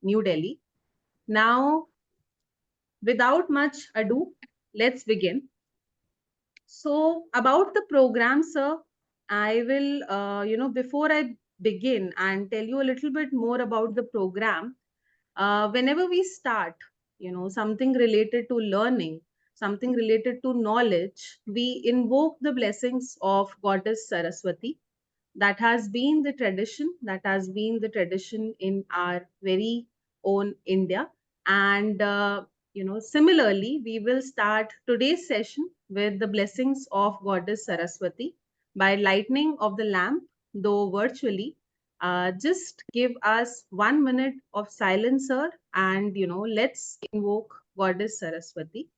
New Delhi. Now, without much ado, let's begin. So, about the program, sir, I will, before I begin and tell you a little bit more about the program, whenever we start, something related to learning, something related to knowledge, we invoke the blessings of Goddess Saraswati. That has been the tradition in our very own India. And similarly, we will start today's session with the blessings of Goddess Saraswati by lighting of the lamp, though virtually. Just give us 1 minute of silence, sir, and let's invoke Goddess Saraswati.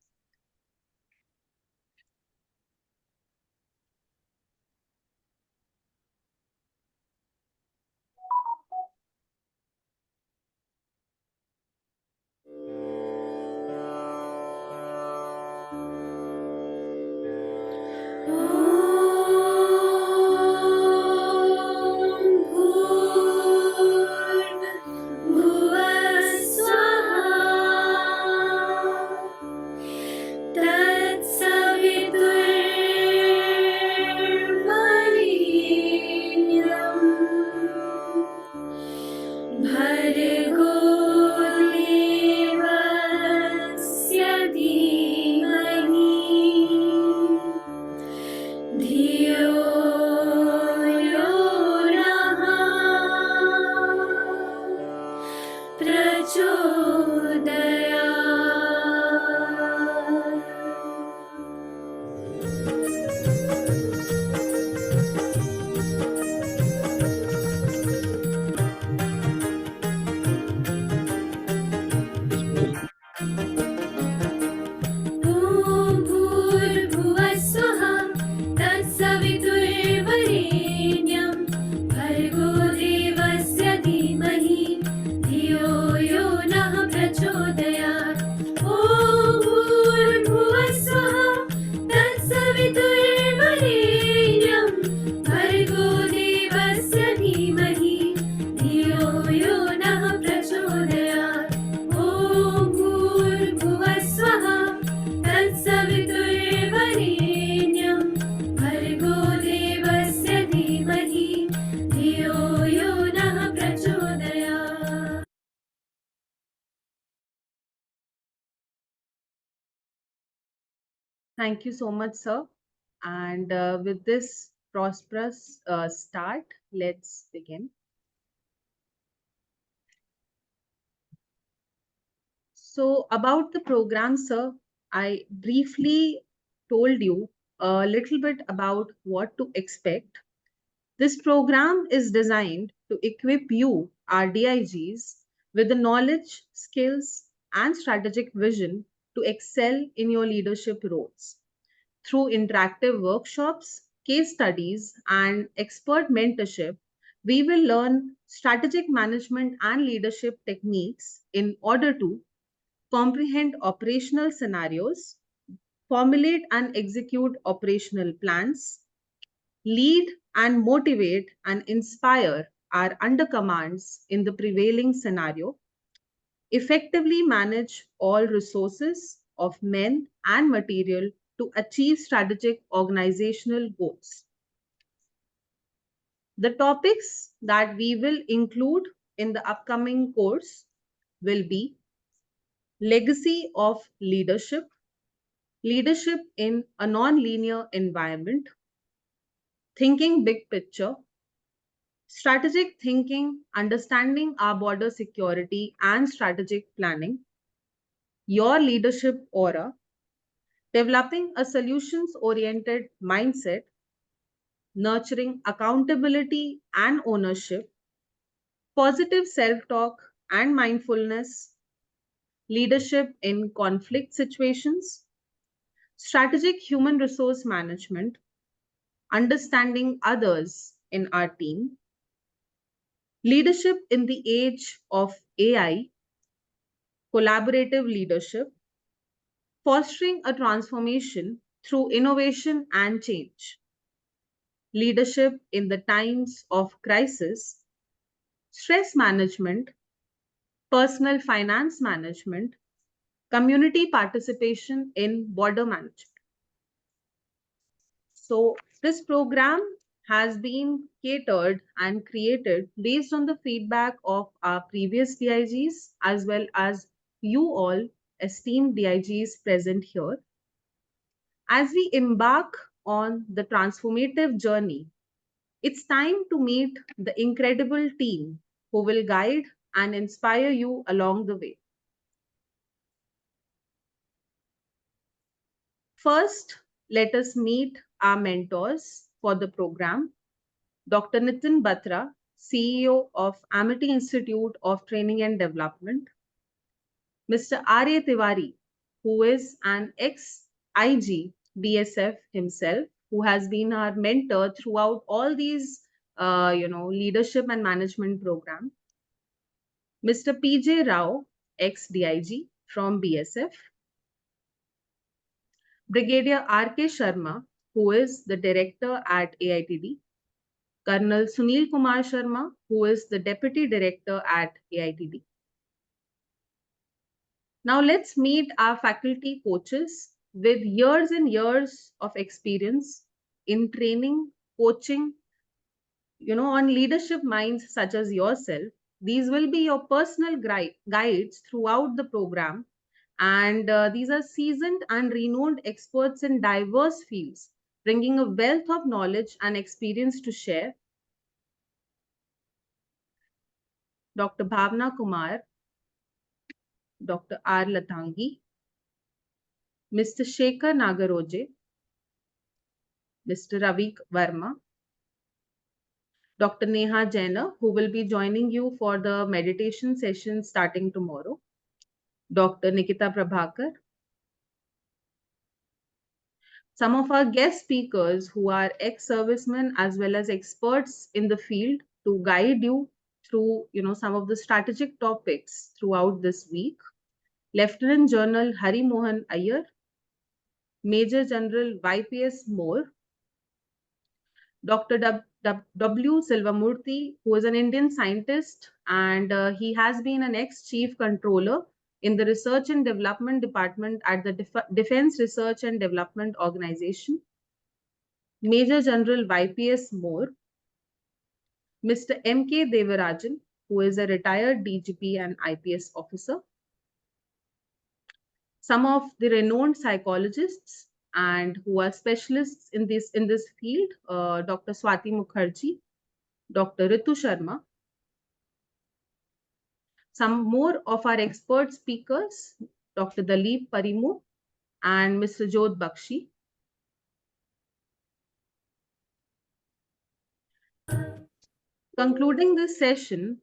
भर्गो देवस्य धीमहि धियो यो नः प्रचोदयात्। ॐ भूर्भुवः स्वः तत्सवितुर्वरेण्यं भर्गो देवस्य धीमहि धियो यो नः प्रचोदयात्। ॐ भूर्भुवः स्वः तत्सवितुर्वरेण्यं भर्गो देवस्य धीमहि धियो यो नः प्रचोदयात्। ॐ भूर्भुवः स्वः तत्सवितुर्वरेण्यं भर्गो देवस्य धीमहि धियो यो नः प्रचोदयात्। Thank you so much, sir. And with this prosperous start, let's begin. So, about the program, sir, I briefly told you a little bit about what to expect. This program is designed to equip you, our DIGs, with the knowledge, skills, and strategic vision to excel in your leadership roles. Through interactive workshops, case studies, and expert mentorship, we will learn strategic management and leadership techniques in order to comprehend operational scenarios, formulate and execute operational plans, lead and motivate and inspire our undercommands in the prevailing scenario, effectively manage all resources of men and material to achieve strategic organizational goals. The topics that we will include in the upcoming course will be legacy of leadership, leadership in a non-linear environment, thinking big picture, strategic thinking, understanding our border security and strategic planning, your leadership aura, developing a solutions oriented mindset, nurturing accountability and ownership, positive self talk and mindfulness, leadership in conflict situations, strategic human resource management, understanding others in our team, leadership in the age of AI, collaborative leadership, fostering a transformation through innovation and change, leadership in the times of crisis, stress management, personal finance management, community participation in border management. So, this program has been catered and created based on the feedback of our previous DIGs as well as you all, esteemed DIGs present here. As we embark on the transformative journey, it's time to meet the incredible team who will guide and inspire you along the way. First, let us meet our mentors for the program. Dr. Nitin Batra, CEO of Amity Institute of Training and Development. Mr. R.A. Tiwari, who is an ex-IG BSF himself, who has been our mentor throughout all these, leadership and management program. Mr. P.J. Rao, ex-DIG from BSF. Brigadier R.K. Sharma, who is the director at AITD. Colonel Sunil Kumar Sharma, who is the Deputy Director at AITD. Now let's meet our faculty coaches with years and years of experience in training, coaching, on leadership minds such as yourself. These will be your personal guides throughout the program. And these are seasoned and renowned experts in diverse fields, bringing a wealth of knowledge and experience to share. Dr. Bhavna Kumar, Dr. R. Latangi, Mr. Shekhar Nagaroje, Mr. Ravi Verma, Dr. Neha Jaina, who will be joining you for the meditation session starting tomorrow, Dr. Nikita Prabhakar, some of our guest speakers who are ex-servicemen as well as experts in the field to guide you through, some of the strategic topics throughout this week. Lieutenant General Hari Mohan Iyer, Major General YPS Moore, Dr. W. Silvamurthy, who is an Indian scientist, and he has been an ex-chief controller in the Research and Development Department at the Defense Research and Development Organization. Major General YPS Moore, Mr. M.K. Devarajan, who is a retired DGP and IPS officer. Some of the renowned psychologists and who are specialists in this field, Dr. Swati Mukherjee, Dr. Ritu Sharma. Some more of our expert speakers, Dr. Dalip Parimu and Mr. Jodh Bakshi. Concluding this session,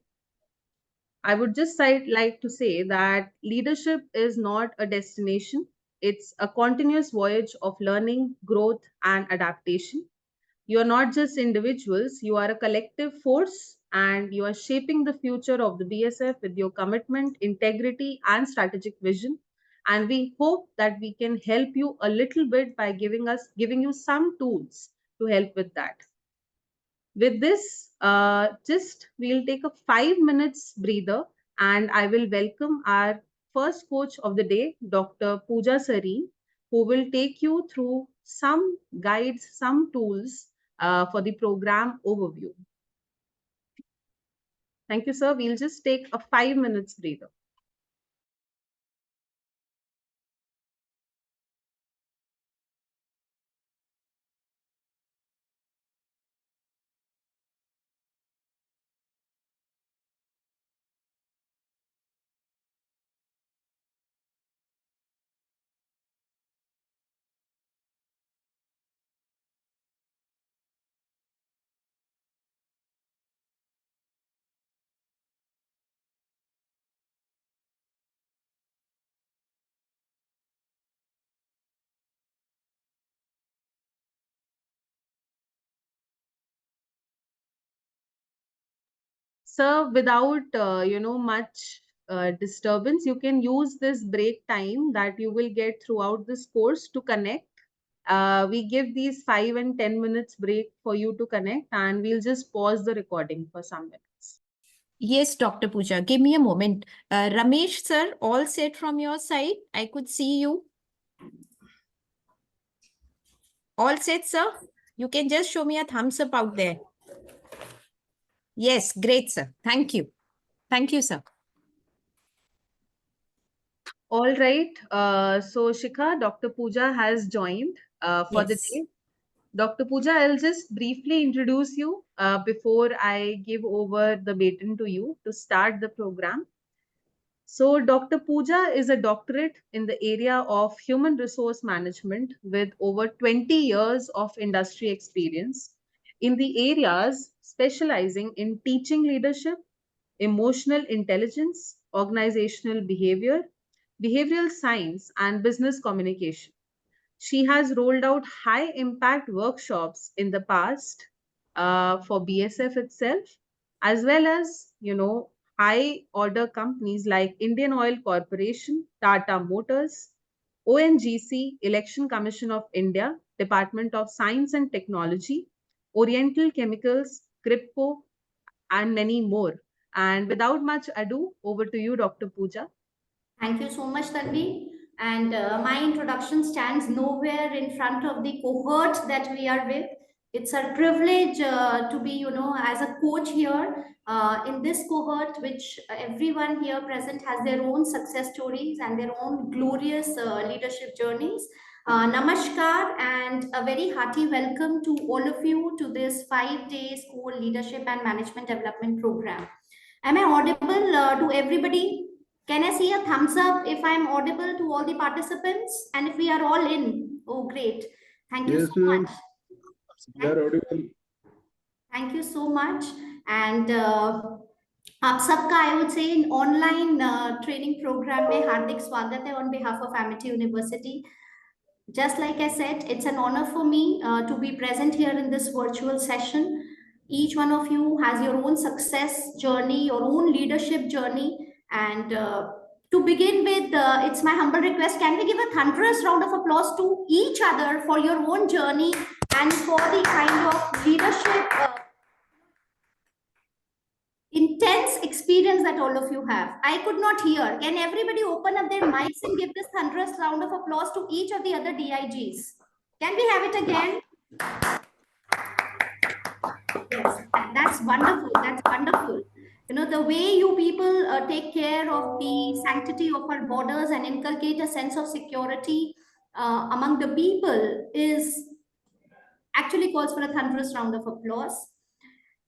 I would just like to say that leadership is not a destination. It's a continuous voyage of learning, growth, and adaptation. You are not just individuals, you are a collective force, and you are shaping the future of the BSF with your commitment, integrity, and strategic vision. And we hope that we can help you a little bit by giving you some tools to help with that. With this, just we'll take a 5 minutes breather, and I will welcome our first coach of the day, Dr. Pooja Sareen, who will take you through some guides, some tools for the program overview. Thank you, sir. We'll just take a 5 minutes breather. Sir, without much disturbance, you can use this break time that you will get throughout this course to connect. We give these 5 and 10 minutes break for you to connect, and we'll just pause the recording for some minutes. Yes, Dr. Pooja, give me a moment. Ramesh sir, all set from your side? I could see you. All set, sir? You can just show me a thumbs up out there. Yes, great, sir. Thank you. Thank you, sir. All right. So Shikha, Dr. Pooja has joined for the Yes. day. Dr. Pooja, I'll just briefly introduce you before I give over the baton to you to start the program. So, Dr. Pooja is a doctorate in the area of human resource management with over 20 years of industry experience in the areas specializing in teaching leadership, emotional intelligence, organizational behavior, behavioral science, and business communication. She has rolled out high impact workshops in the past for BSF itself, as well as, high order companies like Indian Oil Corporation, Tata Motors, ONGC, Election Commission of India, Department of Science and Technology, Oriental Chemicals, Gripco, and many more. And without much ado, over to you, Dr. Pooja. Thank you so much, Tanvi. And my introduction stands nowhere in front of the cohort that we are with. It's a privilege to be, as a coach here in this cohort, which everyone here present has their own success stories and their own glorious leadership journeys. Namaskar and a very hearty welcome to all of you to this 5-day school leadership and management development program. Am I audible to everybody? Can I see a thumbs up if I'm audible to all the participants and if we are all in? Oh, great. Thank you so much. You are audible. Thank you so much. And आप सबका I would say in online training program में हार्दिक स्वागत है on behalf of Amity University. Just like I said, it's an honor for me to be present here in this virtual session. Each one of you has your own success journey, your own leadership journey. And to begin with, it's my humble request, can we give a thunderous round of applause to each other for your own journey and for the kind of leadership, intense experience that all of you have. I could not hear. Can everybody open up their mics and give this thunderous round of applause to each of the other DIGs? Can we have it again? Yes, that's wonderful. That's wonderful. The way you people take care of the sanctity of our borders and inculcate a sense of security among the people is actually calls for a thunderous round of applause.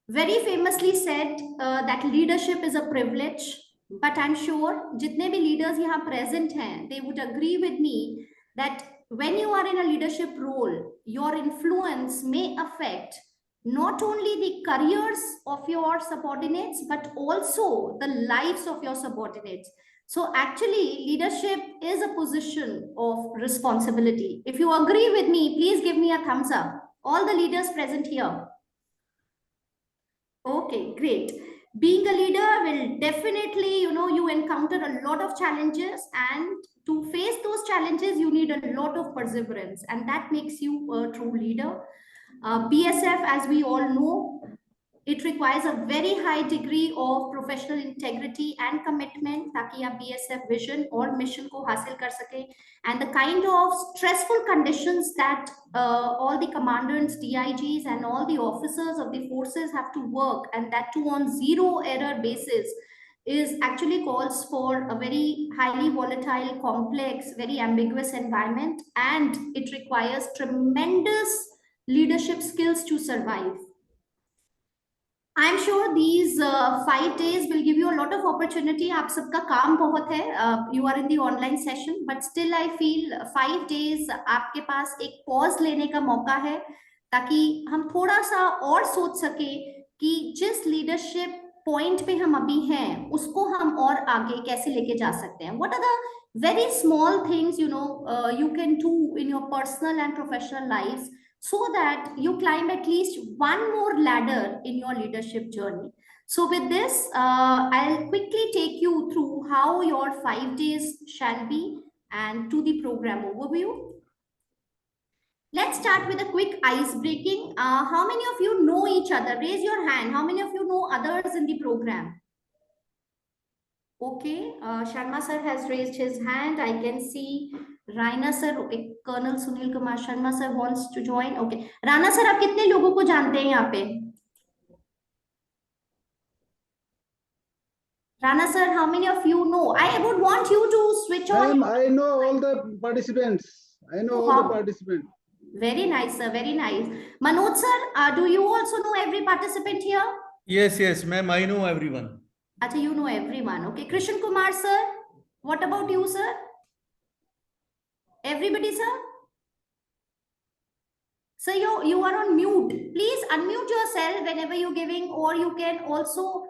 Very famously said that leadership is a privilege, but I'm sure jitne bhi leaders yahan present hain, they would agree with me that when you are in a leadership role, your influence may affect not only the careers of your subordinates, but also the lives of your subordinates. So actually, leadership is a position of responsibility. If you agree with me, please give me a thumbs up. All the leaders present here. Okay, great. Being a leader will definitely, you encounter a lot of challenges, and to face those challenges, you need a lot of perseverance, and that makes you a true leader. BSF, as we all know, it requires a very high degree of professional integrity and commitment ताकि आप BSF vision और mission को हासिल कर सके, and the kind of stressful conditions that all the commandants, DIGs, and all the officers of the forces have to work, and that too on zero error basis, is actually calls for a very highly volatile, complex, very ambiguous environment, and it requires tremendous leadership skills to survive. I'm sure these 5 days will give you a lot of opportunity. आप सबका काम बहुत है. You are in the online session, but still I feel 5 days आपके पास एक pause लेने का मौका है, ताकि हम थोड़ा सा और सोच सके कि जिस leadership point पे हम अभी हैं, उसको हम और आगे कैसे लेके जा सकते हैं. What are the very small things you can do in your personal and professional lives, so that you climb at least one more ladder in your leadership journey. So with this, I'll quickly take you through how your 5 days shall be and to the program overview. Let's start with a quick ice breaking. How many of you know each other? Raise your hand. How many of you know others in the program? Okay, Sharma sir has raised his hand. I can see Raina sir, okay, Colonel Sunil Kumar Sharma sir wants to join. Okay, Rana sir, आप कितने लोगों को जानते हैं यहाँ पे? Rana sir, how many of you know? I would want you to switch on. Ma'am, I know all the participants. I know all the Wow. participants. Very nice, sir. Very nice. Manoj sir, do you also know every participant here? Yes, ma'am, I know everyone. Acha, you know everyone. Okay, Krishan Kumar sir, what about you, sir? Everybody, sir? Sir, you are on mute. Please unmute yourself whenever you're giving, or you can also,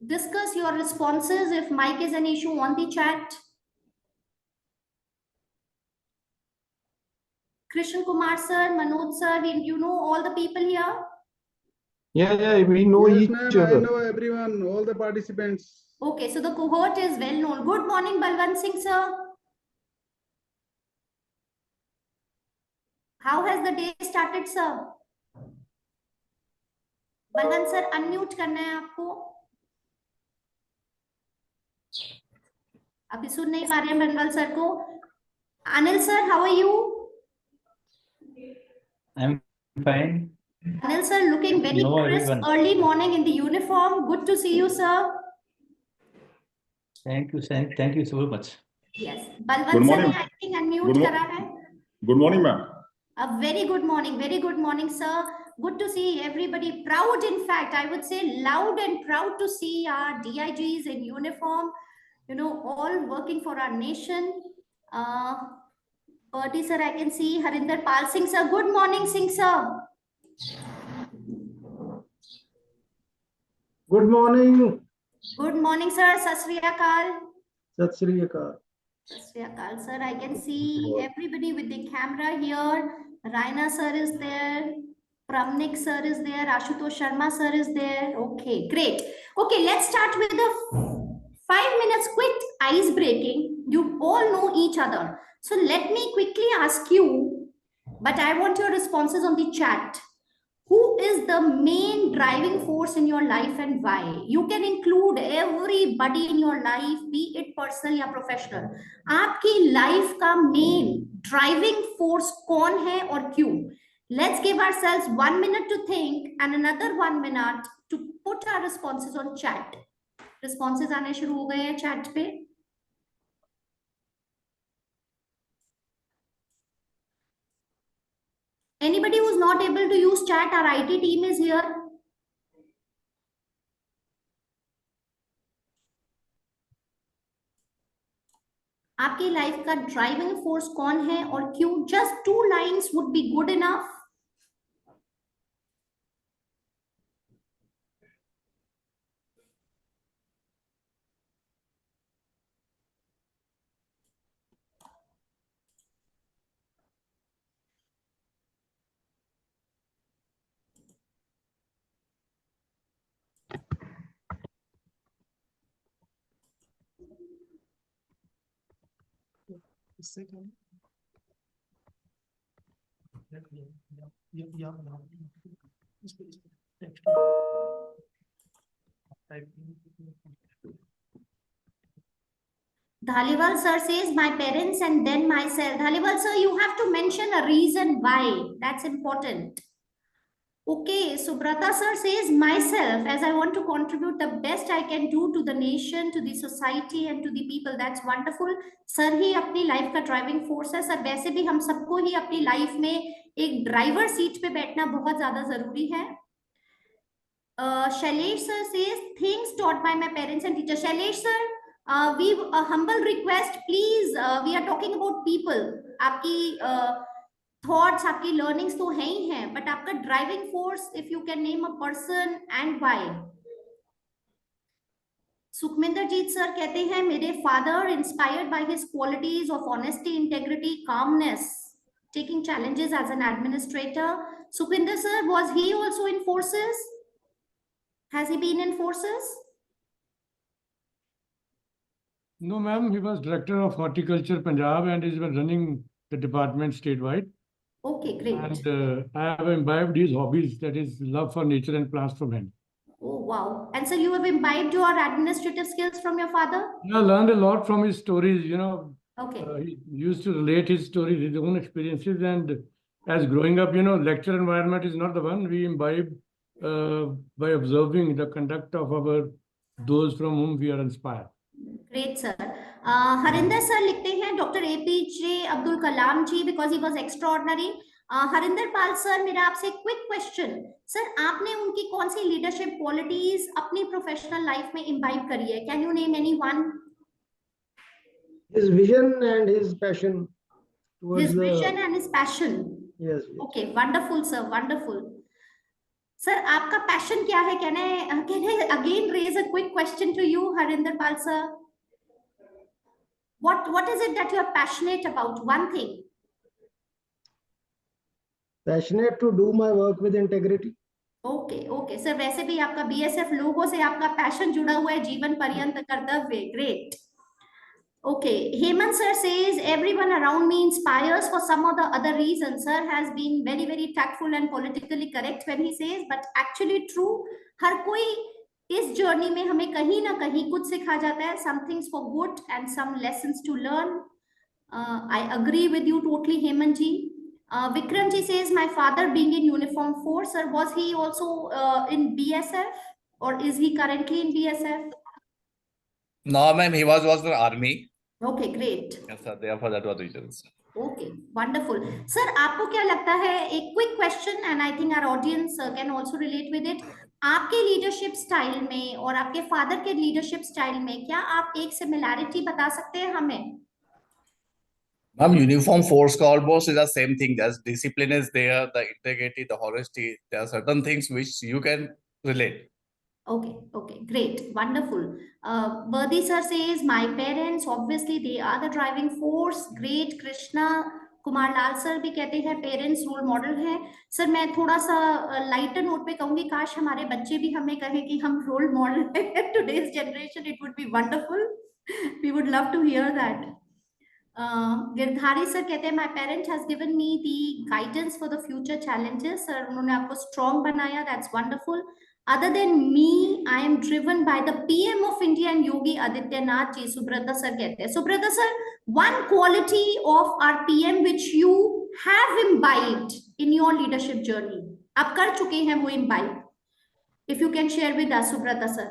discuss your responses if mic is an issue on the chat. Krishan Kumar sir, Manoj sir, you know all the people here? Yeah, we know Yes, each ma'am, I other. know everyone, all the participants. Okay, so the cohort is well known. Good morning, Balwant Singh sir. How has the day started, sir? Balwant sir, unmute करना है आपको. अभी सुन नहीं पा रहे हैं Balwant sir को. Anil sir, how are you? I'm fine. Anil sir, looking very Hello, crisp everyone. early morning in the uniform. Good to see you, sir. Thank you so much. Yes. Balwant Good sir morning. ने I think unmute Good mo- करा है. Good morning, ma'am. A very good morning, sir. Good to see everybody. Proud, in fact, I would say loud and proud to see our DIGs in uniform, all working for our nation. Purdy sir, I can see Harinder Pal Singh sir. Good morning, Singh sir. Good morning. Good morning, sir. Sat Sri Akal. Sat Sri Akal. Sat Sri Akal, sir. I can see everybody with the camera here. Raina sir is there. Pramnik sir is there. Ashutosh Sharma sir is there. Okay, great. Okay, let's start with the 5 minutes quick ice breaking. You all know each other. So let me quickly ask you, but I want your responses on the chat. Who is the main driving force in your life and why? You can include everybody in your life, be it personal or professional. आपकी life का main driving force कौन है और क्यों? Let's give ourselves 1 minute to think and another 1 minute to put our responses on chat. Responses आने शुरू हो गए हैं chat पे. Anybody who's not able to use chat, our IT team is here. आपकी लाइफ का ड्राइविंग फोर्स कौन है और क्यों? Just 2 lines would be good enough. Dhaliwal sir says my parents and then myself. Dhaliwal sir, you have to mention a reason why. That's important. Okay, Subrata sir says myself, as I want to contribute the best I can do to the nation, to the society and to the people. That's wonderful. Sir ही अपनी life का driving force है. Sir वैसे भी हम सबको ही अपनी life में एक driver seat पे बैठना बहुत ज़्यादा ज़रूरी है. Shailesh sir says things taught by my parents and teachers. Shailesh sir, we a humble request, please. We are talking about people. आपकी thoughts, आपकी learnings तो हैं ही हैं, but आपका driving force, if you can name a person and why. Sukhminder Jeet sir कहते हैं मेरे father inspired by his qualities of honesty, integrity, calmness, taking challenges as an administrator. Sukhwinder sir, was he also in forces? Has he been in forces? No, ma'am. He was director of horticulture Punjab and is running the department statewide. Okay, great. And I have imbibed his hobbies, that is love for nature and plants from him. Oh, wow. And so you have imbibed your administrative skills from your father? I learned a lot from his stories, you know. Okay. He used to relate his stories, his own experiences, and as growing up, you know, lecture environment is not the one. We imbibe by observing the conduct of those from whom we are inspired. Great, sir. Harinder sir लिखते हैं doctor APJ Abdul Kalam ji because he was extraordinary. Harinder Pal sir, मेरा आपसे quick question, sir आपने उनकी कौन सी leadership qualities अपनी professional life में इम्बाइब करी है? Can you name any one? His vision and his passion towards His the, vision and his passion. yes, yes. Okay, wonderful, sir, wonderful. Sir, आपका passion क्या है? Can I again raise a quick question to you, Harinder Pal sir? What is it that you are passionate about? One thing. Passionate to do my work with integrity. Okay sir, वैसे भी आपका BSF लोगों से आपका passion जुड़ा हुआ है, जीवन पर्यंत कर्तव्य. Great. Okay, Hemant sir says everyone around me inspires for some or the other reason. Sir has been very, very tactful and politically correct when he says, but actually true. हर कोई इस journey में हमें कहीं ना कहीं कुछ सिखा जाता है. Some things for good and some lessons to learn. I agree with you totally, Hemant ji. Vikram ji says, my father being in uniform force, sir, was he also in BSF or is he currently in BSF? No, ma'am, he was the army. Okay, great. Yes, sir. Therefore, that was the reasons. Okay, wonderful. Sir, आपको क्या लगता है, एक quick question and I think our audience can also relate with it. आपके leadership style में और आपके father के leadership style में क्या आप एक similarity बता सकते हैं हमें? Ma'am, uniform force का almost is the same thing. There's discipline is there, the integrity, the honesty. There are certain things which you can relate. Okay, great, wonderful. Badi sir says, my parents, obviously they are the driving force. Great. Krishna Kumar Lal sir भी कहते हैं parents role model हैं. Sir मैं थोड़ा सा lighter note पे कहूंगी, काश हमारे बच्चे भी हमें कहें कि हम रोल मॉडल हैं. Today's generation, it would be wonderful. We would love to hear that. Girdhari sir कहते हैं my parent has given me the guidance for the future challenges. Sir उन्होंने आपको स्ट्रॉन्ग बनाया. That's wonderful. Other than me, I am driven by the PM of India and Yogi Adityanath ji. Subrata sir कहते हैं. Subrata sir, one quality of our PM which you have imbibed in your leadership journey, आप कर चुके हैं वो imbibe. If you can share with us, Subrata sir.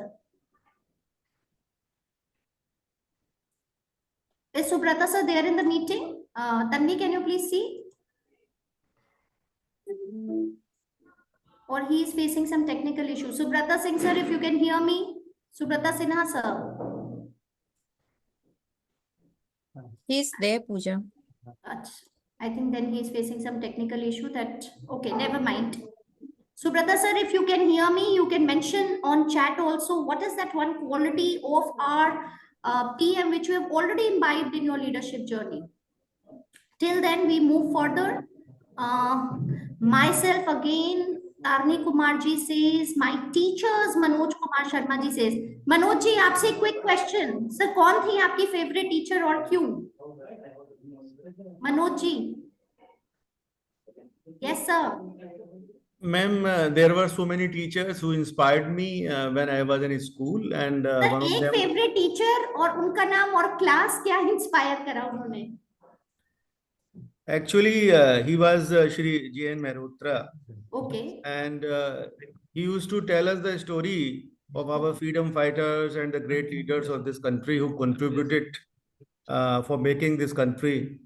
Is Subrata sir there in the meeting? Tanvi, can you please see? Or he is facing some technical issue. Subrata Singh sir, if you can hear me. Subrata Sinha sir. He's there, Pooja. I think then he is facing some technical issue that, okay, never mind. Subrata sir, if you can hear me, you can mention on chat also, what is that one quality of our PM which you have already imbibed in your leadership journey? Till then, we move further. Myself again, Tarni Kumar ji says, my teachers, Manoj Kumar Sharma ji says, Manoj ji, आपसे quick question. Sir, कौन थी आपकी favorite teacher और क्यों? Manoj ji. Yes, sir. Ma'am, there were so many teachers who inspired me when I was in school, and Sir, one of एक them. favorite teacher और उनका नाम और class क्या inspire करा उन्होंने? Actually, he was Shri J.N. Mehrotra. Okay. And he used to tell us the story of our freedom fighters and the great leaders of this country who contributed for making this country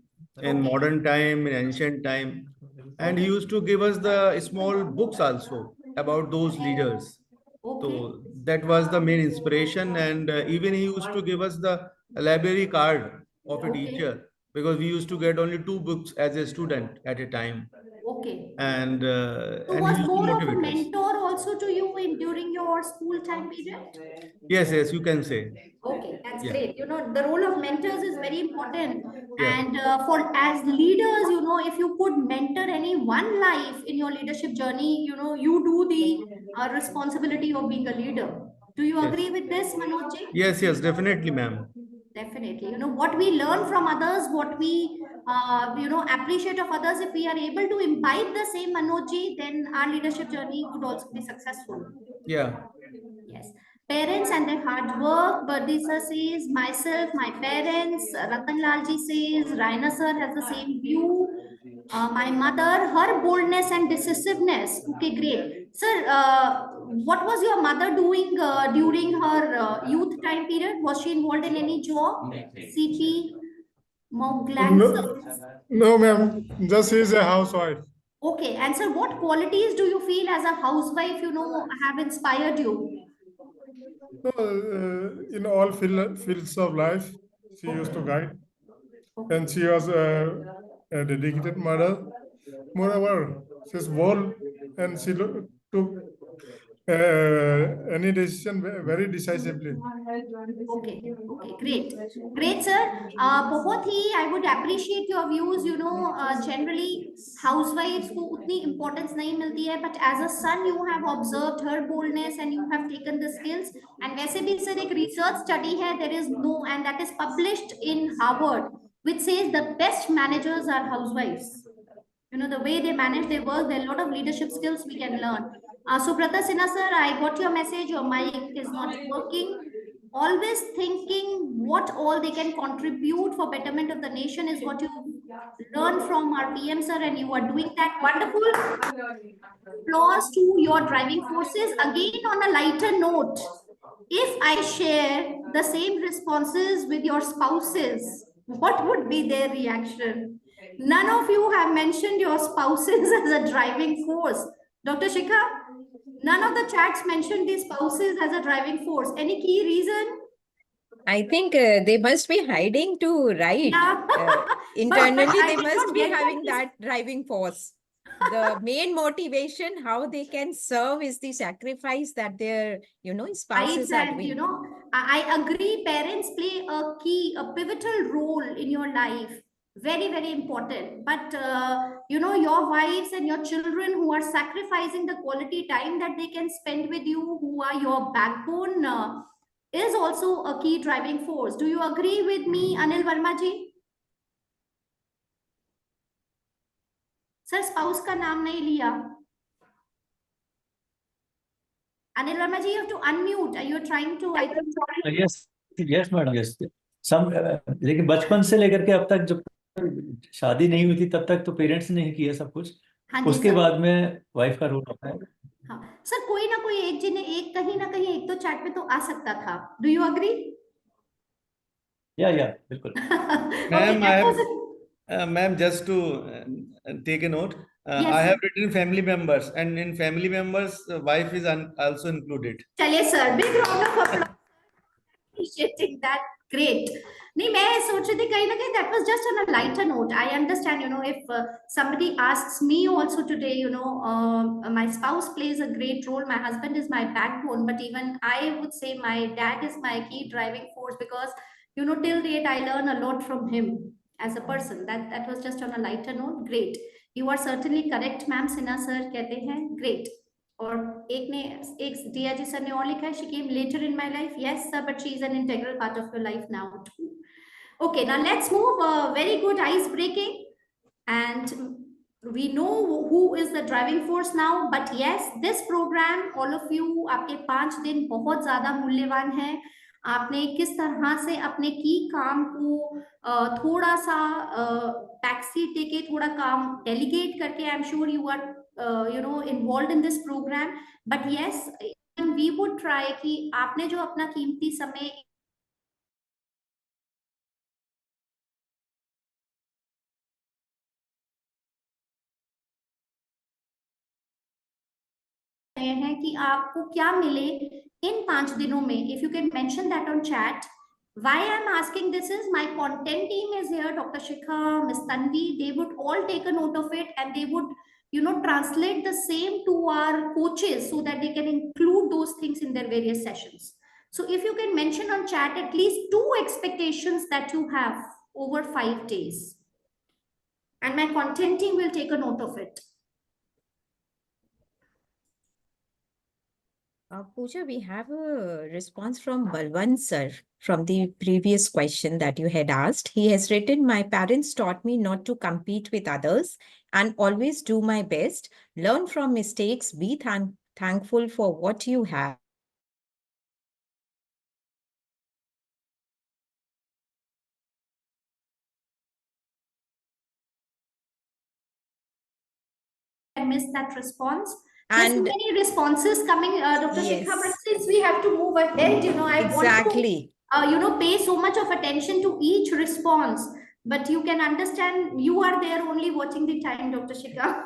in modern time, in ancient time. And he used to give us the small books also about those leaders. So that was the main inspiration. And even he used to give us the library card of a teacher, because we used to get only 2 books as a student at a time. Okay. And So and he was used to more of a motivate us. mentor also to you during your school time period? Yes, you can say. Okay, that's Yeah. great. You know, the role of mentors is very important. Yeah. And for as leaders, you know, if you could mentor any one life in your leadership journey, you know, you do the responsibility of being a leader. Do you Yes. agree with this, Manoj ji? Yes, definitely, ma'am. Definitely. You know, what we learn from others, what we, you know, appreciate of others, if we are able to imbibe the same, Manoj ji, then our leadership journey would also be successful. Yeah. parents and their hard work. Birthday sir says, myself, my parents. Ratan Lalji says, Raina sir has the same view. My mother, her boldness and decisiveness. Okay, great. Sir, what was your mother doing during her youth time period? Was she involved in any job? CP, Moglan, sir. No, ma'am. Just is a housewife. Okay, and sir, what qualities do you feel as a housewife, have inspired you? In all fields of life, she used to guide, and she was a dedicated mother. Moreover, she's bold, and she took any decision very decisively. Okay, great. Great, sir. बहुत ही I would appreciate your views. Generally housewives को उतनी importance नहीं मिलती है, but as a son you have observed her boldness and you have taken the skills. And वैसे भी sir एक research study है, there is no, and that is published in Harvard, which says the best managers are housewives. The way they manage their work, there are a lot of leadership skills we can learn. Subrata Sinha sir, I got your message. Your mic is not working. Always thinking what all they can contribute for betterment of the nation is what you learn from our PM sir, and you are doing that. Wonderful. Applause to your driving forces. Again, on a lighter note, if I share the same responses with your spouses, what would be their reaction? None of you have mentioned your spouses as a driving force. Dr. Shikha, none of the chats mentioned these spouses as a driving force. Any key reason? I think they must be hiding to write. Yeah. Internally, I they did must not be get having that. that driving force. The main motivation, how they can serve, is the sacrifice that their, spouses are And doing. I agree, parents play a pivotal role in your life. Very, very important. But your wives and your children who are sacrificing the quality time that they can spend with you, who are your backbone, is also a key driving force. Do you agree with me, Anil Verma ji? Sir, spouse का नाम नहीं लिया. Anil Verma ji, you have to unmute. Are you trying to? I think. Yes, madam. Yes. लेकिन बचपन से लेकर के अब तक जब शादी नहीं हुई थी तब तक तो पेरेंट्स ने ही किया सब कुछ. हाँ जी, उसके सर. बाद में वाइफ का रोल होता है. हाँ सर, कोई ना कोई एक जी ने एक कहीं ना कहीं एक तो चैट में तो आ सकता था. Do you agree? या बिल्कुल. Ma'am, just to take a note, Yes, I sir. have written family members, and in family members, wife is also included. चलिए sir, big round of applause. Appreciating that. Great. नहीं, मैं सोच रही थी कहीं ना कहीं that was just on a lighter note. I understand, if somebody asks me also today, my spouse plays a great role. My husband is my backbone, but even I would say my dad is my key driving force because, till date I learn a lot from him as a person. That was just on a lighter note. Great. You are certainly correct, ma'am. Sinha sir कहते हैं great. और एक दिया जी sir ने और लिखा है, she came later in my life. Yes sir, but she is an integral part of your life now too. Okay, now let's move. Very good ice breaking, and we know who is the driving force now. But yes, this program, all of you, आपके 5 दिन बहुत ज्यादा मूल्यवान है. आपने किस तरह से अपने की काम को थोड़ा सा टैक्सी टेके थोड़ा काम डेलीगेट करके, I am sure you are involved in this program. But yes, we would try कि आपने जो अपना कीमती समय है कि आपको क्या मिले इन 5 दिनों में. If you can mention that on chat. Why I'm asking this is my content team is here, Dr. Shikha, Ms. Tanvi, they would all take a note of it and they would translate the same to our coaches so that they can include those things in their various sessions. So if you can mention on chat at least 2 expectations that you have over 5 days, and my content team will take a note of it. Pooja, we have a response from Balwant sir from the previous question that you had asked. He has written, my parents taught me not to compete with others and always do my best. Learn from mistakes, be thankful for what you have. missed that response. There's so And many responses coming, Dr. Shikha, but yes, since we have to move ahead, I want exactly. to, pay so much of attention to each response. But you can understand, you are there only watching the time, Dr. Shikha.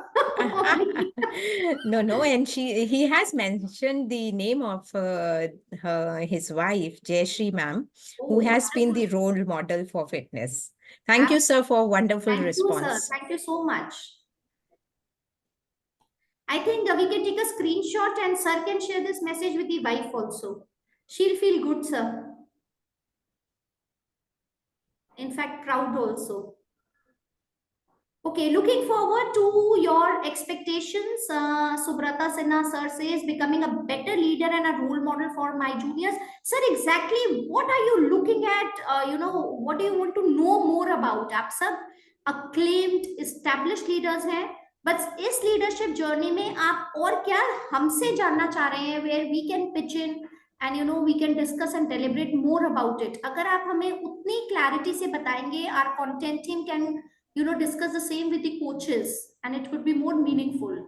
No, and he has mentioned the name of his wife, Jayashree ma'am, who Oh, has been the wonderful. role model for fitness. Thank you, sir, for wonderful Thank you, sir. response. Thank you so much. I think we can take a screenshot and sir can share this message with the wife also. She'll feel good, sir. In fact, proud also. Okay, looking forward to your expectations. Subrata Sinha sir says, becoming a better leader and a role model for my juniors. Sir, exactly what are you looking at? What do you want to know more about? आप सब acclaimed established leaders हैं, but इस leadership journey में आप और क्या हमसे जानना चाह रहे हैं, where we can pitch in and we can discuss and deliberate more about it. अगर आप हमें उतनी clarity से बताएंगे, our content team can discuss the same with the coaches and it could be more meaningful.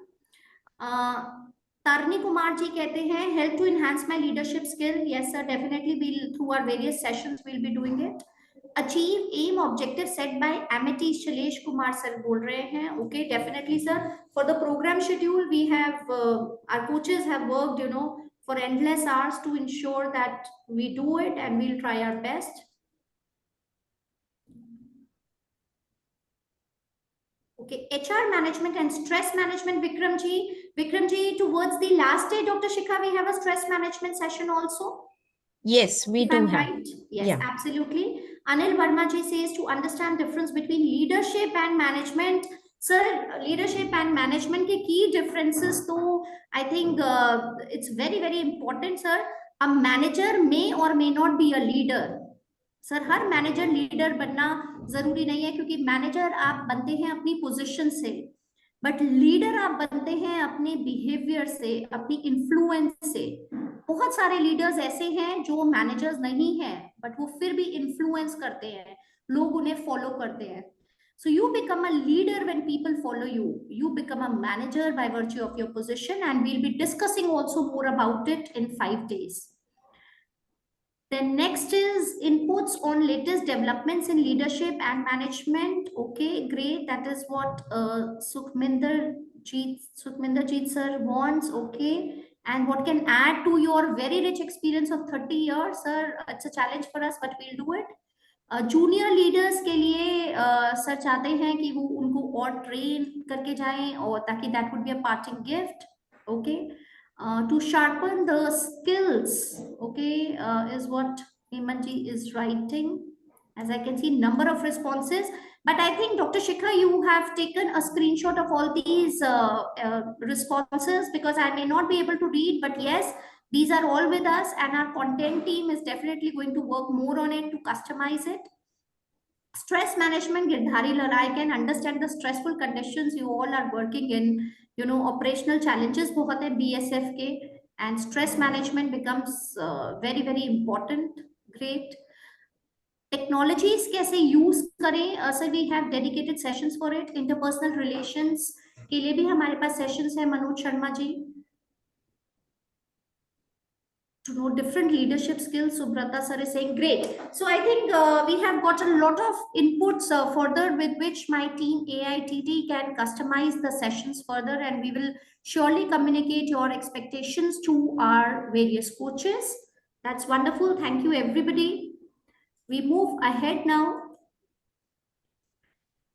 Tarni Kumar ji कहते हैं, help to enhance my leadership skill. Yes sir, definitely we'll, through our various sessions we'll be doing it. Achieve aim objective set by Amity Shailesh Kumar sir बोल रहे हैं. Okay, definitely sir. For the program schedule we have our coaches have worked for endless hours to ensure that we do it and we'll try our best. Okay, HR management and stress management, Vikramji. Vikramji, towards the last day, Dr. Shikha, we have a stress management session also. Yes, we If do I'm have. right? Yes, Yeah. absolutely. Anil Verma ji says to understand difference between leadership and management. Sir, leadership and management के key differences, so I think it's very, very important, sir. A manager may or may not be a leader. Sir her manager leader बनना जरूरी नहीं है, क्योंकि manager आप बनते हैं अपनी पोजीशन से, बट लीडर आप बनते हैं अपने बिहेवियर से, अपनी इन्फ्लुएंस से. बहुत सारे लीडर्स ऐसे हैं जो मैनेजर्स नहीं हैं बट वो फिर भी इन्फ्लुएंस करते हैं, लोग उन्हें फॉलो करते हैं. So you become a leader when people follow you. You become a manager by virtue of your position, and we'll be discussing also more about it in 5 days. Then next is inputs on latest developments in leadership and management. Okay, great. That is what Sukhminder Jeet sir wants. Okay, and what can add to your very rich experience of 30 years, sir? It's a challenge for us, but we'll do it. Junior leaders के लिए sir चाहते हैं कि वो उनको और train करके जाएं, और ताकि that would be a parting gift. Okay, to sharpen the skills. Okay, is what Hemanji is writing. As I can see, number of responses, but I think Dr. Shikha, you have taken a screenshot of all these responses, because I may not be able to read, but yes, these are all with us, and our content team is definitely going to work more on it to customize it. Stress management, Girdhari Lal, I can understand the stressful conditions you all are working in. Operational challenges बहुत है BSF के, and stress management becomes very, very important. Great. Technologies कैसे use करें, so we have dedicated sessions for it. Interpersonal relations के लिए भी हमारे पास sessions है, Manoj Sharma ji. To know different leadership skills, Subrata sir is saying great. So I think we have got a lot of inputs further with which my team AITT can customize the sessions further, and we will surely communicate your expectations to our various coaches. That's wonderful. Thank you, everybody. We move ahead now.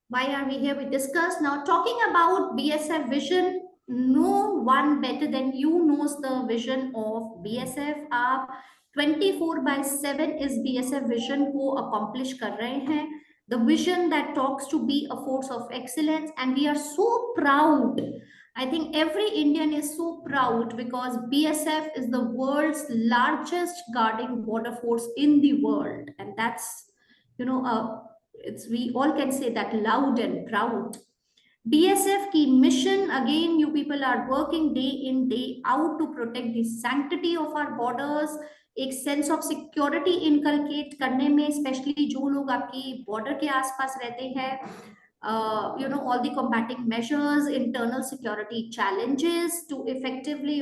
Why are we here? We discuss now, talking about BSF vision. No one better than you knows the vision of BSF. आप 24/7 इस BSF vision को accomplish कर रहे हैं. The vision that talks to be a force of excellence, and we are so proud. I think every Indian is so proud because BSF is the world's largest guarding border force in the world, and that's we all can say that loud and proud. BSF की mission, again, you people are working day in, day out to protect the sanctity of our borders. एक sense of security inculcate करने में, especially जो लोग आपकी border के आसपास रहते हैं. all the combating measures, internal security challenges to effectively,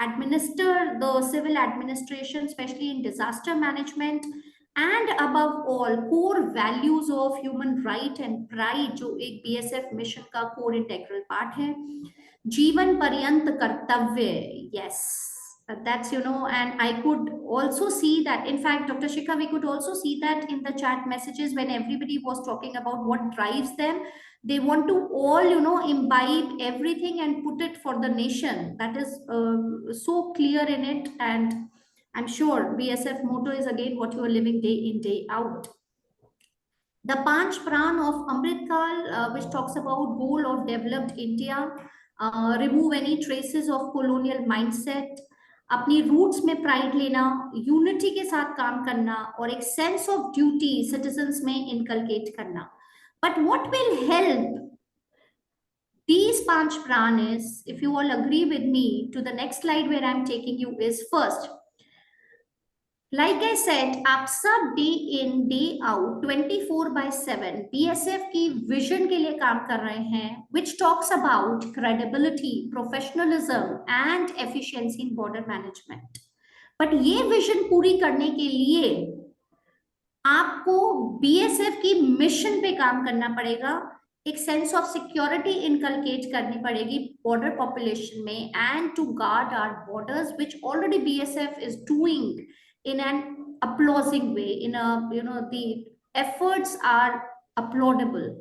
administer the civil administration, especially in disaster management, and above all, core values of human right and pride, जो एक BSF mission का core integral part है. जीवन पर्यंत कर्तव्य, yes. That's, and I could also see that, in fact, Dr. Shikha, we could also see that in the chat messages when everybody was talking about what drives them. They want to all, imbibe everything and put it for the nation. That is so clear in it. And I'm sure BSF motto is again what you are living day in, day out. The Panch Pran of Amrit Kal, which talks about goal of developed India, remove any traces of colonial mindset, अपनी roots में pride लेना, unity के साथ काम करना और एक sense of duty citizens में इनकलकेट करना. But what will help these Panch Pran is, if you all agree with me, to the next slide where I'm taking you, is first, like I said, आप सब day in day out 24/7 BSF की vision के लिए काम कर रहे हैं, which talks about credibility, professionalism and efficiency in border management. But ये vision पूरी करने के लिए आपको BSF की mission पे काम करना पड़ेगा, एक sense of security inculcate करनी पड़ेगी border population में, and to guard our borders, which already BSF is doing in an applauding way, in a, the efforts are applaudable.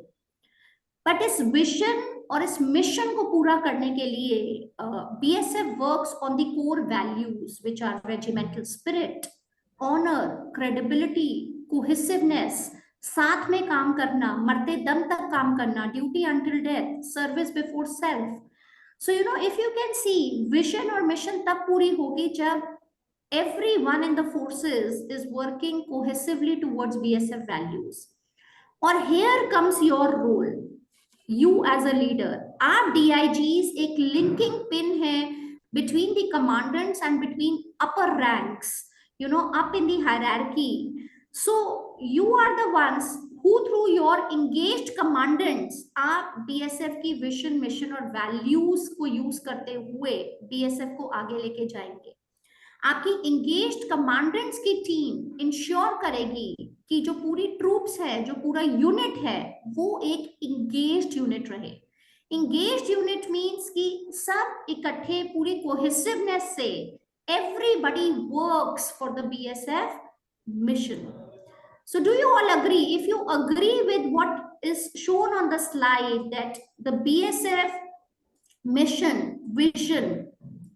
But इस vision और इस mission को पूरा करने के लिए BSF works on the core values, which are regimental spirit, honor, credibility, cohesiveness, साथ में काम करना, मरते दम तक काम करना, duty until death, service before self. So, if you can see, vision or mission तब पूरी होगी जब everyone in the forces is working cohesively towards BSF values. Or here comes your role, you as a leader. आप DIGs एक linking pin है between the commandants and between upper ranks, up in the hierarchy. So you are the ones who through your engaged commandants आप BSF की vision, mission और values को use करते हुए BSF को आगे लेके जाएंगे. आपकी engaged commandants की team ensure करेगी कि जो पूरी troops है, जो पूरा unit है, वो एक engaged unit रहे. Engaged unit means कि सब इकट्ठे पूरी cohesiveness से everybody works for the BSF mission. So do you all agree? If you agree with what is shown on the slide, that the BSF mission,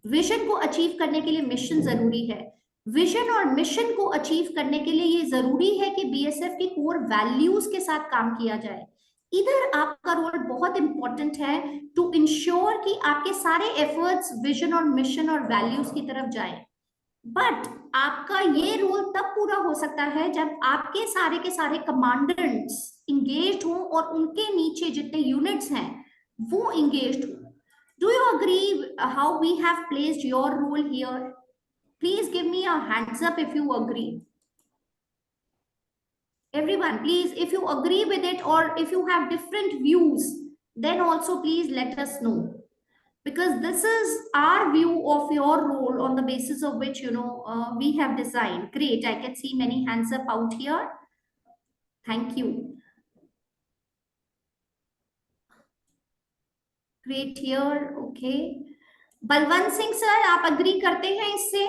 vision को achieve करने के लिए mission जरूरी है, विजन और मिशन को achieve करने के लिए ये जरूरी है कि BSF की कोर वैल्यूज के साथ काम किया जाए. इधर आपका रोल बहुत इंपॉर्टेंट है टू इंश्योर कि आपके सारे एफर्ट्स विजन और मिशन और वैल्यूज की तरफ जाएं. बट आपका ये रोल तब पूरा हो सकता है जब आपके सारे के सारे कमांडेंट्स इंगेज्ड हों और उनके नीचे जितने यूनिट्स हैं वो इंगेज्ड हों. Do you agree how we have placed your role here? Please give me a hands up if you agree. Everyone, please, if you agree with it or if you have different views, then also please let us know. Because this is our view of your role on the basis of which, we have designed. Great, I can see many hands up out here. Thank you. Great here, okay. Balwant Singh sir, आप agree करते हैं इससे?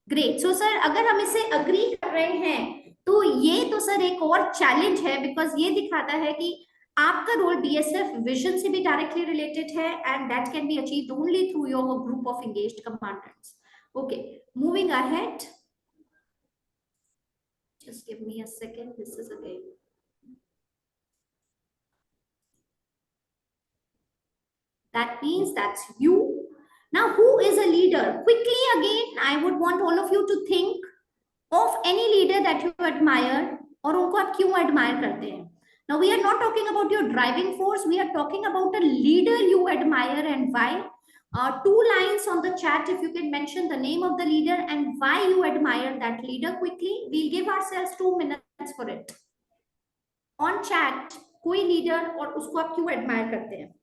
Great. So sir, अगर हम इसे agree कर रहे हैं, तो ये तो सर एक और challenge है, because ये दिखाता है कि आपका रोल BSF vision से भी directly related है, and that can be achieved only through your group of engaged commandants. Okay, moving ahead. Just give me a second. This is again. That means that's you. Now, who is a leader? Quickly again, I would want all of you to think of any leader that you admire और उनको आप क्यों admire करते हैं. Now, we are not talking about your driving force. We are talking about a leader you admire and why. 2 lines on the chat if you can mention the name of the leader and why you admire that leader quickly. We'll give ourselves 2 minutes for it. On chat कोई leader और उसको आप क्यों admire करते हैं?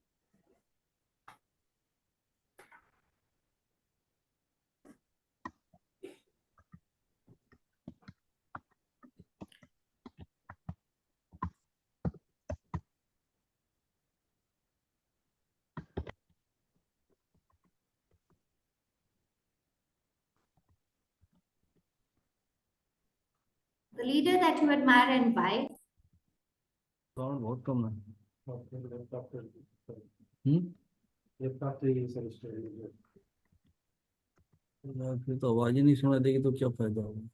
The leader that you admire and why? Sound बहुत कम है। यार, फिर तो आवाज ही नहीं सुनाई देगी तो क्या फायदा होगा।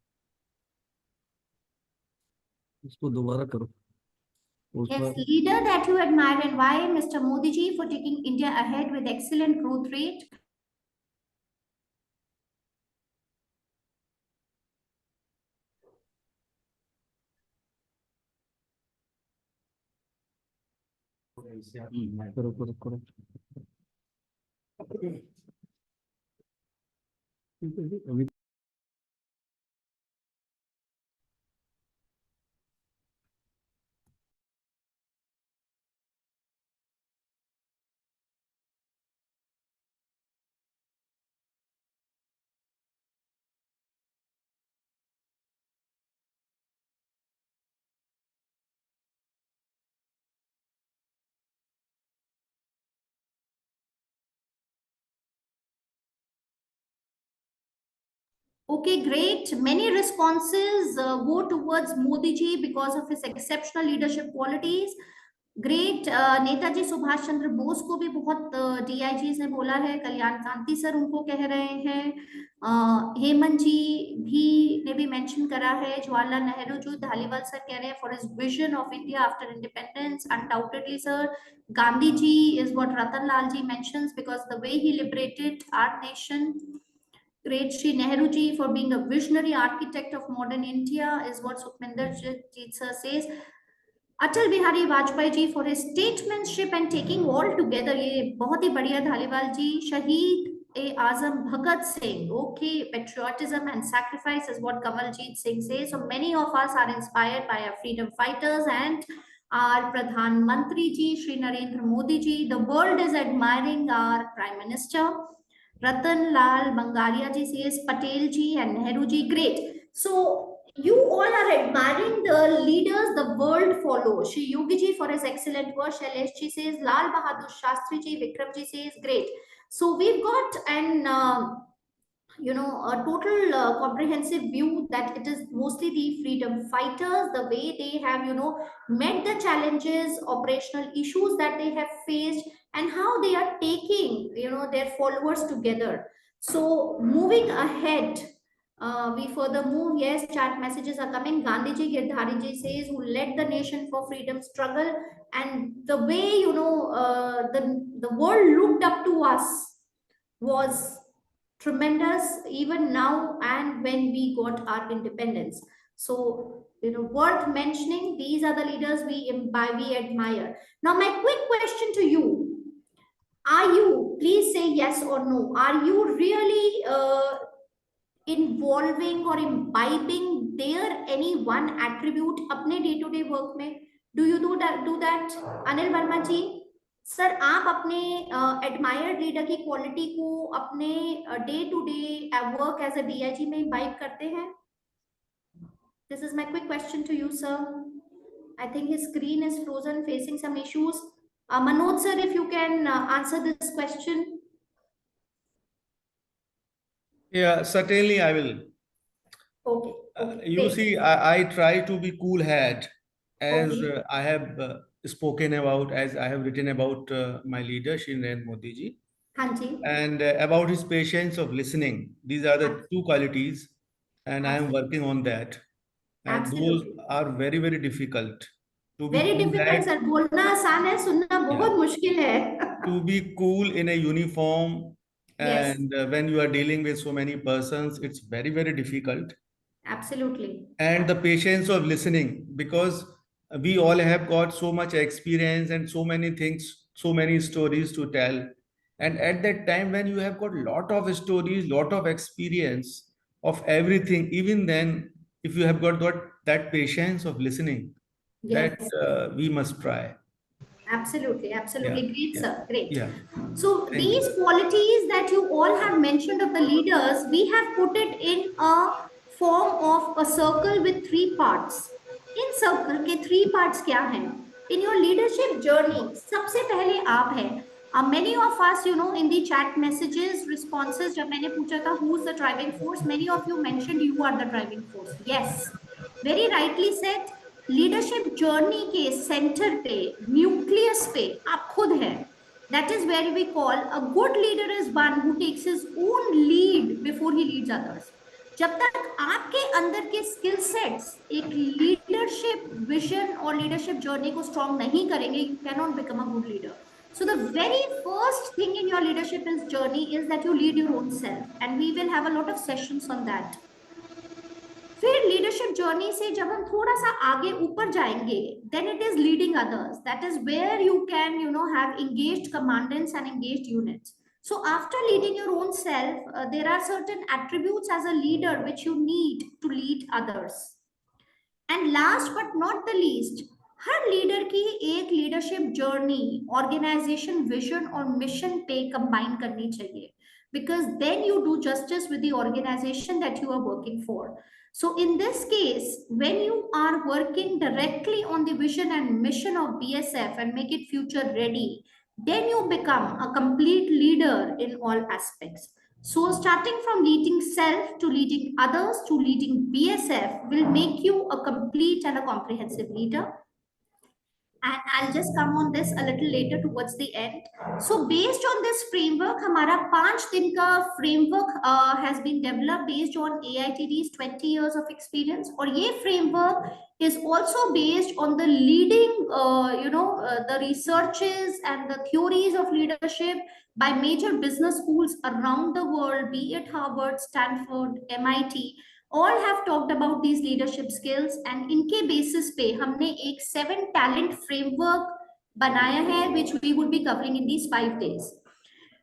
इसको दोबारा करो। Yes, leader that you admire and why, Mr. Modi ji, for taking India ahead with excellent growth rate. करो करो करो। अभी Okay, great. Many responses go towards Modi ji because of his exceptional leadership qualities. Great Netaji Subhash Chandra Bose को भी बहुत DIG ने बोला है, कल्याण कांति सर उनको कह रहे हैं, हेमंत जी भी ने भी मेंशन करा है, जवाहरलाल नेहरू जी, धालीवाल सर कह रहे हैं for his vision of India after independence, undoubtedly sir, Gandhi ji is what Ratan Lal ji mentions because the way he liberated our nation. Great, Shri Nehru ji for being a visionary architect of modern India is what Sukhminder Jeet sir says. Atal Bihari Vajpayee ji for his statesmanship and taking all together. ये बहुत ही बढ़िया धालीवाल जी. Shahid Azam Bhagat Singh. Okay, patriotism and sacrifice is what Kamaljeet Singh says. So many of us are inspired by our freedom fighters and our Pradhan Mantri ji, Shri Narendra Modi ji. The world is admiring our Prime Minister. Ratan Lal Bangaria ji says Patel ji and Nehru ji. Great. So you all are admiring the leaders the world follows. Shri Yogi ji for his excellent work. Shailesh ji says, Lal Bahadur Shastri ji, Vikram ji says, great. So we've got an a total comprehensive view that it is mostly the freedom fighters, the way they have met the challenges, operational issues that they have faced, and how they are taking their followers together. So moving ahead, we further move. Yes, chat messages are coming. Gandhi ji, Girdhari ji says, who led the nation for freedom struggle, and the way the world looked up to us was tremendous even now and when we got our independence. So worth mentioning, these are the leaders we admire. Now my quick question to you, are you, please say yes or no, are you really involving or imbibing their any one attribute अपने day to day work में? Do you do that Anil Verma ji? Sir आप अपने admired leader की quality को अपने day to day work as a DIG में imbibe करते हैं? This is my quick question to you sir. I think his screen is frozen, facing some issues. Manoj sir, if you can answer this question. Yeah, certainly I will. Okay. You great. see, I try to be cool head as Okay. I have spoken about, as I have written about my leader, Shri Narendra Modi ji, हाँ जी. and about his patience of listening. These are the two qualities, and I am working on that. And Absolutely. those are very, very difficult. To be Very cool difficult head, sir, बोलना आसान है, सुनना बहुत मुश्किल है. to be cool in a uniform, Yes. and when you are dealing with so many persons, it's very, very difficult. Absolutely. And the patience of listening, because we all have got so much experience and so many things, so many stories to tell. And at that time when you have got lot of stories, lot of experience of everything, even then, if you have got that patience of listening, that Yes. we must try. Absolutely, absolutely. Yeah, Great, yeah, sir. Great. yeah. So Thank these you. qualities that you all have mentioned of the leaders, we have put it in a form of a circle with 3 parts. In circle के 3 parts क्या हैं? In your leadership journey, सबसे पहले आप हैं. Many of us, in the chat messages, responses, जब मैंने पूछा था who's the driving force, many of you mentioned you are the driving force. Yes, very rightly said. Leadership journey के centre पे, न्यूक्लियस पे आप खुद हैं. That is where we call a good leader is one who takes his own lead before he leads others. जब तक आपके अंदर के स्किल सेट्स एक लीडरशिप विजन और लीडरशिप जर्नी को स्ट्रॉन्ग नहीं करेंगे, you cannot become a good leader. So the very first thing in your leadership journey is that you lead your own self, and we will have a lot of sessions on that. फिर leadership journey से जब हम थोड़ा सा आगे ऊपर जाएंगे, then it is leading others. That is where you can, have engaged commandants and engaged units. So after leading your own self, there are certain attributes as a leader which you need to lead others. And last but not the least, her leader की एक leadership journey organisation vision और mission पे combine करनी चाहिए, because then you do justice with the organization that you are working for. So in this case, when you are working directly on the vision and mission of BSF and make it future ready, then you become a complete leader in all aspects. So starting from leading self to leading others to leading BSF will make you a complete and a comprehensive leader. And I'll just come on this a little later towards the end. So based on this framework, हमारा 5 दिन का framework has been developed based on AITD's 20 years of experience. और ये framework is also based on the leading, the researches and the theories of leadership by major business schools around the world, be it Harvard, Stanford, MIT. All have talked about these leadership skills, and इनके basis पे हमने एक 7 talent framework बनाया है, which we would be covering in these 5 days.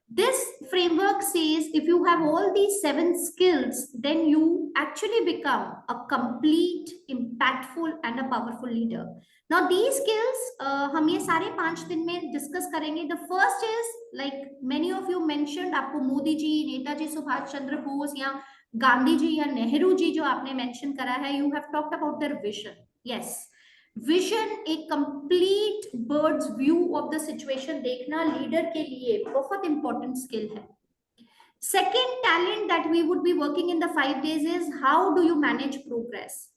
This framework says if you have all these 7 skills, then you actually become a complete, impactful and a powerful leader. Now these skills हम ये सारे 5 दिन में discuss करेंगे. The first is, like many of you mentioned, आपको मोदी जी, नेताजी सुभाष चंद्र बोस या गांधी जी या नेहरू जी जो आपने मेंशन करा है, you have talked about their vision. Yes, vision एक complete bird's view of the situation देखना लीडर के लिए बहुत important skill है. Second talent that we would be working in the 5 days is how do you manage progress.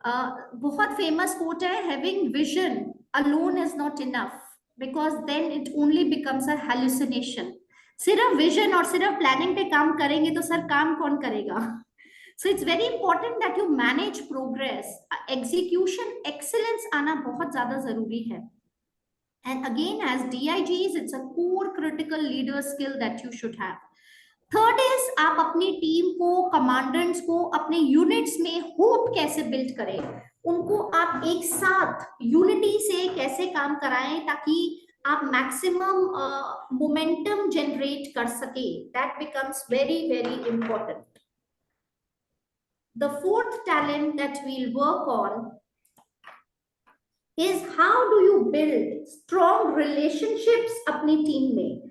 बहुत famous quote है, having vision alone is not enough, because then it only becomes a hallucination. सिर्फ vision और सिर्फ planning पे काम करेंगे तो sir काम कौन करेगा? So it's very important that you manage progress. Execution excellence आना बहुत ज्यादा जरूरी है. And again, as DIGs, it's a core critical leader skill that you should have. Third is आप अपनी टीम को, कमांडेंट्स को, अपने यूनिट्स में होप कैसे बिल्ड करें, उनको आप एक साथ यूनिटी से कैसे काम कराएं ताकि आप मैक्सिमम मोमेंटम जनरेट कर सके. That becomes very very important. The fourth talent that we'll work on is how do you build strong relationships अपनी टीम में.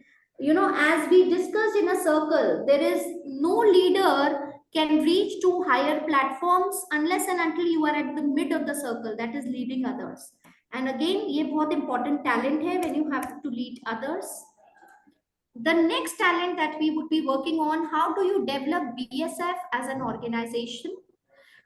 As we discussed in a circle, there is no leader can reach to higher platforms unless and until you are at the mid of the circle, that is leading others. And again, ये बहुत important talent है when you have to lead others. The next talent that we would be working on, how do you develop BSF as an organization?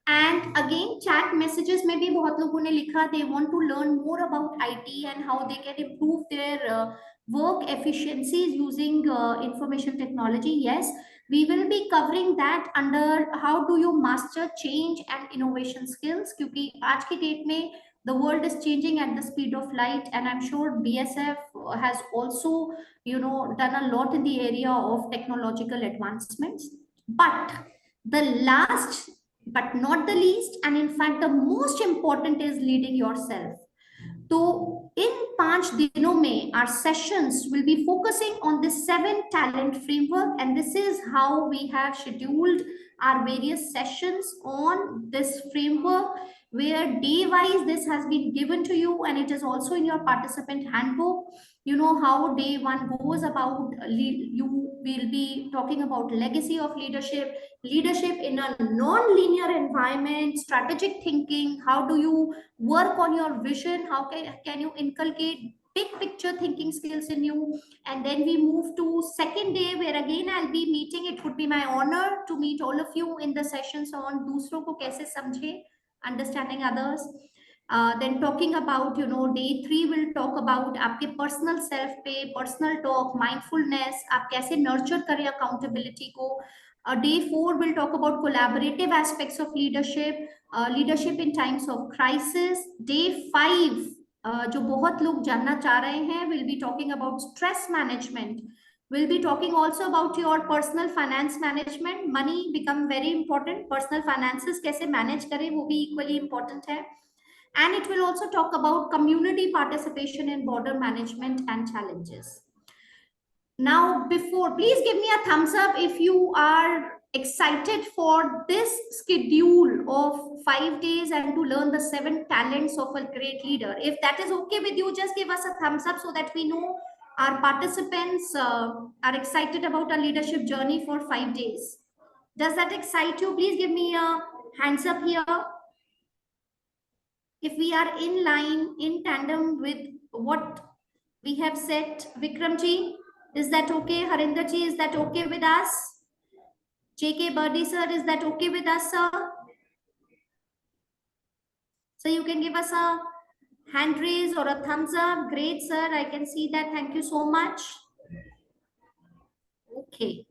And again, chat messages में भी बहुत लोगों ने लिखा, they want to learn more about IT and how they can improve their work efficiencies using information technology. Yes, we will be covering that under how do you master change and innovation skills, क्योंकि आज की date में the world is changing at the speed of light, and I'm sure BSF has also, done a lot in the area of technological advancements. But the last but not the least, and in fact the most important, is leading yourself. So in 5 दिनों में our sessions will be focusing on this 7 talent framework, and this is how we have scheduled our various sessions on this framework. where day wise this has been given to you, and it is also in your participant handbook. You know how day one goes about. You will be talking about legacy of leadership, leadership in a non-linear environment, strategic thinking. How do you work on your vision? How can you inculcate big picture thinking skills in you? And then we move to second day, where again I'll be meeting. It would be my honor to meet all of you in the sessions on दूसरों को कैसे समझे, understanding others. Then talking about, you know, day 3 will talk about आपके personal self पे, personal talk, mindfulness, आप कैसे nurture करें accountability को. Day 4 will talk about collaborative aspects of leadership, leadership in times of crisis. Day 5 जो बहुत लोग जानना चाह रहे हैं, will be talking about stress management. We'll be talking also about your personal finance management. Money become very important. Personal finances कैसे manage करें वो भी equally important है. And it will also talk about community participation in border management and challenges. Now, before, please give me a thumbs up if you are excited for this schedule of 5 days and to learn the 7 talents of a great leader. If that is okay with you, just give us a thumbs up so that we know our participants are excited about our leadership journey for 5 days. Does that excite you? Please give me a hands up here. If we are in line, in tandem with what we have said. Vikramji, is that okay? Harinderji, is that okay with us? JK Birdy sir, is that okay with us, sir? So you can give us a hand raise or a thumbs up. Great, sir. I can see that. Thank you so much. Okay.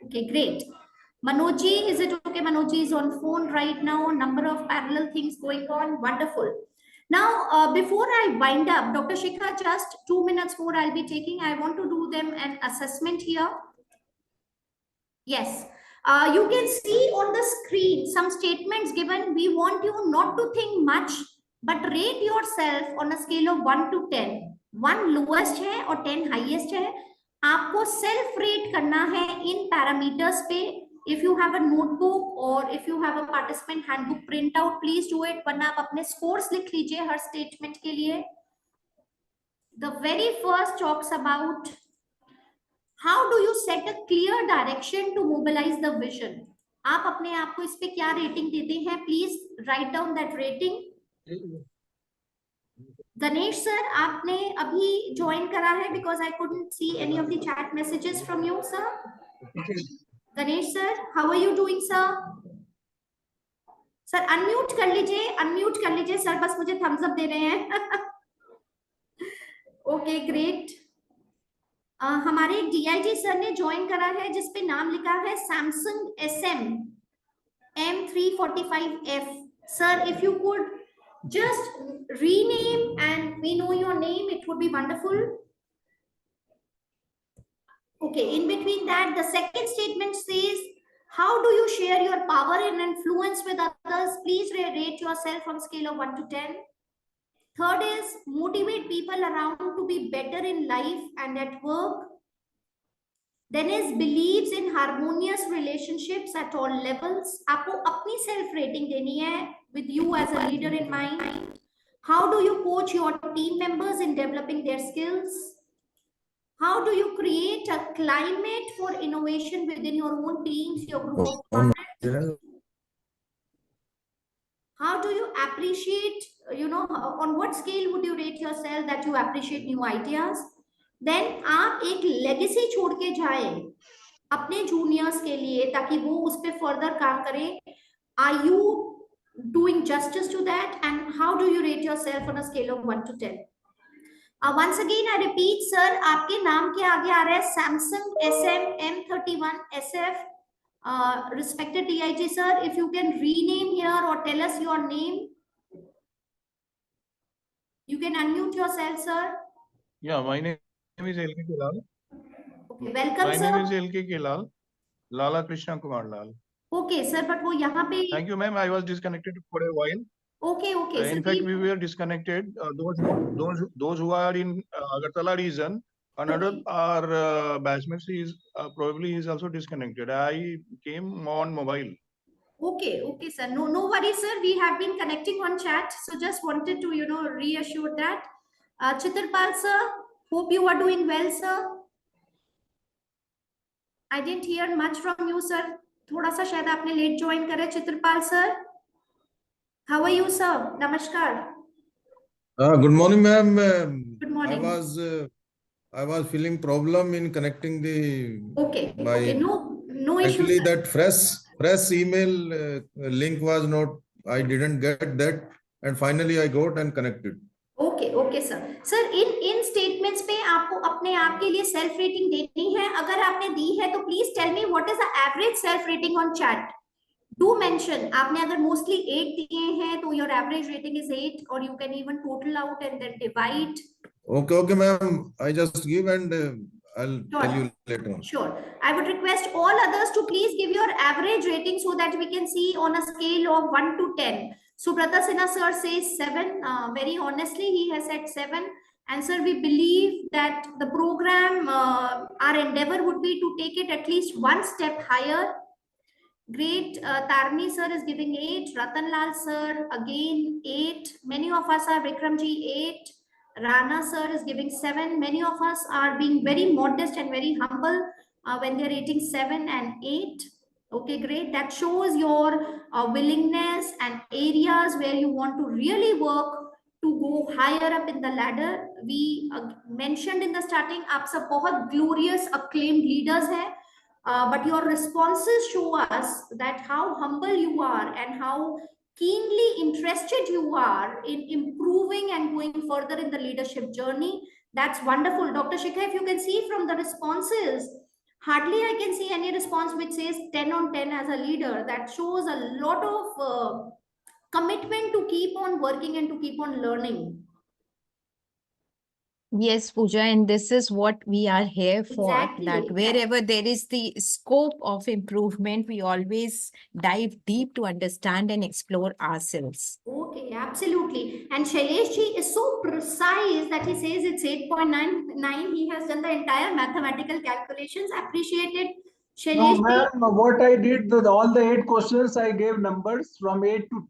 Okay, great. Manojji, is it okay? Manojji is on phone right now. Number of parallel things going on. Wonderful. Now, before I wind up, Dr. Shikha, just 2 minutes more I'll be taking. I want to do them an assessment here. Yes. You can see on the screen some statements given. We want you not to think much, but rate yourself on a scale of 1 to 10. 1 lowest है और 10 highest है. आपको self rate करना है in parameters पे. If you have a notebook or if you have a participant handbook printout, please do it. वरना आप अपने scores लिख लीजिए हर statement के लिए. The very first talks about how do you set a clear direction to mobilize the vision. आप अपने आप को इस पे क्या rating देते हैं? Please write down that rating. Ganesh sir, आपने अभी join करा है because I couldn't see any of the chat messages from you, sir. Ganesh sir, how are you doing, sir? Sir, unmute कर लीजिए sir, बस मुझे thumbs up दे रहे हैं. Okay, great. हमारे DIG सर ने ज्वाइन करा है जिसपे नाम लिखा है Samsung SM M345F. Sir, if you could just rename and we know your name, it would be wonderful. Okay, in between that, the second statement says, how do you share your power and influence with others? Please rate yourself on scale of 1 to 10. Third is motivate people around to be better in life and at work. Then is believes in harmonious relationships at all levels. आपको अपनी self rating देनी है with you as a leader in mind. How do you coach your team members in developing their skills? How do you create a climate for innovation within your own teams, your group of partners? How do you appreciate, you know, on what scale would you rate yourself that you appreciate new ideas? Then आप एक legacy छोड़ के जाए अपने juniors के लिए ताकि वो उस पे further काम करें. Are you doing justice to that? And how do you rate yourself on a scale of 1 to 10? Once again, I repeat, sir, आपके नाम के आगे आ रहा है Samsung SM M31SF. Respected DIG sir, if you can rename here or tell us your name, you can unmute yourself, sir. Yeah, my name is LK Kelal. Okay, welcome, My sir. name is LK Kelal, Lala Krishna Kumar Lal. Okay, sir, but वो यहाँ पे. Thank you, ma'am. I was disconnected for a while. Okay. In fact, we were disconnected. Those who are in Agartala region, another our batchmates is probably is also disconnected. I came on mobile. Okay, sir. No worries, sir. We have been connecting on chat, so just wanted to, reassure that. Chitrapal, sir, hope you are doing well, sir. I didn't hear much from you, sir. थोड़ा सा शायद आपने late join करे, चित्रपाल sir. How are you, sir? Namaskar. Good morning, ma'am. Good morning. I was feeling problem in connecting the Okay. No issue, actually sir. that fresh email link was not, I didn't get that, and finally I got and connected. Okay, sir. Sir, in statements पे आपको अपने आप के लिए self rating देनी है. अगर आपने दी है तो please tell me what is the average self rating on chat. Do mention. आपने अगर mostly 8 दिए हैं तो your average rating is 8, or you can even total out and then divide. Okay, ma'am. I just give and I'll tell you later on. Sure. I would request all others to please give your average rating so that we can see on a scale of 1 to 10. Subrata Sinha sir says 7. Very honestly, he has said 7. And sir, we believe that the program, our endeavor would be to take it at least one step higher. Great. Tarni sir is giving 8. Ratan Lal sir again 8. Many of us are Vikramji 8. Rana sir is giving 7. Many of us are being very modest and very humble when they're rating 7 and 8. Okay, great. That shows your willingness and areas where you want to really work to go higher up in the ladder. We mentioned in the starting, आप सब बहुत glorious, acclaimed leaders हैं. But your responses show us that how humble you are and how keenly interested you are in improving and going further in the leadership journey. That's wonderful. Dr. Shikha, if you can see from the responses, hardly I can see any response which says 10 on 10 as a leader. That shows a lot of commitment to keep on working and to keep on learning. Yes, Pooja, and this is what we are here for, Exactly, that exactly. wherever there is the scope of improvement, we always dive deep to understand and explore ourselves. Okay, absolutely. And Shailesh ji is so precise that he says it's 8.99. He has done the entire mathematical calculations. Appreciated. No, Shailesh ji. ma'am, what I did with all the 8 questions, I gave numbers from 8 to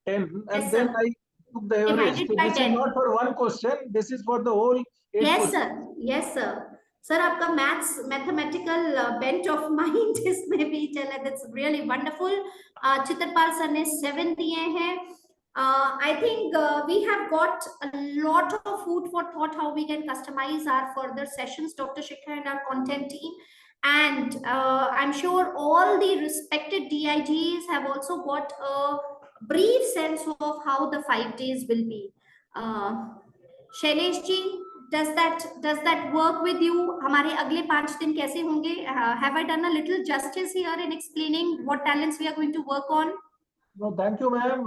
10, and Yes, then sir. I took the average. Divided So by this 10. is not for one question, this is for the whole 8 Yes, questions. sir. Yes, sir. Sir, आपका mathematical bent of mind इसमें भी चला. That's really wonderful. चित्रपाल sir ने 7 दिए हैं. I think we have got a lot of food for thought how we can customize our further sessions, Dr. Shikha and our content team. And I'm sure all the respected DIGs have also got a brief sense of how the 5 days will be. Shailesh ji, does that work with you? हमारे अगले 5 दिन कैसे होंगे? Have I done a little justice here in explaining what talents we are going to work on? No, thank you, ma'am.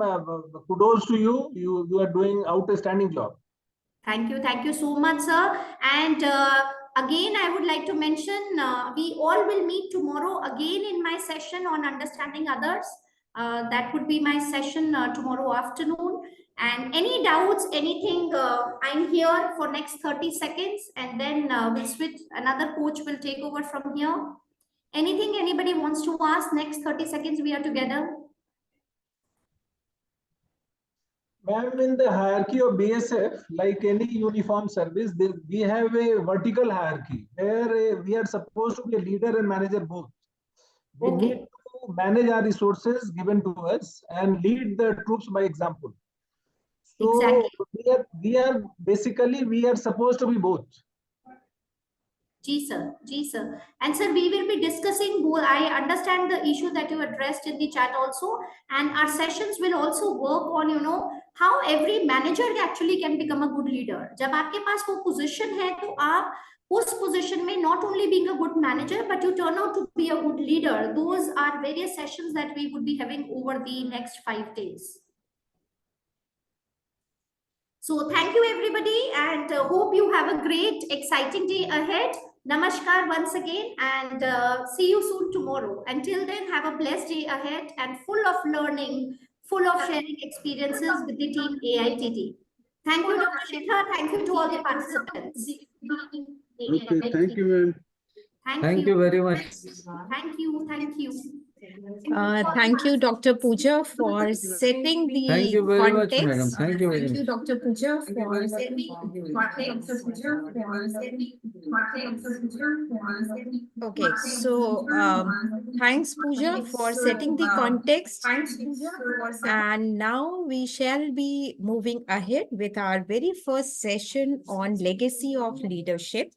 Kudos to you. You are doing outstanding job. Thank you so much, sir. And again, I would like to mention, we all will meet tomorrow again in my session on understanding others. That would be my session tomorrow afternoon. And any doubts, anything, I'm here for next 30 seconds, and then we'll switch. Another coach will take over from here. Anything anybody wants to ask? Next 30 seconds, we are together. Ma'am, in the hierarchy of BSF, like any uniform service, we have a vertical hierarchy where we are supposed to be a leader and manager both. We Okay. need to manage our resources given to us and lead the troops by example. So Exactly. we are supposed to be both. Ji sir. And sir, we will be discussing both. I understand the issue that you addressed in the chat also, and our sessions will also work on, how every manager actually can become a good leader. जब आपके पास वो position है, तो आप उस position में not only being a good manager, but you turn out to be a good leader. Those are various sessions that we would be having over the next 5 days. So thank you everybody, and hope you have a great, exciting day ahead. Namaskar once again, and see you soon tomorrow. Until then, have a blessed day ahead and full of learning, full of sharing experiences with the team AITT. Thank you, Dr. Shikha. Thank you to all the participants. Okay, thank you, ma'am. Thank you very much. Thank you. Thank you, Dr. Pooja, for setting the Thank you very much, context. madam. Thank you very Thank you, much. Dr. Pooja, for setting the context. Okay, so thanks, Pooja, for setting the context. And now we shall be moving ahead with our very first session on legacy of leadership.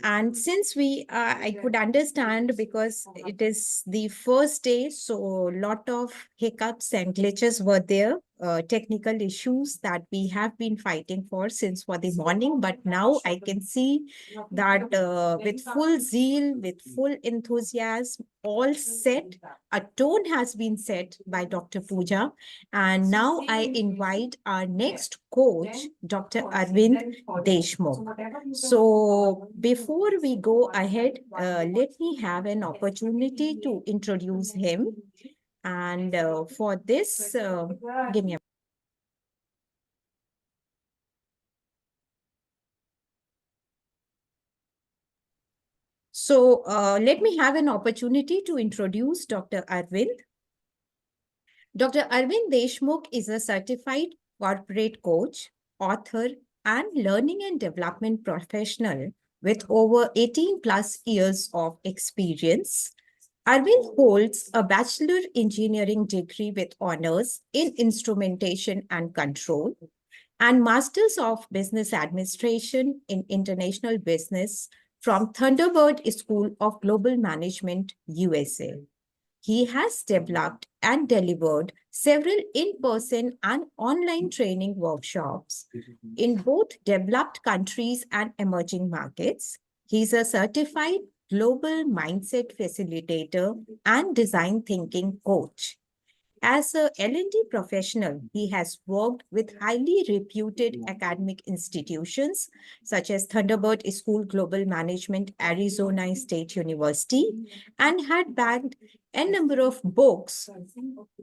And since I could understand because it is the first day, so a lot of hiccups and glitches were there, technical issues that we have been fighting since for the morning. But now I can see that with full zeal, with full enthusiasm, all set, a tone has been set by Dr. Pooja. And now I invite our next coach, Dr. Arvind Deshmukh. So before we go ahead, let me have an opportunity to introduce him. And for this, give me a So let me have an opportunity to introduce Dr. Arvind. Dr. Arvind Deshmukh is a certified corporate coach, author, and learning and development professional with over 18 plus years of experience. Arvind holds a bachelor engineering degree with honors in instrumentation and control and masters of business administration in international business from Thunderbird School of Global Management, USA. He has developed and delivered several in-person and online training workshops in both developed countries and emerging markets. He's a certified global mindset facilitator and design thinking coach. As a L&D professional, he has worked with highly reputed academic institutions such as Thunderbird School Global Management, Arizona State University, and had bagged a number of books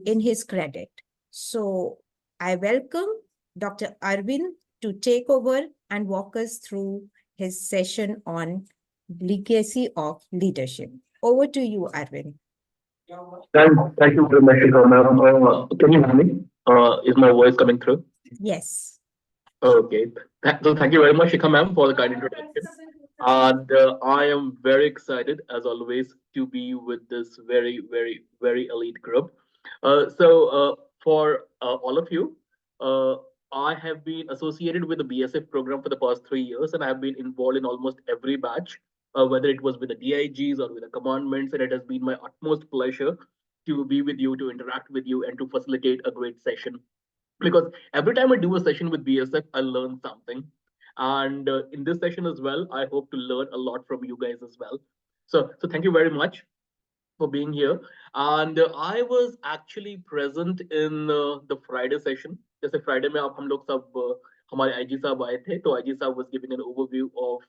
in his credit. So I welcome Dr. Arvind to take over and walk us through his session on legacy of leadership. Over to you, Arvind. Thank you very much, Shikha, ma'am. Can you hear me? Is my voice coming through? Yes. Okay. So thank you very much, Shikha, ma'am, for the kind introduction. And I am very excited, as always, to be with this very, very, very elite group. For all of you, I have been associated with the BSF program for the past 3 years, and I have been involved in almost every batch, whether it was with the DIGs or with the commandments, and it has been my utmost pleasure to be with you, to interact with you, and to facilitate a great session. Because every time I do a session with BSF, I learn something. And in this session as well, I hope to learn a lot from you guys as well. So thank you very much for being here. And I was actually present in the Friday session. जैसे Friday में आप हम लोग सब हमारे IG साहब आए थे, तो IG साहब was giving an overview of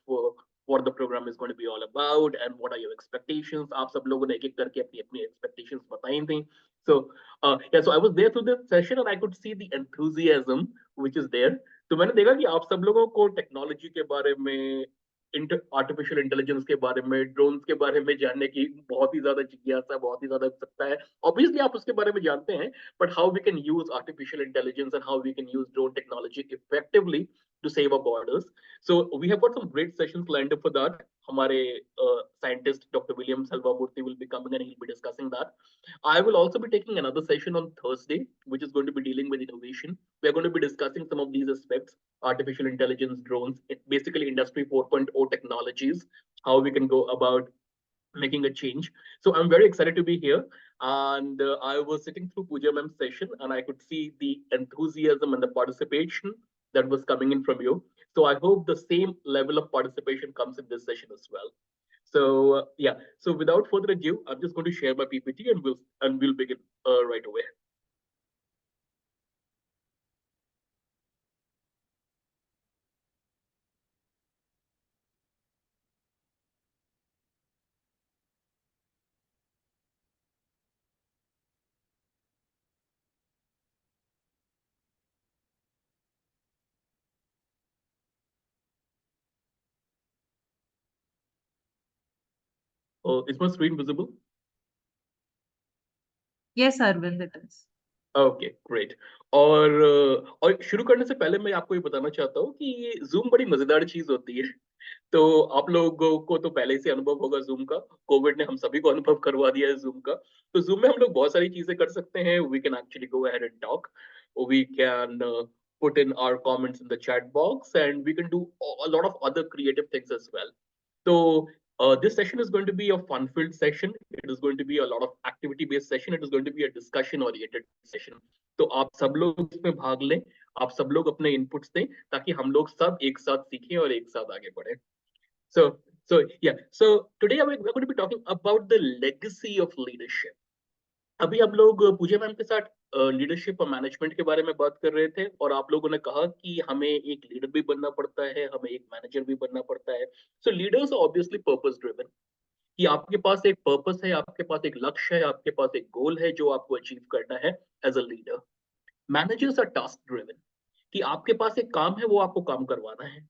what the program is going to be all about and what are your expectations. आप सब लोगों ने एक-एक करके अपनी expectations बताई थी. So so I was there through the session and I could see the enthusiasm which is there. तो मैंने देखा कि आप सब लोगों को टेक्नोलॉजी के बारे में, आर्टिफिशियल इंटेलिजेंस के बारे में, ड्रोन्स के बारे में जानने की बहुत ही ज्यादा जिज्ञासा, बहुत ही ज्यादा उत्सुकता है. ऑब्वियसली आप उसके बारे में जानते हैं, but how we can use artificial intelligence and how we can use drone technology effectively to save our borders. So we have got some great sessions lined up for that. Hamare scientist Dr. William Salvamurthy will be coming and he'll be discussing that. I will also be taking another session on Thursday, which is going to be dealing with innovation. We are going to be discussing some of these aspects: artificial intelligence, drones, basically industry 4.0 technologies, how we can go about making a change. So I'm very excited to be here. And I was sitting through Pooja ma'am's session and I could see the enthusiasm and the participation that was coming in from you. So I hope the same level of participation comes in this session as well. So yeah, so without further ado, I'm just going to share my PPT and we'll begin right away. Is my screen visible? Yes, Arvind, it is. Okay great. और शुरू करने से पहले मैं आपको ये बताना चाहता हूँ कि ये जूम बड़ी मजेदार चीज होती है। तो आप लोगों को तो पहले से अनुभव होगा जूम का, कोविड ने हम सभी को अनुभव करवा दिया है जूम का। तो जूम में हम लोग बहुत सारी चीजें कर सकते हैं। We can actually go ahead and talk, we can put in our comments in the chat box, and we can do a lot of other creative things as well. So this session is going to be a fun-filled session. It is going to be a lot of activity-based session. It is going to be a discussion-oriented session. तो आप सब लोग इसमें भाग लें, आप सब लोग अपने इनपुट्स दें ताकि हम लोग सब एक साथ सीखें और एक साथ आगे बढ़ें। So today we're going to be talking about the legacy of leadership. अभी हम लोग पूजा मैम के साथ लीडरशिप और मैनेजमेंट के बारे में बात कर रहे थे, और आप लोगों ने कहा कि हमें एक लीडर भी बनना पड़ता है, हमें एक मैनेजर भी बनना पड़ता है। So leaders are obviously purpose driven, कि आपके पास एक पर्पस है, आपके पास एक लक्ष्य है, आपके पास एक गोल है जो आपको अचीव करना है as a leader. Managers are task driven, कि आपके पास एक काम है, वो आपको काम करवाना है।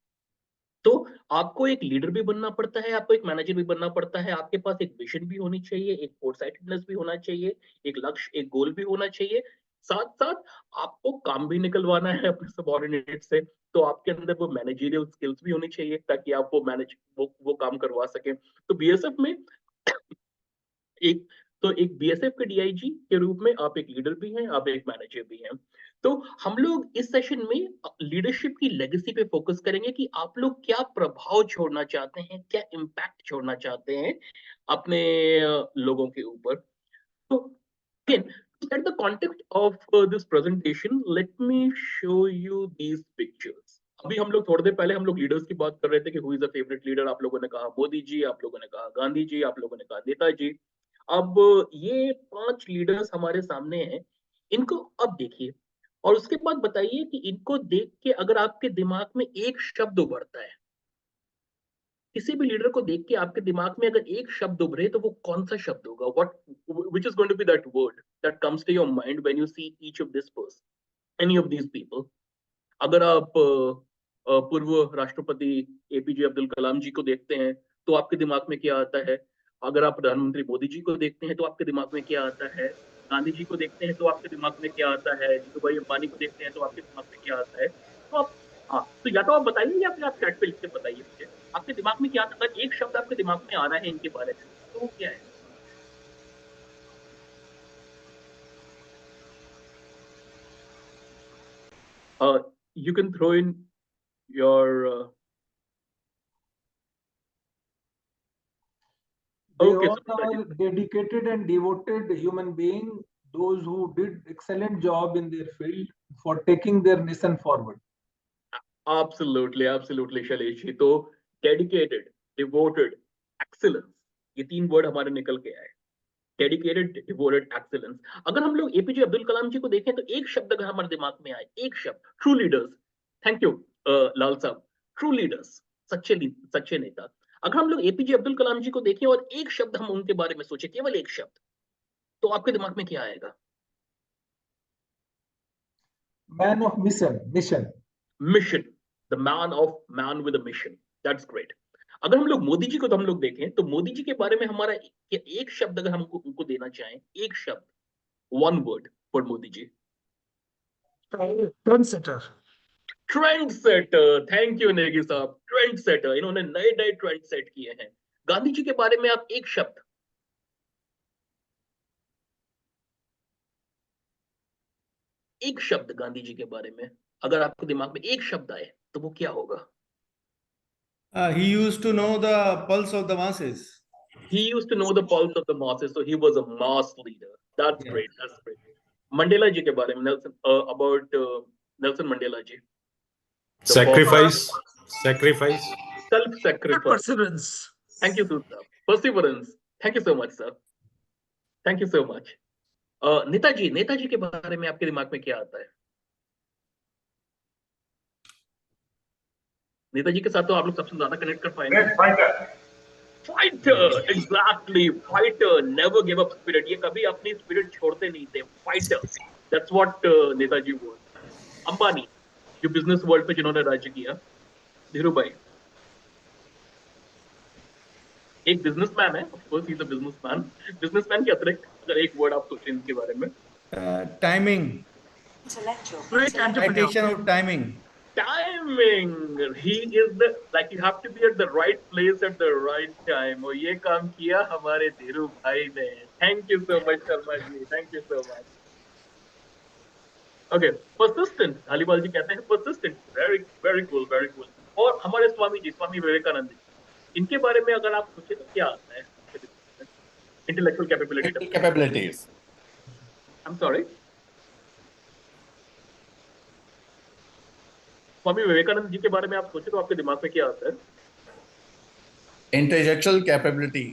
तो आपको एक लीडर भी बनना पड़ता है, आपको एक मैनेजर भी बनना पड़ता है। आपके पास एक विजन भी होनी चाहिए, एक फोरसाइटेडनेस भी होना चाहिए, एक लक्ष्य, एक गोल भी होना चाहिए। साथ साथ आपको काम भी निकलवाना है अपने सबऑर्डिनेट से, तो आपके अंदर वो मैनेजरियल स्किल्स भी होनी चाहिए ताकि आप वो काम करवा सकें। तो बीएसएफ में एक बीएसएफ के डीआईजी के रूप में आप एक लीडर भी हैं, आप एक मैनेजर भी हैं। तो हम लोग इस सेशन में लीडरशिप की लेगेसी पे फोकस करेंगे कि आप लोग क्या प्रभाव छोड़ना चाहते हैं, क्या इम्पैक्ट छोड़ना चाहते हैं अपने लोगों के ऊपर। तो again, to set the context of this presentation, let me show you these pictures. अभी हम लोग थोड़ी देर पहले हम लोग लीडर्स की बात कर रहे थे कि who is the favorite leader। आप लोगों ने कहा मोदी जी, आप लोगों ने कहा गांधी जी, आप लोगों ने कहा नेताजी। अब ये 5 लीडर्स हमारे सामने हैं, इनको अब देखिए और उसके बाद बताइए कि इनको देख के अगर आपके दिमाग में एक शब्द उभरता है, किसी भी लीडर को देख के आपके दिमाग में अगर एक शब्द उभरे तो वो कौन सा शब्द होगा? Which is going to be that word that comes to your mind when you see each of this person, any of these people? अगर आप पूर्व राष्ट्रपति एपीजे अब्दुल कलाम जी को देखते हैं तो आपके दिमाग में क्या आता है? अगर आप प्रधानमंत्री मोदी जी को देखते हैं तो आपके दिमाग में क्या आता है? गांधी जी को देखते हैं तो आपके दिमाग में क्या आता है? धीरूभाई अंबानी को देखते हैं तो आपके दिमाग में क्या आता है? तो आप तो या तो आप बताइए या फिर आप चैट पे लिख के बताइए मुझे आपके दिमाग में क्या आता है। एक शब्द आपके दिमाग में आ रहा है इनके बारे में, तो वो क्या है? You can throw in your They okay, all are dedicated and devoted human being, those who did excellent job in their field for taking their nation forward. Absolutely, absolutely, Shailesh ji. तो डेडिकेटेड, डिवोटेड, एक्सीलेंस, ये 3 word हमारे निकल के आए। Dedicated, devoted, excellence. अगर हम लोग APJ Abdul Kalam जी को देखें तो एक शब्द अगर हमारे दिमाग में आए, एक शब्द, ट्रू लीडर्स। थैंक यू लाल साहब, ट्रू लीडर्स, सच्चे नेता। अगर हम लोग एपीजे अब्दुल कलाम जी को देखें और एक शब्द हम उनके बारे में सोचे, केवल एक शब्द, तो आपके दिमाग में क्या आएगा? Man of mission. Mission, the man with a mission. That's great. अगर हम लोग मोदी जी को तो हम लोग देखें तो मोदी जी के बारे में हमारा एक शब्द अगर हम उनको देना चाहें, एक शब्द, one word for Modi ji. Trend setter. Thank you Negi साहब, ट्रेंड सेटर। इन्होंने नए ट्रेंड सेट किए हैं। गांधी जी के बारे में आप एक शब्द, गांधी जी के बारे में अगर आपके दिमाग में एक शब्द आए तो वो क्या होगा? He used to know the pulse of the masses. He used to know the pulse of the masses, so he was a mass leader. That's great. That's great. Mandela ji के बारे में, Nelson, about Nelson Mandela ji. Sacrifice. Self-sacrifice. Perseverance. Thank you, sir. Perseverance. Thank you so much, sir. Thank you so much. Netaji के बारे में आपके दिमाग में क्या आता है? नेताजी के साथ तो आप लोग सबसे ज्यादा कनेक्ट कर पाएंगे। Fighter, exactly, fighter, never give up spirit. ये कभी अपनी स्पिरिट छोड़ते नहीं थे। Fighter, that's what Netaji was. Ambani, जो बिजनेस वर्ल्ड पे जिन्होंने राज्य किया। धीरूभाई, एक बिजनेसमैन है, of course he is a businessman. Businessman के अतिरिक्त अगर एक वर्ड आप सोचें इनके बारे में, Timing, great entrepreneur, addition of timing. timing, he is the, like, you have to be at the right place at the right time, और ये काम किया हमारे धीरू भाई ने। Thank you so much Sharma ji, thank you so much. Okay, persistent, Dhaliwal ji कहते हैं persistent, very very cool, very cool. और हमारे स्वामी जी, स्वामी विवेकानंद जी, इनके बारे में अगर आप सोचे तो क्या आता है? Intellectual capability, Capabilities. I am sorry, Swami Vivekananda ji के बारे में आप सोचे तो आपके दिमाग में क्या आता है? Intellectual capability.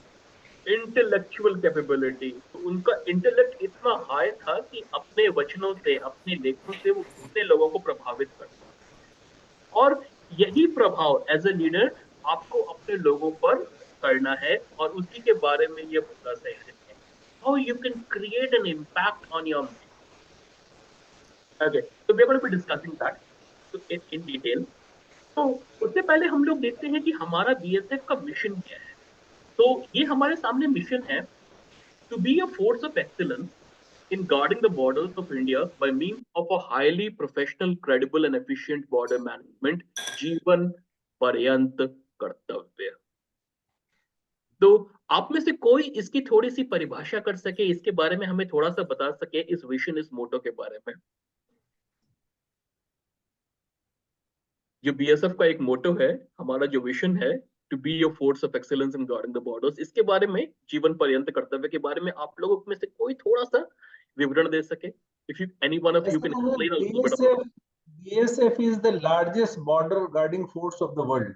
Intellectual capability. तो उनका इंटेलेक्ट इतना हाई था कि अपने वचनों से, अपने लेखों से वो कितने लोगों को प्रभावित करते, और यही प्रभाव एज ए लीडर आपको अपने लोगों पर करना है, और उसी के बारे में ये पूरा सेशन है, how you can create an impact on your. Okay, तो we are going to be discussing that in detail. तो उससे पहले हम लोग देखते हैं कि हमारा बीएसएफ का मिशन क्या है। तो ये हमारे सामने मिशन है, to be a force of excellence in guarding the borders of India by means of a highly professional, credible and efficient border management, जीवन पर्यंत कर्तव्य। तो आप में से कोई इसकी थोड़ी सी परिभाषा कर सके, इसके बारे में हमें थोड़ा सा बता सके, इस विजन, इस मोटो के बारे में? जो बीएसएफ का एक मोटो है, हमारा जो विजन है, to be your force of excellence in guarding the borders, इसके बारे में, जीवन पर्यंत कर्तव्य के बारे में आप लोगों में से कोई थोड़ा सा विवरण दे सके? If you, any one of you can explain a little bit about it. BSF is the largest border guarding force of the world.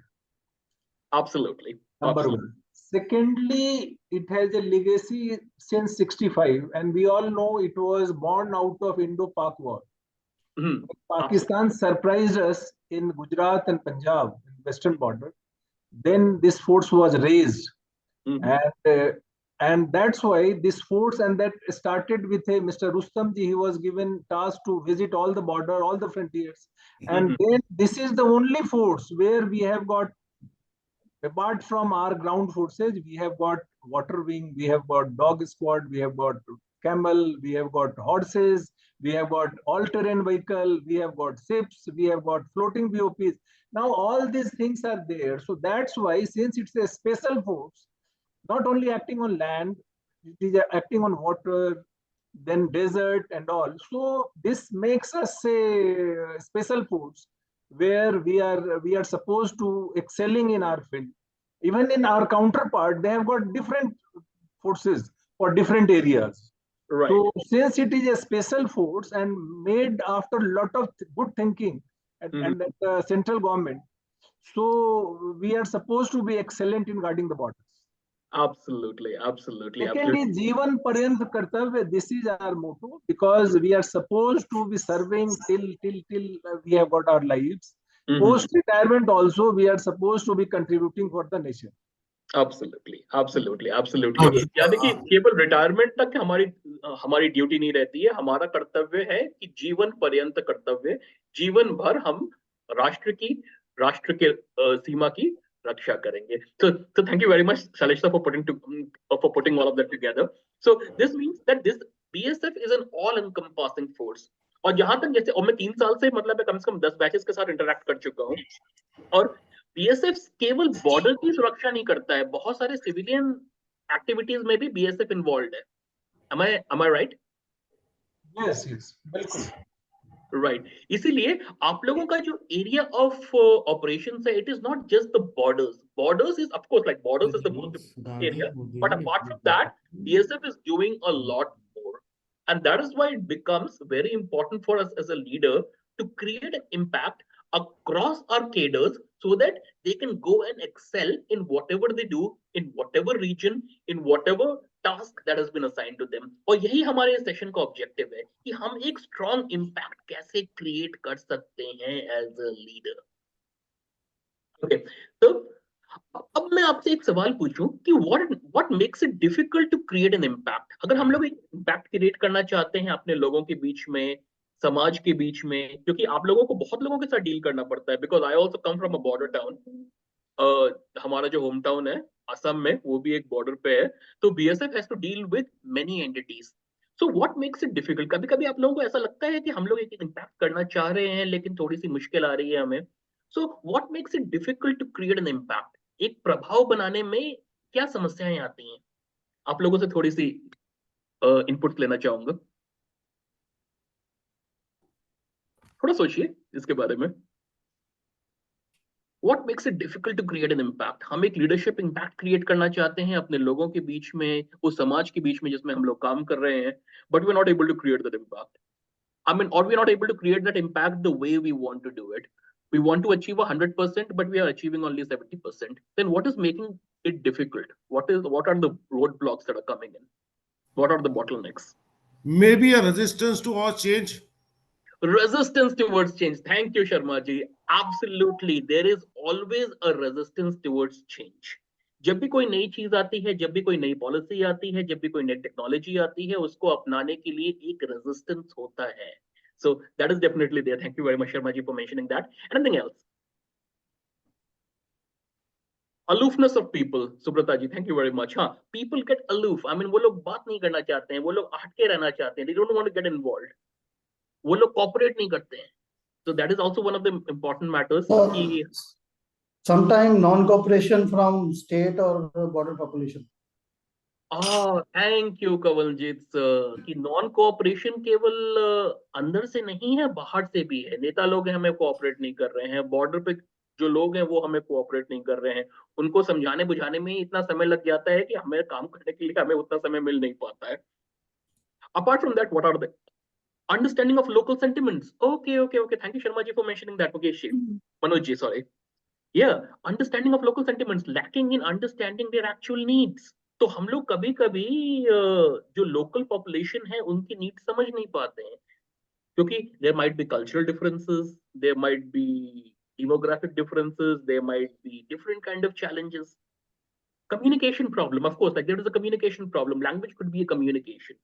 Absolutely. Number Absolutely. one. Secondly, it has a legacy since 65, and we all know it was born out of Indo-Pak War. Mhm. Pakistan surprised us in Gujarat and Punjab, western border. Then this force was raised, and that's why this force, and that started with a Mr. Rustam ji. He was given task to visit all the border, all the frontiers, and then this is the only force where we have got, apart from our ground forces, we have got water wing, we have got dog squad, we have got camel, we have got horses, we have got all-terrain vehicle, we have got ships, we have got floating BOPs. Now all these things are there. So that's why, since it's a special force, not only acting on land, it is acting on water, then desert and all. So this makes us a special force where we are supposed to excelling in our field. Even in our counterpart, they have got different forces for different areas. Right. So since it is a special force and made after a lot of good thinking and at the central government, so we are supposed to be excellent in guarding the borders. Absolutely, absolutely. Secondly, Jeevan Paryant Kartavya, this is our motto, because we are supposed to be serving till we have got our lives. Post-retirement also, we are supposed to be contributing for the nation. Absolutely, absolutely, absolutely. यानी कि केवल retirement तक हमारी duty नहीं रहती है, हमारा कर्तव्य है कि जीवन पर्यंत कर्तव्य, जीवन भर हम राष्ट्र के सीमा की रक्षा करेंगे। So thank you very much, Shailesh sir, for putting all of that together. So this means that this BSF is an all-encompassing force. और जहां तक जैसे, और मैं 3 साल से मतलब मैं कम से कम 10 बैचेस के साथ इंटरेक्ट कर चुका हूँ, और बीएसएफ केवल बॉर्डर की सुरक्षा नहीं करता है, बहुत सारे सिविलियन एक्टिविटीज में भी बीएसएफ इन्वॉल्व है। Am I right? Yes, बिल्कुल। Right. इसीलिए आप लोगों का जो एरिया ऑफ ऑपरेशन है, it is not just the borders. Borders is, of course, like borders is the most important area, but apart from that, BSF is doing a lot more, and that is why it becomes very important for us as a leader to create an impact across our cadres so that they can go and excel in whatever they do, in whatever region, in whatever task that has been assigned to them. और यही हमारे session का objective है कि हम एक strong impact कैसे create कर सकते हैं एज अ लीडर. ओके, तो अब मैं आपसे एक सवाल पूछूं कि what makes it difficult to create an impact? अगर हम लोग एक इम्पैक्ट क्रिएट करना चाहते हैं अपने लोगों के बीच में, समाज के बीच में, क्योंकि आप लोगों को बहुत लोगों के साथ डील करना पड़ता है, because I also come from a border town. हमारा जो होम टाउन है असम में, वो भी एक बॉर्डर पे है, तो BSF has to deal with many entities. So what makes it difficult? कभी कभी आप लोगों को ऐसा लगता है कि हम लोग एक इम्पैक्ट करना चाह रहे हैं लेकिन थोड़ी सी मुश्किल आ रही है हमें. So what makes it difficult to create an impact? एक प्रभाव बनाने में क्या समस्याएं आती हैं? आप लोगों से थोड़ी सी इनपुट लेना चाहूंगा. थोड़ा सोचिए इसके बारे में. What makes it difficult to create an impact? हम एक लीडरशिप इम्पैक्ट क्रिएट करना चाहते हैं अपने लोगों के बीच में, उस समाज के बीच में जिसमें हम लोग काम कर रहे हैं, but we're not able to create that impact. I mean, or we're not able to create that impact the way we want to do it. We want to achieve 100%, but we are achieving only 70%. Then what is making it difficult? What are the roadblocks that are coming in? What are the bottlenecks? Maybe a resistance to all change. Resistance towards change. Thank you, Sharma ji. Absolutely, there is always a resistance towards change. जब भी कोई नई चीज आती है, जब भी कोई नई पॉलिसी आती है, जब भी कोई नई टेक्नोलॉजी आती है, उसको अपनाने के लिए एक रेजिस्टेंस होता है. So that is definitely there. Thank you very much, Sharma ji, for mentioning that. Anything else? Aloofness of people. Subrata ji, thank you very much. हाँ, people get aloof. I mean, वो लोग बात नहीं करना चाहते हैं, वो लोग हटके रहना चाहते हैं. They don't want to get involved. वो लोग कॉपरेट नहीं करते हैं. So that is also one of the important matters. कि Sometimes non-cooperation from state or border population. Thank you Kawaljeet sir. कि नॉन कोऑपरेशन केवल अंदर से नहीं है, बाहर से भी है. नेता लोग हमें कोऑपरेट नहीं कर रहे हैं, बॉर्डर पे जो लोग हैं वो हमें कोऑपरेट नहीं कर रहे हैं. उनको समझाने बुझाने में ही इतना समय लग जाता है कि हमें काम करने के लिए हमें उतना समय मिल नहीं पाता है. Apart from that, what are the understanding of local sentiments? Okay. Thank you, Sharma ji, for mentioning that. Okay, Manoj ji, sorry. Yeah, understanding of local sentiments, lacking in understanding their actual needs. तो हम लोग कभी कभी जो local population है उनकी need समझ नहीं पाते हैं, क्योंकि there might be cultural differences, there might be demographic differences, there might be different kind of challenges. Communication problem, of course, like there is a communication problem. Language could be a communication.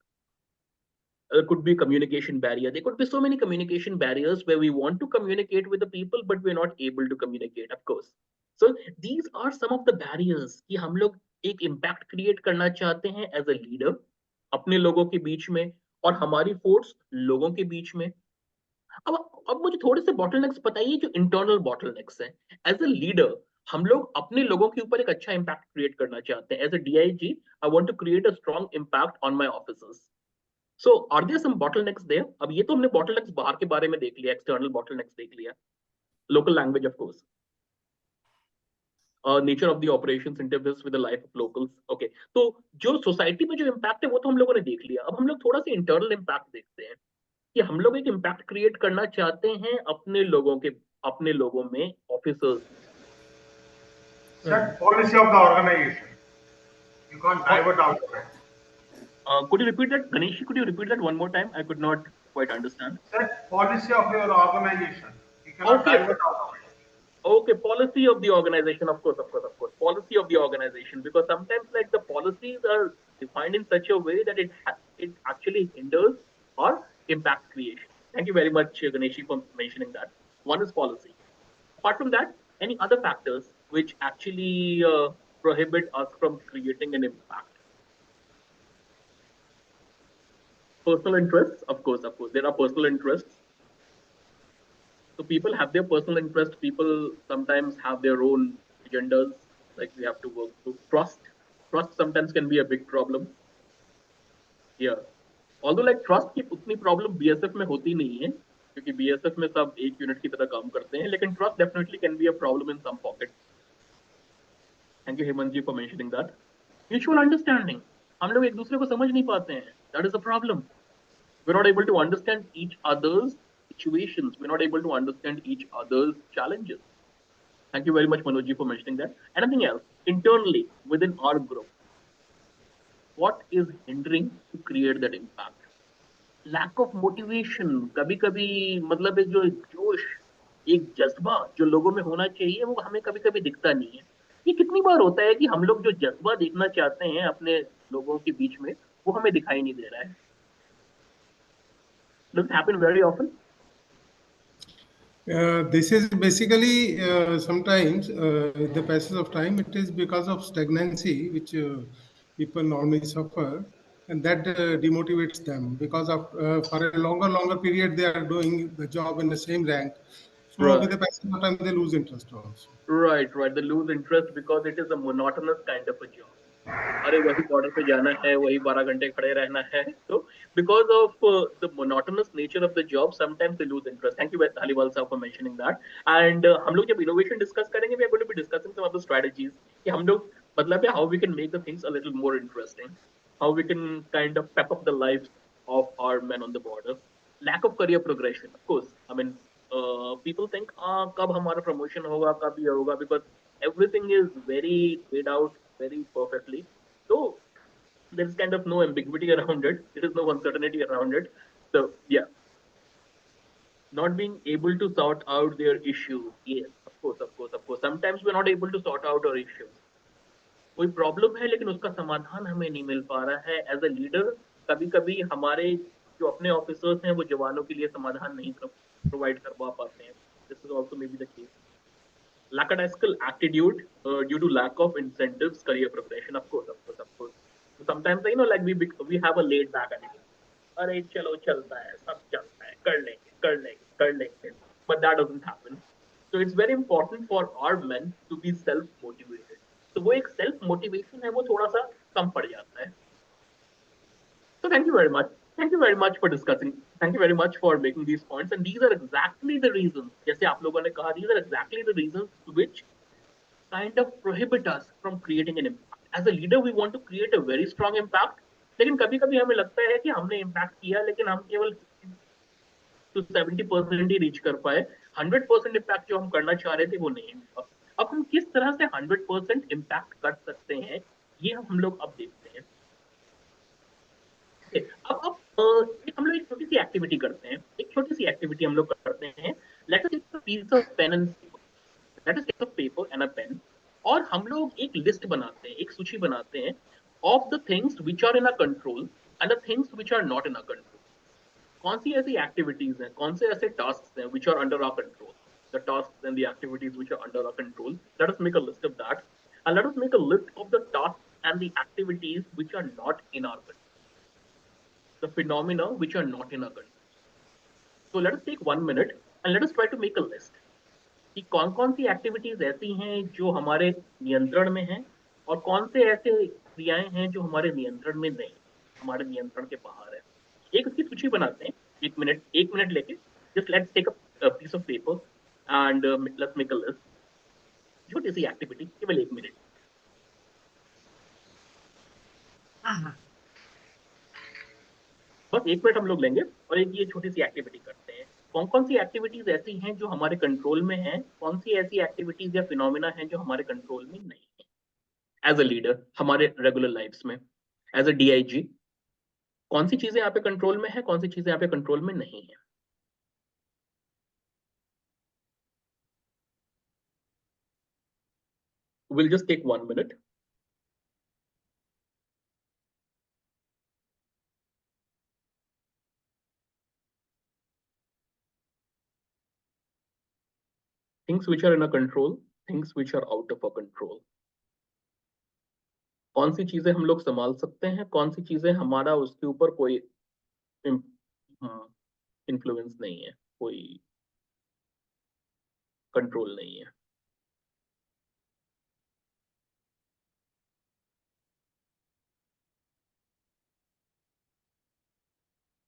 Could be communication barrier. There could be so many communication barriers where we want to communicate with the people, but we're not able to communicate, of course. So these are some of the barriers कि हम लोग एक impact create करना चाहते हैं as a leader अपने लोगों के बीच में और हमारी force लोगों के बीच में. अब मुझे थोड़े से bottlenecks बताइए जो internal bottlenecks हैं. As a leader हम लोग अपने लोगों के ऊपर एक अच्छा impact create करना चाहते हैं. As a DIG, I want to create a strong impact on my officers. So are there some bottlenecks there? अब ये तो हमने bottlenecks बाहर के बारे में देख लिया, external bottlenecks देख लिया. Local language, of course. Nature of the operations interferes with the life of locals. Okay. तो जो society में जो impact है वो तो हम लोगों ने देख लिया. अब हम लोग थोड़ा सा internal impact देखते हैं कि हम लोग एक impact create करना चाहते हैं अपने लोगों में officers. Set policy of the organization. You can't divert out of it. Could you repeat that, Ganesh? Could you repeat that one more time? I could not quite understand. Set policy of your organization. You cannot divert out of it. Okay, policy of the organization, of course. Policy of the organization, because sometimes like the policies are defined in such a way that it actually hinders or impact creation. Thank you very much, Ganesh, for mentioning that. One is policy. Apart from that, any other factors which actually prohibit us from creating an impact? Personal interests, of course, there are personal interests. So people have their personal interests. People sometimes have their own agendas, like we have to work through. Trust sometimes can be a big problem. Yeah, although like trust की उतनी problem BSF में होती नहीं है, क्योंकि BSF में सब एक यूनिट की तरह काम करते हैं, लेकिन trust definitely can be a problem in some pockets. Thank you, Hemant ji, for mentioning that. Mutual understanding, हम लोग एक दूसरे को समझ नहीं पाते हैं. That is a problem. We're not able to understand each other's situations. We're not able to understand each other's challenges. Thank you very much, Manoj ji, for mentioning that. Anything else internally within our group? What is hindering to create that impact? Lack of motivation. कभी-कभी मतलब एक जो जोश, एक जज्बा जो लोगों में होना चाहिए वो हमें कभी-कभी दिखता नहीं है. ये कितनी बार होता है कि हम लोग जो जज्बा देखना चाहते हैं अपने लोगों के बीच में वो हमें दिखाई नहीं दे रहा है. Does it happen very often? This is basically sometimes the passage of time, it is because of stagnancy which people normally suffer, and that demotivates them because of for a longer period they are doing the job in the same rank. So with the passage of time they lose interest also. Right. They lose interest because it is a monotonous kind of a job. अरे वही border पे जाना है, वही 12 घंटे खड़े रहना है. So because of the monotonous nature of the job, sometimes they lose interest. Thank you, Dhaliwal sir, for mentioning that. And हम लोग जब innovation discuss करेंगे, we are going to be discussing some of the strategies कि हम लोग मतलब how we can make the things a little more interesting, how we can kind of pep up the lives of our men on the border. Lack of career progression, of course. I mean, people think कब हमारा promotion होगा, कब ये होगा, because everything is very laid out very perfectly. So there's kind of no ambiguity around it. There is no uncertainty around it. So yeah, not being able to sort out their issues. Yes, of course. Sometimes we're not able to sort out our issues. कोई problem है लेकिन उसका समाधान हमें नहीं मिल पा रहा है. एज अ लीडर कभी-कभी हमारे जो अपने ऑफिसर्स हैं वो जवानों के लिए समाधान नहीं प्रोवाइड करवा पाते हैं. This is also may be the case. Lackadaisical attitude due to lack of incentives, career progression, of course. Sometimes, like we have a laid back attitude. अरे चलो चलता है, सब चलता है, कर लेंगे. But that doesn't happen. So it's very important for our men to be self-motivated. तो वो एक self-motivation है, वो थोड़ा सा कम पड़ जाता है. So thank you very much. Thank you very much for discussing. Thank you very much for making these points. And these are exactly the reasons, जैसे आप लोगों ने कहा, these are exactly the reasons which kind of prohibit us from creating an impact. As a leader, we want to create a very strong impact. लेकिन कभी-कभी हमें लगता है कि हमने impact किया, लेकिन हम केवल 70% ही रीच कर पाए. 100% impact जो हम करना चाह रहे थे वो नहीं हुआ. अब हम किस तरह से 100% impact कर सकते हैं, ये हम लोग अब देखते हैं. अब हम लोग एक छोटी सी एक्टिविटी करते हैं. एक छोटी सी एक्टिविटी हम लोग करते हैं. Let us take a piece of pen and paper. Let us take a paper and a pen. और हम लोग एक लिस्ट बनाते हैं, एक सूची बनाते हैं of the things which are in our control and the things which are not in our control. कौन सी ऐसी एक्टिविटीज हैं, कौन से ऐसे टास्क्स हैं which are under our control. The tasks and the activities which are under our control. Let us make a list of that, and let us make a list of the tasks and the activities which are not in our control. The phenomena which are not in our control. So let us take 1 minute and let us try to make a list. कि कौन-कौन सी activities ऐसी हैं जो हमारे नियंत्रण में हैं और कौन से ऐसे क्रियाएं हैं जो हमारे नियंत्रण में नहीं, हमारे नियंत्रण के बाहर है. एक उसकी सूची बनाते हैं. 1 मिनट लेके just let's take a piece of paper and let's make a list. छोटी सी एक्टिविटी, केवल 1 मिनट. बस 1 मिनट हम लोग लेंगे और एक ये छोटी सी एक्टिविटी करते हैं. कौन-कौन सी एक्टिविटीज ऐसी हैं जो हमारे कंट्रोल में हैं, कौन सी ऐसी एक्टिविटीज या फिनोमेना हैं जो हमारे कंट्रोल में नहीं है. एज अ लीडर हमारे रेगुलर लाइफ्स में, एज अ DIG, कौन सी चीजें यहाँ पे कंट्रोल में है, कौन सी चीजें यहाँ पे कंट्रोल में नहीं है. We'll just take 1 minute. Things which are in our control, things which are out of our control. कौन सी चीजें हम लोग संभाल सकते हैं, कौन सी चीजें हमारा उसके ऊपर कोई इन्फ्लुएंस नहीं है, कोई कंट्रोल नहीं है.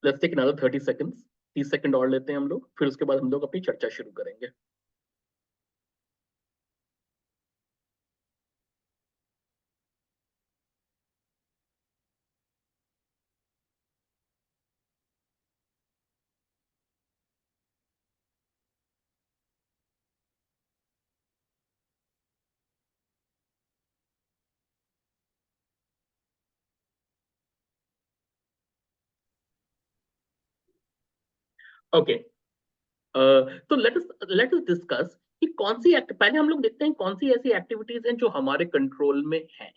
Let's take another 30 seconds. 30 second और लेते हैं हम लोग, फिर उसके बाद हम लोग अपनी चर्चा शुरू करेंगे. ओके, तो लेट अस डिस्कस कि कौन सी पहले हम लोग देखते हैं कौन सी ऐसी एक्टिविटीज हैं जो हमारे कंट्रोल में हैं.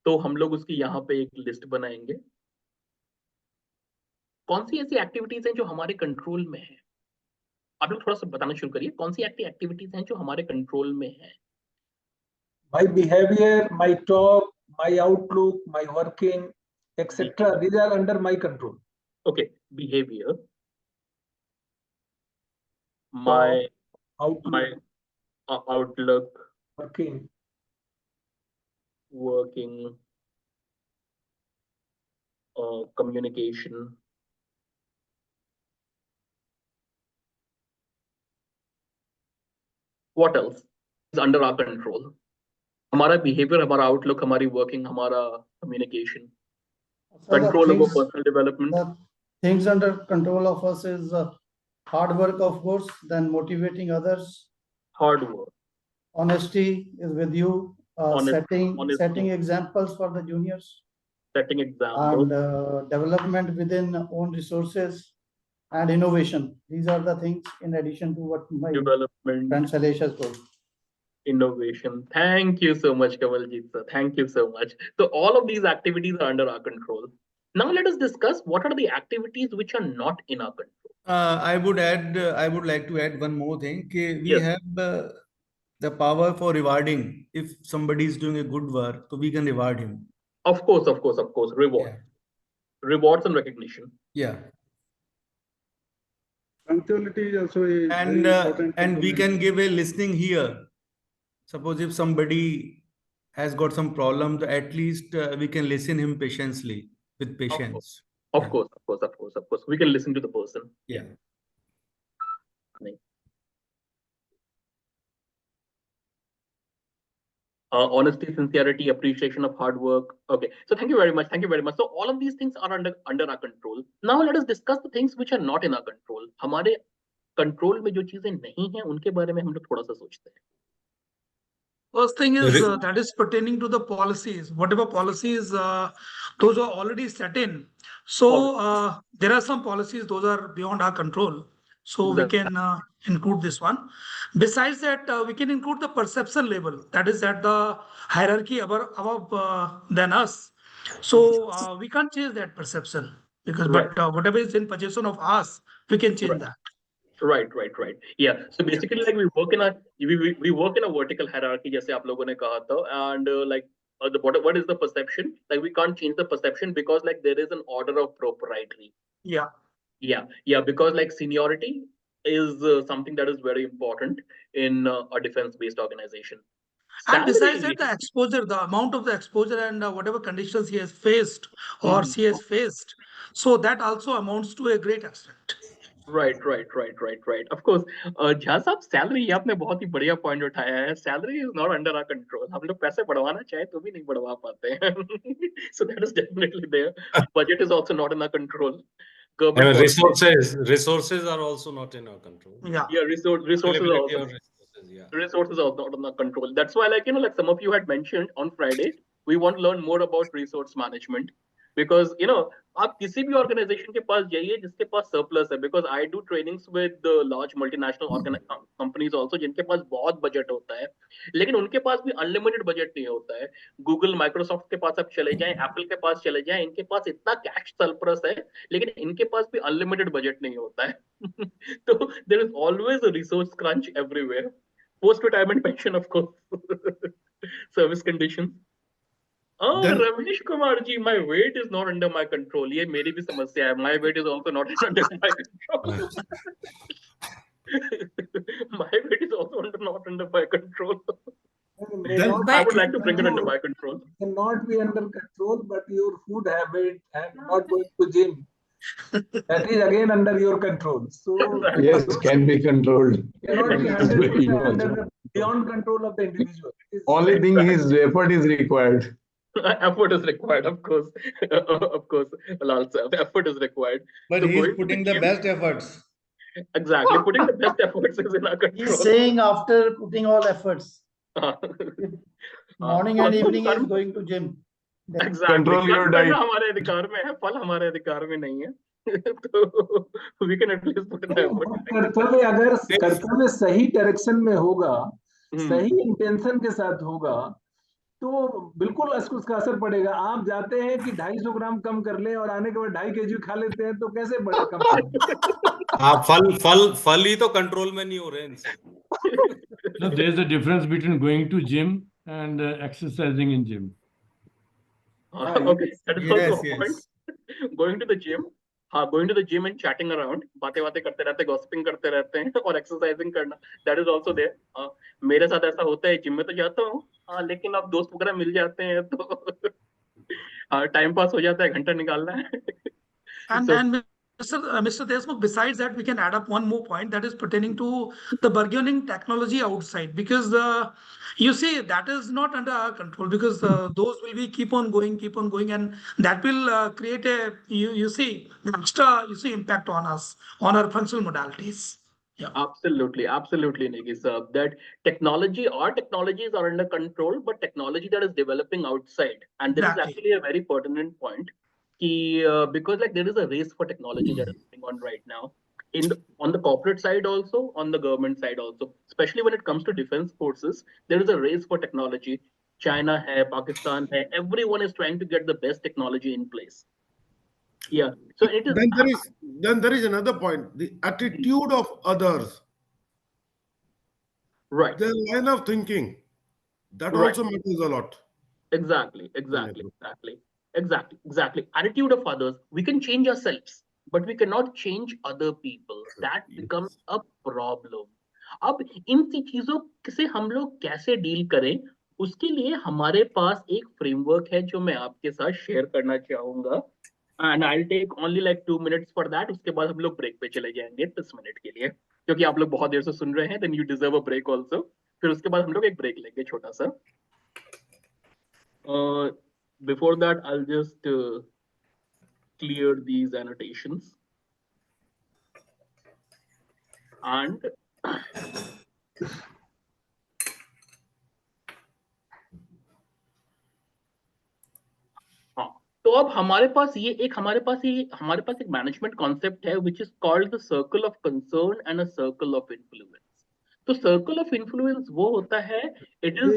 तो हम लोग उसकी यहाँ पे एक लिस्ट बनाएंगे. कौन सी ऐसी एक्टिविटीज हैं जो हमारे कंट्रोल में है. आप लोग थोड़ा सा बताना शुरू करिए कौन सी एक्टिविटीज हैं जो हमारे कंट्रोल में है. My behavior, my talk, my outlook, my working, etc. These are under my control. Okay, behavior, my Outlook, outlook, working, working, communication. What else is under our control? हमारा behavior, हमारा outlook, हमारी working, हमारा communication, So the control over things- personal development. The things under control of us is hard work, of course, then motivating others. Hard work, Honesty is with you, Honesty. setting examples for the juniors, setting examples, and development within own resources and innovation. These are the things in addition to what my development, friend Salesh has told. innovation. Thank you so much, Kawaljeet sir. Thank you so much. So all of these activities are under our control. Now let us discuss what are the activities which are not in our control. I would like to add one more thing. We Yes. have the power for rewarding. If somebody is doing a good work, so we can reward him. Of course. Reward. Yeah. Rewards and recognition. Yeah. Punctuality is also a And very important and we component. can give a listening here. Suppose if somebody has got some problems, at least we can listen him patiently with patience. Of Yeah. course. We can listen to the person. Yeah. Honesty, sincerity, appreciation of hard work. Okay, so thank you very much. So all of these things are under our control. Now let us discuss the things which are not in our control. हमारे control में जो चीजें नहीं हैं उनके बारे में हम लोग थोड़ा सा सोचते हैं. First thing is that is pertaining to the policies. Whatever policies, those are already set in. So there are some policies, those are beyond our control. So we can include this one. Besides that, we can include the perception level. That is at the hierarchy above than us. So we can't change that perception because but whatever is in possession of us, we can change that. Right. Yeah. So basically, like we work in a vertical hierarchy, जैसे आप लोगों ने कहा था, and what is the perception? Like we can't change the perception because like there is an order of proprietary. Yeah. Because like seniority is something that is very important in a defense-based organization. And besides that, the exposure, the amount of the exposure and whatever conditions he has faced or she has faced, so that also amounts to a great extent. Right. Of course, Jha साहब salary ये आपने बहुत ही बढ़िया point उठाया है. Salary is not under our control. हम लोग पैसे बढ़वाना चाहे तो भी नहीं बढ़वा पाते हैं. So that is definitely there. Budget is also not in our control. And resources are also not in our control. Yeah, resources are also. Resources are not in our control. That's why, like some of you had mentioned on Friday, we want to learn more about resource management. Because आप किसी भी organisation के पास जाइए जिसके पास surplus है, because I do trainings with large multinational companies also जिनके पास बहुत budget होता है, लेकिन उनके पास भी अनलिमिटेड बजट नहीं होता है. गूगल, माइक्रोसॉफ्ट के पास आप चले जाएं, एप्पल के पास चले जाएं, इनके पास इतना कैश सरप्लस है लेकिन इनके पास भी अनलिमिटेड बजट नहीं होता है. तो there is always a resource crunch everywhere. Post retirement pension of course, service conditions. Ramesh Kumar ji, my weight is not under my control. ये मेरी भी समस्या है. My weight is also not under my control. My weight is also not under my control. I would like to bring it under my control. Cannot be under control, but your food habit and not going to gym, that is again under your control. So yes, can be controlled. Cannot be 100% under the beyond control of the individual. Only thing is effort is required. Effort is required, of course. Lal sir, effort is required. But So he is going to putting the the gym- best efforts. Exactly, putting the best efforts is in our control. He's saying after putting all efforts, morning and evening he is going to gym. Exactly. Control your कर्म diet. करना हमारे अधिकार में है, फल हमारे अधिकार में नहीं है. तो we can at least put in the effort. कर्तव्य अगर कर्तव्य सही डायरेक्शन में होगा, सही इंटेंशन के साथ होगा, तो बिल्कुल उसका असर पड़ेगा। आप जाते हैं कि 250 ग्राम कम कर ले और आने के बाद 2.5 kg खा लेते हैं, तो कैसे बढ़े कम होगा? हाँ, फल ही तो कंट्रोल में नहीं हो रहे हैं इनसे। So there is a difference between going to gym and exercising in gym. Okay, that is also a Yes, point. yes. Going to the gym, हाँ, going to the gym and chatting around, बातें करते रहते हैं, gossiping करते रहते हैं और exercising करना, that is also there. मेरे साथ ऐसा होता है, जिम में तो जाता हूँ, लेकिन अब दोस्त वगैरह मिल जाते हैं तो टाइम पास हो जाता है, घंटा निकालना है। And Mr. Deshmukh, besides that, we can add up one more point that is pertaining to the burgeoning technology outside, because you see that is not under our control, because those will be keep on going, and that will create a you see extra impact on us, on our functional modalities. Yeah. Absolutely, Negi sir. That our technologies are under control, but technology that is developing outside, and this is actually a very pertinent point. Because like there is a race for technology that is going on right now, on the corporate side also, on the government side also, especially when it comes to defense forces, there is a race for technology. China hai, Pakistan hai, everyone is trying to get the best technology in place. Yeah, so it is. Then there is another point: the attitude of others, right? Their line of thinking, that Right. also matters a lot. Exactly. Attitude of others. We can change ourselves, but we cannot change other people. That becomes a problem. अब इन सी चीजों से हम लोग कैसे deal करें, उसके लिए हमारे पास एक फ्रेमवर्क है जो मैं आपके साथ शेयर करना चाहूंगा, and I will take only like 2 minutes for that. उसके बाद हम लोग ब्रेक पे चले जाएंगे 10 मिनट के लिए, क्योंकि आप लोग बहुत देर से सुन रहे हैं, then you deserve a break also. फिर उसके बाद हम लोग एक ब्रेक लेंगे छोटा सा। Before that, I'll just clear these annotations. And तो अब हमारे पास एक मैनेजमेंट कॉन्सेप्ट है which is called the circle of concern and a circle of influence. तो circle of influence वो होता है, it is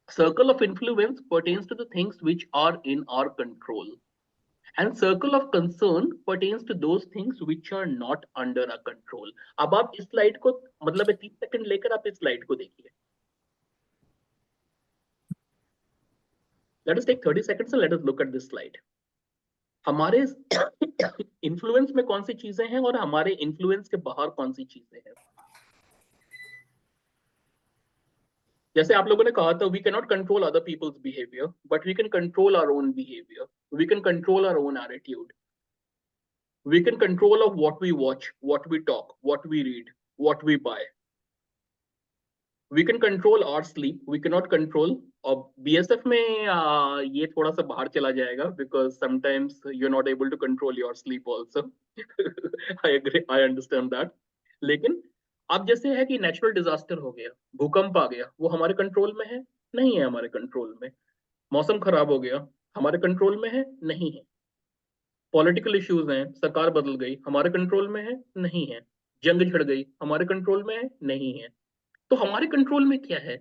a circle of influence pertains to the things which are in our control, and circle of concern pertains to those things which are not under our control. अब आप इस slide को, मतलब 30 second लेकर आप इस slide को देखिए। Let us take 30 seconds and let us look at this slide. हमारे इन्फ्लुएंस में कौन सी चीजें हैं और हमारे इन्फ्लुएंस के बाहर कौन सी चीजें हैं। जैसे आप लोगों ने कहा था, we cannot control other people's behavior, but we can control our own behavior. We can control our own attitude. We can control of what we watch, what we talk, what we read, what we buy. We can control our sleep. We cannot control. और BSF में ये थोड़ा सा बाहर चला जाएगा, because sometimes you're not able to control your sleep also. I agree, I understand that. लेकिन अब जैसे है कि नेचुरल डिजास्टर हो गया, भूकंप आ गया, वो हमारे कंट्रोल में है? नहीं है हमारे कंट्रोल में। मौसम खराब हो गया, हमारे कंट्रोल में है? नहीं है। पॉलिटिकल इश्यूज हैं, सरकार बदल गई, हमारे कंट्रोल में है? नहीं है। जंग छिड़ गई, हमारे कंट्रोल में है? नहीं है। तो हमारे कंट्रोल में क्या है?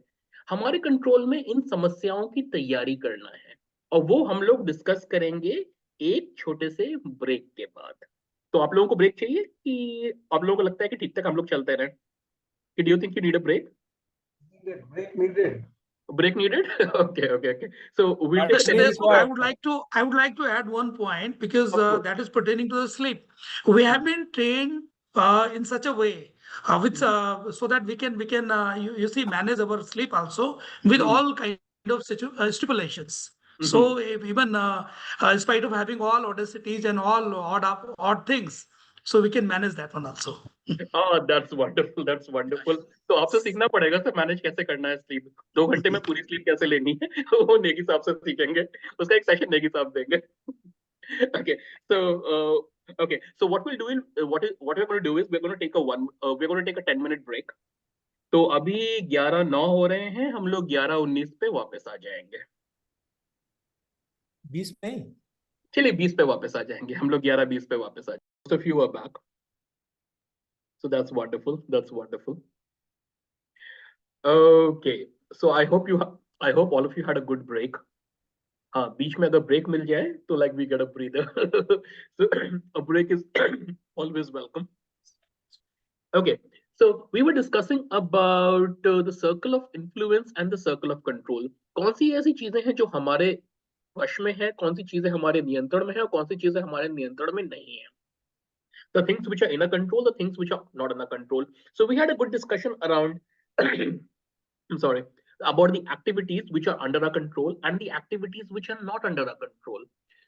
हमारे कंट्रोल में इन समस्याओं की तैयारी करना है, और वो हम लोग डिस्कस करेंगे एक छोटे से ब्रेक के बाद। तो आप लोगों को ब्रेक चाहिए कि आप लोगों को लगता है कि ठीक तक हम लोग चलते रहे? कि do you think you need a break? Break needed? Okay. So we'll take the next I would like to add one point, because that is pertaining to the sleep. We have been trained in such a way, which so that we can you see manage our sleep also with all kind of stipulations. So even in spite of having all audacities and all odd things, so we can manage that one also. Oh, that's wonderful. That's wonderful. तो आपसे सीखना पड़ेगा sir, manage कैसे करना है sleep. 2 घंटे में पूरी स्लीप कैसे लेनी है, वो नेगी साहब से सीखेंगे। उसका एक सेशन नेगी साहब देंगे। Okay, so what we're going to do is we're going to take a 10-minute break. तो अभी 11:09 हो रहे हैं, हम लोग 11:19 पे वापस आ जाएंगे। 20 पे? चलिए 20 पे वापस आ जाएंगे हम लोग, 11:20 पे वापस आ जाएंगे। So few are back. So that's wonderful. Okay. So I hope all of you had a good break. बीच में अगर break मिल जाए तो like we get a breather. So a break is always welcome. Okay, so we were discussing about the circle of influence and the circle of control. कौन सी ऐसी चीजें हैं जो हमारे वश में है, कौन सी चीजें हमारे नियंत्रण में है और कौन सी चीजें हमारे नियंत्रण में नहीं है. The things which are in our control, the things which are not in our control. So we had a good discussion around I'm sorry, about the activities which are under our control and the activities which are not under our control.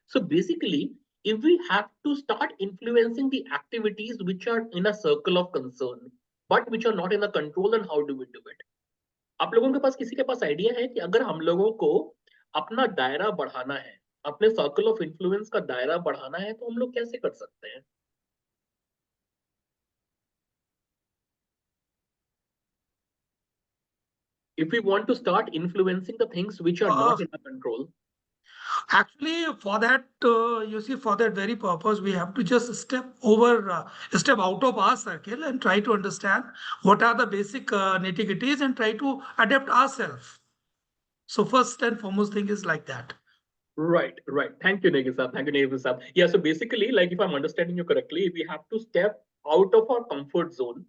So basically, if we have to start influencing the activities which are in a circle of concern, but which are not in our control, then how do we do it? आप लोगों के पास किसी के पास idea है कि अगर हम लोगों को अपना दायरा बढ़ाना है, अपने सर्कल ऑफ इन्फ्लुएंस का दायरा बढ़ाना है, तो हम लोग कैसे कर सकते हैं? If we want to start influencing the things which are not in our control. Actually, for that, you see, for that very purpose, we have to just step out of our circle and try to understand what are the basic nitty-gritties and try to adapt ourselves. So first and foremost thing is like that. Right. Thank you, Negi sir. Thank you, Negi sir. Yeah, so basically, like if I'm understanding you correctly, we have to step out of our comfort zone.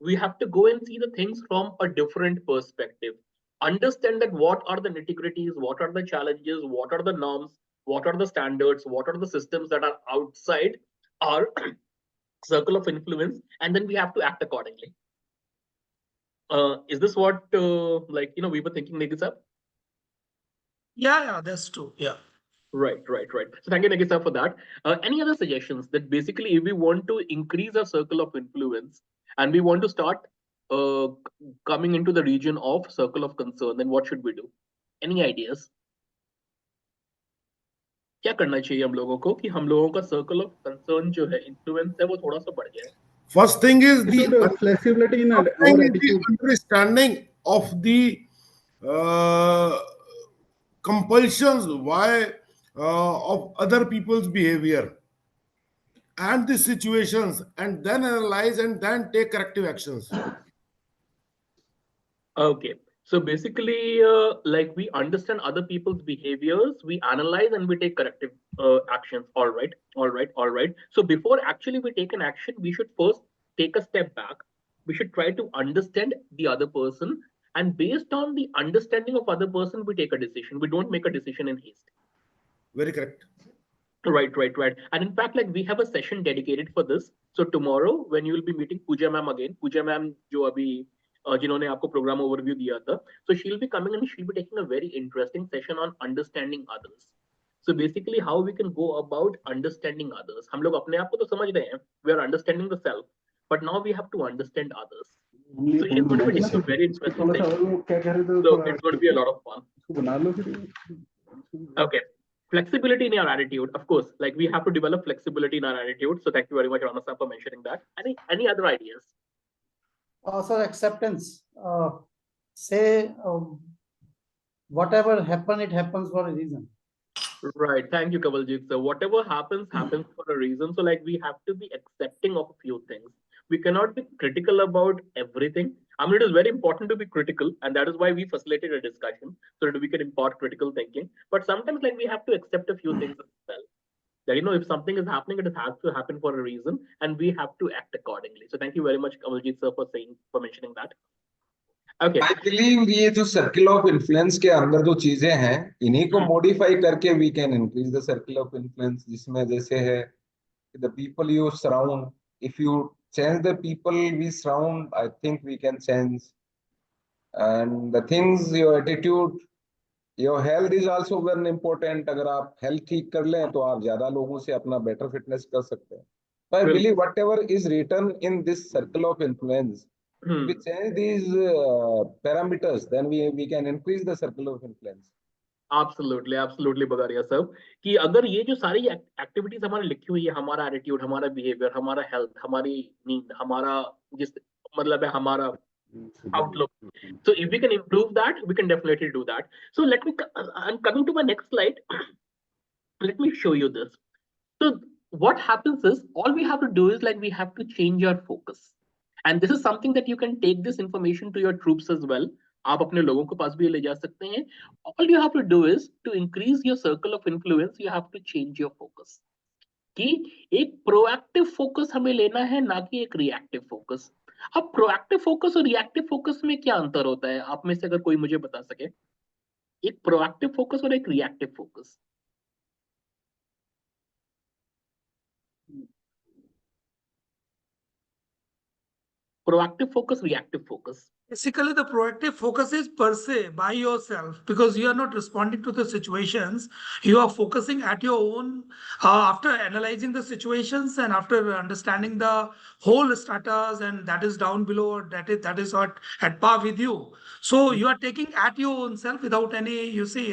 We have to go and see the things from a different perspective. Understand that what are the nitty-gritties, what are the challenges, what are the norms, what are the standards, what are the systems that are outside our circle of influence, and then we have to act accordingly. Is this what we were thinking, Negi sir? Yeah, that's true. Yeah. Right. So thank you, Negi sir, for that. Any other suggestions that basically if we want to increase our circle of influence and we want to start coming into the region of circle of concern, then what should we do? Any ideas? क्या करना चाहिए हम लोगों को कि हम लोगों का सर्कल ऑफ कंसर्न जो है, इन्फ्लुएंस है, वो थोड़ा सा बढ़ जाए? First thing is the flexibility in our understanding of the compulsions of other people's behavior and the situations, and then analyze and then take corrective actions. Okay, so basically, like we understand other people's behaviors, we analyze and we take corrective actions. All right. So before actually we take an action, we should first take a step back. We should try to understand the other person, and based on the understanding of other person, we take a decision. We don't make a decision in haste. Very correct. Right. And in fact, like we have a session dedicated for this. So tomorrow, when you will be meeting Pooja ma'am again, Pooja ma'am जो अभी जिन्होंने आपको program overview दिया था, so she'll be coming and she'll be taking a very interesting session on understanding others. So basically, how we can go about understanding others. हम लोग अपने आप को तो समझ रहे हैं, we are understanding the self, but now we have to understand others. So she's going to be taking a very interesting session. So it's going to be a lot of fun. Okay. Flexibility in your attitude, of course, like we have to develop flexibility in our attitude. So thank you very much, Rana sir, for mentioning that. Any other ideas? So acceptance. Say whatever happens, it happens for a reason. Right. Thank you, Kavaljit. So whatever happens for a reason. So like we have to be accepting of a few things. We cannot be critical about everything. I mean, it is very important to be critical, and that is why we facilitate a discussion so that we can impart critical thinking. But sometimes, like we have to accept a few things as well. That if something is happening, it has to happen for a reason, and we have to act accordingly. So thank you very much, Kavaljit sir, for mentioning that. Okay. I believe ये जो circle of influence के अंदर जो चीजें हैं, इन्हीं को modify करके we can increase the circle of influence. जिसमें जैसे है the people you surround. If you change the people we surround, I think we can change. And the things, your attitude, your health is also very important. अगर आप health ठीक कर लें तो आप ज्यादा लोगों से अपना better fitness कर सकते हैं. So I believe whatever is written in this circle of influence, if we change these parameters, then we can increase the circle of influence. Absolutely, Bagaria sir. कि अगर ये जो सारी एक्टिविटीज हमारी लिखी हुई है, हमारा एटीट्यूड, हमारा बिहेवियर, हमारा हेल्थ, हमारी नींद, हमारा जिस मतलब है हमारा outlook. So if we can improve that, we can definitely do that. So I'm coming to my next slide. Let me show you this. So what happens is, all we have to do is like we have to change our focus. And this is something that you can take this information to your troops as well. आप अपने लोगों के पास भी ये ले जा सकते हैं. All you have to do is to increase your circle of influence, you have to change your focus. कि एक प्रोएक्टिव फोकस हमें लेना है, ना कि एक रिएक्टिव फोकस. अब प्रोएक्टिव फोकस और रिएक्टिव फोकस में क्या अंतर होता है, आप में से अगर कोई मुझे बता सके, एक प्रोएक्टिव फोकस और एक reactive focus. Proactive focus, reactive focus. Basically, the proactive focus is per se by yourself, because you are not responding to the situations. You are focusing at your own, after analyzing the situations and after understanding the whole status, and that is down below, that is what at par with you. So you are taking at your own self without any, you see,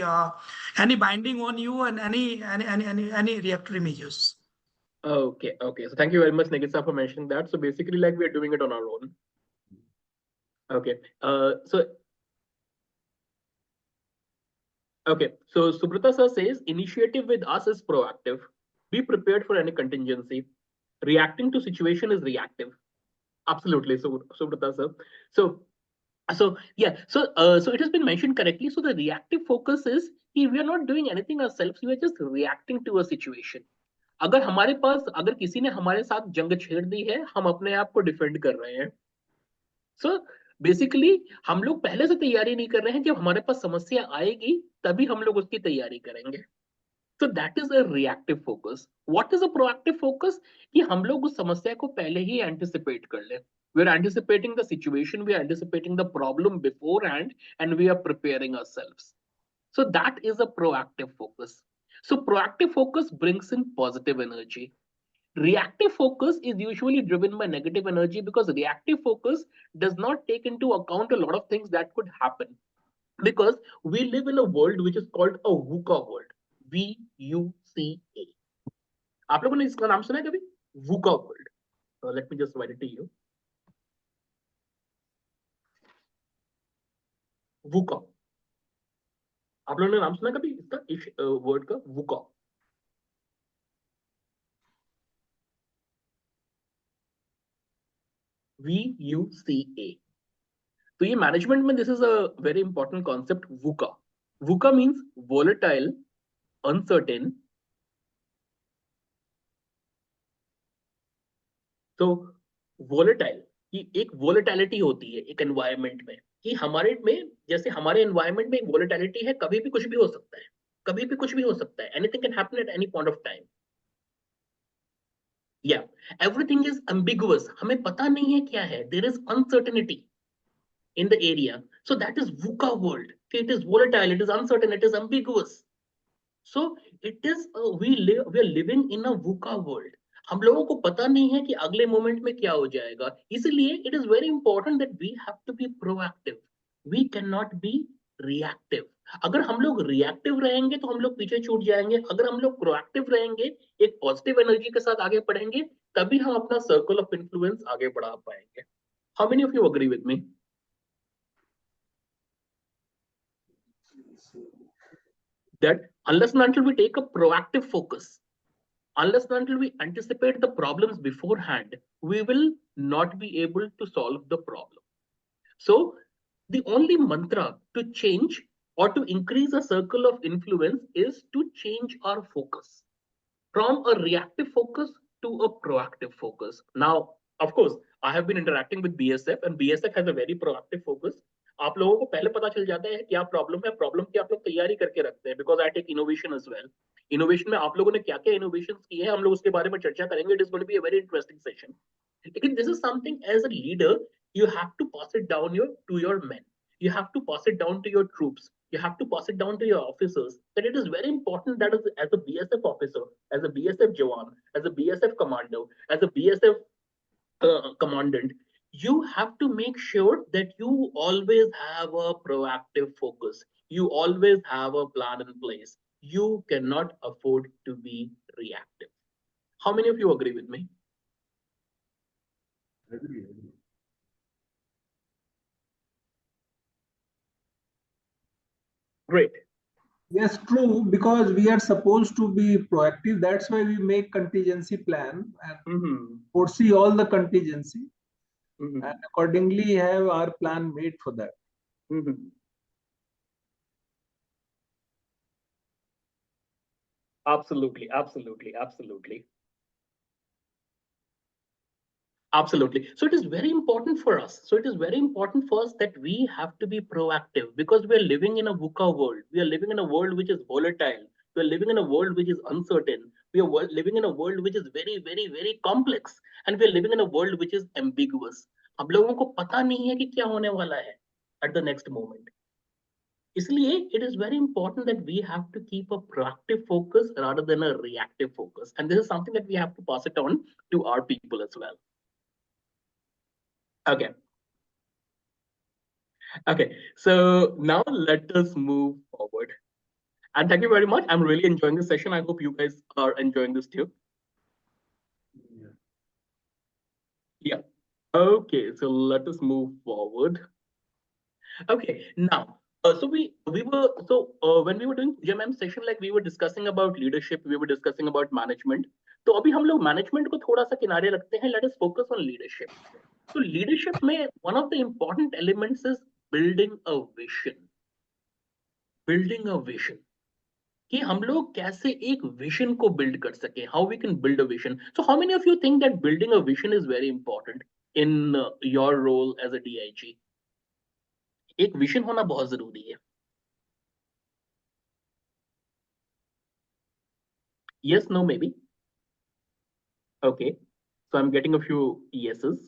any binding on you and any reactory measures. Okay. So thank you very much, Nagisa, for mentioning that. So basically, like, we are doing it on our own. Okay. So Subrata sir says initiative with us is proactive. Be prepared for any contingency. Reacting to situation is reactive. Absolutely, Subrata sir. So yeah. So it has been mentioned correctly. So the reactive focus is कि we are not doing anything ourselves. We are just reacting to a situation. अगर किसी ने हमारे साथ जंग छेड़ दी है, हम अपने आप को डिफेंड कर रहे हैं. सो बेसिकली हम लोग पहले से तैयारी नहीं कर रहे हैं, जब हमारे पास समस्या आएगी तभी हम लोग उसकी तैयारी करेंगे. सो that is a reactive focus. What is a proactive focus? कि हम लोग उस समस्या को पहले ही एंटिसिपेट कर ले. We are anticipating the situation, we are anticipating the problem beforehand, and we are preparing ourselves. So that is a proactive focus. So proactive focus brings in positive energy. Reactive focus is usually driven by negative energy, because reactive focus does not take into account a lot of things that could happen. Because we live in a world which is called a VUCA world. VUCA. आप लोगों ने इसका नाम सुना है कभी? VUCA world. Let me just write it to you. VUCA. आप लोगों ने नाम सुना कभी इसका, इस वर्ड का, VUCA? VUCA. तो ये मैनेजमेंट में this is a very important concept, VUCA. VUCA means volatile, uncertain. तो वोलेटाइल की एक वोलेटिलिटी होती है एक एनवायरनमेंट में, कि हमारे में, जैसे हमारे एनवायरनमेंट में वोलेटिलिटी है, कभी भी कुछ भी हो सकता है, कभी भी कुछ भी हो सकता है. Anything can happen at any point of time. या एवरीथिंग इज एम्बिगुअस. हमें पता नहीं है क्या है. There is uncertainty in the area. So that is VUCA world. It is volatile, it is uncertain, it is ambiguous. So it is we are living in a VUCA world. हम लोगों को पता नहीं है कि अगले मोमेंट में क्या हो जाएगा. इसलिए it is very important that we have to be proactive. We cannot be reactive. अगर हम लोग रिएक्टिव रहेंगे तो हम लोग पीछे छूट जाएंगे. अगर हम लोग प्रोएक्टिव रहेंगे, एक पॉजिटिव एनर्जी के साथ आगे बढ़ेंगे, तभी हम अपना सर्कल ऑफ इन्फ्लुएंस आगे बढ़ा पाएंगे. How many of you agree with me? That unless and until we take a proactive focus, unless and until we anticipate the problems beforehand, we will not be able to solve the problem. So the only mantra to change or to increase a circle of influence is to change our focus from a reactive focus to a proactive focus. Now, of course, I have been interacting with BSF, and BSF has a very proactive focus. आप लोगों को पहले पता चल जाता है क्या problem है, प्रॉब्लम की आप लोग तैयारी करके रखते हैं. Because I take innovation as well. Innovation में आप लोगों ने क्या क्या इनोवेशन किए हैं, हम लोग उसके बारे में चर्चा करेंगे. It is going to be a very interesting session. लेकिन this is something as a leader you have to pass it down to your men. You have to pass it down to your troops. You have to pass it down to your officers. That it is very important that as a BSF officer, as a BSF Jawan, as a BSF commander, as a BSF commandant, you have to make sure that you always have a proactive focus. You always have a plan in place. You cannot afford to be reactive. How many of you agree with me? Agree. Great. Yes, true, because we are supposed to be proactive. That's why we make contingency plan and foresee all the contingency, and accordingly have our plan made for that. Mhm. Absolutely, absolutely, absolutely. Absolutely. So it is very important for us. So it is very important for us that we have to be proactive because we are living in a VUCA world. We are living in a world which is volatile. We are living in a world which is uncertain. We are living in a world which is very, very, very complex. And we are living in a world which is ambiguous. हम लोगों को पता नहीं है कि क्या होने वाला है at the next moment. इसलिए it is very important that we have to keep a proactive focus rather than a reactive focus. And this is something that we have to pass it on to our people as well. Okay. Okay. So now let us move forward. And thank you very much. I'm really enjoying this session. I hope you guys are enjoying this too. Yeah. Okay. So let us move forward. Okay. Now, so when we were doing GMM session, like we were discussing about leadership, we were discussing about management. तो अभी हम लोग management को थोड़ा सा किनारे रखते हैं. Let us focus on leadership. So leadership में one of the important elements is building a vision. Building a vision. कि हम लोग कैसे एक विजन को बिल्ड कर सके, how we can build a vision. So how many of you think that building a vision is very important in your role as a DIG? एक vision होना बहुत जरूरी है. Yes, no, maybe. Okay, so I'm getting a few yeses.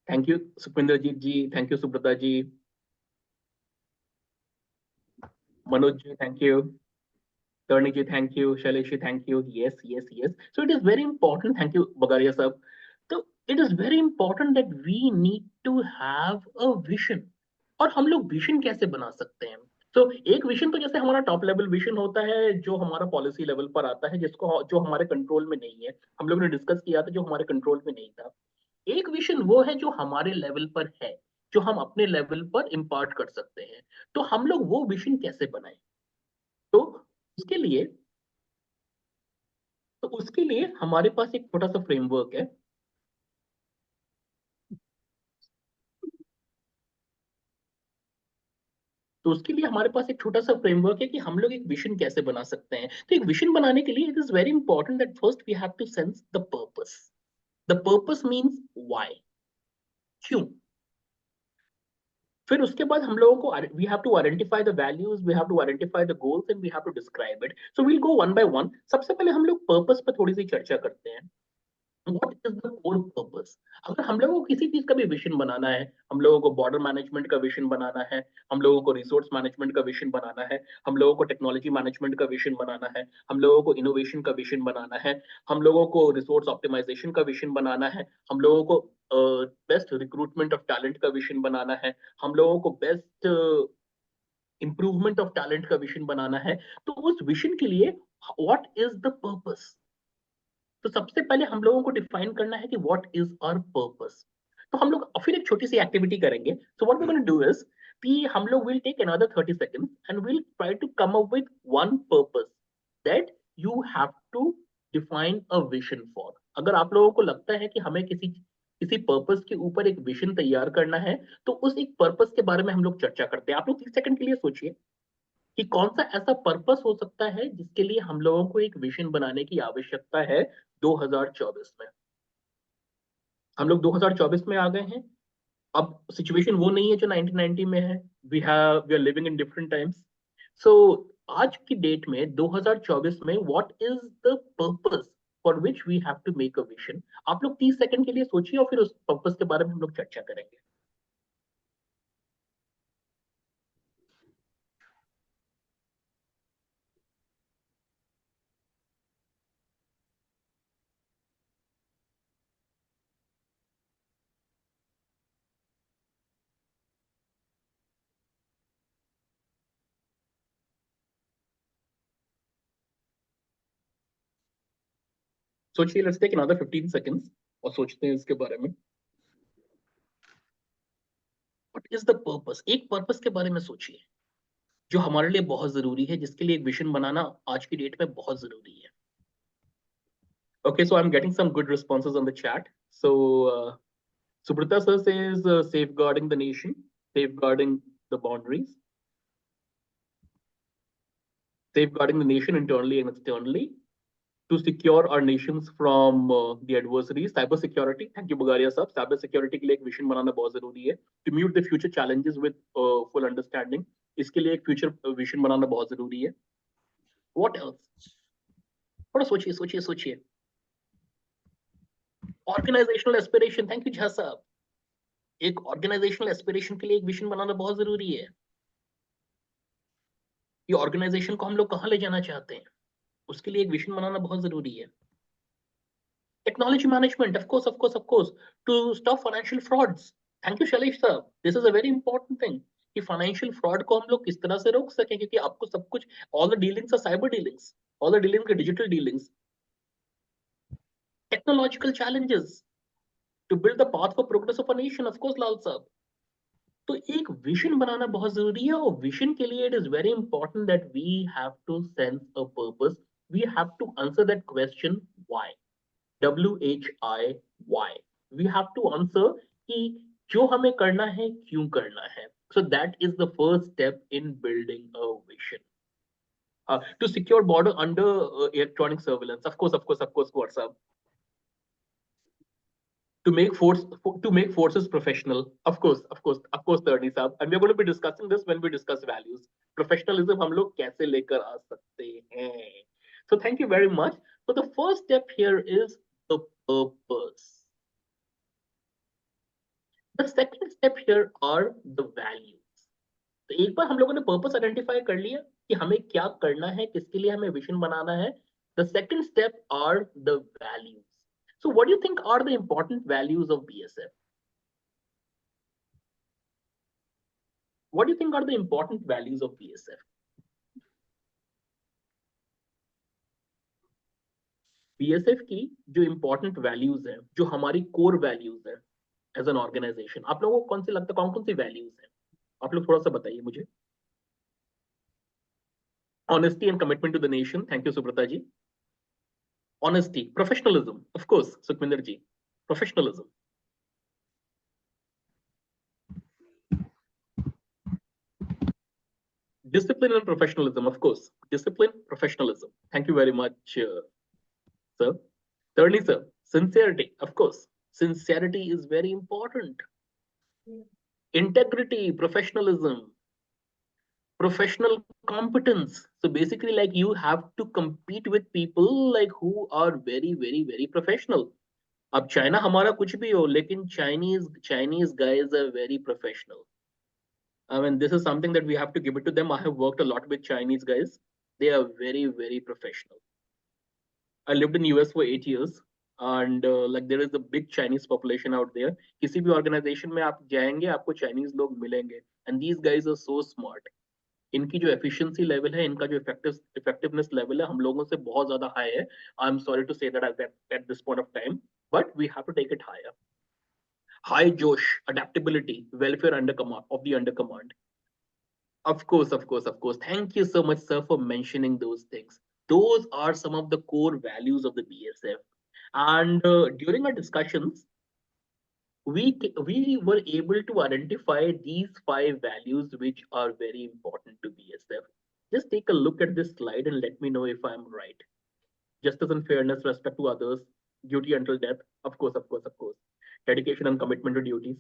Thank you, Sukhvinderjeet ji. Thank you, Subrata ji. Manoj ji, thank you. Turning ji, thank you. Shailesh ji, thank you. Yes, yes, yes. So it is very important. Thank you, Bagaria sir. So it is very important that we need to have a vision. और हम लोग vision कैसे बना सकते हैं? तो एक vision तो जैसे हमारा टॉप लेवल विजन होता है जो हमारा पॉलिसी लेवल पर आता है जिसको जो हमारे कंट्रोल में नहीं है. हम लोगों ने डिस्कस किया था जो हमारे कंट्रोल में नहीं था. एक विजन वो है जो हमारे लेवल पर है, जो हम अपने लेवल पर इम्पार्ट कर सकते हैं. तो हम लोग वो विजन कैसे बनाएं? तो उसके लिए हमारे पास एक छोटा सा फ्रेमवर्क है. तो उसके लिए हमारे पास एक छोटा सा फ्रेमवर्क है कि हम लोग एक विजन कैसे बना सकते हैं. तो एक विजन बनाने के लिए it is very important that first we have to sense the purpose. The purpose means why, क्यों. फिर उसके बाद हम लोगों को we have to identify the values, we have to identify the goals and we have to describe it. So we'll go one by one. सबसे पहले हम लोग पर्पस पर थोड़ी सी चर्चा करते हैं. What is the core purpose? अगर हम लोगों को किसी चीज का भी विजन बनाना है, हम लोगों को बॉर्डर मैनेजमेंट का विजन बनाना है, हम लोगों को रिसोर्स मैनेजमेंट का विजन बनाना है, हम लोगों को टेक्नोलॉजी मैनेजमेंट का विजन बनाना है, हम लोगों को इनोवेशन का विजन बनाना है, हम लोगों को रिसोर्स ऑप्टिमाइजेशन का विजन बनाना है, हम लोगों को बेस्ट रिक्रूटमेंट ऑफ टैलेंट का विजन बनाना है, हम लोगों को बेस्ट इंप्रूवमेंट ऑफ टैलेंट का विजन बनाना है. तो उस विजन के लिए व्हाट इज द पर्पस? तो सबसे पहले हम लोगों को डिफाइन करना है कि व्हाट इज आवर पर्पस. तो हम लोग फिर एक छोटी सी एक्टिविटी करेंगे. So what we gonna do is कि हम लोग will take another 30 seconds and will try to come up with one purpose that you have to define a vision for. अगर आप लोगों को लगता है कि हमें किसी पर्पस के ऊपर एक विजन तैयार करना है तो उस एक पर्पस के बारे में हम लोग चर्चा करते हैं. आप लोग 30 सेकंड के लिए सोचिए कि कौन सा ऐसा पर्पस हो सकता है जिसके लिए हम लोगों को एक विजन बनाने की आवश्यकता है 2024 में. हम लोग 2024 में आ गए हैं. अब सिचुएशन वो नहीं है जो 1990 में है. We are living in different times. So आज की डेट में 2024 में what is the purpose for which we have to make a vision. आप लोग 30 सेकंड के लिए सोचिए और फिर उस पर्पस के बारे में हम लोग चर्चा करेंगे. सोचिए, लेट्स टेक अनदर 15 seconds और सोचते हैं इसके बारे में. What is the purpose? एक पर्पस के बारे में सोचिए जो हमारे लिए बहुत जरूरी है, जिसके लिए एक विजन बनाना आज की डेट में बहुत जरूरी है. Okay, so I'm getting some good responses on the chat. So Subrata sir says safeguarding the nation. safeguarding the boundaries, safeguarding the nation internally and externally, to secure our nations from the adversaries. Cyber security, thank you Bagaria sir, cyber security के लिए एक vision बनाना बहुत जरूरी है. To meet the future challenges with full understanding, इसके लिए एक future vision बनाना बहुत जरूरी है. What else? थोड़ा सोचिए. Organizational aspiration, thank you Jha साहब. एक organizational aspiration के लिए एक विजन बनाना बहुत जरूरी है. ये organization को हम लोग कहाँ ले जाना चाहते हैं, उसके लिए एक विजन बनाना बहुत जरूरी है. Technology management, of course, to stop financial frauds. Thank you, Shailesh sir. This is a very important thing. कि financial fraud को हम लोग किस तरह से रोक सकें, क्योंकि आपको सब कुछ, all the dealings are cyber dealings, all the dealings are digital dealings. Technological challenges to build the path for progress of a nation, of course, Lal sir. तो एक विजन बनाना बहुत जरूरी है, और विजन के लिए it is very important that we have to sense a purpose. We have to answer that question why. WHI, why. We have to answer कि जो हमें करना है क्यों करना है. So that is the first step in building a vision. To secure border under electronic surveillance, of course, WhatsApp. To make forces professional, of course, Tarni Saab. And we're going to be discussing this when we discuss values. Professionalism हम लोग कैसे लेकर आ सकते हैं. So thank you very much. So the first step here is the purpose. The second step here are the values. तो एक बार हम लोगों ने purpose identify कर लिया कि हमें क्या करना है, किसके लिए हमें vision बनाना है. The second step are the values. So what do you think are the important values of BSF? What do you think are the important values of BSF? BSF की जो important values हैं, जो हमारी core values हैं as an organization, आप लोगों को कौन सी लगता है, कौन सी values हैं? आप लोग थोड़ा सा बताइए मुझे. Honesty and commitment to the nation. Thank you, Subrata ji. Honesty, professionalism, of course, Sukhminder ji. Professionalism. Discipline and professionalism, of course. Discipline, professionalism. Thank you very much, sir. Thirdly, sir, sincerity, of course. Sincerity is very important. Integrity, professionalism, professional competence. So basically, like, you have to compete with people like who are very, very, very professional. अब China हमारा कुछ भी हो, लेकिन Chinese guys are very professional. I mean, this is something that we have to give it to them. I have worked a lot with Chinese guys. They are very, very professional. I lived in US for 8 years, and like, there is a big Chinese population out there. किसी भी organization में आप जाएंगे, आपको Chinese लोग मिलेंगे, and these guys are so smart. इनकी जो efficiency level है, इनका जो effectiveness level है, हम लोगों से बहुत ज़्यादा high है. I'm sorry to say that at this point of time, but we have to take it higher. High Josh, adaptability, welfare of the under command. Of course. Thank you so much, sir, for mentioning those things. Those are some of the core values of the BSF. And during our discussions, we were able to identify these 5 values which are very important to BSF. Just take a look at this slide and let me know if I'm right. Justice and fairness, respect to others, duty until death, of course. Dedication and commitment to duties.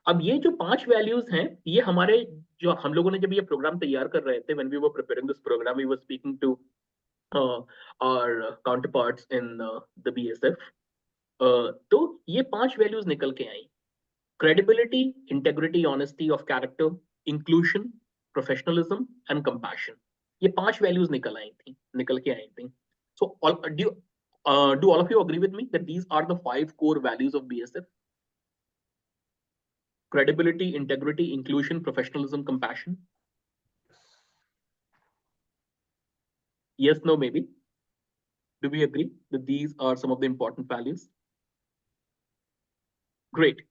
अब ये जो 5 values हैं, ये हमारे जो हम लोगों ने जब ये program तैयार कर रहे थे, when we were preparing this program, we were speaking to our counterparts in the BSF. तो ये 5 values निकल के आई. Credibility, integrity, honesty of character, inclusion, professionalism, and compassion. ये 5 values निकल के आई थी. So do all of you agree with me that these are the 5 core values of BSF? Credibility, integrity, inclusion, professionalism, compassion. Yes, no, maybe. Do we agree that these are some of the important values? Great.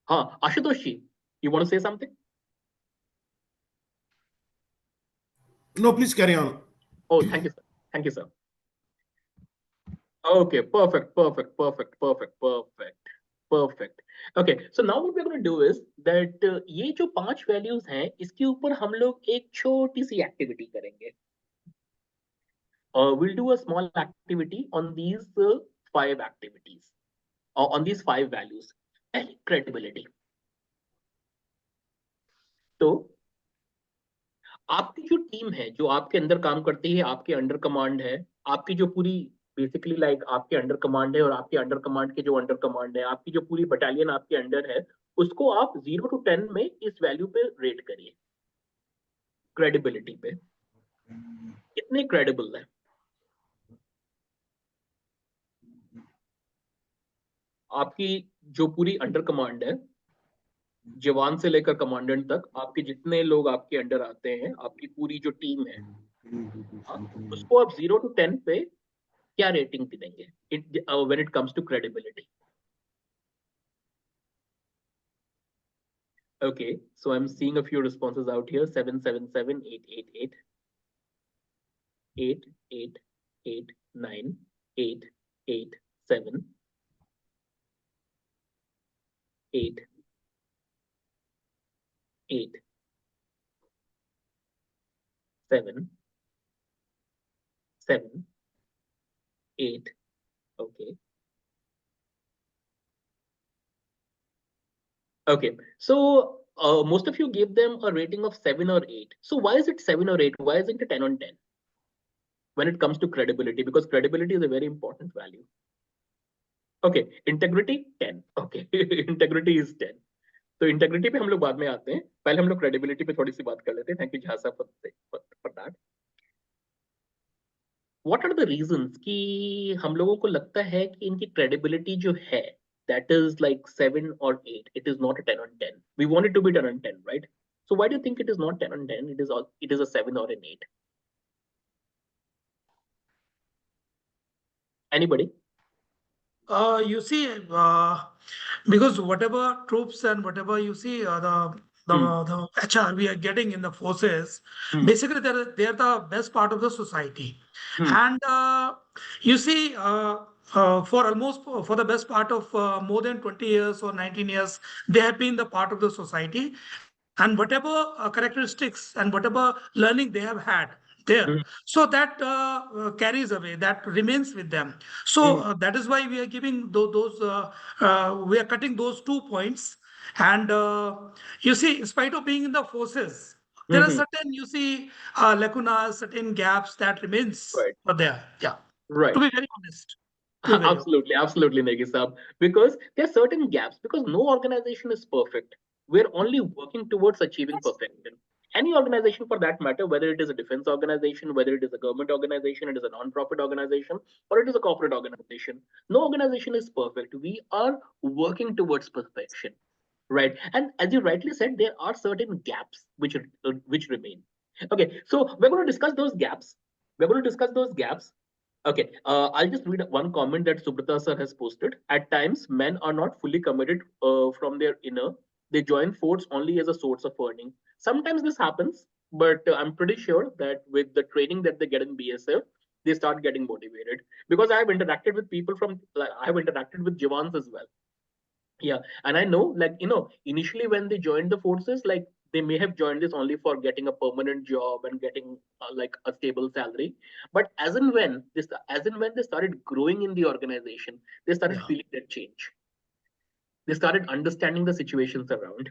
Ashutosh ji, you want to say something? No, please carry on. Oh, thank you, sir. Okay, perfect. Okay, so now what we're going to do is that ये जो 5 values हैं, इसके ऊपर हम लोग एक छोटी सी activity करेंगे. We'll do a small activity on these 5 activities, or on these 5 values. पहले credibility. तो आपकी जो टीम है, जो आपके अंदर काम करती है, आपके अंडर कमांड है, आपकी जो पूरी बेसिकली लाइक आपके अंडर कमांड है और आपके अंडर कमांड के जो अंडर कमांड है, आपकी जो पूरी बटालियन आपके अंडर है, उसको आप 0 to 10 में इस वैल्यू पे रेट करिए. क्रेडिबिलिटी पे कितने क्रेडिबल है. आपकी जो पूरी अंडर कमांड है, जवान से लेकर कमांडेंट तक, आपके जितने लोग आपके अंडर आते हैं, आपकी पूरी जो टीम है, उसको आप 0 to 10 पे क्या रेटिंग देंगे when it comes to credibility? Okay, so I'm seeing a few responses out here. 777, 888, 8889, 887, 8, 8, 7, 7, 8. Okay. Okay, so most of you gave them a rating of 7 or 8. So why is it 7 or 8? Why isn't it 10 on 10 when it comes to credibility? Because credibility is a very important value. Okay, integrity 10. Okay, integrity is 10. तो integrity पे हम लोग बाद में आते हैं. पहले हम लोग credibility पे थोड़ी सी बात कर लेते हैं. Thank you Jhasa for that. What are the reasons कि हम लोगों को लगता है कि इनकी credibility जो है, that is like 7 or 8. It is not a 10 on 10. We want it to be 10 on 10, right? So why do you think it is not 10 on 10? It is a 7 or an 8. Anybody? You see, because whatever troops and whatever you see, the HR we are getting in the forces, basically they are the best part of the society. And you see, for the best part of more than 20 years or 19 years, they have been the part of the society. And whatever characteristics and whatever learning they have had there, so that carries away, that remains with them. So that is why we are giving those we are cutting those 2 points. And you see, in spite of being in the forces, there are certain, you see, lacunas, certain gaps that remains there. Yeah. Right. To be very honest. Absolutely, Negi Saab. Because there are certain gaps, because no organization is perfect. We're only working towards achieving perfection. Any organization for that matter, whether it is a defense organization, whether it is a government organization, it is a non-profit organization, or it is a corporate organization, no organization is perfect. We are working towards perfection, right? And as you rightly said, there are certain gaps which remain. Okay, so we're going to discuss those gaps. Okay, I'll just read one comment that Subrata sir has posted. At times, men are not fully committed from their inner. They join force only as a source of earning. Sometimes this happens, but I'm pretty sure that with the training that they get in BSF, they start getting motivated. Because I have interacted with people I have interacted with Javans as well. Yeah, and I know, like, initially when they joined the forces, like, they may have joined this only for getting a permanent job and getting like a stable salary. But as and when they started growing in the organization, they started feeling that change. They started understanding the situations around.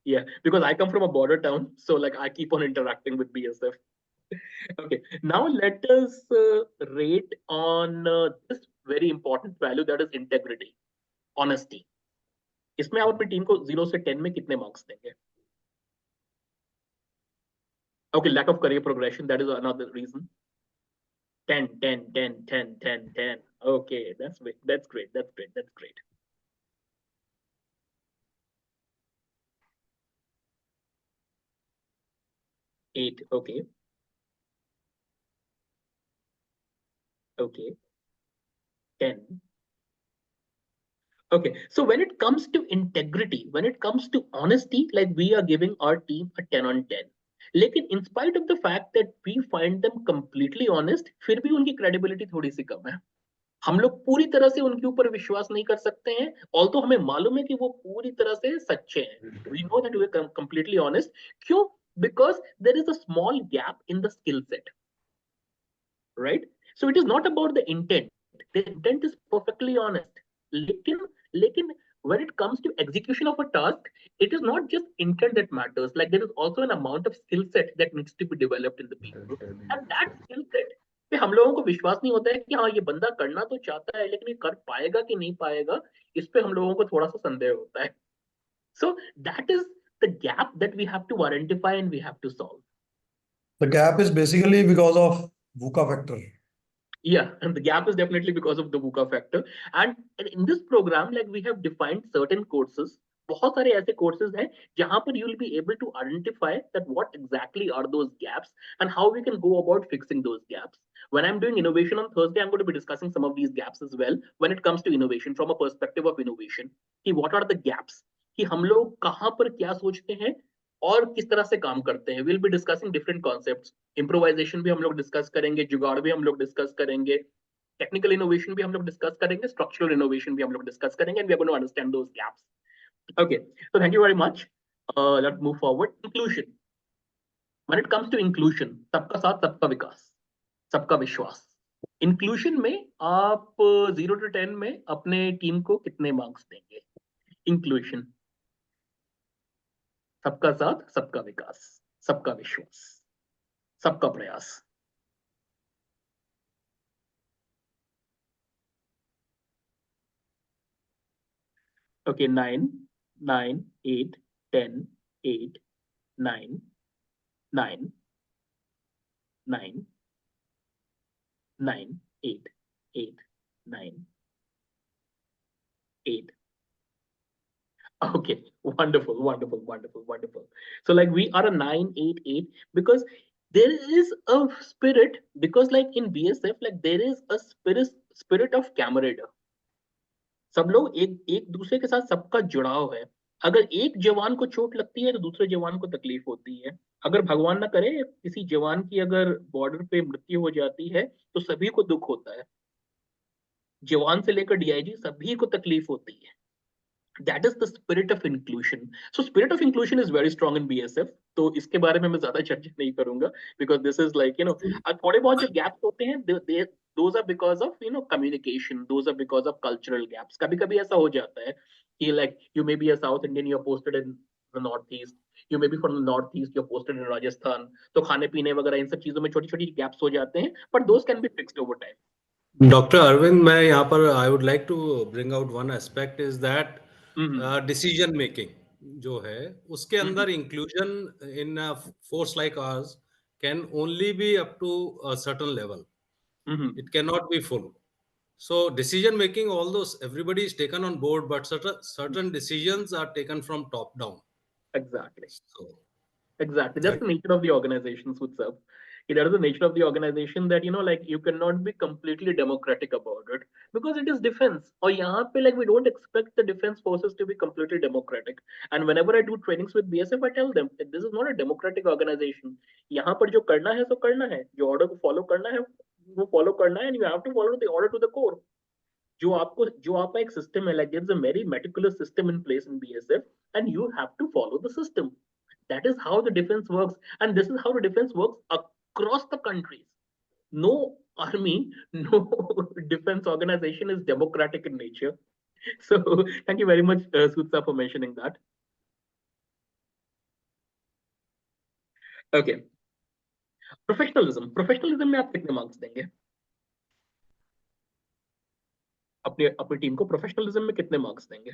Yeah, because I come from a border town, so like I keep on interacting with BSF. Okay, now let us rate on this very important value, that is integrity, honesty. इसमें आप अपनी team को 0 से 10 में कितने marks देंगे? Okay, lack of career progression, that is another reason. 10, 10, 10, 10, 10, 10. Okay, that's great. 8, okay. Okay. 10. Okay, so when it comes to integrity, when it comes to honesty, like, we are giving our team a 10 on 10. लेकिन in spite of the fact that we find them completely honest, फिर भी उनकी credibility थोड़ी सी कम है. हम लोग पूरी तरह से उनके ऊपर विश्वास नहीं कर सकते हैं, ऑल्दो हमें मालूम है कि वो पूरी तरह से सच्चे हैं. We know that we are completely honest. क्यों? Because there is a small gap in the skill set, right? So it is not about the intent. The intent is perfectly honest. लेकिन when it comes to execution of a task, it is not just intent that matters. Like there is also an amount of skill set that needs to be developed in the people, and that skill set पे हम लोगों को विश्वास नहीं होता है कि हाँ ये बंदा करना तो चाहता है लेकिन ये कर पाएगा कि नहीं पाएगा, इस पे हम लोगों को थोड़ा सा संदेह होता है. So that is the gap that we have to identify and we have to solve. The gap is basically because of VUCA factor. Yeah, and the gap is definitely because of the VUCA factor. And in this program, like we have defined certain courses. बहुत सारे ऐसे courses हैं जहां पर you will be able to identify that what exactly are those gaps and how we can go about fixing those gaps. When I'm doing innovation on Thursday, I'm going to be discussing some of these gaps as well when it comes to innovation from a perspective of innovation. कि what are the gaps? कि हम लोग कहाँ पर क्या सोचते हैं और किस तरह से काम करते हैं. We'll be discussing different concepts. Improvisation भी हम लोग discuss करेंगे, जुगाड़ भी हम लोग discuss करेंगे, technical innovation भी हम लोग discuss करेंगे, structural innovation भी हम लोग discuss करेंगे, and we are going to understand those gaps. Okay, so thank you very much. Let's move forward. Inclusion. When it comes to inclusion, सबका साथ सबका विकास, सबका विश्वास. Inclusion में आप 0 to 10 में अपने टीम को कितने मार्क्स देंगे? Inclusion. सबका साथ सबका विकास, सबका विश्वास, सबका प्रयास. Okay, 9, 9, 8, 10, 8, 9, 9, 9, 9, 8, 8, 9, 8. Okay, wonderful, wonderful, wonderful, wonderful. So like we are a 9, 8, 8 because there is a spirit, because like in BSF, like there is a spirit of camaraderie. सब लोग एक दूसरे के साथ सबका जुड़ाव है. अगर एक जवान को चोट लगती है तो दूसरे जवान को तकलीफ होती है. अगर भगवान ना करे किसी जवान की अगर बॉर्डर पे मृत्यु हो जाती है तो सभी को दुख होता है. जवान से लेकर डीआईजी सभी को तकलीफ होती है. That is the spirit of inclusion. So spirit of inclusion is very strong in BSF. तो इसके बारे में मैं ज्यादा चर्चा नहीं करूंगा because this is like थोड़े बहुत जो gaps होते हैं those are because of communication. Those are because of cultural gaps. कभी-कभी ऐसा हो जाता है कि like you may be a South Indian, you're posted in the Northeast. You may be from the Northeast, you're posted in Rajasthan. तो खाने पीने वगैरह इन सब चीजों में छोटी-छोटी gaps हो जाते हैं, but those can be fixed over time. Dr. Arvind, मैं यहाँ पर I would like to bring out one aspect is that decision making जो है उसके अंदर inclusion in a force like ours can only be up to a certain level. It cannot be full. So decision making, although everybody is taken on board, but certain decisions are taken from top down. Exactly. So exactly, that's the nature of the organizations itself. That is the nature of the organization that like you cannot be completely democratic about it because it is defense. और यहाँ पे like we don't expect the defense forces to be completely democratic. And whenever I do trainings with BSF, I tell them that this is not a democratic organization. यहाँ पर जो करना है सो करना है, जो order को follow करना है वो follow करना है, and you have to follow the order to the core. जो आपका एक system है, like there's a very meticulous system in place in BSF, and you have to follow the system. That is how the defense works, and this is how the defense works across the countries. No army, no defense organization is democratic in nature. So thank you very much, Sutsa, for mentioning that. Okay. Professionalism में आप कितने marks देंगे? अपनी team को professionalism में कितने marks देंगे?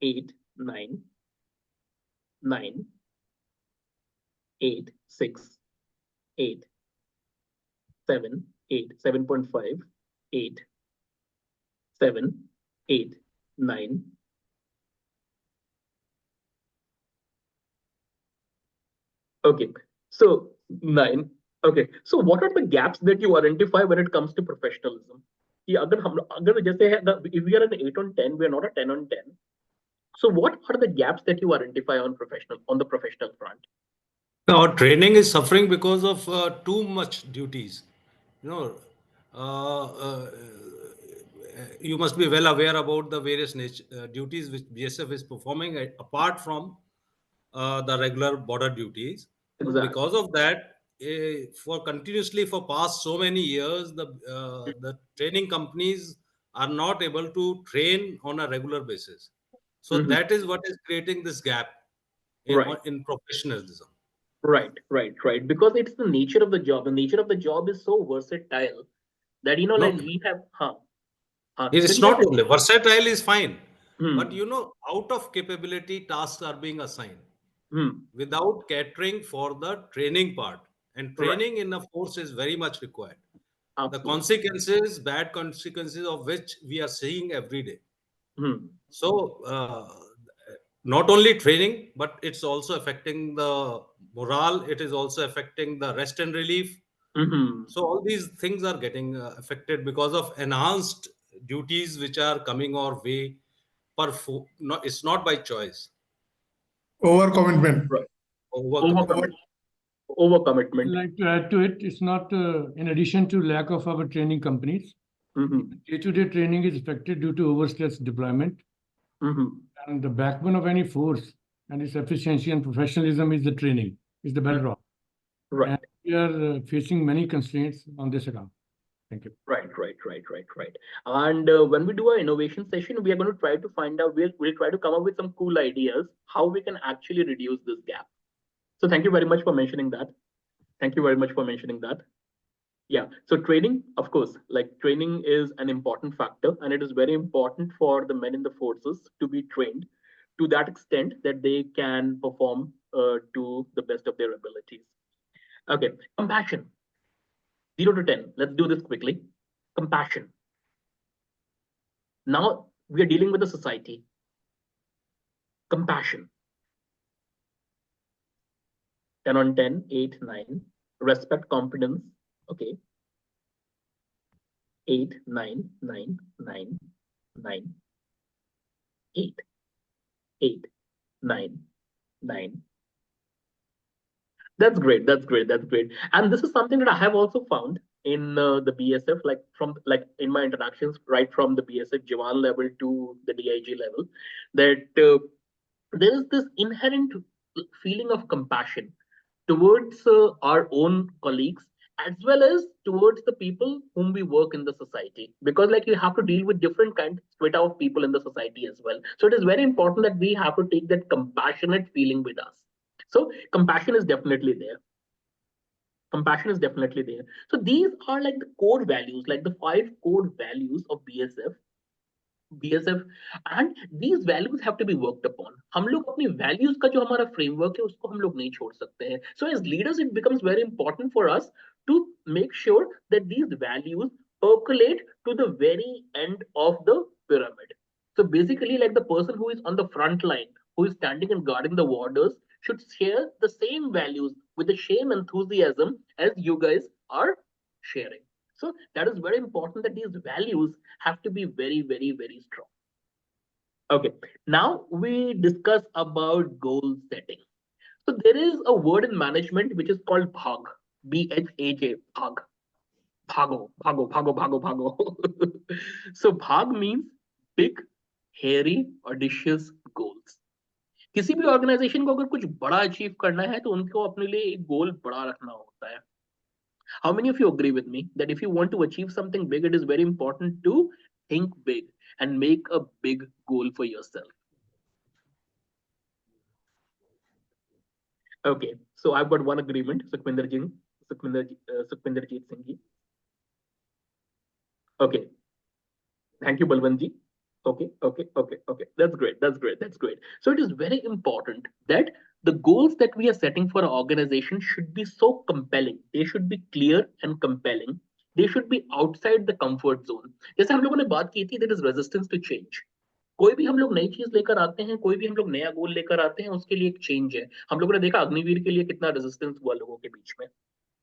8, 9, 9, 8, 6, 8, 7, 8, 7.5, 8, 7, 8, 9. Okay, so 9. Okay, so what are the gaps that you identify when it comes to professionalism? कि अगर जैसे है if we are an 8 on 10, we are not a 10 on 10. So what are the gaps that you identify on the professional front? Our training is suffering because of too much duties. You know, uh, uh, you must be well aware about the various duties which BSF is performing apart from the regular border duties. Exactly. Because of that, for continuously for past so many years, the training companies are not able to train on a regular basis. So Mhm. that is what is creating this gap Right. in professionalism. Right. Because it's the nature of the job. The nature of the job is so versatile that, you know, No, like we have, it's so not only versatile is fine, but Hmm. you know, out of capability tasks are being assigned Hmm. without catering for the training part. And Right. training in a force is very much required. The Absolutely. consequences, bad consequences of which we are seeing every day. Hmm. So, not only training, but it's also affecting the morale. It is also affecting the rest and relief. Mhm. So all these things are getting affected because of enhanced duties which are coming our way. No, it's not by choice. Overcommitment. Right. Overcommitment. Overcommitment. I'd like to add to it, it's not in addition to lack of our training companies. Mhm. Day-to-day training is affected due to overstressed deployment. Mhm. And the backbone of any force and its efficiency and professionalism is the training, is the bedrock. Right. And we are facing many constraints on this account. Thank you. Right. And when we do our innovation session, we are going to try to find out, we'll try to come up with some cool ideas how we can actually reduce this gap. So thank you very much for mentioning that. Yeah. So training, of course, like training is an important factor, and it is very important for the men in the forces to be trained to that extent that they can perform to the best of their abilities. Okay. Compassion. 0 to 10. Let's do this quickly. Compassion. Now we are dealing with a society. Compassion. 10 on 10, 8, 9. Respect, confidence. Okay. 8, 9, 9, 9, 9, 8, 8, 9, 9. That's great. And this is something that I have also found in the BSF, like in my interactions, right from the BSF Jawan level to the DIG level, that there is this inherent feeling of compassion towards our own colleagues as well as towards the people whom we work in the society, because like you have to deal with different kind straight of people in the society as well. So it is very important that we have to take that compassionate feeling with us. So compassion is definitely there. So these are like the core values, like the 5 core values of BSF, and these values have to be worked upon. हम लोग अपनी values का जो हमारा framework है उसको हम लोग नहीं छोड़ सकते हैं. So as leaders, it becomes very important for us to make sure that these values percolate to the very end of the pyramid. So basically, like the person who is on the front line, who is standing and guarding the borders, should share the same values with the same enthusiasm as you guys are sharing. So that is very important that these values have to be very, very, very strong. Okay, now we discuss about goal setting. So there is a word in management which is called BHAG, BHAG, BHAG. Bhago. So BHAG means big, hairy, audacious goals. किसी भी organisation को अगर कुछ बड़ा achieve करना है तो उनको अपने लिए एक गोल बड़ा रखना होता है. How many of you agree with me that if you want to achieve something big, it is very important to think big and make a big goal for yourself? Okay, so I've got one agreement, Sukhvinderjeet Singh ji. Okay, thank you, Balwantji. Okay. That's great. So it is very important that the goals that we are setting for our organization should be so compelling. They should be clear and compelling. They should be outside the comfort zone. जैसे हम लोगों ने बात की थी, there is resistance to change. कोई भी हम लोग नई चीज लेकर आते हैं, कोई भी हम लोग नया गोल लेकर आते हैं, उसके लिए एक चेंज है. हम लोगों ने देखा अग्निवीर के लिए कितना रेजिस्टेंस हुआ लोगों के बीच में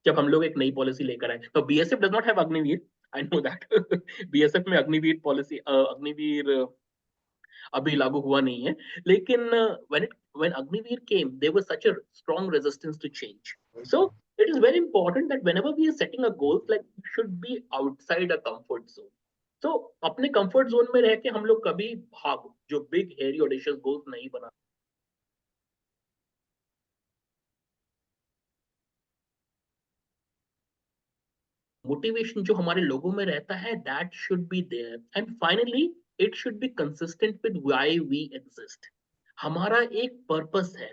जब हम लोग एक नई पॉलिसी लेकर आए. तो BSF does not have Agniveer, I know that. BSF में अग्निवीर पॉलिसी, अग्निवीर अभी लागू हुआ नहीं है, लेकिन when Agniveer came, there was such a strong resistance to change. So it is very important that whenever we are setting a goal, like it should be outside a comfort zone. So अपने comfort zone में रह के हम लोग कभी भाग जो big hairy audacious goals नहीं बना. Motivation जो हमारे लोगों में रहता है, that should be there. And finally, it should be consistent with why we exist. हमारा एक purpose है,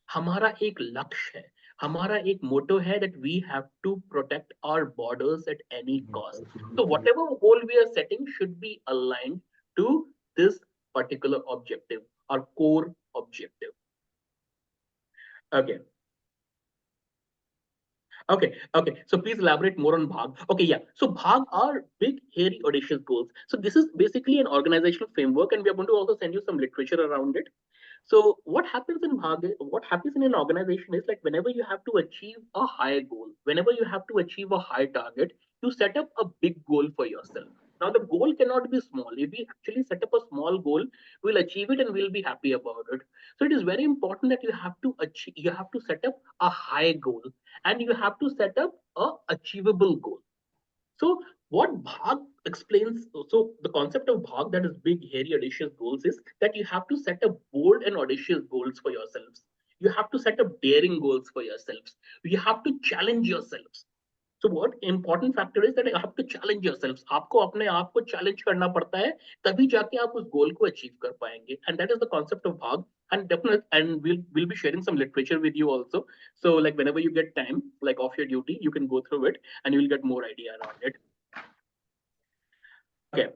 हमारा एक लक्ष्य है, हमारा एक motto है that we have to protect our borders at any cost. So whatever goal we are setting should be aligned to this particular objective, our core objective. Okay. Okay. So please elaborate more on Bhag. Okay, yeah. So Bhag are big, hairy, audacious goals. So this is basically an organizational framework, and we are going to also send you some literature around it. So what happens in Bhag, what happens in an organization is like whenever you have to achieve a high goal, whenever you have to achieve a high target, you set up a big goal for yourself. Now the goal cannot be small. If we actually set up a small goal, we'll achieve it and we'll be happy about it. So it is very important that you have to achieve, you have to set up a high goal, and you have to set up a achievable goal. So what Bhag explains, so the concept of Bhag, that is big, hairy, audacious goals, is that you have to set up bold and audacious goals for yourselves. You have to set up daring goals for yourselves. You have to challenge yourselves. So what important factor is that you have to challenge yourselves. आपको अपने आप को challenge करना पड़ता है, तभी जाके आप उस goal को achieve कर पाएंगे. And that is the concept of Bhag. And definitely, and we'll be sharing some literature with you also. So like whenever you get time, like off your duty, you can go through it and you will get more idea around it. Okay.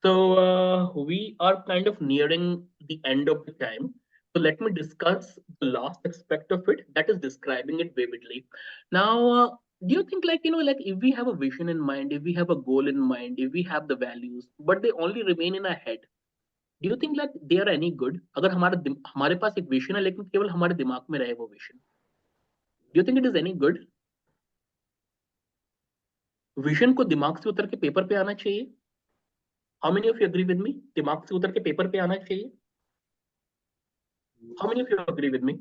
So we are kind of nearing the end of the time. So let me discuss the last aspect of it, that is describing it vividly. Now, do you think like, like if we have a vision in mind, if we have a goal in mind, if we have the values, but they only remain in our head, do you think like they are any good? अगर हमारे पास एक vision है लेकिन केवल हमारे दिमाग में रहे वो vision, do you think it is any good? Vision को दिमाग से उतर के पेपर पे आना चाहिए. How many of you agree with me? दिमाग से उतर के पेपर पे आना चाहिए. How many of you agree with me?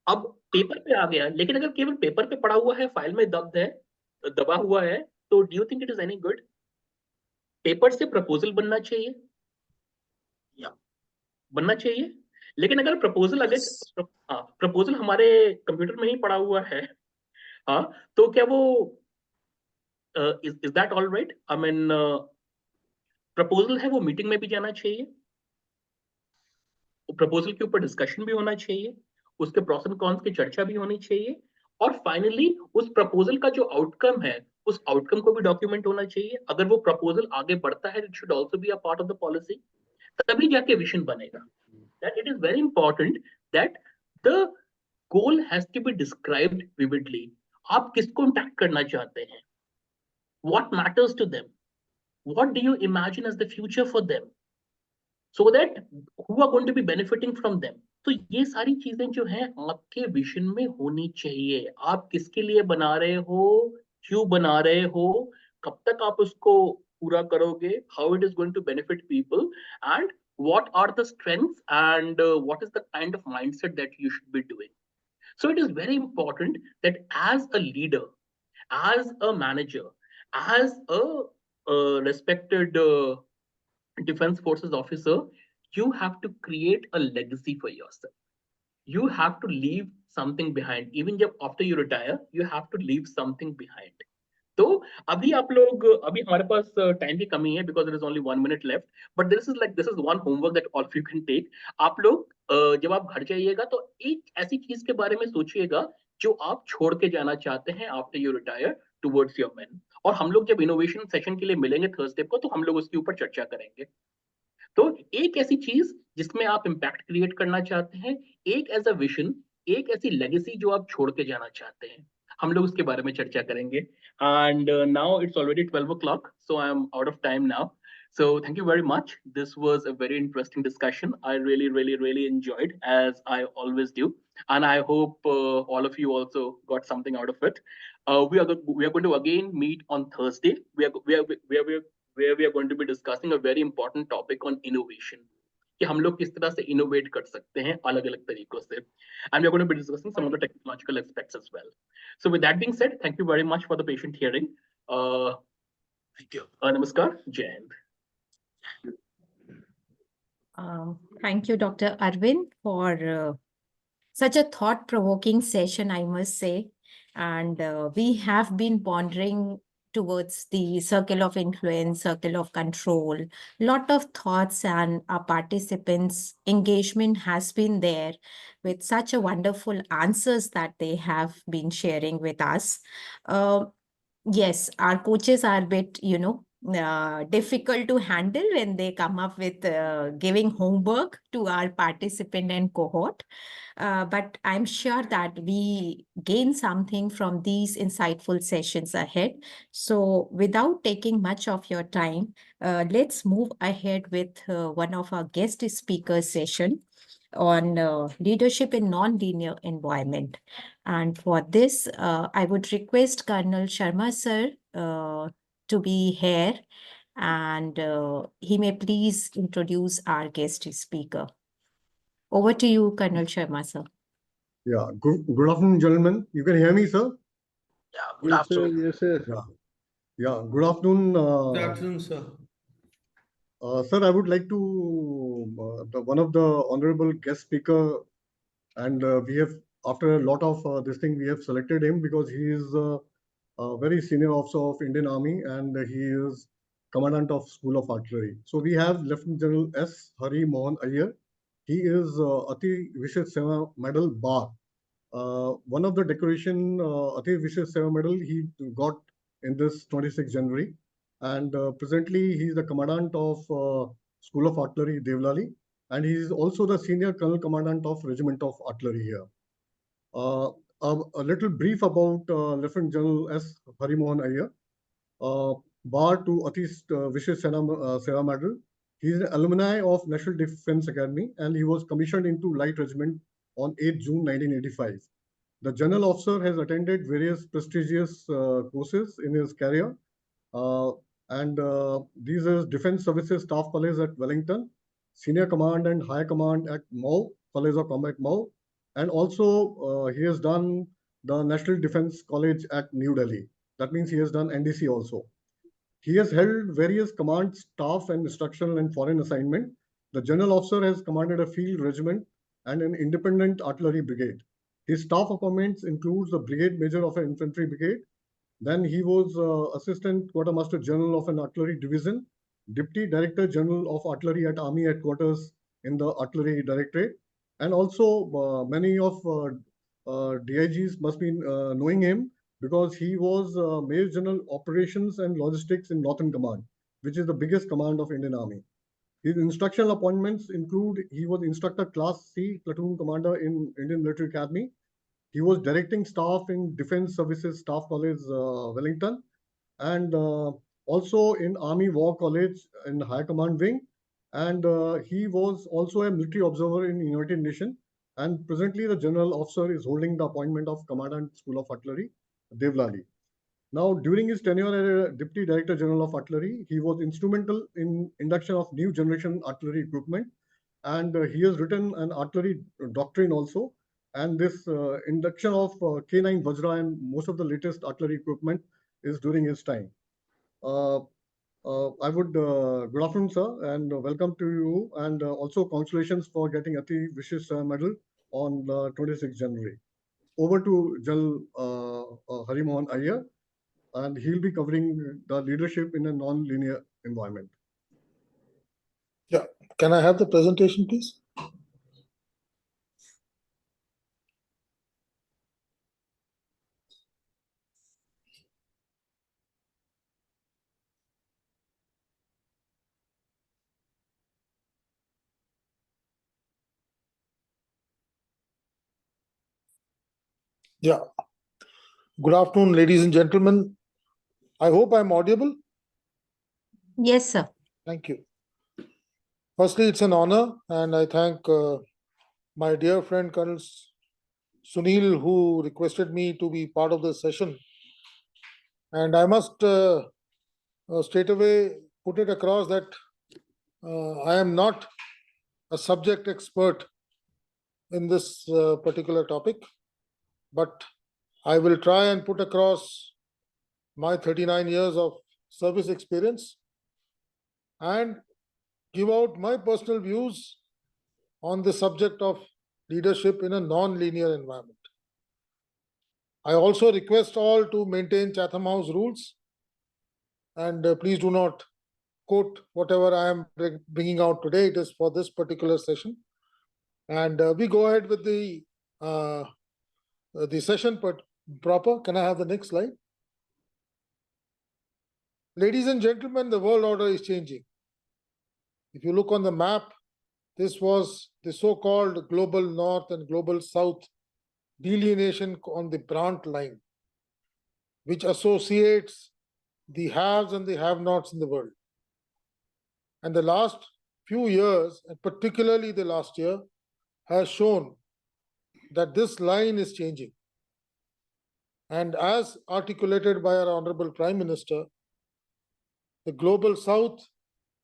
अब पेपर पे आ गया, लेकिन अगर केवल पेपर पे पड़ा हुआ है, फाइल में दबा हुआ है, तो do you think it is any good? Paper से प्रपोजल बनना चाहिए, या बनना चाहिए, लेकिन अगर प्रपोजल हमारे कंप्यूटर में ही पड़ा हुआ है, हाँ, तो क्या वो is that all right? I mean proposal है वो मीटिंग में भी जाना चाहिए, प्रपोजल के ऊपर डिस्कशन भी होना चाहिए, उसके प्रोस एंड कॉन्स की चर्चा भी होनी चाहिए, और फाइनली उस प्रपोजल का जो आउटकम है, उस आउटकम को भी डॉक्यूमेंट होना चाहिए. अगर वो प्रपोजल आगे बढ़ता है, it should also be a part of the policy, तभी जाके विजन बनेगा. That it is very important that the goal has to be described vividly. आप किसको इंपैक्ट करना चाहते हैं? What matters to them? What do you imagine as the future for them, so that who are going to be benefiting from them? तो ये सारी चीजें जो हैं आपके विजन में होनी चाहिए. आप किसके लिए बना रहे हो, क्यों बना रहे हो, कब तक आप उसको पूरा करोगे, how it is going to benefit people, and what are the strengths, and what is the kind of mindset that you should be doing. So it is very important that as a leader, as a manager, as a respected Defense Forces officer, you have to create a legacy for yourself. You have to leave something behind. Even after you retire, you have to leave something behind. तो अभी आप लोग, अभी हमारे पास time की कमी है because there is only 1 minute left, but this is one homework that all of you can take. आप लोग जब आप घर जाइएगा तो एक ऐसी चीज के बारे में सोचिएगा जो आप छोड़ के जाना चाहते हैं after you retire towards your men. और हम लोग जब इनोवेशन सेशन के लिए मिलेंगे थर्सडे को, तो हम लोग उसके ऊपर चर्चा करेंगे. तो एक ऐसी चीज जिसमें आप इम्पैक्ट क्रिएट करना चाहते हैं, एक एज अ विजन, एक ऐसी लेगेसी जो आप छोड़ के जाना चाहते हैं, हम लोग उसके बारे में चर्चा करेंगे. And now it's already 12 o'clock, so I am out of time now. So thank you very much. This was a very interesting discussion. I really enjoyed, as I always do, and I hope all of you also got something out of it. We are going to again meet on Thursday. We are where we are going to be discussing a very important topic on innovation. कि हम लोग किस तरह से innovate कर सकते हैं अलग-अलग तरीकों से. And we are going to be discussing some of the technological aspects as well. So with that being said, thank you very much for the patient hearing. Thank you. Namaskar. Jai Hind. Thank you, Dr. Arvind, for such a thought-provoking session, I must say. And we have been pondering towards the circle of influence, circle of control. Lot of thoughts, and our participants' engagement has been there with such a wonderful answers that they have been sharing with us. Yes, our coaches are a bit, difficult to handle when they come up with giving homework to our participant and cohort. But I'm sure that we gain something from these insightful sessions ahead. So without taking much of your time, let's move ahead with one of our guest speakers session on leadership in non-linear environment. And for this, I would request Colonel Sharma sir to be here, and he may please introduce our guest speaker. Over to you, Colonel Sharma sir. Yeah, good afternoon, gentlemen. You can hear me, sir? Yeah, good afternoon. Yes, sir. Yeah, good afternoon. Good afternoon, sir. Sir, I would like to, one of the honorable guest speaker, and we have, after a lot of this thing, we have selected him because he is a very senior officer of Indian Army, and he is Commandant of School of Artillery. So we have Lieutenant General S. Hari Mohan Iyer. He is Ati Vishesh Seva Medal Bar. One of the decoration, Ati Vishesh Seva Medal, he got in this 26th January. And presently, he is the Commandant of School of Artillery, Devlali. And he is also the Senior Colonel Commandant of Regiment of Artillery here. A little brief about Lieutenant General S. Hari Mohan Iyer. Bar to Ati Vishesh Seva Medal. He is an alumni of National Defense Academy, and he was commissioned into Light Regiment on 8 June 1985. The general officer has attended various prestigious courses in his career, and these are Defense Services Staff College at Wellington, Senior Command and High Command at MAU, College of Combat MAU, and also he has done the National Defense College at New Delhi. That means he has done NDC also. He has held various command, staff, and instructional and foreign assignment. The general officer has commanded a field regiment and an independent artillery brigade. His staff appointments includes the brigade major of an infantry brigade. Then he was assistant quartermaster general of an artillery division, deputy director general of artillery at Army headquarters in the artillery directorate, and also many of DIGs must be knowing him, because he was Major General Operations and Logistics in Northern Command, which is the biggest command of Indian Army. His instructional appointments include, he was Instructor Class C Platoon Commander in Indian Military Academy. He was directing staff in Defense Services Staff College, Wellington, and also in Army War College in High Command Wing. And he was also a military observer in United Nations. And presently, the general officer is holding the appointment of Commandant School of Artillery, Devlali. Now, during his tenure as Deputy Director General of Artillery, he was instrumental in induction of new generation artillery equipment, and he has written an artillery doctrine also. And this induction of K9 Vajra and most of the latest artillery equipment is during his time. I would, good afternoon, sir, and welcome to you, and also congratulations for getting Ati Vishesh Medal on 26th January. Over to General Hari Mohan Iyer, and he'll be covering the leadership in a non-linear environment. Yeah, can I have the presentation, please? Yeah. Good afternoon, ladies and gentlemen. I hope I'm audible. Yes, sir. Thank you. Firstly, it's an honor, and I thank my dear friend Colonel Sunil, who requested me to be part of the session. And I must straight away put it across that I am not a subject expert in this particular topic, but I will try and put across my 39 years of service experience and give out my personal views on the subject of leadership in a non-linear environment. I also request all to maintain Chatham House rules, and please do not quote whatever I am bringing out today. It is for this particular session. And we go ahead with the session proper. Can I have the next slide? Ladies and gentlemen, the world order is changing. If you look on the map, this was the so-called global north and global south delineation on the Brandt line, which associates the haves and the have-nots in the world. And the last few years, and particularly the last year, has shown that this line is changing. And as articulated by our Honorable Prime Minister, the global south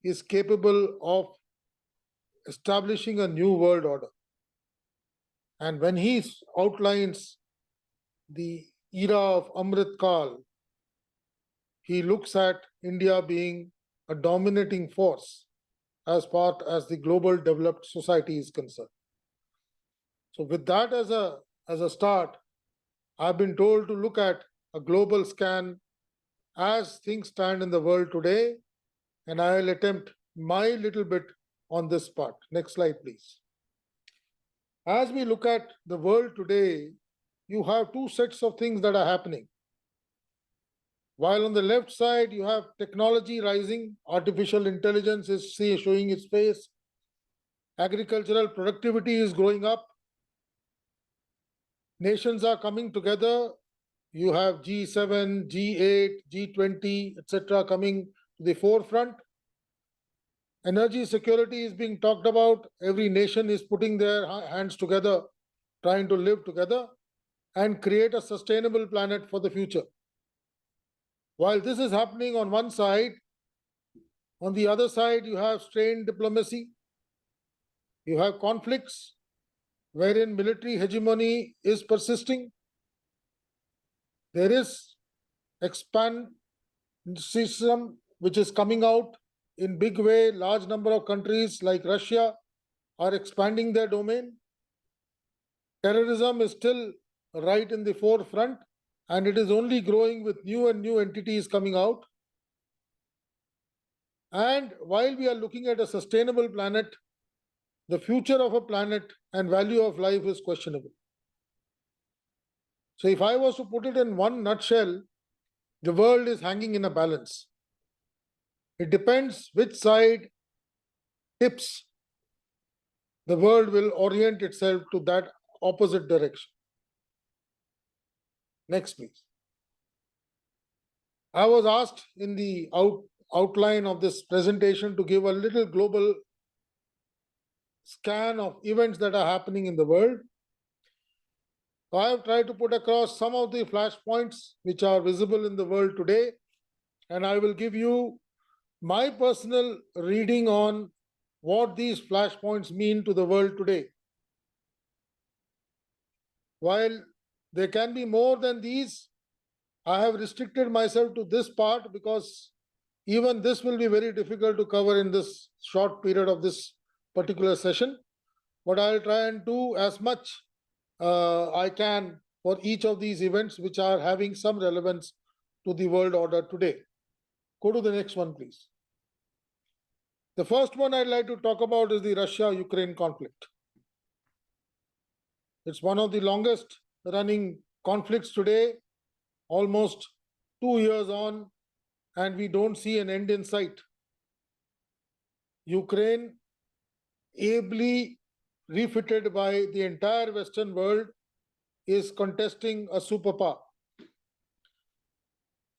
is capable of establishing a new world order. And when he outlines the era of Amrit Kal, he looks at India being a dominating force as far as the global developed society is concerned. So with that as a start, I've been told to look at a global scan as things stand in the world today, and I'll attempt my little bit on this part. Next slide, please. As we look at the world today, you have two sets of things that are happening. While on the left side, you have technology rising, artificial intelligence is showing its face, agricultural productivity is growing up, nations are coming together. You have G7, G8, G20, etc. coming to the forefront. Energy security is being talked about. Every nation is putting their hands together, trying to live together and create a sustainable planet for the future. While this is happening on one side, on the other side, you have strained diplomacy. You have conflicts wherein military hegemony is persisting. There is expansionism which is coming out in big way. Large number of countries like Russia are expanding their domain. Terrorism is still right in the forefront, and it is only growing with new and new entities coming out. And while we are looking at a sustainable planet, the future of a planet and value of life is questionable. So if I was to put it in one nutshell, the world is hanging in a balance. It depends which side tips, the world will orient itself to that opposite direction. Next, please. I was asked in the outline of this presentation to give a little global scan of events that are happening in the world. I have tried to put across some of the flashpoints which are visible in the world today, and I will give you my personal reading on what these flashpoints mean to the world today. While there can be more than these, I have restricted myself to this part because even this will be very difficult to cover in this short period of this particular session. But I'll try and do as much I can for each of these events which are having some relevance to the world order today. Go to the next one, please. The first one I'd like to talk about is the Russia-Ukraine conflict. It's one of the longest running conflicts today, almost 2 years on, and we don't see an end in sight. Ukraine, ably refitted by the entire Western world, is contesting a superpower.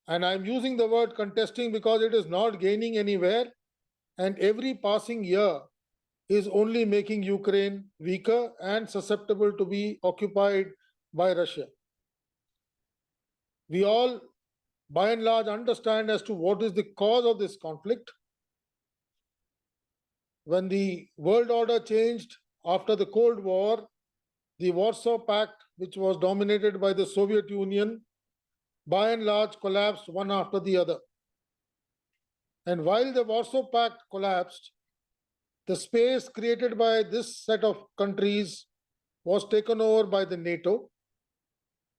And I'm using the word contesting because it is not gaining anywhere, and every passing year is only making Ukraine weaker and susceptible to be occupied by Russia. We all, by and large, understand as to what is the cause of this conflict. when the world order changed after the Cold War, the Warsaw Pact, which was dominated by the Soviet Union, by and large collapsed one after the other. And while the Warsaw Pact collapsed, the space created by this set of countries was taken over by the NATO.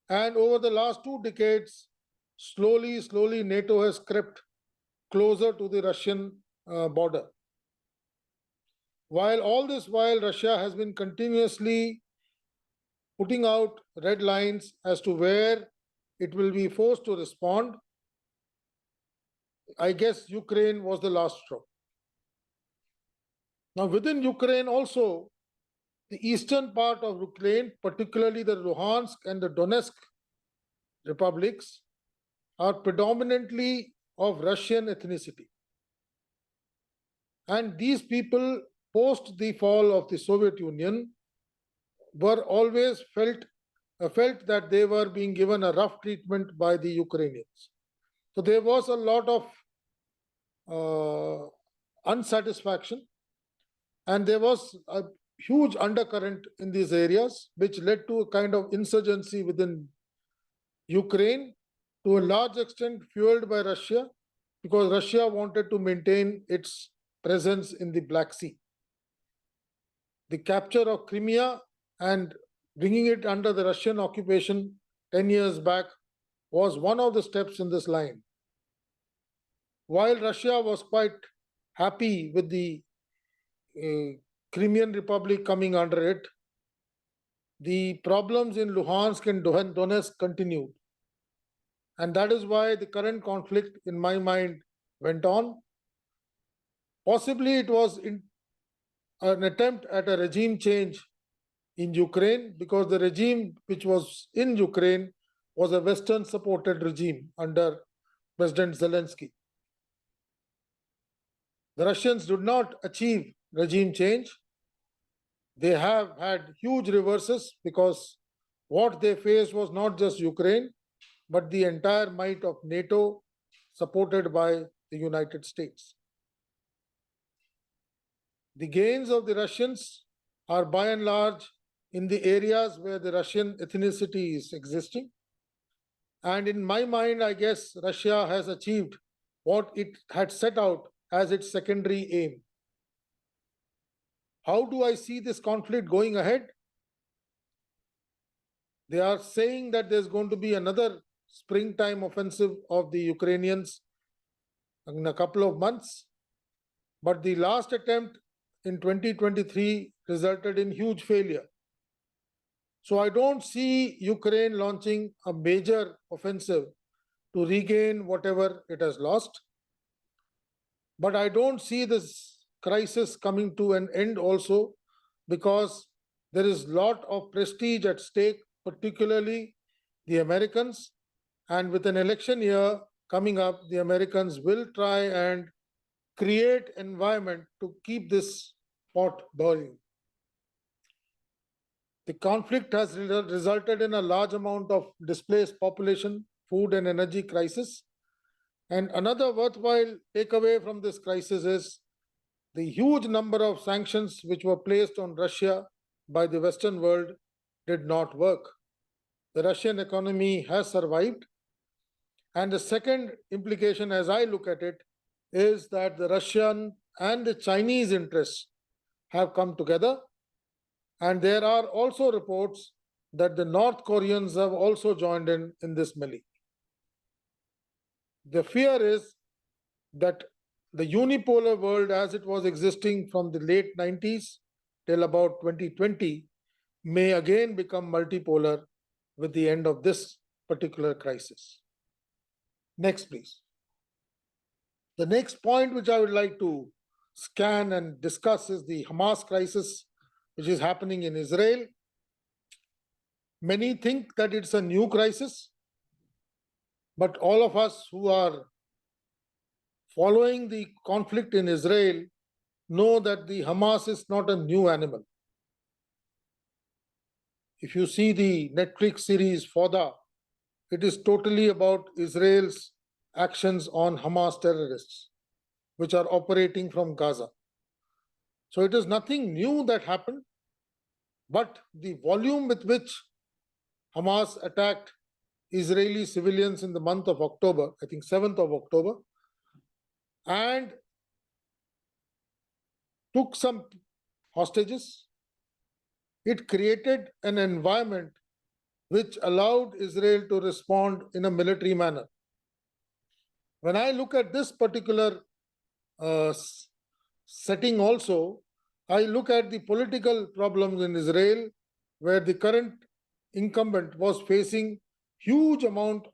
And over the last 2 decades, slowly, NATO has crept closer to the Russian border. While Russia has been continuously putting out red lines as to where it will be forced to respond, I guess Ukraine was the last straw. Now, within Ukraine also, the eastern part of Ukraine, particularly the Luhansk and the Donetsk republics, are predominantly of Russian ethnicity. And these people, post the fall of the Soviet Union, were always felt that they were being given a rough treatment by the Ukrainians. So there was a lot of unsatisfaction, and there was a huge undercurrent in these areas, which led to a kind of insurgency within Ukraine, to a large extent fueled by Russia, because Russia wanted to maintain its presence in the Black Sea. The capture of Crimea and bringing it under the Russian occupation 10 years back was one of the steps in this line. While Russia was quite happy with the Crimean Republic coming under it, the problems in Luhansk and Donetsk continued. And that is why the current conflict, in my mind, went on. Possibly it was an attempt at a regime change in Ukraine, because the regime which was in Ukraine was a Western-supported regime under President Zelensky. The Russians did not achieve regime change. They have had huge reverses, because what they faced was not just Ukraine, but the entire might of NATO, supported by the United States. The gains of the Russians are by and large in the areas where the Russian ethnicity is existing. And in my mind, I guess Russia has achieved what it had set out as its secondary aim. How do I see this conflict going ahead? They are saying that there's going to be another springtime offensive of the Ukrainians in a couple of months. But the last attempt in 2023 resulted in huge failure. So I don't see Ukraine launching a major offensive to regain whatever it has lost. But I don't see this crisis coming to an end also, because there is a lot of prestige at stake, particularly the Americans. And with an election year coming up, the Americans will try and create environment to keep this pot boiling. The conflict has resulted in a large amount of displaced population, food and energy crisis. And another worthwhile takeaway from this crisis is the huge number of sanctions which were placed on Russia by the Western world did not work. The Russian economy has survived. And the second implication, as I look at it, is that the Russian and the Chinese interests have come together. And there are also reports that the North Koreans have also joined in this melee. The fear is that the unipolar world, as it was existing from the late 90s till about 2020, may again become multipolar with the end of this particular crisis. Next, please. The next point which I would like to scan and discuss is the Hamas crisis, which is happening in Israel. Many think that it's a new crisis, but all of us who are following the conflict in Israel know that the Hamas is not a new animal. If you see the Netflix series Fauda, it is totally about Israel's actions on Hamas terrorists, which are operating from Gaza. So it is nothing new that happened, but the volume with which Hamas attacked Israeli civilians in the month of October, I think 7th of October, and took some hostages, it created an environment which allowed Israel to respond in a military manner. When I look at this particular setting also, I look at the political problems in Israel, where the current incumbent was facing huge amount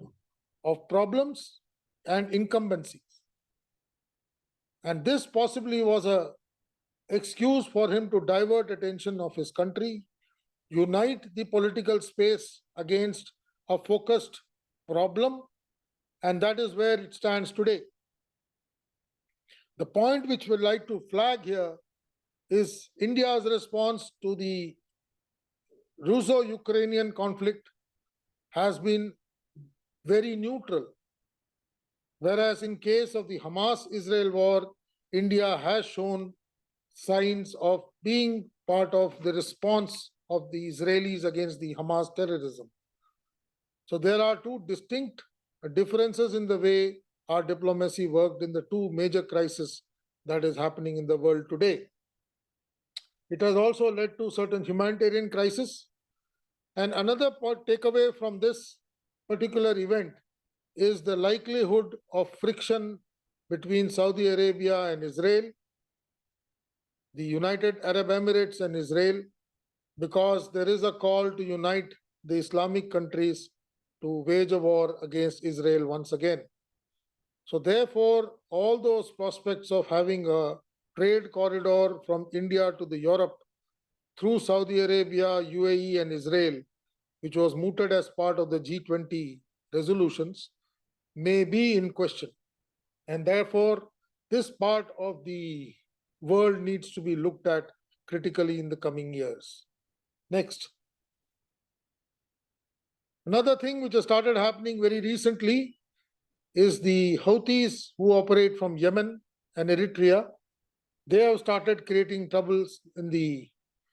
of problems and incumbencies. And this possibly was a excuse for him to divert attention of his country, unite the political space against a focused problem, and that is where it stands today. The point which we'd like to flag here is India's response to the Russo-Ukrainian conflict has been very neutral. Whereas in case of the Hamas-Israel war, India has shown signs of being part of the response of the Israelis against the Hamas terrorism. So there are two distinct differences in the way our diplomacy worked in the two major crises that is happening in the world today. It has also led to certain humanitarian crises. And another takeaway from this particular event is the likelihood of friction between Saudi Arabia and Israel, the United Arab Emirates and Israel, because there is a call to unite the Islamic countries to wage a war against Israel once again. So therefore, all those prospects of having a trade corridor from India to the Europe through Saudi Arabia, UAE and Israel, which was mooted as part of the G20 resolutions, may be in question. And therefore, this part of the world needs to be looked at critically in the coming years. Next. Another thing which has started happening very recently is the Houthis who operate from Yemen and Eritrea. They have started creating troubles in the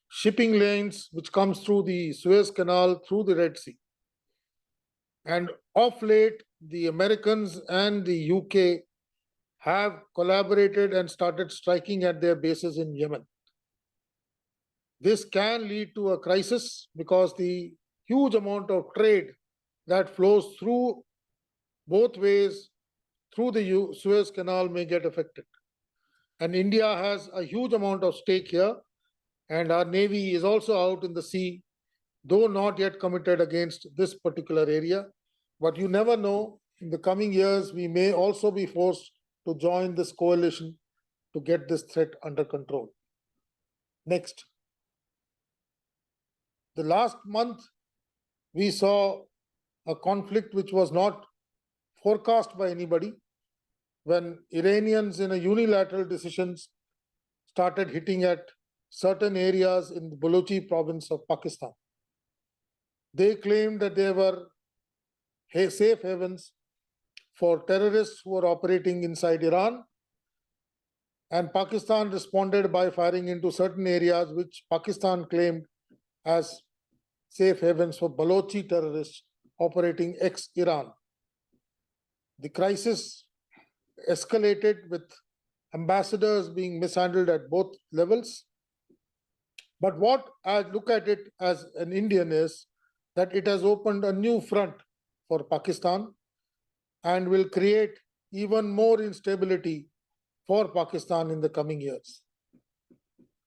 shipping lanes which comes through the Suez Canal, through the Red Sea. And of late, the Americans and the UK have collaborated and started striking at their bases in Yemen. This can lead to a crisis because the huge amount of trade that flows through both ways through the Suez Canal may get affected. And India has a huge amount of stake here, and our Navy is also out in the sea, though not yet committed against this particular area. But you never know, in the coming years, we may also be forced to join this coalition to get this threat under control. Next. The last month, we saw a conflict which was not forecast by anybody when Iranians in a unilateral decisions started hitting at certain areas in the Balochi province of Pakistan. They claimed that they were safe havens for terrorists who were operating inside Iran, and Pakistan responded by firing into certain areas which Pakistan claimed as safe havens for Balochi terrorists operating ex-Iran. The crisis escalated with ambassadors being mishandled at both levels. But what I look at it as an Indian is that it has opened a new front for Pakistan and will create even more instability for Pakistan in the coming years.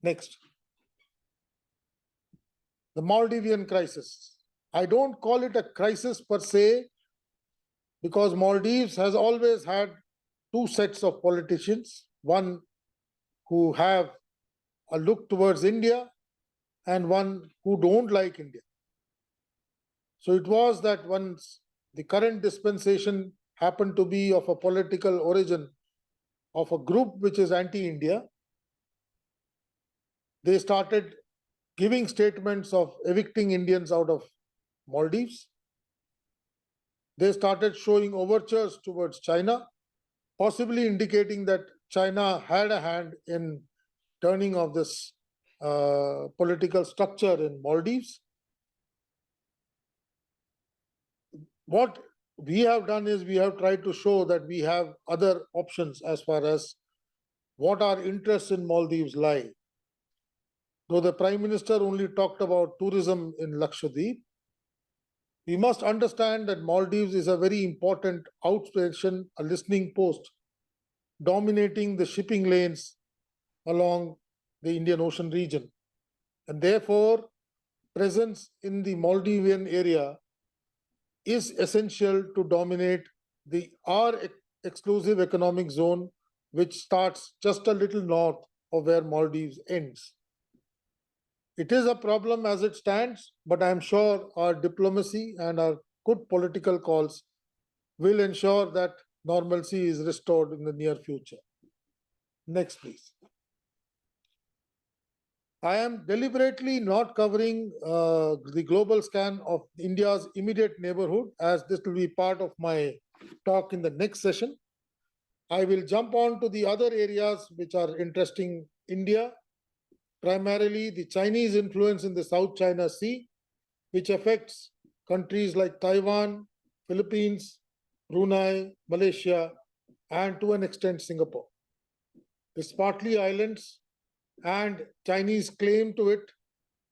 Next. The Maldivian crisis. I don't call it a crisis per se, because Maldives has always had two sets of politicians, one who have a look towards India and one who don't like India. So it was that once the current dispensation happened to be of a political origin of a group which is anti-India, they started giving statements of evicting Indians out of Maldives. They started showing overtures towards China, possibly indicating that China had a hand in turning of this political structure in Maldives. What we have done is we have tried to show that we have other options as far as what our interests in Maldives lie. Though the Prime Minister only talked about tourism in Lakshadweep, we must understand that Maldives is a very important outstation, a listening post, dominating the shipping lanes along the Indian Ocean region. And therefore, presence in the Maldivian area is essential to dominate our exclusive economic zone, which starts just a little north of where Maldives ends. It is a problem as it stands, but I am sure our diplomacy and our good political calls will ensure that normalcy is restored in the near future. Next, please. I am deliberately not covering the global scan of India's immediate neighborhood, as this will be part of my talk in the next session. I will jump on to the other areas which are interesting India, primarily the Chinese influence in the South China Sea, which affects countries like Taiwan, Philippines, Brunei, Malaysia, and to an extent Singapore. The Spratly Islands and Chinese claim to it,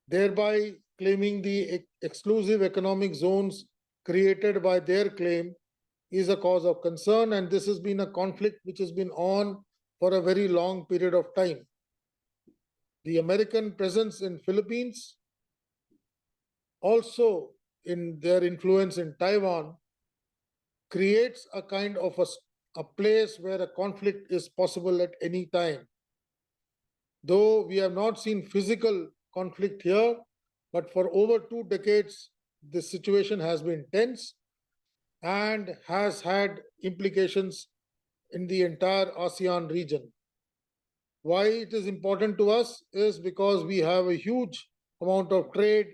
thereby claiming the exclusive economic zones created by their claim, is a cause of concern, and this has been a conflict which has been on for a very long period of time. The American presence in Philippines, also in their influence in Taiwan, creates a kind of a place where a conflict is possible at any time. Though we have not seen physical conflict here, but for over 2 decades, the situation has been tense and has had implications in the entire ASEAN region. Why it is important to us is because we have a huge amount of trade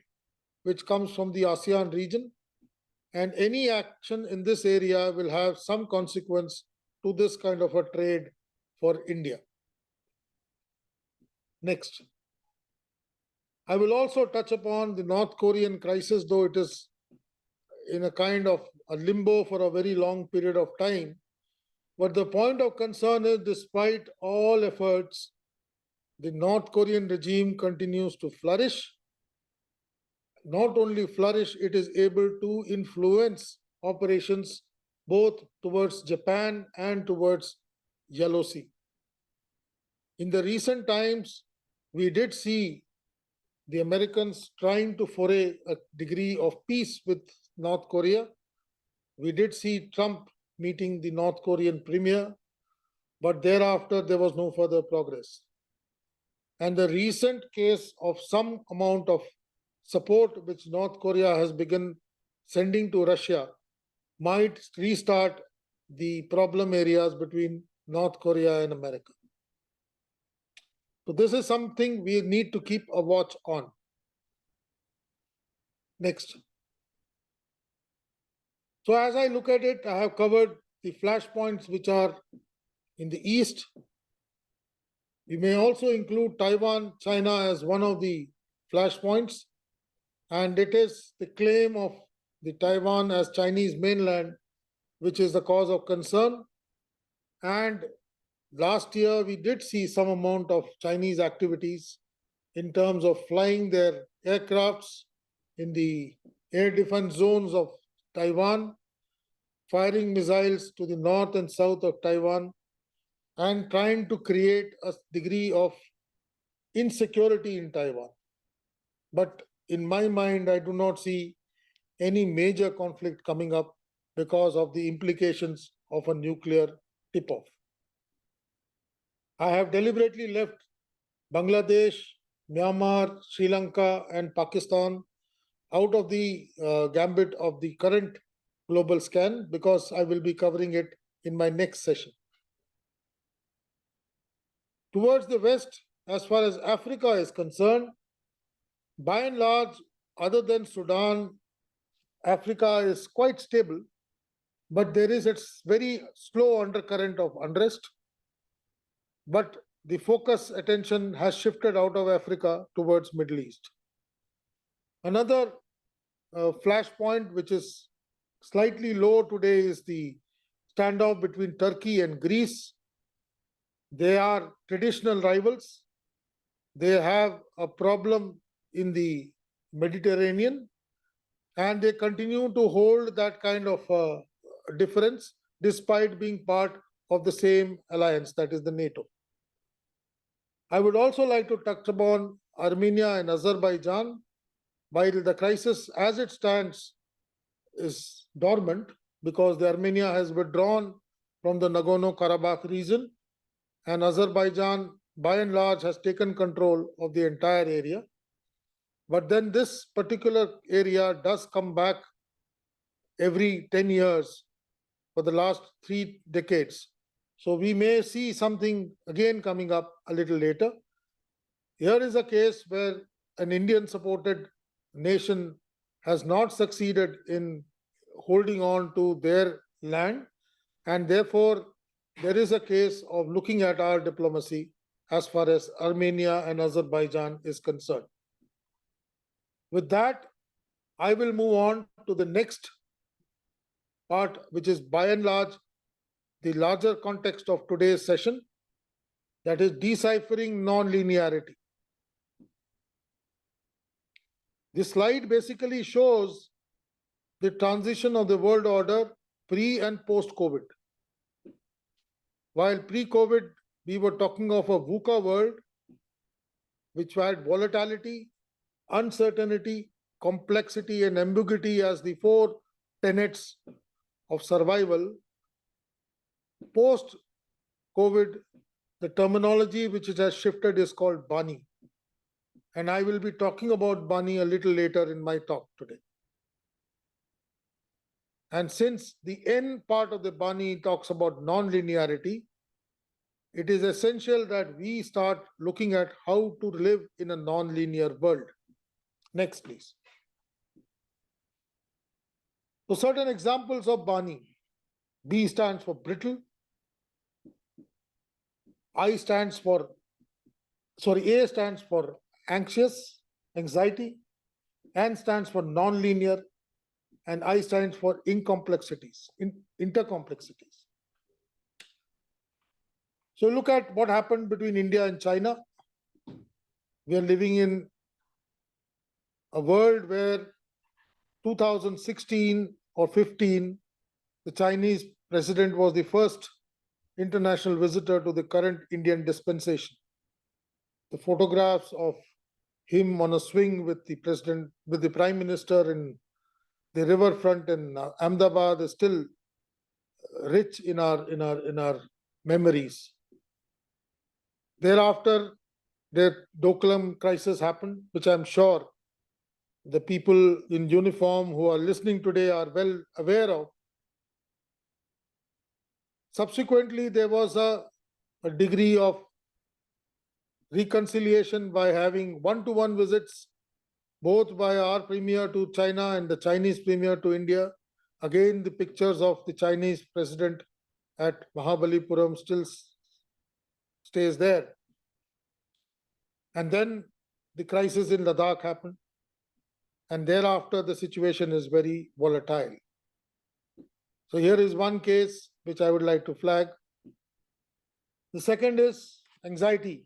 which comes from the ASEAN region, and any action in this area will have some consequence to this kind of a trade for India. Next. I will also touch upon the North Korean crisis, though it is in a kind of a limbo for a very long period of time. But the point of concern is, despite all efforts, the North Korean regime continues to flourish. Not only flourish, it is able to influence operations both towards Japan and towards Yellow Sea. In the recent times, we did see the Americans trying to foray a degree of peace with North Korea. We did see Trump meeting the North Korean premier, but thereafter there was no further progress. And the recent case of some amount of support which North Korea has begun sending to Russia might restart the problem areas between North Korea and America. So this is something we need to keep a watch on. Next. So as I look at it, I have covered the flashpoints which are in the east. We may also include Taiwan, China as one of the flashpoints, and it is the claim of the Taiwan as Chinese mainland which is the cause of concern. And last year, we did see some amount of Chinese activities in terms of flying their aircrafts in the air defense zones of Taiwan, firing missiles to the north and south of Taiwan, and trying to create a degree of insecurity in Taiwan. But in my mind, I do not see any major conflict coming up because of the implications of a nuclear tip-off. I have deliberately left Bangladesh, Myanmar, Sri Lanka, and Pakistan out of the gambit of the current global scan because I will be covering it in my next session. Towards the west, as far as Africa is concerned, by and large, other than Sudan, Africa is quite stable, but there is a very slow undercurrent of unrest. But the focus attention has shifted out of Africa towards Middle East. Another flashpoint which is slightly low today is the standoff between Turkey and Greece. They are traditional rivals. They have a problem in the Mediterranean, and they continue to hold that kind of difference despite being part of the same alliance, that is the NATO. I would also like to touch upon Armenia and Azerbaijan. While the crisis as it stands is dormant because the Armenia has withdrawn from the Nagorno-Karabakh region, and Azerbaijan by and large has taken control of the entire area. But then this particular area does come back every 10 years for the last 3 decades. So we may see something again coming up a little later. Here is a case where an Indian-supported nation has not succeeded in holding on to their land, and therefore there is a case of looking at our diplomacy as far as Armenia and Azerbaijan is concerned. With that, I will move on to the next part, which is by and large the larger context of today's session, that is deciphering non-linearity. This slide basically shows the transition of the world order pre and post-COVID. While pre-COVID, we were talking of a VUCA world, which had volatility, uncertainty, complexity, and ambiguity as the 4 tenets of survival. Post-COVID, the terminology which it has shifted is called Bani. And I will be talking about Bani a little later in my talk today. And since the end part of the Bani talks about non-linearity, it is essential that we start looking at how to live in a non-linear world. Next, please. So certain examples of Bani. B stands for brittle. A stands for anxious, anxiety. N stands for non-linear, and I stands for incomplexities, intercomplexities. So look at what happened between India and China. We are living in a world where 2016 or 15, the Chinese president was the first international visitor to the current Indian dispensation. The photographs of him on a swing with the prime minister in the riverfront in Ahmedabad is still rich in our memories. Thereafter, the Doklam crisis happened, which I'm sure the people in uniform who are listening today are well aware of. Subsequently, there was a degree of reconciliation by having one-to-one visits, both by our premier to China and the Chinese premier to India. Again, the pictures of the Chinese president at Mahabalipuram still stays there. And then the crisis in Ladakh happened. And thereafter, the situation is very volatile. So here is one case which I would like to flag. The second is anxiety.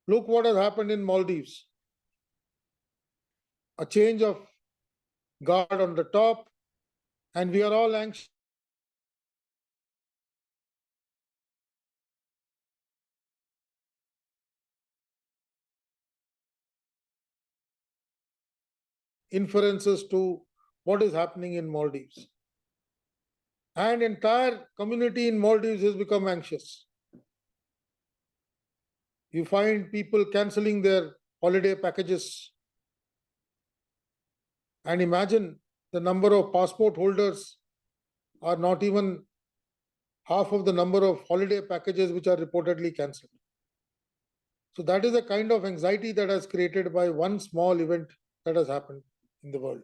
Look what has happened in Maldives. A change of guard on the top, and we are all anxious. Inferences to what is happening in Maldives. And entire community in Maldives has become anxious. You find people cancelling their holiday packages. And imagine the number of passport holders are not even half of the number of holiday packages which are reportedly cancelled. So that is the kind of anxiety that has created by one small event that has happened in the world.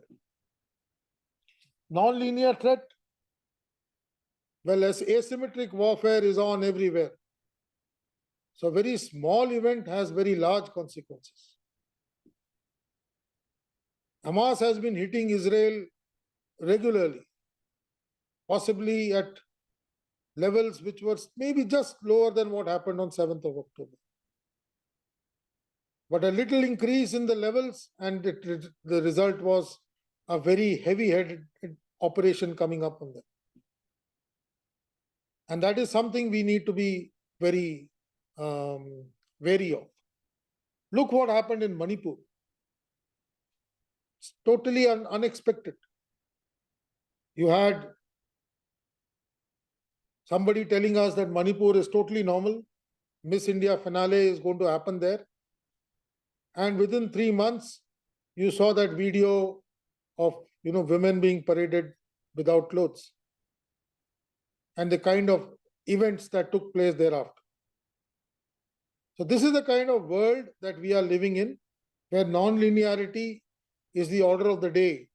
Non-linear threat. Well, as asymmetric warfare is on everywhere. So a very small event has very large consequences. Hamas has been hitting Israel regularly, possibly at levels which were maybe just lower than what happened on 7th of October. But a little increase in the levels, and the result was a very heavy-headed operation coming up on them. And that is something we need to be very wary of. Look what happened in Manipur. It's totally unexpected. You had somebody telling us that Manipur is totally normal. Miss India finale is going to happen there. And within 3 months, you saw that video of women being paraded without clothes, and the kind of events that took place thereafter. So this is the kind of world that we are living in, where non-linearity is the order of the day.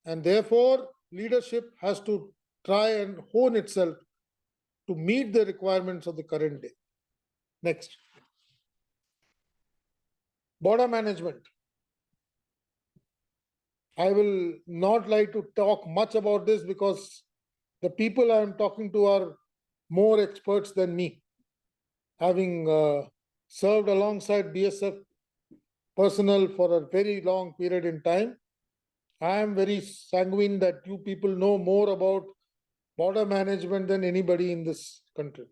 And therefore, leadership has to try and hone itself to meet the requirements of the current day. Next. Border management. I will not like to talk much about this because the people I am talking to are more experts than me. Having served alongside BSF personnel for a very long period in time, I am very sanguine that you people know more about border management than anybody in this country.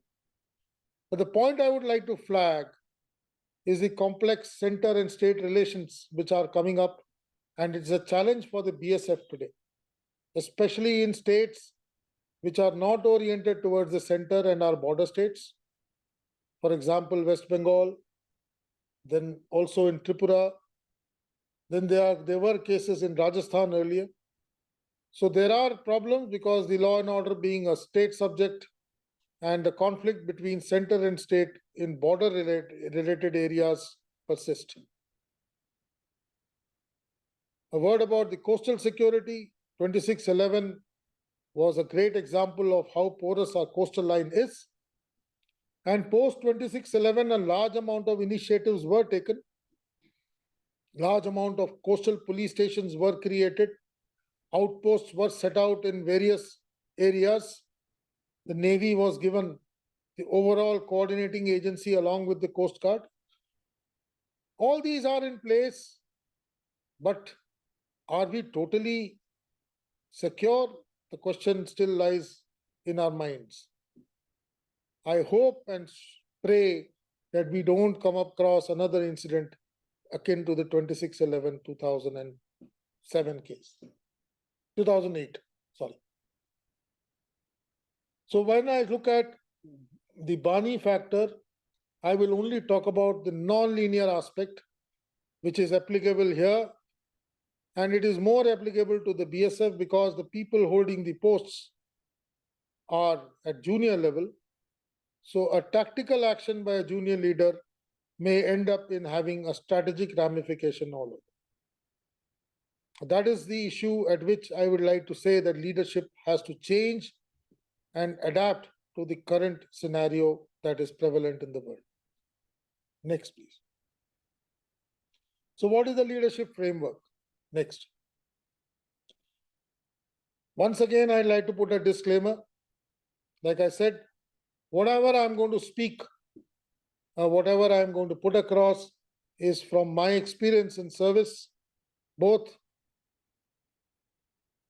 But the point I would like to flag is the complex center and state relations which are coming up, and it's a challenge for the BSF today, especially in states which are not oriented towards the center and are border states. For example, West Bengal, then also in Tripura, then there were cases in Rajasthan earlier. So there are problems because the law and order being a state subject and the conflict between center and state in border related areas persist. A word about the coastal security. 2611 was a great example of how porous our coastal line is. And post 2611, a large amount of initiatives were taken. Large amount of coastal police stations were created. Outposts were set out in various areas. The Navy was given the overall coordinating agency along with the Coast Guard. All these are in place, but are we totally secure? The question still lies in our minds. I hope and pray that we don't come across another incident akin to the 26/11/2007 case. 2008, sorry. So when I look at the Bani factor, I will only talk about the non-linear aspect, which is applicable here. And it is more applicable to the BSF because the people holding the posts are at junior level. So a tactical action by a junior leader may end up in having a strategic ramification all over. That is the issue at which I would like to say that leadership has to change and adapt to the current scenario that is prevalent in the world. Next, please. So what is the leadership framework? Next. Once again, I'd like to put a disclaimer. Like I said, whatever I'm going to speak, whatever I'm going to put across is from my experience in service, both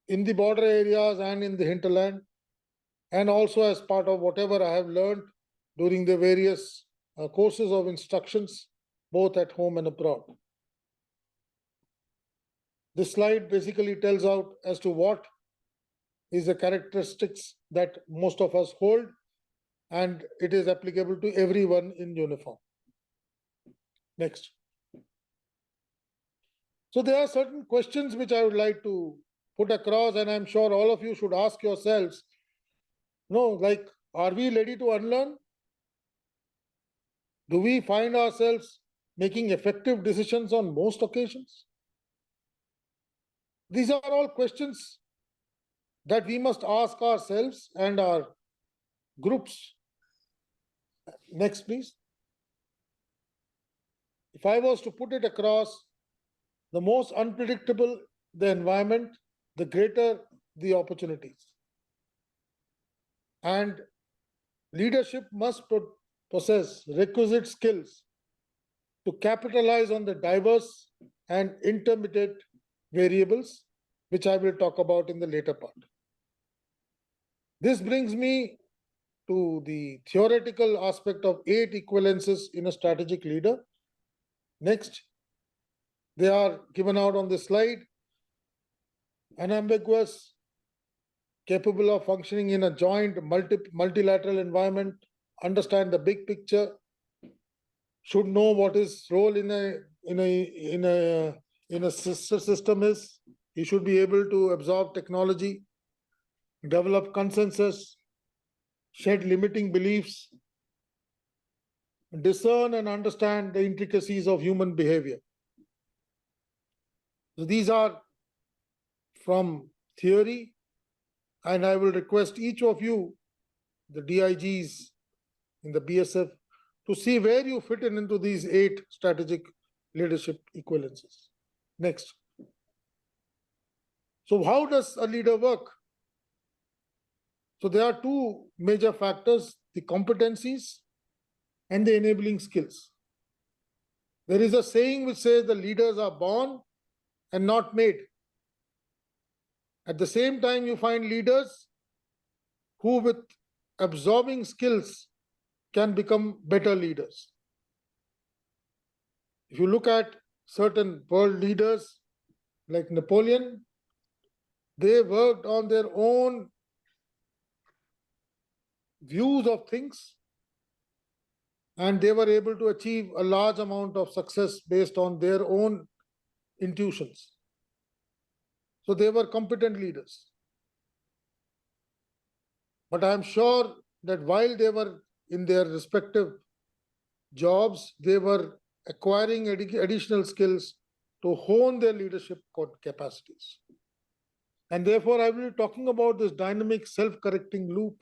in the border areas and in the hinterland, and also as part of whatever I have learned during the various courses of instructions, both at home and abroad. This slide basically tells out as to what is the characteristics that most of us hold, and it is applicable to everyone in uniform. Next. So there are certain questions which I would like to put across, and I'm sure all of you should ask yourselves, like, are we ready to unlearn? Do we find ourselves making effective decisions on most occasions? These are all questions that we must ask ourselves and our groups. Next, please. if I was to put it across, the most unpredictable the environment, the greater the opportunities. And leadership must possess requisite skills to capitalize on the diverse and intermittent variables, which I will talk about in the later part. This brings me to the theoretical aspect of 8 equivalences in a strategic leader. Next, they are given out on the slide. Unambiguous, capable of functioning in a joint multilateral environment, understand the big picture, should know what his role in a system is. He should be able to absorb technology, develop consensus, shed limiting beliefs, discern and understand the intricacies of human behavior. So these are from theory, and I will request each of you, the DIGs in the BSF, to see where you fit into these 8 strategic leadership equivalences. Next. So how does a leader work? So there are 2 major factors, the competencies and the enabling skills. There is a saying which says the leaders are born and not made. At the same time, you find leaders who, with absorbing skills, can become better leaders. If you look at certain world leaders like Napoleon, they worked on their own views of things, and they were able to achieve a large amount of success based on their own intuitions. So they were competent leaders. But I am sure that while they were in their respective jobs, they were acquiring additional skills to hone their leadership capacities. And therefore, I will be talking about this dynamic self-correcting loop,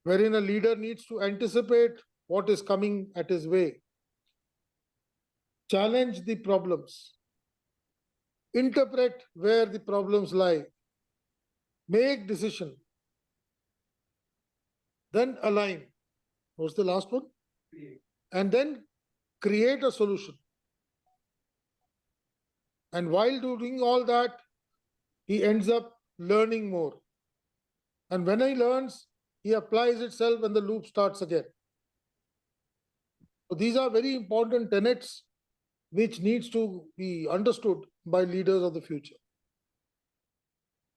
wherein a leader needs to anticipate what is coming at his way, challenge the problems, interpret where the problems lie, make decision, then align. What's the last one? And then create a solution. And while doing all that, he ends up learning more. And when he learns, he applies itself and the loop starts again. So these are very important tenets which needs to be understood by leaders of the future.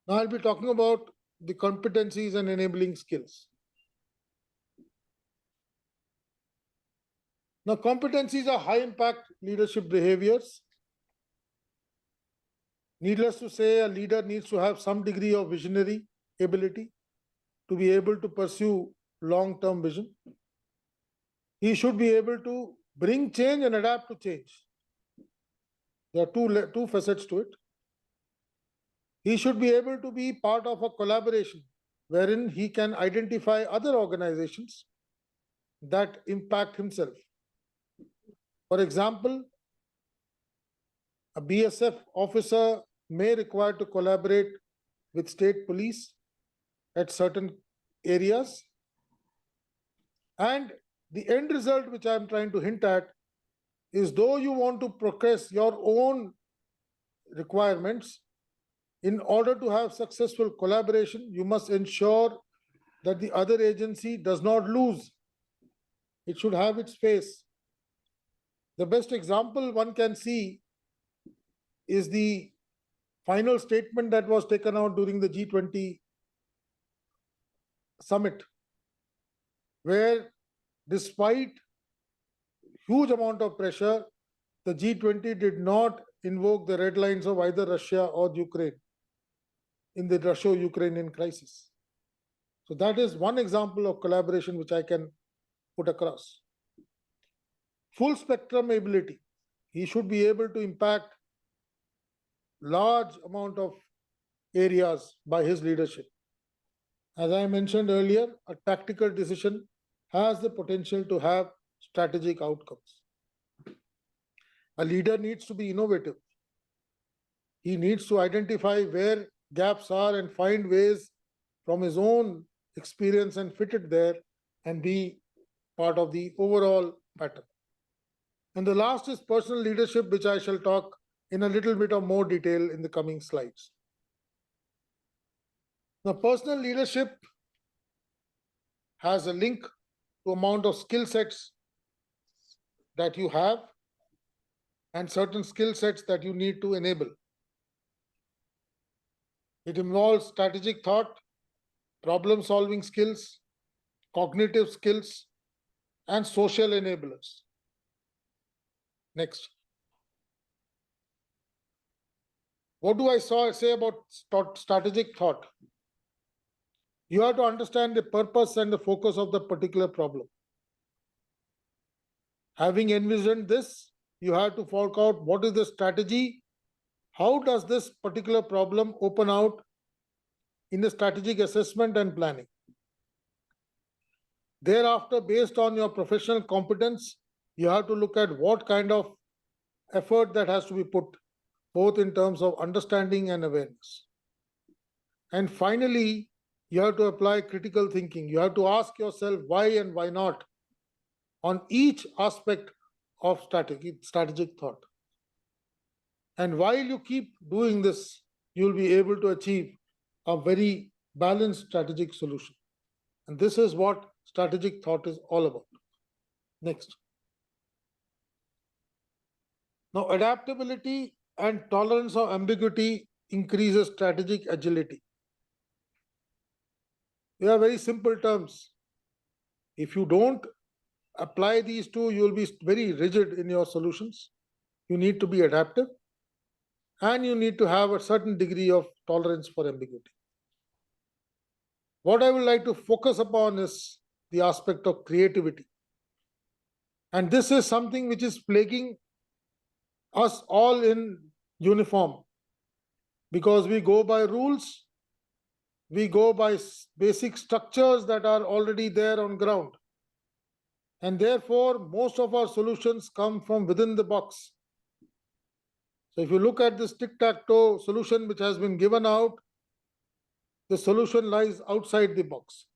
Now I'll be talking about the competencies and enabling skills. Now, competencies are high impact leadership behaviors. Needless to say, a leader needs to have some degree of visionary ability to be able to pursue long-term vision. He should be able to bring change and adapt to change. There are two facets to it. He should be able to be part of a collaboration wherein he can identify other organizations that impact himself. For example, a BSF officer may require to collaborate with state police at certain areas. And the end result which I am trying to hint at is, though you want to progress your own requirements, in order to have successful collaboration, you must ensure that the other agency does not lose. It should have its face. The best example one can see is the final statement that was taken out during the G20 summit, where despite huge amount of pressure, the G20 did not invoke the red lines of either Russia or Ukraine in the Russia-Ukrainian crisis. So that is one example of collaboration which I can put across. Full spectrum ability. He should be able to impact large amount of areas by his leadership. As I mentioned earlier, a tactical decision has the potential to have strategic outcomes. A leader needs to be innovative. He needs to identify where gaps are and find ways from his own experience and fit it there and be part of the overall pattern. And the last is personal leadership, which I shall talk in a little bit of more detail in the coming slides. Now, personal leadership has a link to amount of skill sets that you have and certain skill sets that you need to enable. It involves strategic thought, problem-solving skills, cognitive skills, and social enablers. Next. What do I say about strategic thought? You have to understand the purpose and the focus of the particular problem. Having envisioned this, you have to fork out what is the strategy. How does this particular problem open out in the strategic assessment and planning? Thereafter, based on your professional competence, you have to look at what kind of effort that has to be put, both in terms of understanding and awareness. And finally, you have to apply critical thinking. You have to ask yourself why and why not on each aspect of strategic thought. And while you keep doing this, you'll be able to achieve a very balanced strategic solution. And this is what strategic thought is all about. Next. Now, adaptability and tolerance of ambiguity increases strategic agility. They are very simple terms. If you don't apply these two, you will be very rigid in your solutions. You need to be adaptive and you need to have a certain degree of tolerance for ambiguity. What I would like to focus upon is the aspect of creativity. And this is something which is plaguing us all in uniform, because we go by rules, we go by basic structures that are already there on ground. And therefore, most of our solutions come from within the box. So if you look at this tic-tac-toe solution which has been given out, the solution lies outside the box.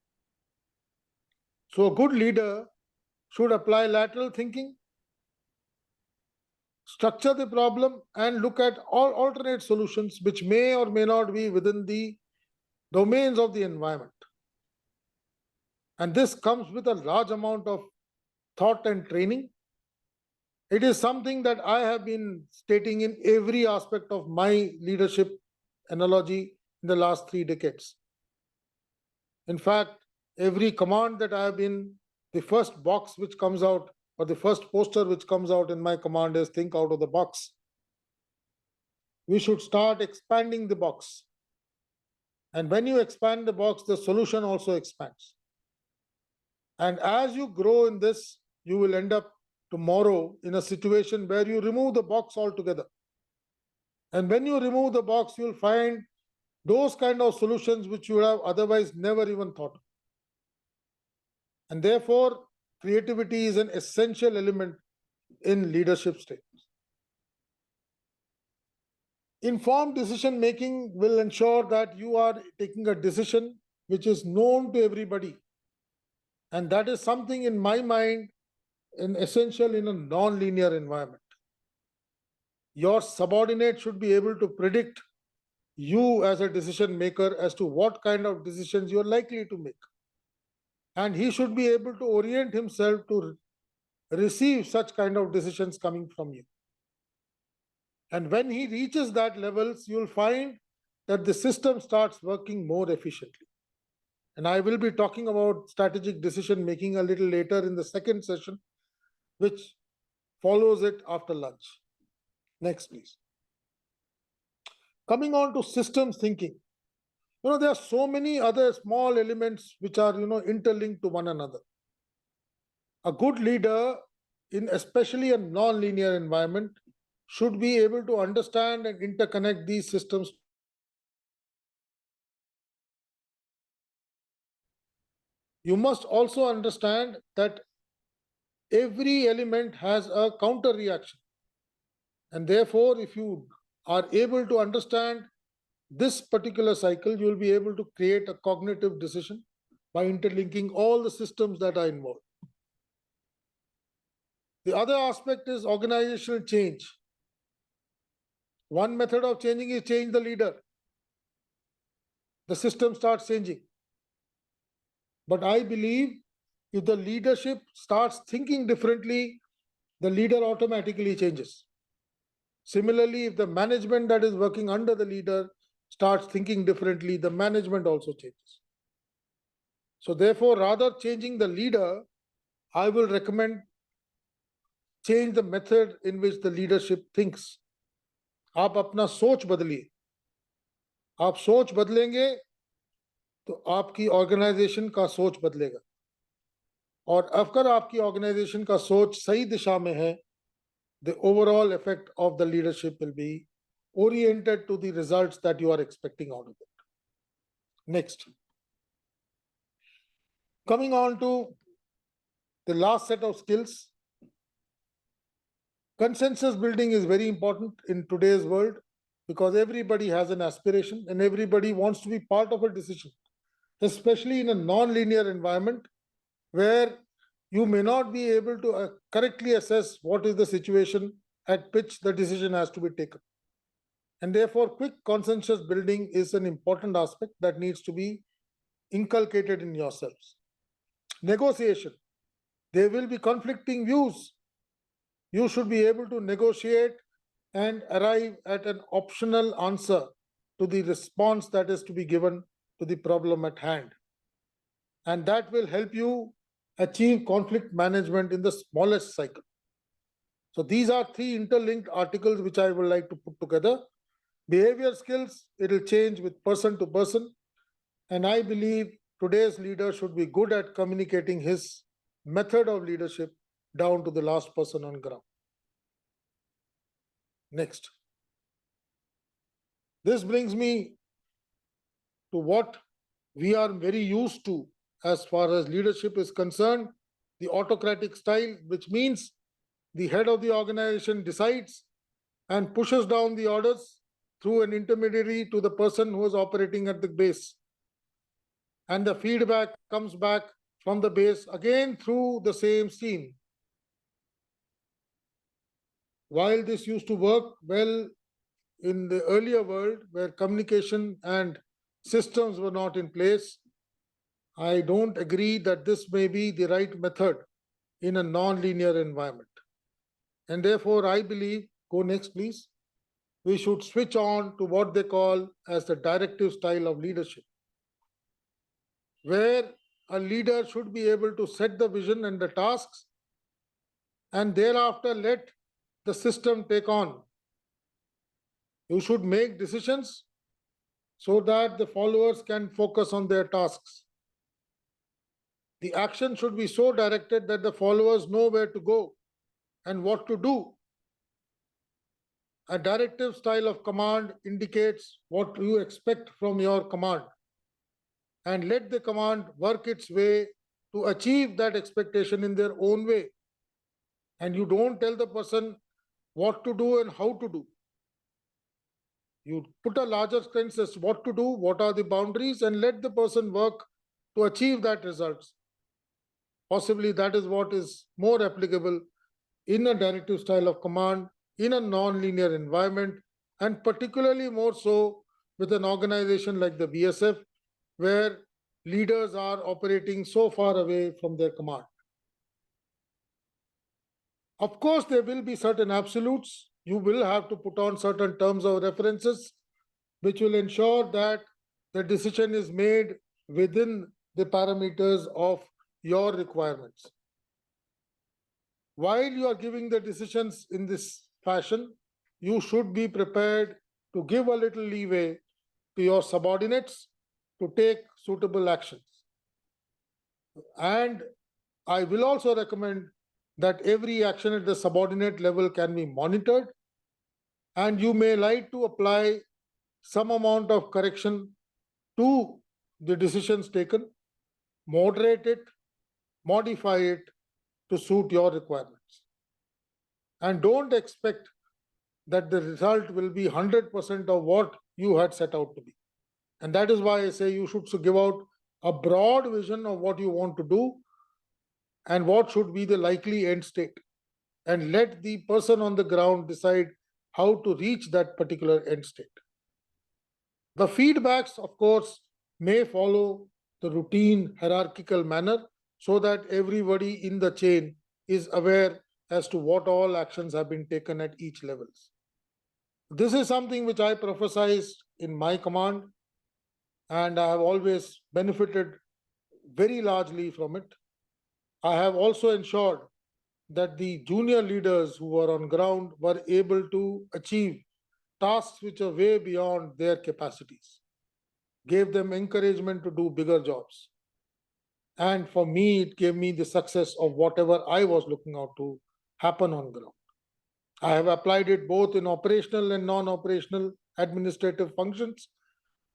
So a good leader should apply lateral thinking, structure the problem, and look at all alternate solutions which may or may not be within the domains of the environment. And this comes with a large amount of thought and training. It is something that I have been stating in every aspect of my leadership analogy in the last 3 decades. In fact, every command that I have been, the first box which comes out, or the first poster which comes out in my command is think out of the box. We should start expanding the box. And when you expand the box, the solution also expands. And as you grow in this, you will end up tomorrow in a situation where you remove the box altogether. And when you remove the box, you'll find those kind of solutions which you would have otherwise never even thought of. And therefore, creativity is an essential element in leadership stages. Informed decision making will ensure that you are taking a decision which is known to everybody. And that is something in my mind essential in a non-linear environment. Your subordinate should be able to predict you as a decision maker as to what kind of decisions you are likely to make. And he should be able to orient himself to receive such kind of decisions coming from you. And when he reaches that levels, you'll find that the system starts working more efficiently. And I will be talking about strategic decision making a little later in the second session, which follows it after lunch. Next, please. Coming on to systems thinking. There are so many other small elements which are, interlinked to one another. A good leader, in especially a non-linear environment, should be able to understand and interconnect these systems. You must also understand that every element has a counter reaction. And therefore, if you are able to understand this particular cycle, you will be able to create a cognitive decision by interlinking all the systems that are involved. The other aspect is organizational change. One method of changing is change the leader. The system starts changing. But I believe if the leadership starts thinking differently, the leader automatically changes. Similarly, if the management that is working under the leader starts thinking differently, the management also changes. So therefore, rather changing the leader, I will recommend change the method in which the leadership thinks. आप अपना सोच बदलिए. आप सोच बदलेंगे तो आपकी organisation का सोच बदलेगा. और अगर आपकी ऑर्गेनाइजेशन का सोच सही दिशा में है, the overall effect of the leadership will be oriented to the results that you are expecting out of it. Next. Coming on to the last set of skills. Consensus building is very important in today's world because everybody has an aspiration and everybody wants to be part of a decision, especially in a non-linear environment where you may not be able to correctly assess what is the situation at which the decision has to be taken. And therefore, quick consensus building is an important aspect that needs to be inculcated in yourselves. Negotiation. There will be conflicting views. You should be able to negotiate and arrive at an optional answer to the response that is to be given to the problem at hand. And that will help you achieve conflict management in the smallest cycle. So these are three interlinked articles which I would like to put together. Behavior skills, it will change with person to person. And I believe today's leader should be good at communicating his method of leadership down to the last person on ground. Next. This brings me to what we are very used to as far as leadership is concerned, the autocratic style, which means the head of the organization decides and pushes down the orders through an intermediary to the person who is operating at the base. And the feedback comes back from the base again through the same stream. While this used to work well in the earlier world where communication and systems were not in place, I don't agree that this may be the right method in a non-linear environment. And therefore, I believe, go next please, we should switch on to what they call as the directive style of leadership, where a leader should be able to set the vision and the tasks and thereafter let the system take on. You should make decisions so that the followers can focus on their tasks. The action should be so directed that the followers know where to go and what to do. A directive style of command indicates what you expect from your command and let the command work its way to achieve that expectation in their own way. And you don't tell the person what to do and how to do. You put a larger sense as what to do, what are the boundaries, and let the person work to achieve that results. Possibly that is what is more applicable in a directive style of command in a non-linear environment, and particularly more so with an organization like the BSF, where leaders are operating so far away from their command. Of course, there will be certain absolutes. You will have to put on certain terms of references, which will ensure that the decision is made within the parameters of your requirements. While you are giving the decisions in this fashion, you should be prepared to give a little leeway to your subordinates to take suitable actions. And I will also recommend that every action at the subordinate level can be monitored, and you may like to apply some amount of correction to the decisions taken, moderate it, modify it to suit your requirements. And don't expect that the result will be 100% of what you had set out to be. And that is why I say you should give out a broad vision of what you want to do and what should be the likely end state. And let the person on the ground decide how to reach that particular end state. The feedbacks, of course, may follow the routine hierarchical manner so that everybody in the chain is aware as to what all actions have been taken at each levels. This is something which I prophesized in my command, and I have always benefited very largely from it. I have also ensured that the junior leaders who were on ground were able to achieve tasks which are way beyond their capacities, gave them encouragement to do bigger jobs. And for me, it gave me the success of whatever I was looking out to happen on ground. I have applied it both in operational and non-operational administrative functions.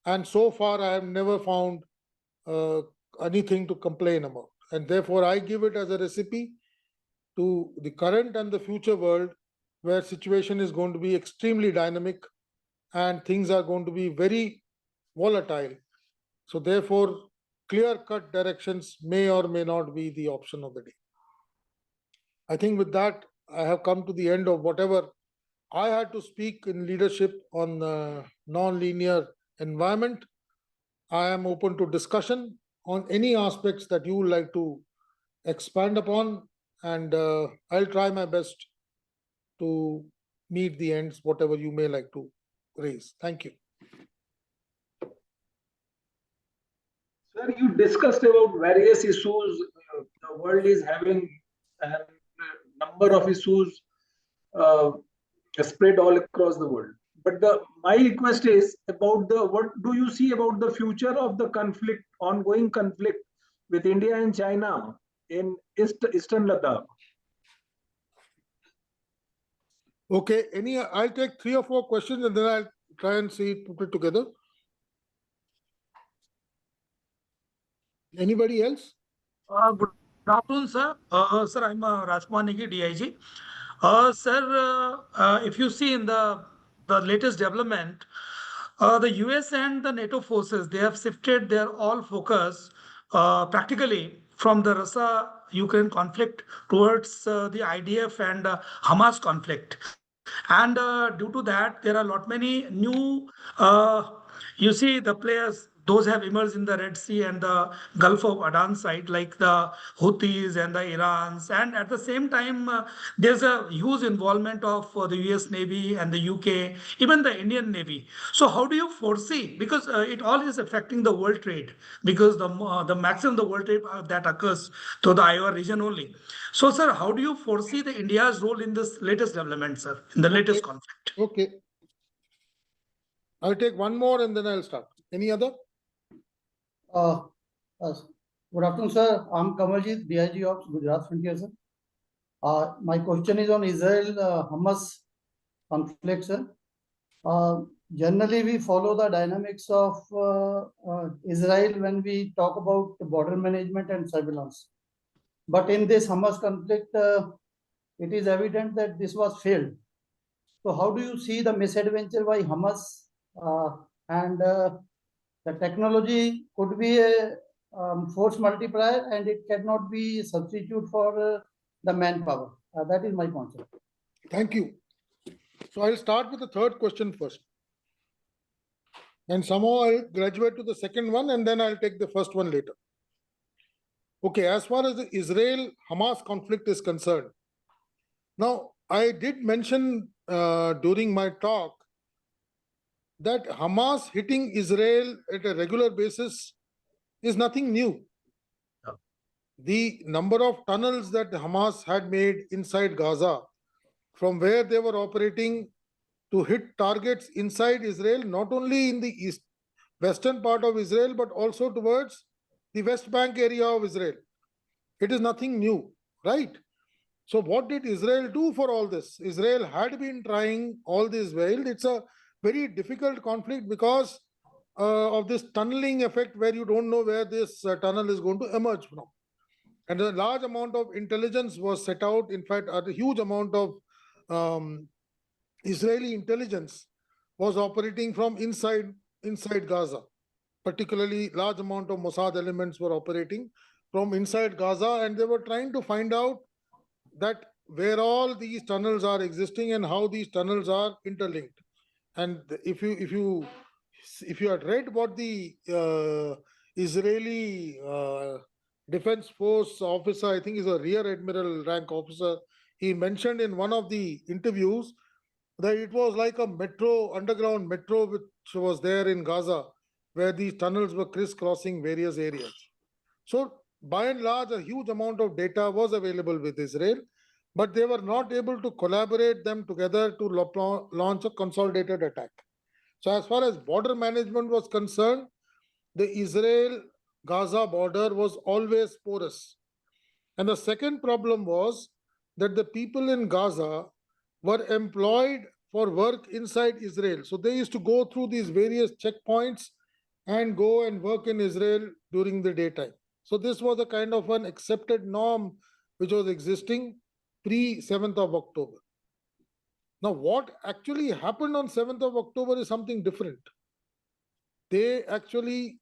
And so far, I have never found anything to complain about. And therefore, I give it as a recipe to the current and the future world, where situation is going to be extremely dynamic and things are going to be very volatile. So therefore, clear-cut directions may or may not be the option of the day. I think with that, I have come to the end of whatever I had to speak in leadership on non-linear environment. I am open to discussion on any aspects that you would like to expand upon, and I'll try my best to meet the ends, whatever you may like to raise. Thank you. Sir, you discussed about various issues the world is having, and number of issues spread all across the world. But my request is about what do you see about the future of the conflict, ongoing conflict with India and China in Eastern Ladakh? Okay, I'll take 3 or 4 questions and then I'll try and put it together. Anybody else? Good afternoon, sir. Sir, I'm Rajkumar Negi, DIG. Sir, if you see in the latest development, the US and the NATO forces, they have shifted their all focus practically from the Russia-Ukraine conflict towards the IDF and Hamas conflict. And due to that, there are a lot many new, you see the players, those have emerged in the Red Sea and the Gulf of Aden side, like the Houthis and the Irans. And at the same time, there's a huge involvement of the US Navy and the UK, even the Indian Navy. So how do you foresee, because it all is affecting the world trade, because the maximum the world trade that occurs to the Iowa region only. So, sir, how do you foresee the India's role in this latest development, sir, in the latest conflict? Okay. I'll take one more and then I'll start. Any other? Good afternoon, sir. I'm Kamaljeet, DIG of Gujarat Frontier, sir. My question is on Israel-Hamas conflict, sir. Generally, we follow the dynamics of Israel when we talk about border management and surveillance. But in this Hamas conflict, it is evident that this was failed. So how do you see the misadventure by Hamas and the technology could be a force multiplier and it cannot be substitute for the manpower? That is my concept. Thank you. So I'll start with the third question first. And somehow I'll graduate to the second one and then I'll take the first one later. Okay, as far as the Israel-Hamas conflict is concerned, now I did mention during my talk that Hamas hitting Israel at a regular basis is nothing new. The number of tunnels that Hamas had made inside Gaza, from where they were operating to hit targets inside Israel, not only in the western part of Israel, but also towards the West Bank area of Israel. It is nothing new, right? So what did Israel do for all this? Israel had been trying all this while. It's a very difficult conflict because of this tunneling effect where you don't know where this tunnel is going to emerge from. And a large amount of intelligence was set out. In fact, a huge amount of Israeli intelligence was operating from inside Gaza. Particularly, large amount of Mossad elements were operating from inside Gaza, and they were trying to find out that where all these tunnels are existing and how these tunnels are interlinked. And if you had read what the Israeli Defense Force officer, I think is a rear admiral rank officer, he mentioned in one of the interviews that it was like a metro, underground metro, which was there in Gaza, where these tunnels were crisscrossing various areas. So by and large, a huge amount of data was available with Israel, but they were not able to collaborate them together to launch a consolidated attack. So as far as border management was concerned, the Israel-Gaza border was always porous. And the second problem was that the people in Gaza were employed for work inside Israel. So they used to go through these various checkpoints and go and work in Israel during the daytime. So this was a kind of an accepted norm which was existing pre-7th of October. Now, what actually happened on 7th of October is something different. They actually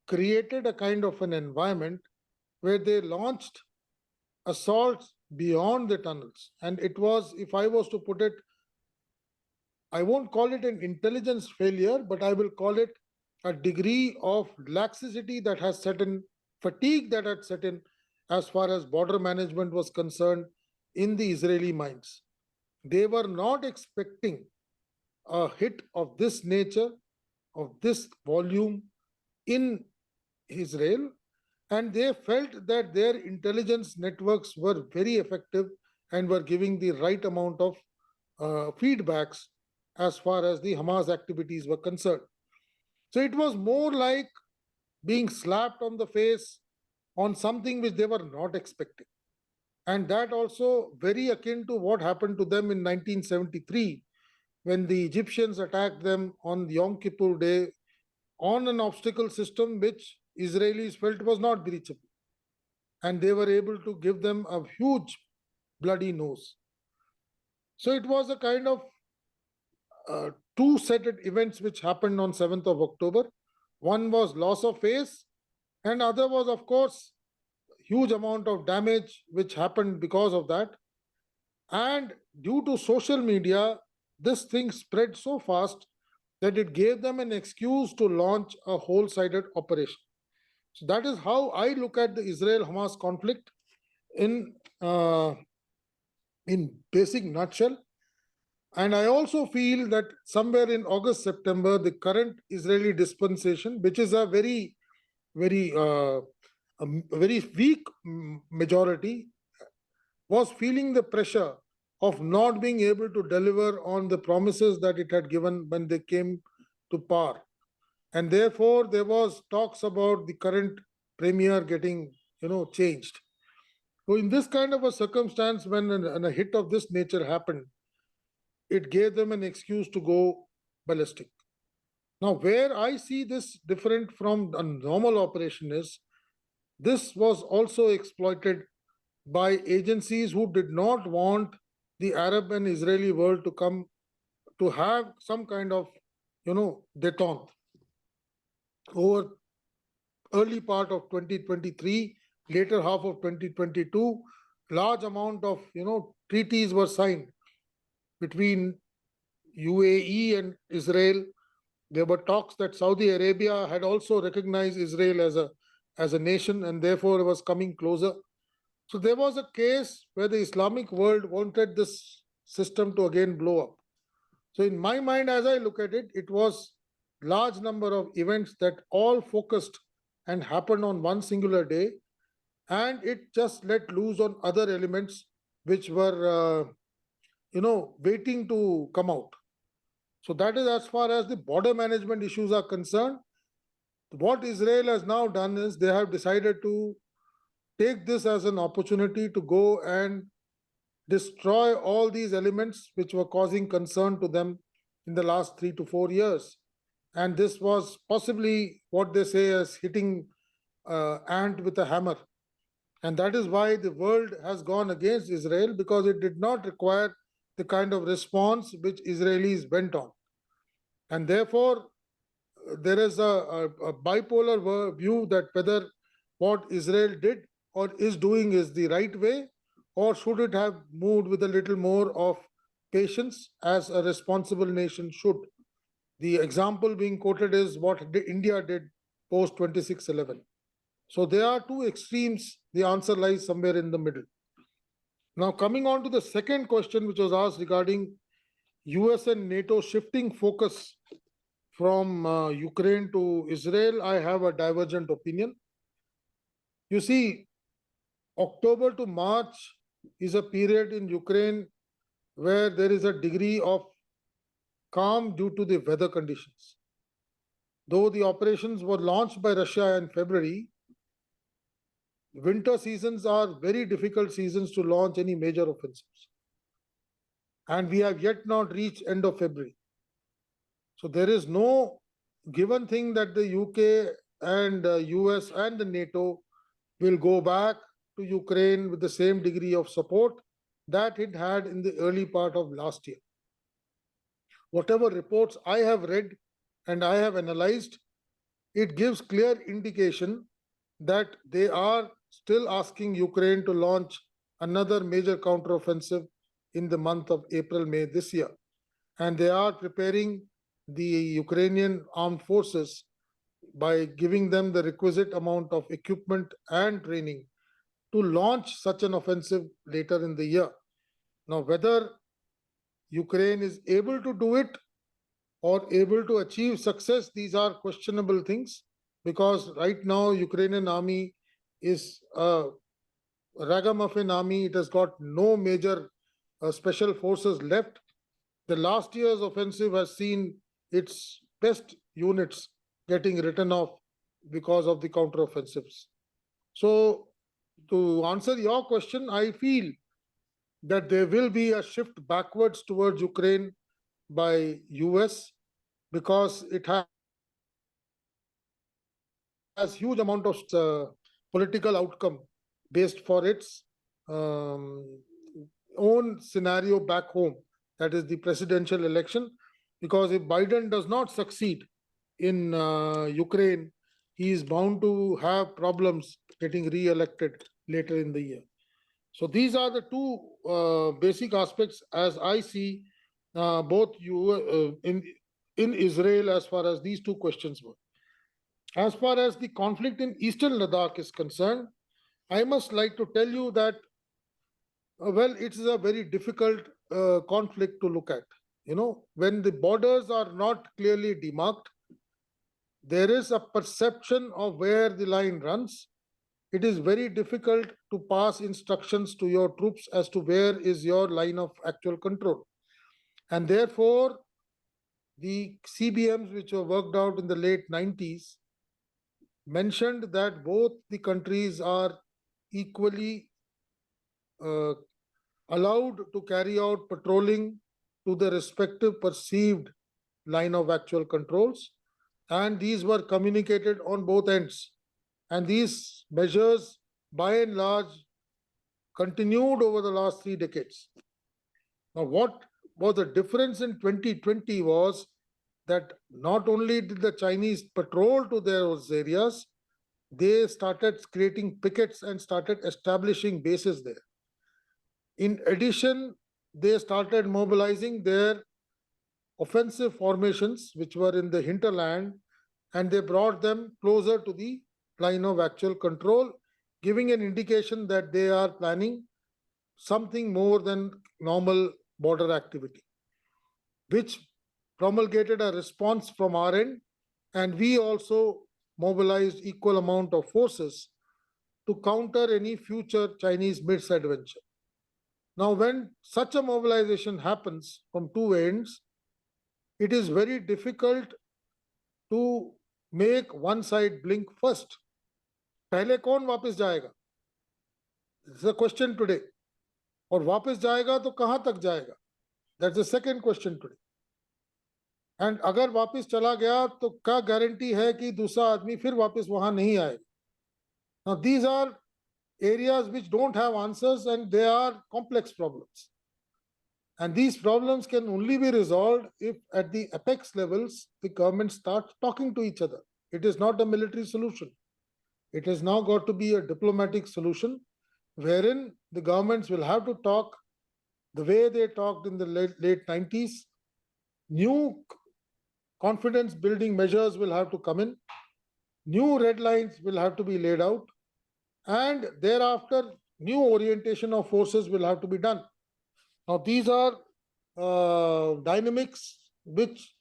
created a kind of an environment where they launched assaults beyond the tunnels. And it was, if I was to put it, I won't call it an intelligence failure, but I will call it a degree of laxity that has set in, fatigue that had set in as far as border management was concerned in the Israeli minds. They were not expecting a hit of this nature, of this volume in Israel, and they felt that their intelligence networks were very effective and were giving the right amount of feedbacks as far as the Hamas activities were concerned. So it was more like being slapped on the face on something which they were not expecting. And that also very akin to what happened to them in 1973, when the Egyptians attacked them on Yom Kippur Day on an obstacle system which Israelis felt was not breachable. And they were able to give them a huge bloody nose. So it was a kind of two-sided events which happened on 7th of October. One was loss of face, and other was, of course, huge amount of damage which happened because of that. And due to social media, this thing spread so fast that it gave them an excuse to launch a whole-sided operation. So that is how I look at the Israel-Hamas conflict in basic nutshell. And I also feel that somewhere in August, September, the current Israeli dispensation, which is a very weak majority, was feeling the pressure of not being able to deliver on the promises that it had given when they came to power. And therefore, there was talks about the current premier getting, changed. So in this kind of a circumstance, when a hit of this nature happened, it gave them an excuse to go ballistic. Now, where I see this different from a normal operation is, this was also exploited by agencies who did not want the Arab and Israeli world to come to have some kind of, détente. Over early part of 2023, later half of 2022, large amount of, treaties were signed between UAE and Israel. There were talks that Saudi Arabia had also recognized Israel as a nation, and therefore it was coming closer. So there was a case where the Islamic world wanted this system to again blow up. So in my mind, as I look at it, it was large number of events that all focused and happened on one singular day, and it just let loose on other elements which were waiting to come out. So that is as far as the border management issues are concerned. What Israel has now done is they have decided to take this as an opportunity to go and destroy all these elements which were causing concern to them in the last 3 to 4 years. And this was possibly what they say as hitting ant with a hammer. And that is why the world has gone against Israel, because it did not require the kind of response which Israelis went on. And therefore, there is a bipolar view that whether what Israel did or is doing is the right way, or should it have moved with a little more of patience as a responsible nation should. The example being quoted is what India did post 26/11. So there are two extremes. The answer lies somewhere in the middle. Now, coming on to the second question, which was asked regarding US and NATO shifting focus from Ukraine to Israel, I have a divergent opinion. You see, October to March is a period in Ukraine where there is a degree of calm due to the weather conditions. Though the operations were launched by Russia in February, winter seasons are very difficult seasons to launch any major offensives. And we have yet not reached end of February. So there is no given thing that the UK and US and the NATO will go back to Ukraine with the same degree of support that it had in the early part of last year. Whatever reports I have read and I have analyzed, it gives clear indication that they are still asking Ukraine to launch another major counteroffensive in the month of April, May this year. And they are preparing the Ukrainian armed forces by giving them the requisite amount of equipment and training to launch such an offensive later in the year. Now, whether Ukraine is able to do it or able to achieve success, these are questionable things, because right now Ukrainian army is a ragamuffin army. It has got no major special forces left. The last year's offensive has seen its best units getting written off because of the counteroffensives. So, to answer your question, I feel that there will be a shift backwards towards Ukraine by US, because it has huge amount of political outcome based for its own scenario back home, that is the presidential election. Because if Biden does not succeed in Ukraine, he is bound to have problems getting re-elected later in the year. So these are the two basic aspects as I see both in Israel as far as these two questions were. As far as the conflict in Eastern Ladakh is concerned, I must like to tell you that, well, it is a very difficult conflict to look at. You know, when the borders are not clearly demarked, there is a perception of where the line runs. It is very difficult to pass instructions to your troops as to where is your line of actual control. And therefore, the CBMs which were worked out in the late 90s mentioned that both the countries are equally allowed to carry out patrolling to the respective perceived line of actual controls, and these were communicated on both ends. And these measures, by and large, continued over the last 3 decades. Now, what was the difference in 2020 was that not only did the Chinese patrol to those areas, they started creating pickets and started establishing bases there. In addition, they started mobilizing their offensive formations, which were in the hinterland, and they brought them closer to the line of actual control, giving an indication that they are planning something more than normal border activity, which promulgated a response from our end, and we also mobilized equal amount of forces to counter any future Chinese misadventure. Now, when such a mobilization happens from two ends, it is very difficult to make one side blink first. पहले कौन वापस जाएगा? This is a question today. और वापस जाएगा तो कहां तक जाएगा? That's the second question today. And अगर वापस चला गया तो क्या गारंटी है कि दूसरा आदमी फिर वापस वहां नहीं आएगा? Now these are areas which don't have answers and they are complex problems. And these problems can only be resolved if at the apex levels, the government starts talking to each other. It is not a military solution. It has now got to be a diplomatic solution wherein the governments will have to talk the way they talked in the late 90s. New confidence building measures will have to come in. New red lines will have to be laid out. And thereafter, new orientation of forces will have to be done. Now, these are dynamics which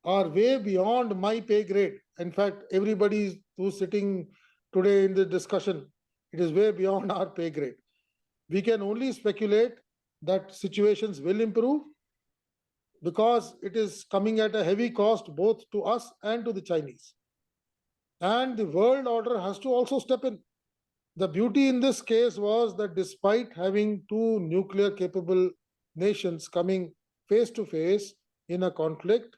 are way beyond my pay grade. In fact, everybody who's sitting today in the discussion, it is way beyond our pay grade. We can only speculate that situations will improve because it is coming at a heavy cost both to us and to the Chinese. And the world order has to also step in. The beauty in this case was that despite having two nuclear capable nations coming face to face in a conflict,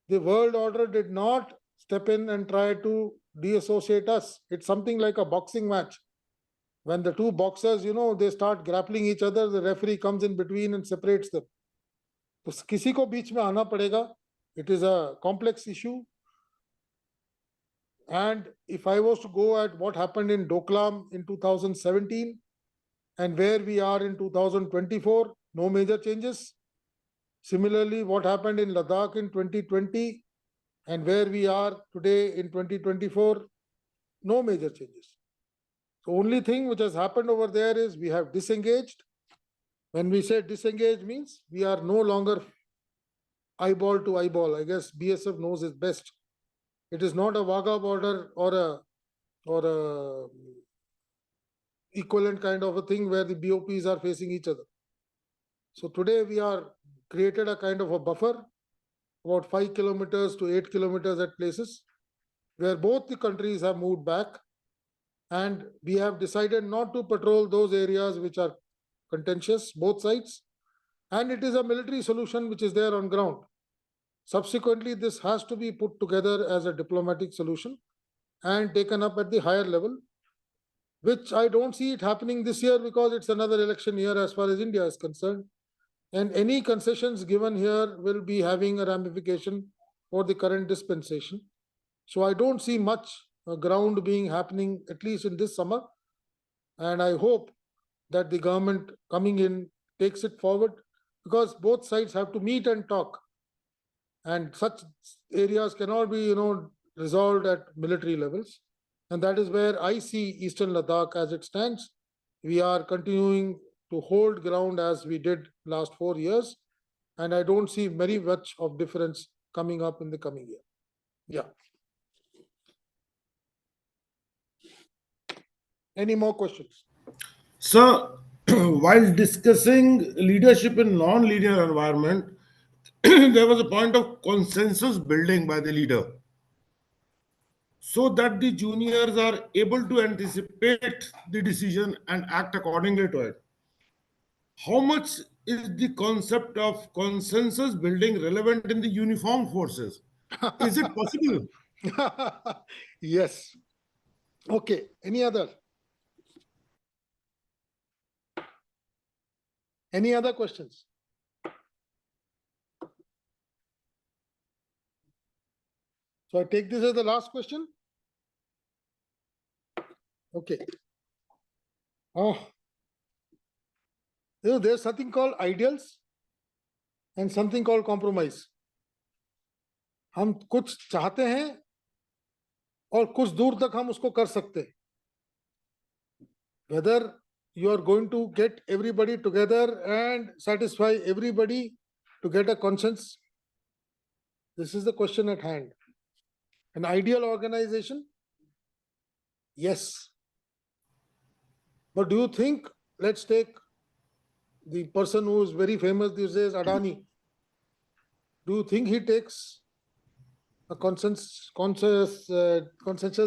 the world order did not step in and try to deassociate us. It's something like a boxing match. When the two boxers, they start grappling each other, the referee comes in between and separates them. तो किसी को बीच में आना पड़ेगा. It is a complex issue. And if I was to go at what happened in Doklam in 2017 and where we are in 2024, no major changes. Similarly, what happened in Ladakh in 2020 and where we are today in 2024, no major changes. The only thing which has happened over there is we have disengaged. When we say disengage means we are no longer eyeball to eyeball. I guess BSF knows it best. It is not a Wagah border or a equivalent kind of a thing where the BOPs are facing each other. So today we are created a kind of a buffer, about 5 kilometers to 8 kilometers at places, where both the countries have moved back, and we have decided not to patrol those areas which are contentious, both sides, and it is a military solution which is there on ground. Subsequently, this has to be put together as a diplomatic solution and taken up at the higher level, which I don't see it happening this year because it's another election year as far as India is concerned. And any concessions given here will be having a ramification for the current dispensation. So I don't see much ground being happening, at least in this summer. And I hope that the government coming in takes it forward because both sides have to meet and talk. And such areas cannot be, resolved at military levels. And that is where I see Eastern Ladakh as it stands. We are continuing to hold ground as we did last 4 years. And I don't see very much of difference coming up in the coming year. Yeah. Any more questions? So, while discussing leadership in non-linear environment, there was a point of consensus building by the leader so that the juniors are able to anticipate the decision and act accordingly to it. How much is the concept of consensus building relevant in the uniformed forces? Is it possible? Yes. Okay. Any other? Any other questions? So I take this as the last question. Okay. There's something called ideals and something called compromise. हम कुछ चाहते हैं और कुछ दूर तक हम उसको कर सकते हैं. Whether you are going to get everybody together and satisfy everybody to get a consensus, this is the question at hand. An ideal organization? Yes. But do you think, let's take the person who is very famous these days, Adani. Do you think he takes a consensus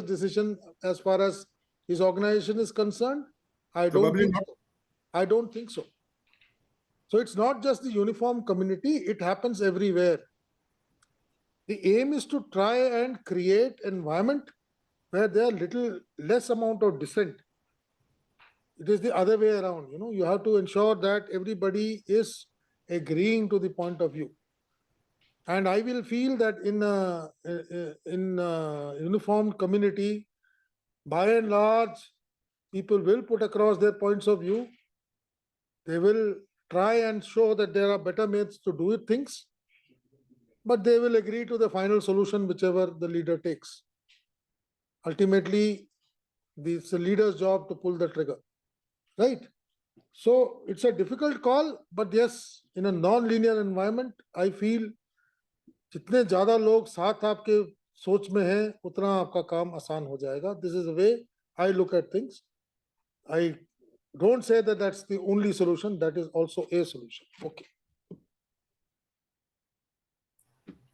decision as far as his organization is concerned? I don't think so. I don't think so. So it's not just the uniform community, it happens everywhere. The aim is to try and create an environment where there are little less amount of dissent. It is the other way around. You have to ensure that everybody is agreeing to the point of view. And I will feel that in a uniformed community, by and large, people will put across their points of view. They will try and show that there are better ways to do things, but they will agree to the final solution, whichever the leader takes. Ultimately, it's the leader's job to pull the trigger, right? So it's a difficult call, but yes, in a non-linear environment, I feel जितने ज्यादा लोग साथ आपके सोच में हैं, उतना आपका काम आसान हो जाएगा. This is the way I look at things. I don't say that that's the only solution. That is also a solution. Okay.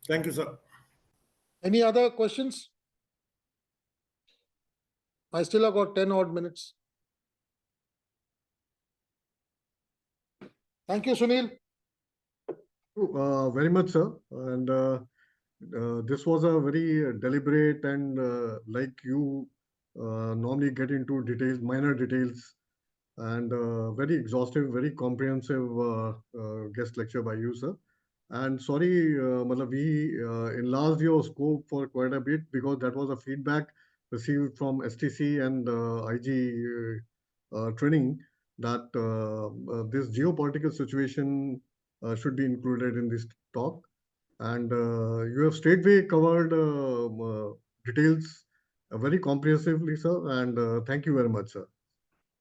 Thank you, sir. Any other questions? I still have got 10 odd minutes. Thank you, Sunil. Very much, sir. And this was a very deliberate and like you normally get into details, minor details, and very exhaustive, very comprehensive guest lecture by you, sir. And sorry, matlab we enlarged your scope for quite a bit because that was a feedback received from STC and IG training that this geopolitical situation should be included in this talk. And you have straightway covered details very comprehensively, sir. And thank you very much, sir.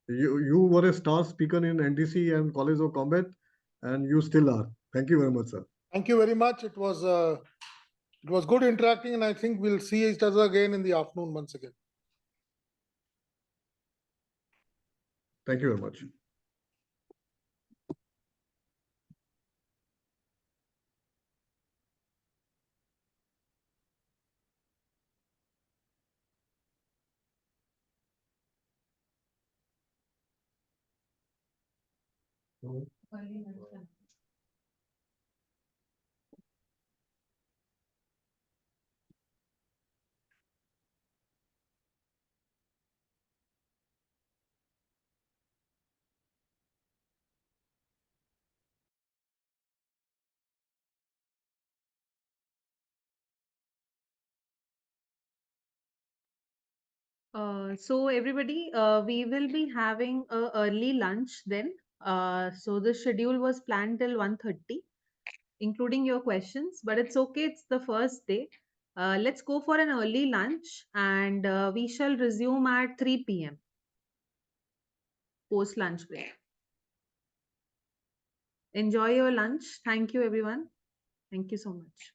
You were a star speaker in NDC and College of Combat, and you still are. Thank you very much, sir. Thank you very much. It was good interacting, and I think we'll see each other again in the afternoon once again. Thank you very much. So everybody, we will be having a early lunch then. So the schedule was planned till 1:30, including your questions, but it's okay. It's the first day. Let's go for an early lunch, and we shall resume at 3 p.m. post lunch break. Enjoy your lunch. Thank you, everyone. Thank you so much.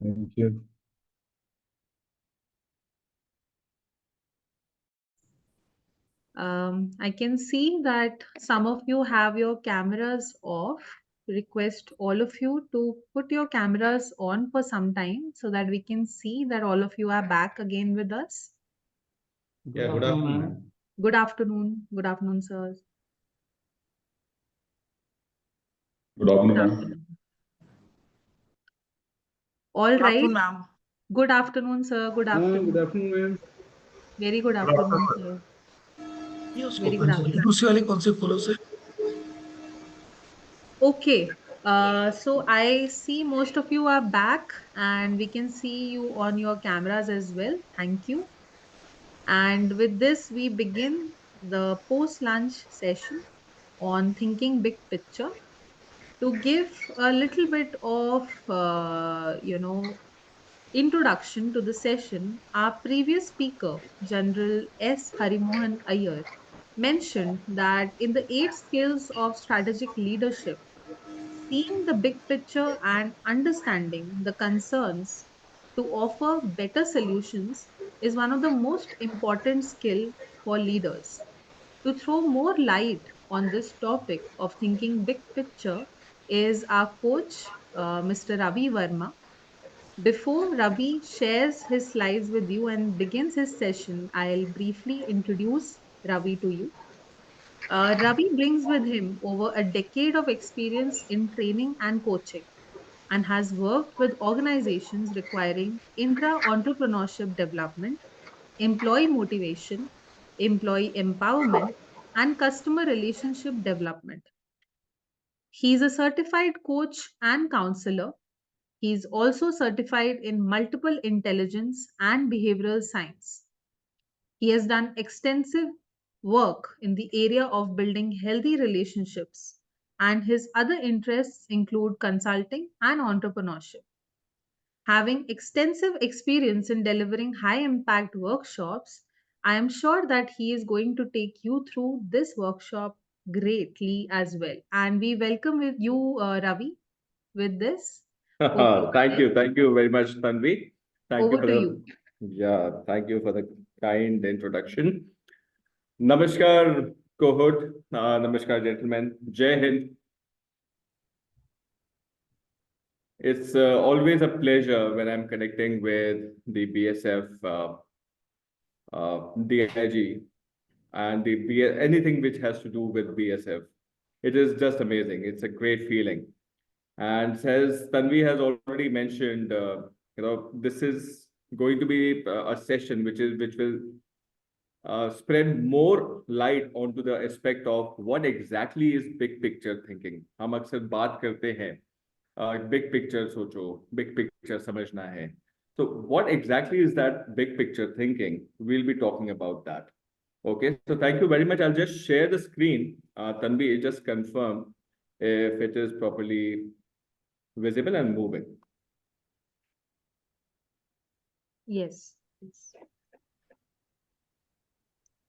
Thank you. I can see that some of you have your cameras off. Request all of you to put your cameras on for some time so that we can see that all of you are back again with us. Yeah, good afternoon, ma'am. Good afternoon. Good afternoon, sirs. Good afternoon, ma'am. All Good right. afternoon, ma'am. Good afternoon, sir. Good afternoon. Good afternoon, ma'am. Very good afternoon, sir. Very good afternoon. दूसरी वाली कौन सी खोलो से? Okay. So I see most of you are back and we can see you on your cameras as well. Thank you. And with this, we begin the post-lunch session on thinking big picture. To give a little bit of, introduction to the session, our previous speaker, General S. Harimohan Iyer, mentioned that in the 8 skills of strategic leadership, seeing the big picture and understanding the concerns to offer better solutions is one of the most important skill for leaders. To throw more light on this topic of thinking big picture is our coach, Mr. Ravi Verma. Before Ravi shares his slides with you and begins his session, I'll briefly introduce Ravi to you. Ravi brings with him over a decade of experience in training and coaching and has worked with organizations requiring intra-entrepreneurship development, employee motivation, employee empowerment, and customer relationship development. He is a certified coach and counselor. He is also certified in multiple intelligence and behavioral science. He has done extensive work in the area of building healthy relationships, and his other interests include consulting and entrepreneurship. Having extensive experience in delivering high impact workshops, I am sure that he is going to take you through this workshop greatly as well. And we welcome with you, Ravi, with this. Thank you very much, Tanvi. Thank you Over for to the you. thank you for the kind introduction. Namaskar, cohort. Namaskar, gentlemen. Jai Hind. It's always a pleasure when I'm connecting with the BSF DIG and anything which has to do with BSF. It is just amazing. It's a great feeling. And as Tanvi has already mentioned, this is going to be a session which will spread more light onto the aspect of what exactly is big picture thinking. हम अक्सर बात करते हैं big picture सोचो, big picture समझना है. So what exactly is that big picture thinking? We'll be talking about that. Okay, so thank you very much. I'll just share the screen. Tanvi, just confirm if it is properly visible and moving. Yes.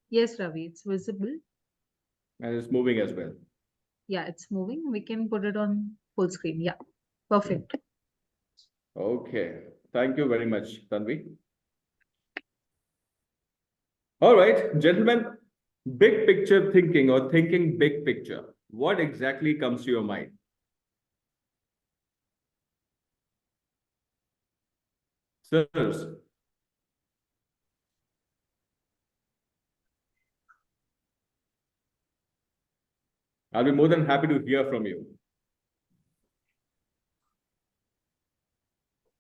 Yes, Ravi, it's visible. And it's moving as well. Yeah, it's moving. We can put it on full screen. Yeah, perfect. Okay, thank you very much, Tanvi. All right, gentlemen, big picture thinking or thinking big picture. What exactly comes to your mind? Sirs. I'll be more than happy to hear from you.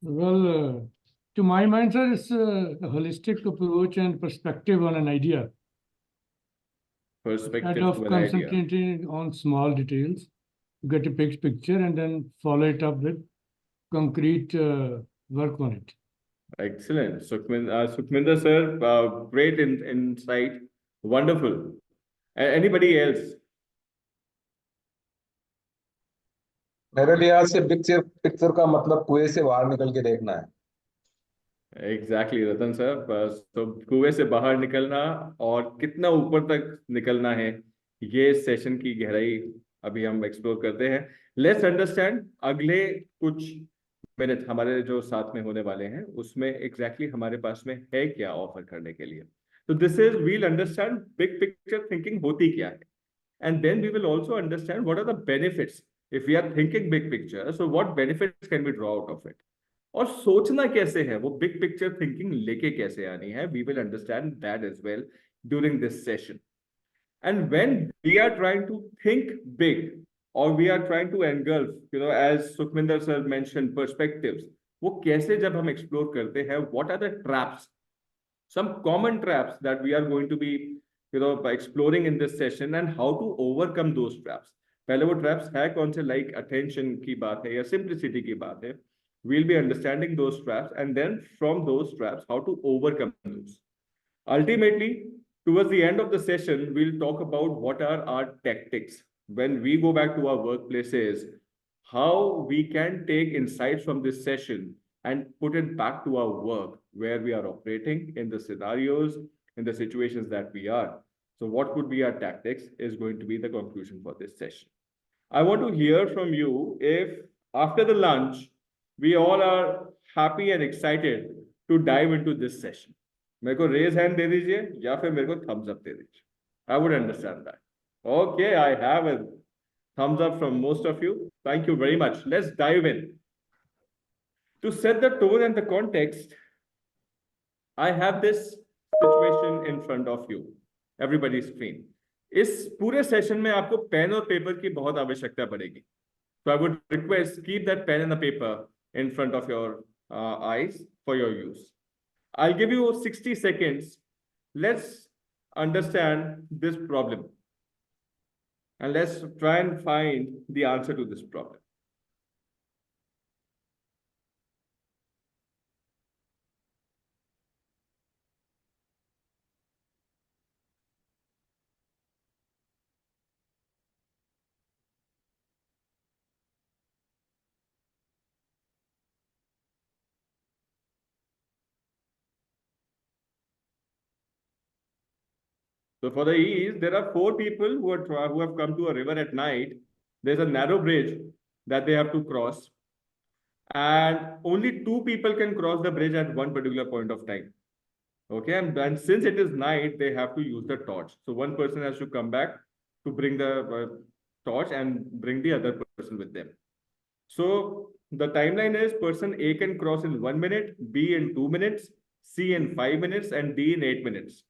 Well, to my mind, sir, it's a holistic approach and perspective on an idea. Perspective Instead of to an idea. concentrating on small details, you get a big picture and then follow it up with concrete work on it. Excellent. Sukhminder sir, great insight. Wonderful. Anybody else? मेरे लिहाज से picture का मतलब कुएं से बाहर निकल के देखना है. Exactly, Ratan sir. So कुएं से बाहर निकलना और कितना ऊपर तक निकलना है, ये सेशन की गहराई अभी हम एक्सप्लोर करते हैं. Let's understand अगले कुछ मिनट हमारे जो साथ में होने वाले हैं उसमें exactly हमारे पास में है क्या ऑफर करने के लिए. So this is we'll understand big picture thinking होती क्या है, and then we will also understand what are the benefits if we are thinking big picture. So what benefits can we draw out of it? और सोचना कैसे है, वो big picture thinking लेके कैसे आनी है, we will understand that as well during this session. And when we are trying to think big or we are trying to engulf, as Sukhminder sir mentioned, perspectives, वो कैसे जब हम explore करते हैं, what are the traps, some common traps that we are going to be, exploring in this session and how to overcome those traps. पहले वो traps है कौन से, like attention की बात है या simplicity की बात है. We'll be understanding those traps and then from those traps, how to overcome those. Ultimately, towards the end of the session, we'll talk about what are our tactics. When we go back to our workplaces, how we can take insights from this session and put it back to our work where we are operating in the scenarios, in the situations that we are. So what could be our tactics is going to be the conclusion for this session. I want to hear from you if after the lunch, we all are happy and excited to dive into this session. मेरे को raise hand दे दीजिए या फिर मेरे को thumbs up दे दीजिए. I would understand that. Okay, I have a thumbs up from most of you. Thank you very much. Let's dive in. To set the tone and the context, I have this situation in front of you, everybody's screen. इस पूरे session में आपको pen और paper की बहुत आवश्यकता पड़ेगी. So I would request keep that pen and the paper in front of your eyes for your use. I'll give you 60 seconds. Let's understand this problem. And let's try and find the answer to this problem. So for the ease, there are 4 people who have come to a river at night. There's a narrow bridge that they have to cross. And only 2 people can cross the bridge at one particular point of time. Okay, and since it is night, they have to use the torch. So one person has to come back to bring the torch and bring the other person with them. So the timeline is person A can cross in 1 minute, B in 2 minutes, C in 5 minutes, and D in 8 minutes.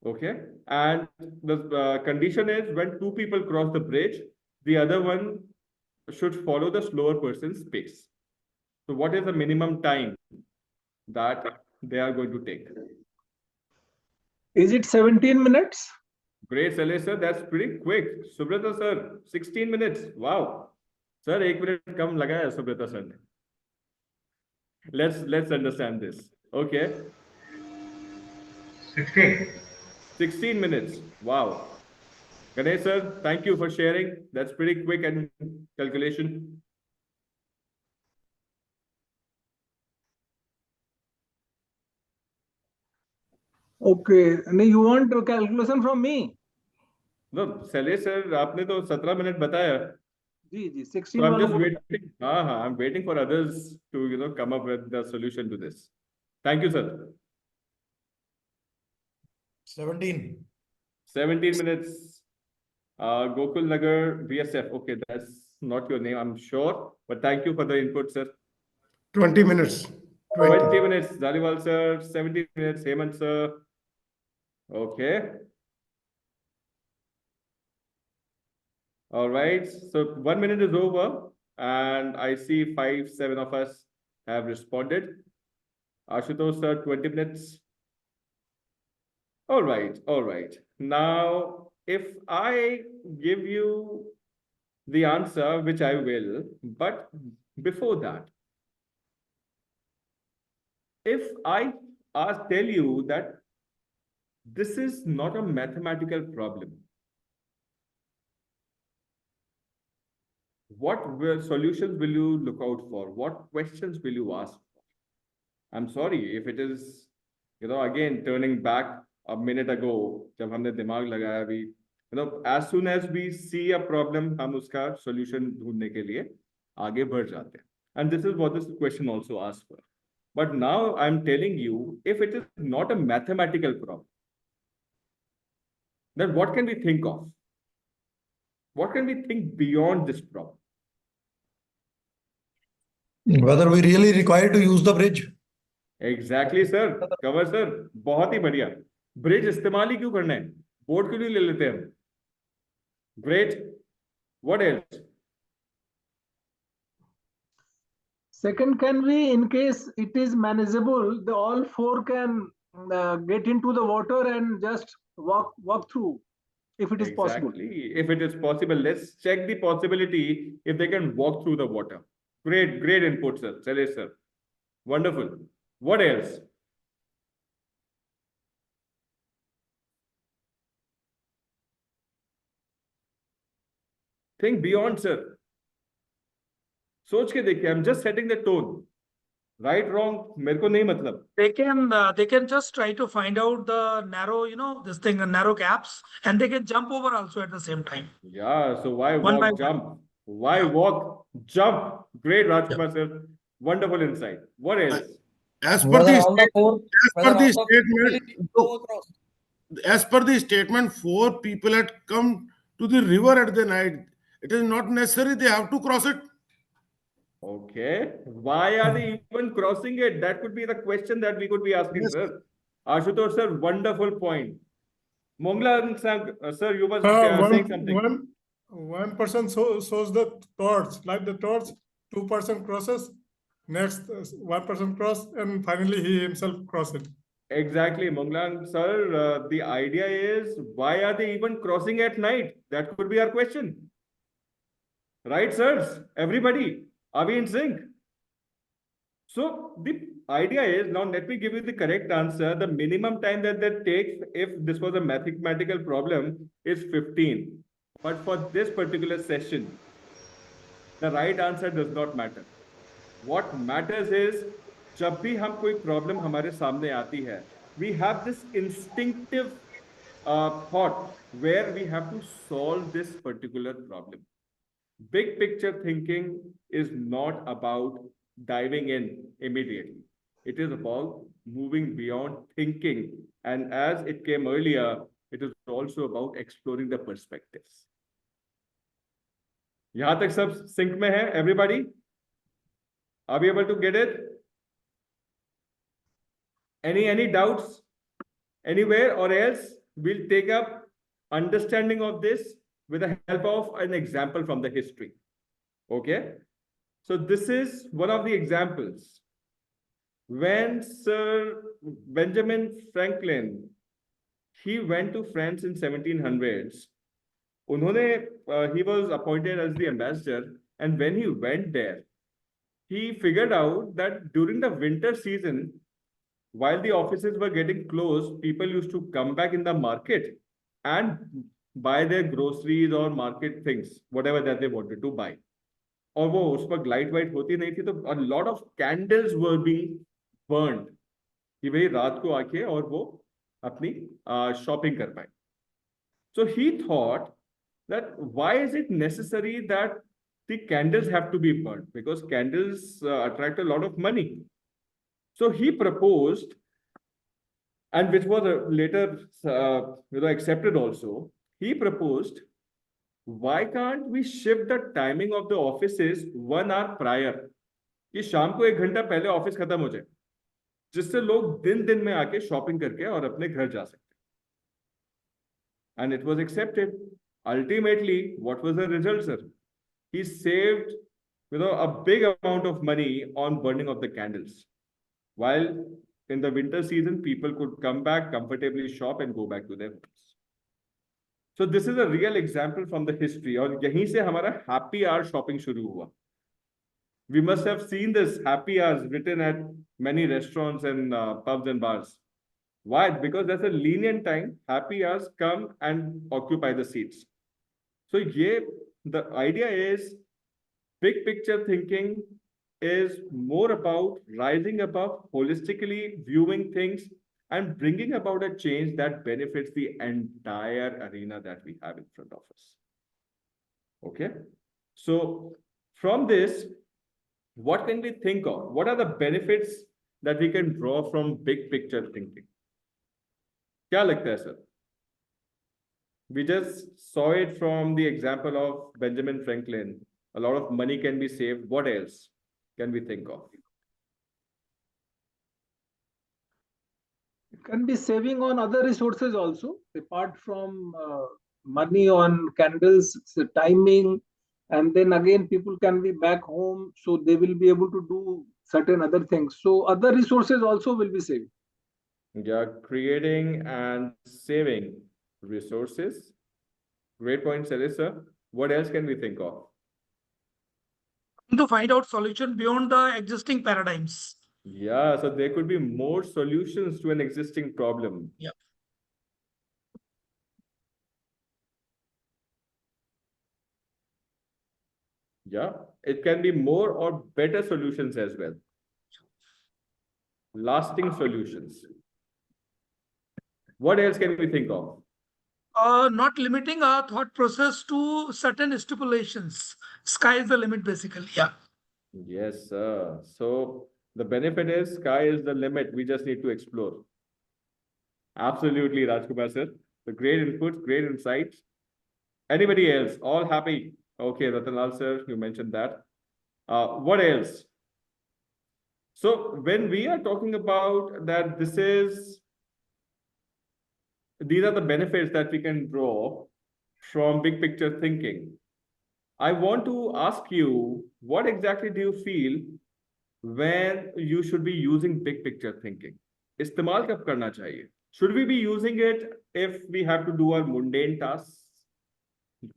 Okay, and the condition is when 2 people cross the bridge, the other one should follow the slower person's pace. So what is the minimum time that they are going to take? Is it 17 minutes? Great, Saleh sir, that's pretty quick. Subrata sir, 16 minutes. Wow. Sir, 1 minute kam laga hai Subrata sir ne. Let's understand this. Okay. 16 minutes. Wow. Ganesh sir, thank you for sharing. That's pretty quick and calculation. Okay. And you want a calculation from me? No, Saleh sir, आपने तो 17 minute बताया. जी, 16 So I'm just waiting. I'm waiting for others to come up with the solution to this. Thank you, sir. 17 minutes. Gokul Nagar VSF. Okay, that's not your name, I'm sure. But thank you for the input, sir. 20 minutes. 20 minutes. Zaliwal sir. 17 minutes. Hemant sir. Okay. All right. So 1 minute is over. And I see 5, 7 of us have responded. Ashutosh sir, 20 minutes. All right. All right. Now, if I give you the answer, which I will, but before that, if I tell you that this is not a mathematical problem, what solutions will you look out for? What questions will you ask for? I'm sorry if it is, again, turning back a minute ago, जब हमने दिमाग लगाया अभी, as soon as we see a problem, हम उसका solution ढूंढने के लिए आगे बढ़ जाते हैं. And this is what this question also asks for. But now I'm telling you, if it is not a mathematical problem, then what can we think of? What can we think beyond this problem? Whether we really require to use the bridge. Exactly, sir. Cover, sir. बहुत ही बढ़िया. Bridge इस्तेमाल ही क्यों करना है? Boat क्यों नहीं ले लेते हम? Great. What else? Second, can we, in case it is manageable, all 4 can get into the water and just walk through, if it is possible. Exactly. If it is possible, let's check the possibility if they can walk through the water. Great input, sir. Saleh sir. Wonderful. What else? Think beyond, sir. सोच के देखिए. I'm just setting the tone. Right, wrong, मेरे को नहीं मतलब. They can just try to find out the narrow, narrow gaps, and they can jump over also at the same time. Yeah. So why walk, jump? Why walk, jump? Great, Rajkumar sir. Wonderful insight. What else? As per the statement, 4 people had come to the river at the night. It is not necessary they have to cross it. Okay. Why are they even crossing it? That could be the question that we could be asking, sir. Ashutosh sir, wonderful point. Mongla sir, you were saying something. One person shows the torch, like the torch, 2 person crosses, next 1 person cross, and finally he himself crosses. Exactly, Monglang sir. The idea is, why are they even crossing at night? That could be our question. Right, sirs? Everybody, are we in sync? So the idea is, now let me give you the correct answer. The minimum time that takes, if this was a mathematical problem, is 15. But for this particular session, the right answer does not matter. What matters is, जब भी हम कोई problem हमारे सामने आती है, we have this instinctive thought where we have to solve this particular problem. Big picture thinking is not about diving in immediately. It is about moving beyond thinking. And as it came earlier, it is also about exploring the perspectives. यहाँ तक सब sync में है, everybody? Are we able to get it? Any doubts anywhere, or else we'll take up understanding of this with the help of an example from the history. Okay? So this is one of the examples. When Sir Benjamin Franklin, he went to France in 1700s, he was appointed as the ambassador, and when he went there, he figured out that during the winter season, while the offices were getting closed, people used to come back in the market and buy their groceries or market things, whatever that they wanted to buy. और वो उस वक्त light white होती नहीं थी, तो a lot of candles were being burned कि भाई रात को आके और वो अपनी shopping कर पाए. So he thought that why is it necessary that the candles have to be burned? Because candles attract a lot of money. So he proposed, and which was later accepted also, he proposed, why can't we shift the timing of the offices 1 hour prior? कि शाम को 1 घंटा पहले office खत्म हो जाए, जिससे लोग दिन में आके शॉपिंग करके और अपने घर जा सकते. And it was accepted. Ultimately, what was the result, sir? He saved, a big amount of money on burning of the candles. While in the winter season, people could come back, comfortably shop and go back to their homes. So this is a real example from the history. और यहीं से हमारा happy hour shopping शुरू हुआ. We must have seen this happy hours written at many restaurants and pubs and bars. Why? Because there's a lenient time. Happy hours come and occupy the seats. So the idea is, big picture thinking is more about rising above, holistically viewing things and bringing about a change that benefits the entire arena that we have in front of us. Okay? So from this, what can we think of? What are the benefits that we can draw from big picture thinking? क्या लगता है, sir? We just saw it from the example of Benjamin Franklin. A lot of money can be saved. What else can we think of? It can be saving on other resources also, apart from money on candles, timing, and then again people can be back home, so they will be able to do certain other things. So other resources also will be saved. Yeah, creating and saving resources. Great point, Sarissa. What else can we think of? To find out solution beyond the existing paradigms. Yeah, so there could be more solutions to an existing problem. Yeah. Yeah, it can be more or better solutions as well. Lasting solutions. What else can we think of? Not limiting our thought process to certain stipulations. Sky is the limit, basically. Yeah. Yes, sir. So the benefit is sky is the limit. We just need to explore. Absolutely, Rajkumar sir. The great inputs, great insights. Anybody else? All happy? Okay, Ratanlal sir, you mentioned that. What else? So when we are talking about that, these are the benefits that we can draw from big picture thinking. I want to ask you, what exactly do you feel when you should be using big picture thinking? इस्तेमाल कब करना चाहिए? Should we be using it if we have to do our mundane tasks?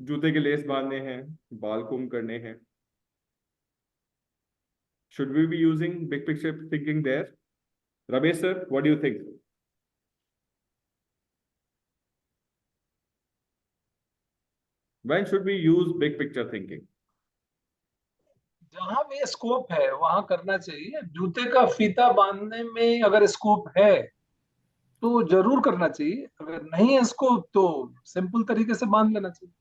जूते के less बांधने हैं, बाल कोम करने हैं. Should we be using big picture thinking there? Ramesh sir, what do you think? When should we use big picture thinking? जहां भी scope है वहां करना चाहिए. जूते का फीता बांधने में अगर स्कोप है तो जरूर करना चाहिए. अगर नहीं है स्कोप तो सिंपल तरीके से बांध लेना चाहिए.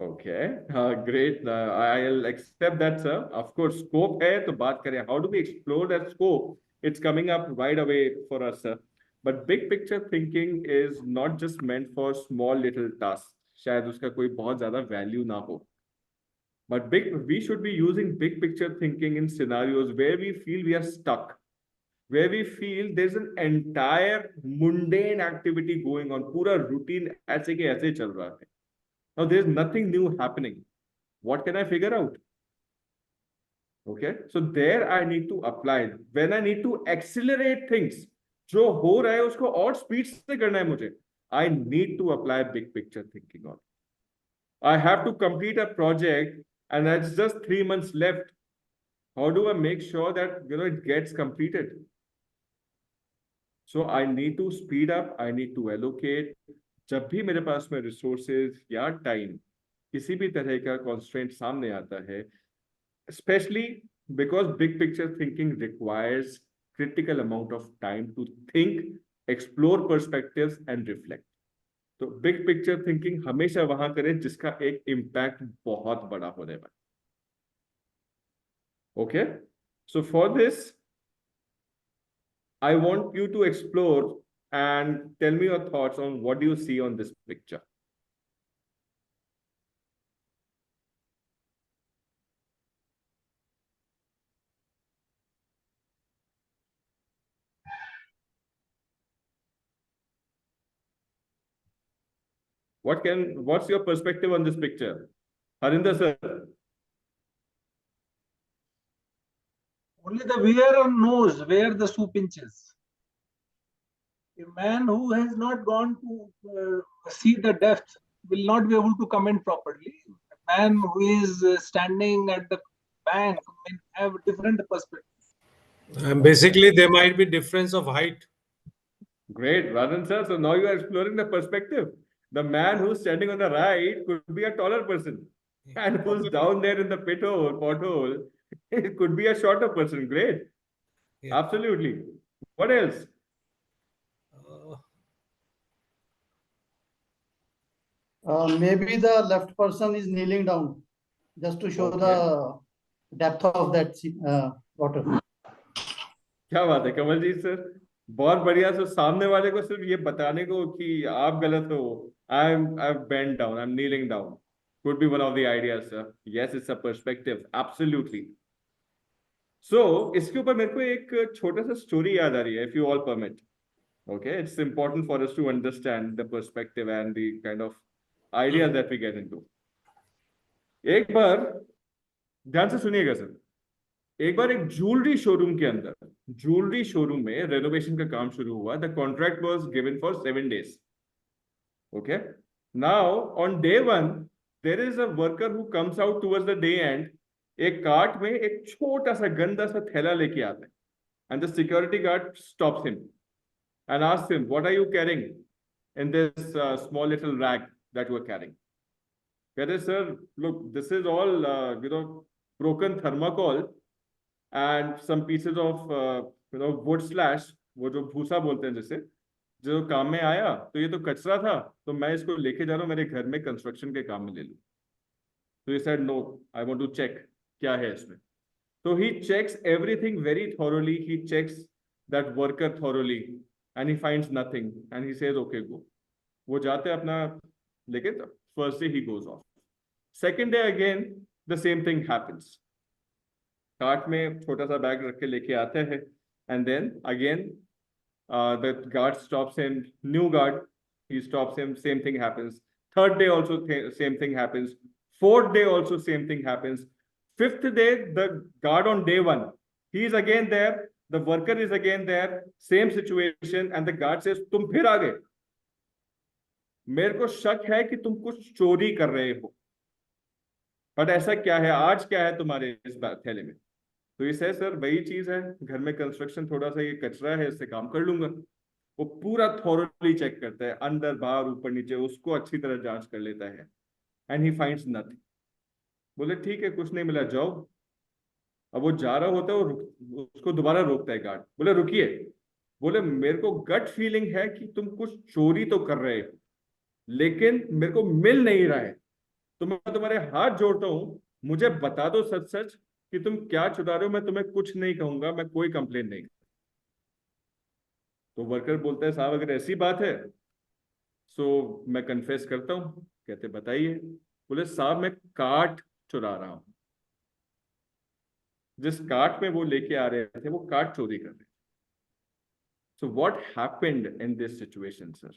Okay, great. I'll accept that, sir. Of course, scope है तो बात करें. How do we explore that scope? It's coming up right away for us, sir. But big picture thinking is not just meant for small little tasks. शायद उसका कोई बहुत ज़्यादा value ना हो. But we should be using big picture thinking in scenarios where we feel we are stuck, where we feel there's an entire mundane activity going on. पूरा routine ऐसे के ऐसे चल रहा है. Now there's nothing new happening. What can I figure out? Okay, so there I need to apply. When I need to accelerate things, जो हो रहा है उसको और speed से करना है मुझे. I need to apply big picture thinking on. I have to complete a project and that's just 3 months left. How do I make sure that it gets completed? So I need to speed up. I need to allocate. जब भी मेरे पास में resources या time किसी भी तरह का constraint सामने आता है, specially because big picture thinking requires critical amount of time to think, explore perspectives and reflect. तो बिग पिक्चर थिंकिंग हमेशा वहां करें जिसका एक इम्पैक्ट बहुत बड़ा होने वाला. Okay, so for this I want you to explore and tell me your thoughts on what do you see on this picture. What's your perspective on this picture? Harinder sir. Only the wearer knows where the shoe pinches. A man who has not gone to see the depth will not be able to comment properly. A man who is standing at the bank may have a different perspective. And basically, there might be difference of height. Great, Radhan sir. So now you are exploring the perspective. The man who's standing on the right could be a taller person, and who's down there in the pothole, it could be a shorter person. Great. Yeah. Absolutely. What else? Maybe the left person is kneeling down just to show the depth of that water. क्या बात है Kamaljeet sir, बहुत बढ़िया. सो सामने वाले को सिर्फ ये बताने को कि आप गलत हो. I've bent down, I'm kneeling down. Could be one of the ideas, sir. Yes, it's a perspective. Absolutely. So, इसके ऊपर मेरे को एक छोटा सा स्टोरी याद आ रही है, if you all permit. Okay, it's important for us to understand the perspective and the kind of ideas that we get into. एक बार ध्यान से सुनिएगा सर. एक बार एक ज्वेलरी शोरूम के अंदर, ज्वेलरी शोरूम में रेनोवेशन का काम शुरू हुआ. The contract was given for 7 days. Okay. Now on day 1, there is a worker who comes out towards the day end. एक कार्ट में एक छोटा सा गंदा सा थैला लेके आता है. And the security guard stops him and asks him, "What are you carrying in this small little rag that you are carrying?" कहते, "Sir, look, this is all broken thermocol and some pieces of wood slash, वो जो भूसा बोलते हैं जैसे, जो काम में आया. तो ये तो कचरा था, तो मैं इसको लेके जा रहा हूँ मेरे घर में कंस्ट्रक्शन के काम में ले लूँ." तो he said, "No, I want to check क्या है इसमें." तो he checks everything very thoroughly. He checks that worker thoroughly and he finds nothing and he says, "Okay, go." वो जाते अपना लेके, first day he goes off. Second day again the same thing happens. Cart में छोटा सा bag रख के लेके आते हैं and then again the guard stops him. New guard, he stops him. Same thing happens. Third day also same thing happens. Fourth day also same thing happens. Fifth day, the guard on day 1, he is again there. The worker is again there, same situation, and the guard says, तुम फिर आ गए, मेरे को शक है कि तुम कुछ चोरी कर रहे हो, बट ऐसा क्या है, आज क्या है तुम्हारे इस थैले में? तो ये सर वही चीज है, घर में कंस्ट्रक्शन, थोड़ा सा ये कचरा है, इससे काम कर लूंगा। वो पूरा थॉरोली चेक करता है, अंदर बाहर ऊपर नीचे, उसको अच्छी तरह जांच कर लेता है, एंड ही फाइंड्स नथिंग। बोले ठीक है, कुछ नहीं मिला, जाओ। अब वो जा रहा होता है, उसको दोबारा रोकता है गार्ड, बोले रुकिए, बोले मेरे को गट फीलिंग है कि तुम कुछ चोरी तो कर रहे हो, लेकिन मेरे को मिल नहीं रहा है, तो मैं तुम्हारे हाथ जोड़ता हूं, मुझे बता दो सच सच कि तुम क्या चुरा रहे हो, मैं तुम्हें कुछ नहीं कहूंगा, मैं कोई कंप्लेन नहीं। तो वर्कर बोलता है साहब अगर ऐसी बात है सो मैं कन्फेस करता हूं। कहते बताइए। बोले साहब मैं काठ चुरा रहा हूं। जिस काठ में वो लेके आ रहे थे वो काठ चोरी कर रहे थे। So what happened in this situation sir?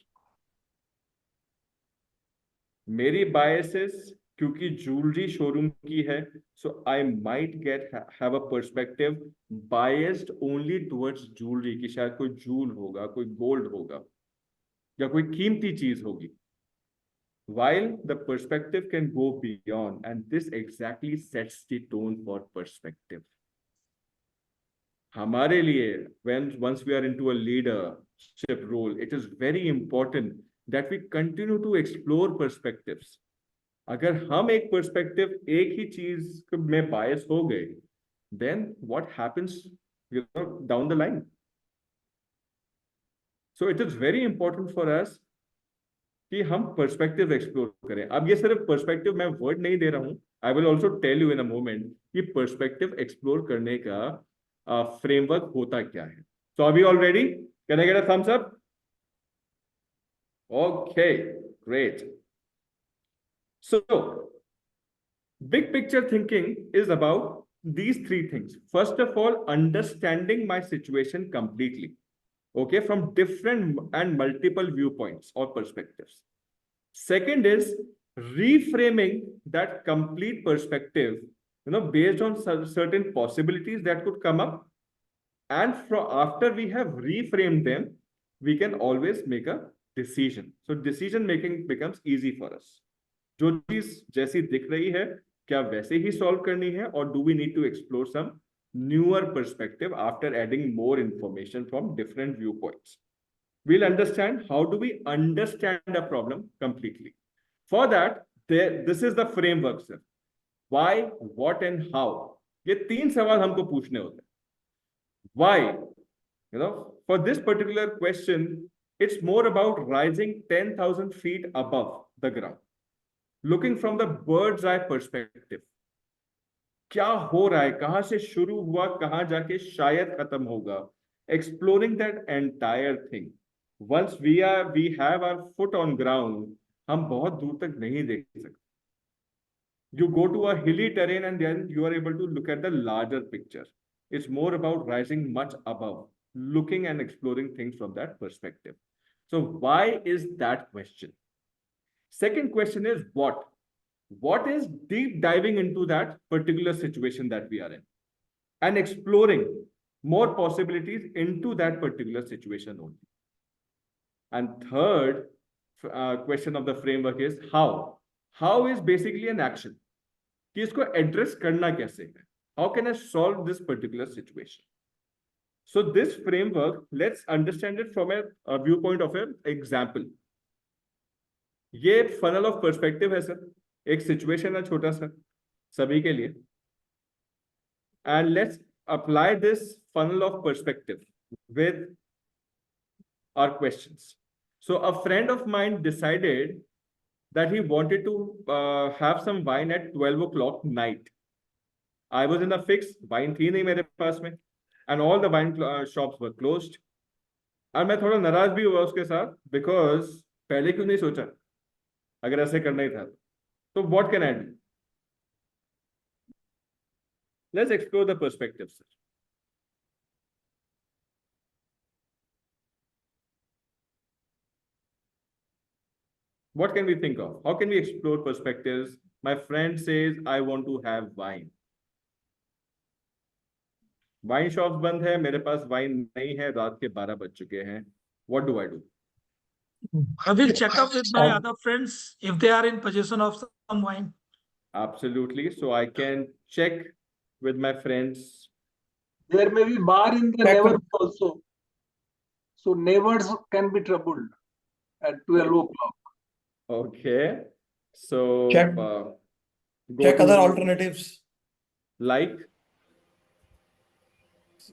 मेरी बायसेस क्योंकि ज्वेलरी शोरूम की है, so I might get have a perspective biased only towards jewellery, कि शायद कोई जूल होगा, कोई गोल्ड होगा, या कोई कीमती चीज होगी, while the perspective can go beyond, and this exactly sets the tone for perspective. हमारे लिए once we are into a leadership role, it is very important that we continue to explore perspectives. अगर हम एक perspective, एक ही चीज में bias हो गए, then what happens down the line? So it is very important for us कि हम पर्सपेक्टिव एक्सप्लोर करें। अब ये सिर्फ पर्सपेक्टिव मैं वर्ड नहीं दे रहा हूं, I will also tell you in a moment कि पर्सपेक्टिव एक्सप्लोर करने का फ्रेमवर्क होता क्या है। So are we all ready? Can I get a thumbs up? Okay, great. So big picture thinking is about these three things. First of all, understanding my situation completely. Okay, from different and multiple viewpoints or perspectives. Second is reframing that complete perspective, based on certain possibilities that could come up. And after we have reframed them, we can always make a decision. So decision making becomes easy for us. जो चीज जैसी दिख रही है, क्या वैसे ही solve करनी है, or do we need to explore some newer perspective after adding more information from different viewpoints? We'll understand how do we understand a problem completely. For that, this is the framework, sir. Why, what, and how. ये तीन सवाल हमको पूछने होते हैं. Why? For this particular question, it's more about rising 10,000 feet above the ground, looking from the bird's eye perspective. क्या हो रहा है, कहां से शुरू हुआ, कहां जाके शायद खत्म होगा, exploring that entire thing. Once we have our foot on ground, हम बहुत दूर तक नहीं देख सकते. You go to a hilly terrain and then you are able to look at the larger picture. It's more about rising much above, looking and exploring things from that perspective. So why is that question? Second question is what? What is deep diving into that particular situation that we are in and exploring more possibilities into that particular situation only. And third question of the framework is how. How is basically an action. कि इसको address करना कैसे है? How can I solve this particular situation? So this framework, let's understand it from a viewpoint of an example. ये funnel of perspective है sir, एक situation है छोटा सा सभी के लिए, and let's apply this funnel of perspective with our questions. So a friend of mine decided that he wanted to have some wine at 12 o'clock night. I was in a fix, wine थी नहीं मेरे पास में, and all the wine shops were closed. और मैं थोड़ा नाराज भी हुआ उसके साथ, because पहले क्यों नहीं सोचा अगर ऐसे करना ही था. So what can I do? Let's explore the perspectives. What can we think of? How can we explore perspectives? My friend says, I want to have wine. Wine shops बंद है, मेरे पास वाइन नहीं है, रात के 12 बज चुके हैं. What do I do? I will check up with my other friends if they are in possession of some wine. Absolutely. So I can check with my friends. There may be bar in the neighborhood also. So neighbors can be troubled at 12 o'clock. Okay. So Check- go Check other to- alternatives. Like?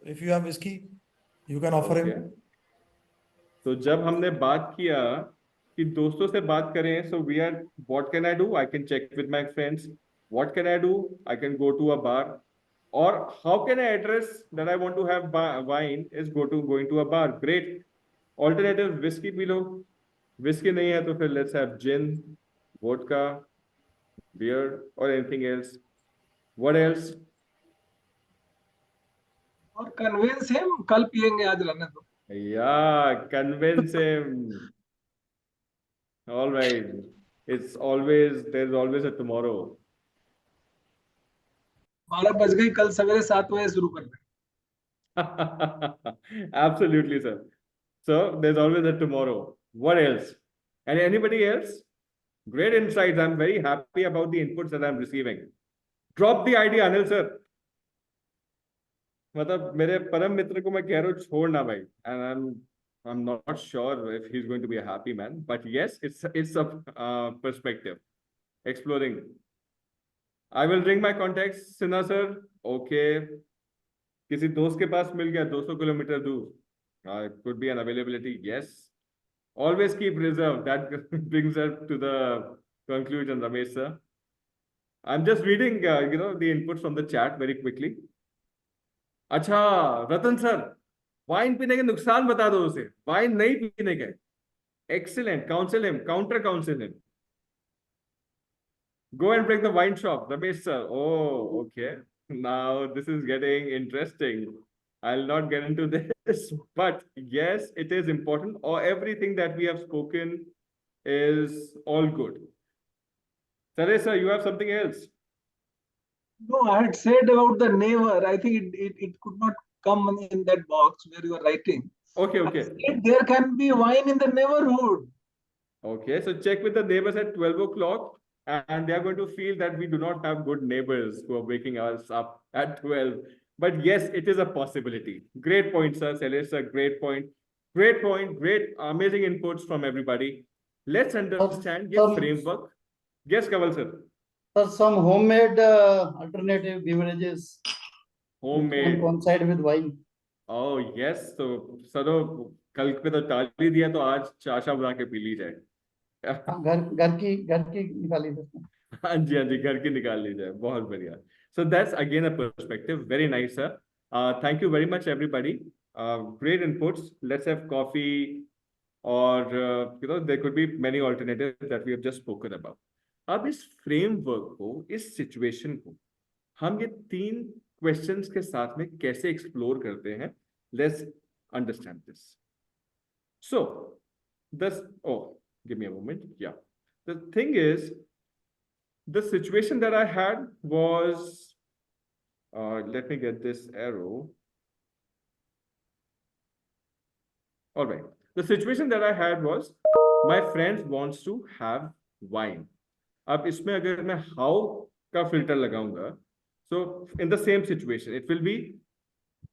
If you have whiskey, you can offer Okay. him. तो जब हमने बात किया कि दोस्तों से बात करें, so we are, what can I do? I can check with my friends. What can I do? I can go to a bar. Or how can I address that I want to have wine is going to a bar. Great. Alternative, whiskey पी लो. Whiskey नहीं है तो फिर let's have gin, vodka, beer or anything else. What else? और convince him, कल पियेंगे आज रहने दो. Yeah, convince him. All right. There's always a tomorrow. 12 बज गई, कल सवेरे 7 बजे शुरू कर दे. Absolutely, sir. So there's always a tomorrow. What else? And anybody else? Great insights. I'm very happy about the inputs that I'm receiving. Drop the idea, Anil sir. मतलब मेरे परम मित्र को मैं कह रहा हूँ छोड़ना भाई, and I'm not sure if he's going to be a happy man, but yes, it's a perspective, exploring. I will ring my contacts, Sinha sir. Okay. किसी दोस्त के पास मिल गया 200 किलोमीटर दूर, could be an availability. Yes. Always keep reserve. That brings us to the conclusion, Ramesh sir. I'm just reading, the inputs from the chat very quickly. अच्छा रतन sir, wine पीने के नुकसान बता दो उसे, वाइन नहीं पीने के. Excellent. Counsel him, counter counsel him. Go and break the wine shop, Ramesh sir. Oh, okay. Now this is getting interesting. I'll not get into this, but yes, it is important. Or everything that we have spoken is all good. Teresa, you have something else? No, I had said about the neighbor. I think it could not come in that box where you are writing. Okay, I okay. said there can be wine in the neighborhood. Okay, so check with the neighbors at 12 o'clock, and they are going to feel that we do not have good neighbors who are waking us up at 12. But yes, it is a possibility. Great point, sir. Celeste, great point. Great point. Great, amazing inputs from everybody. Let's understand your framework. Yes, Kaval sir. Some homemade alternative beverages. Homemade. Can coincide with wine. Oh yes, so सरो कल पे तो टाली दिया, तो आज चाशा बना के पी ली जाए. घर की निकाली जाए. हाँ जी, घर की निकाल ली जाए. बहुत बढ़िया. So that's again a perspective. Very nice, sir. Thank you very much, everybody. Great inputs. Let's have coffee, or there could be many alternatives that we have just spoken about. अब इस framework को, इस situation को हम ये 3 questions के साथ में कैसे explore करते हैं? Let's understand this. So, give me a moment. Yeah. The thing is, the situation that I had was, let me get this arrow. All right. The situation that I had was, my friend wants to have wine. अब इसमें अगर मैं how का filter लगाऊंगा, so in the same situation, it will be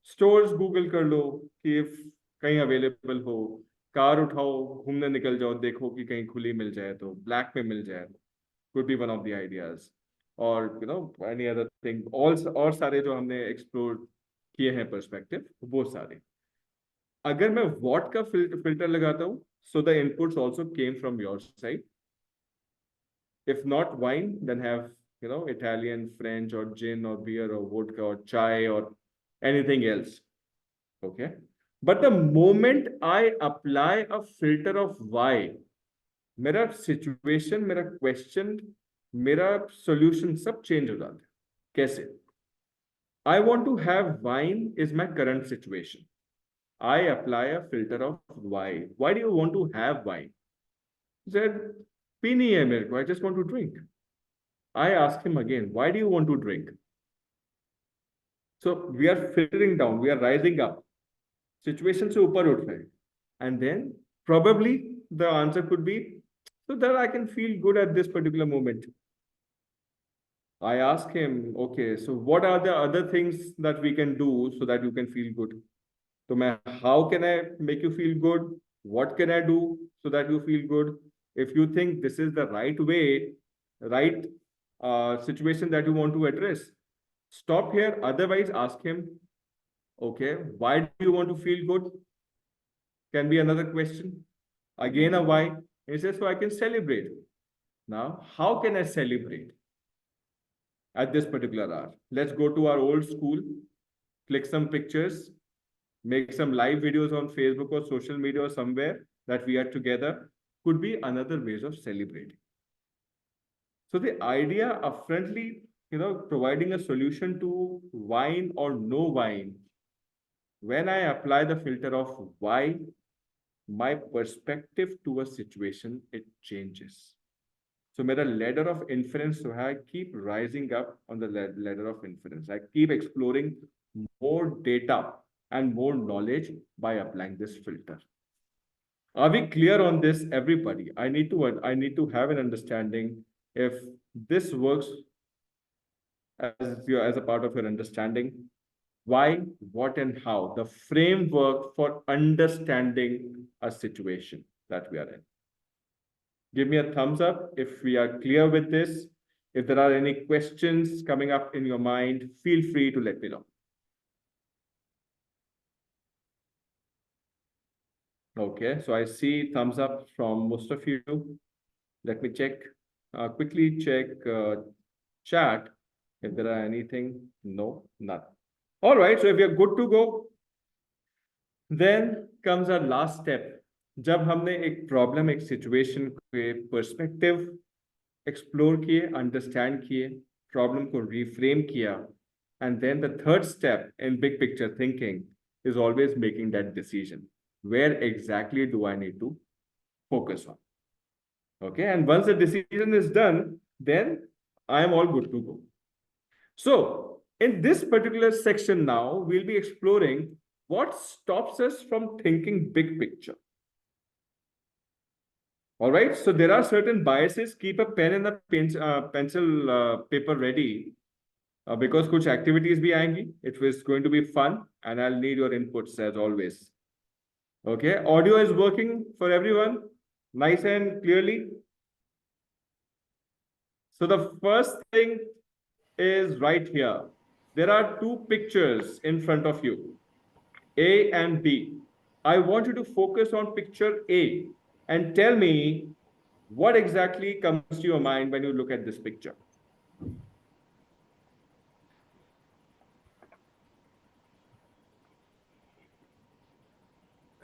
stores Google कर लो कि if कहीं available हो, कार उठाओ, घूमने निकल जाओ, देखो कि कहीं खुली मिल जाए तो, black में मिल जाए, could be one of the ideas, or any other thing. और सारे जो हमने explore किए हैं perspective, वो सारे. अगर मैं what का filter लगाता हूँ, so the inputs also came from your side. If not wine, then have Italian, French, or gin, or beer, or vodka, or chai, or anything else. Okay. But the moment I apply a filter of why, मेरा situation, मेरा question, मेरा solution सब change हो जाता है. कैसे? I want to have wine is my current situation. I apply a filter of why. Why do you want to have wine? He said, पीनी है मेरे को, I just want to drink. I ask him again, why do you want to drink? So we are filtering down, we are rising up. Situation se upar uth rahe. And then probably the answer could be, so that I can feel good at this particular moment. I ask him, okay, so what are the other things that we can do so that you can feel good? So how can I make you feel good? What can I do so that you feel good? If you think this is the right way, right situation that you want to address, stop here. Otherwise, ask him, okay, why do you want to feel good? Can be another question. Again, a why. He says, so I can celebrate. Now, how can I celebrate at this particular hour? Let's go to our old school, click some pictures, make some live videos on Facebook or social media or somewhere that we are together. Could be another ways of celebrating. So the idea of friendly, providing a solution to wine or no wine, when I apply the filter of why, my perspective to a situation, it changes. So my ladder of inference, so I keep rising up on the ladder of inference. I keep exploring more data and more knowledge by applying this filter. Are we clear on this, everybody? I need to have an understanding if this works as a part of your understanding. Why, what, and how, the framework for understanding a situation that we are in. Give me a thumbs up if we are clear with this. If there are any questions coming up in your mind, feel free to let me know. Okay, so I see thumbs up from most of you. Let me quickly check chat if there are anything. No, none. All right, so if you're good to go, then comes our last step. जब हमने एक problem, एक situation के perspective explore किए, understand किए, problem को reframe किया, and then the third step in big picture thinking is always making that decision. Where exactly do I need to focus on? Okay, and once the decision is done, then I am all good to go. So in this particular section now, we'll be exploring what stops us from thinking big picture. All right, so there are certain biases. Keep a pen and a pencil paper ready because kuch activities bhi aayengi. It is going to be fun and I'll need your inputs as always. Okay, audio is working for everyone, nice and clearly. So the first thing is right here. There are two pictures in front of you, A and B. I want you to focus on picture A and tell me what exactly comes to your mind when you look at this picture.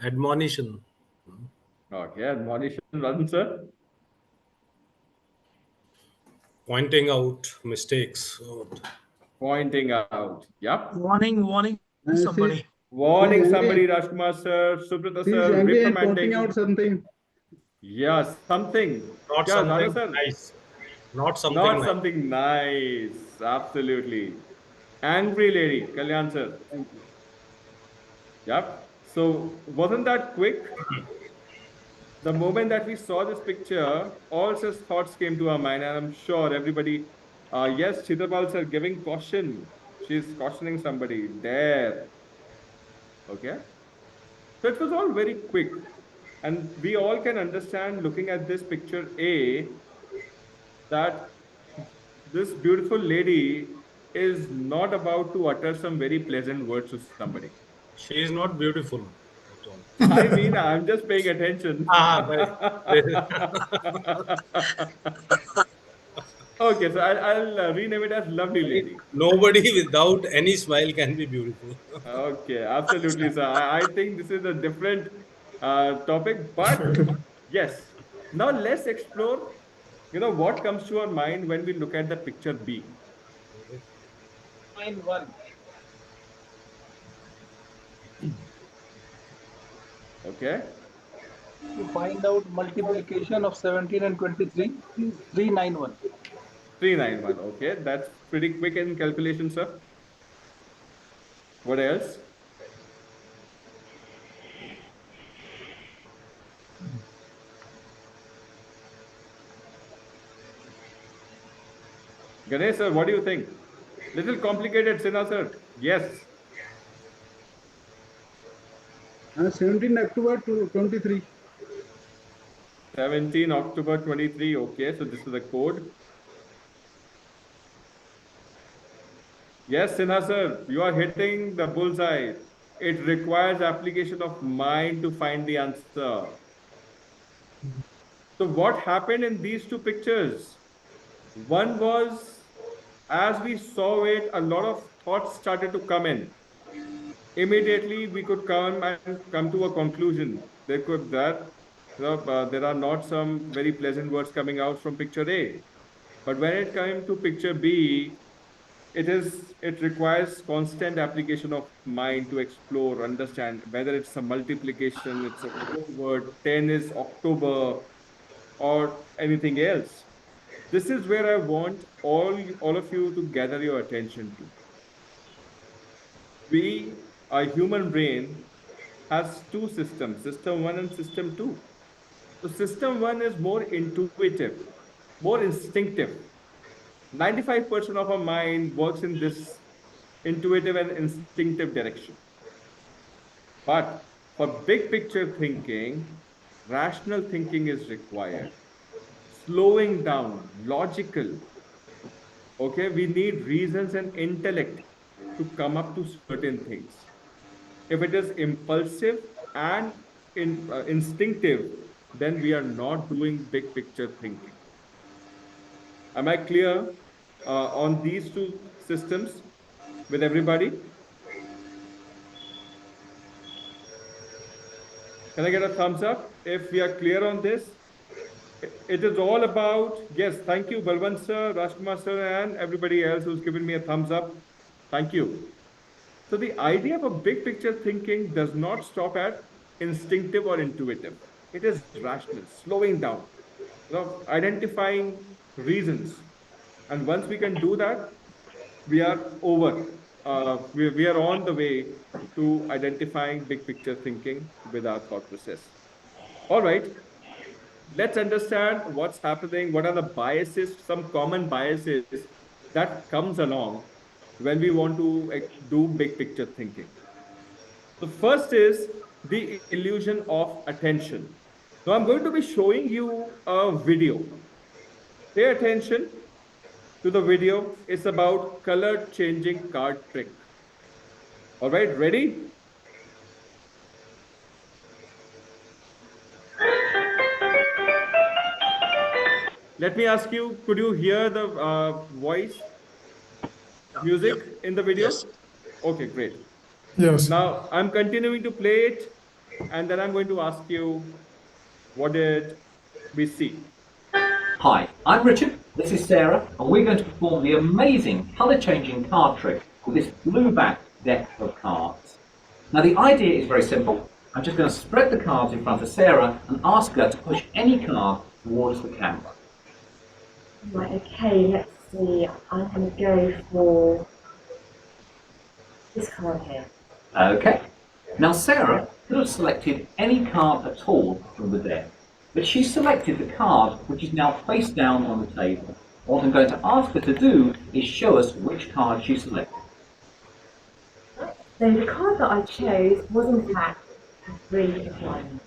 Admonition. Okay, admonition, Rajan sir. Pointing out mistakes. Pointing out. Yep. Warning somebody. Warning somebody, Rajkumar sir, Subrata sir, reprimanding. Pointing out something. Yes, something. Not Yeah, something sir? nice. Not something Not nice. something nice. Absolutely. Angry lady, Kalyan sir. Thank you. Yep. So wasn't that quick? The moment that we saw this picture, all such thoughts came to our mind, and I'm sure everybody, yes, Chitrapal sir giving caution. She's cautioning somebody there. Okay. So it was all very quick. And we all can understand, looking at this picture A, that this beautiful lady is not about to utter some very pleasant words to somebody. She is not beautiful. I mean, I'm just paying attention. Okay, so I'll rename it as lovely lady. Nobody without any smile can be beautiful. Okay, absolutely, sir. I think this is a different topic, but yes. Now let's explore, what comes to our mind when we look at the picture B. Line 1. Okay. To find out multiplication of 17 and 23, 391. 391. Okay, that's pretty quick in calculation, sir. What else? Ganesh sir, what do you think? Little complicated, Sinha sir. Yes. 17 October to 23. 17 October 23. Okay, so this is the code. Yes, Sinha sir, you are hitting the bullseye. It requires application of mind to find the answer. So what happened in these two pictures? One was, as we saw it, a lot of thoughts started to come in. Immediately we could come to a conclusion. There are not some very pleasant words coming out from picture A. But when it came to picture B, it requires constant application of mind to explore, understand whether it's a multiplication, it's a code word, 10 is October, or anything else. This is where I want all of you to gather your attention to. Our human brain has two systems, system 1 and system 2. So system 1 is more intuitive, more instinctive. 95% of our mind works in this intuitive and instinctive direction. But for big picture thinking, rational thinking is required. Slowing down, logical. Okay, we need reasons and intellect to come up to certain things. If it is impulsive and instinctive, then we are not doing big picture thinking. Am I clear on these two systems with everybody? Can I get a thumbs up if we are clear on this? It is all about, yes, thank you, Balwant sir, Rajkumar sir, and everybody else who's given me a thumbs up. Thank you. So the idea of a big picture thinking does not stop at instinctive or intuitive. It is rational, slowing down, identifying reasons. And once we can do that, we are over. We are on the way to identifying big picture thinking with our thought process. All right. Let's understand what's happening. What are the biases, some common biases that comes along when we want to do big picture thinking. The first is the illusion of attention. Now I'm going to be showing you a video. Pay attention to the video. It's about color changing card trick. All right, ready? Let me ask you, could you hear the voice music in the video? Yes. Okay, great. Yes. Now I'm continuing to play it, and then I'm going to ask you, what did we see? Hi, I'm Richard, this is Sarah, and we're going to perform the amazing colour-changing card trick with this blue-back deck of cards. Now the idea is very simple. I'm just going to spread the cards in front of Sarah and ask her to push any card towards the camera. Right, okay, let's see. I'm going to go for this card here. Okay. Now Sarah could have selected any card at all from the deck, but she selected the card which is now face down on the table. What I'm going to ask her to do is show us which card she selected. So the card that I chose was in fact a 3 of diamonds.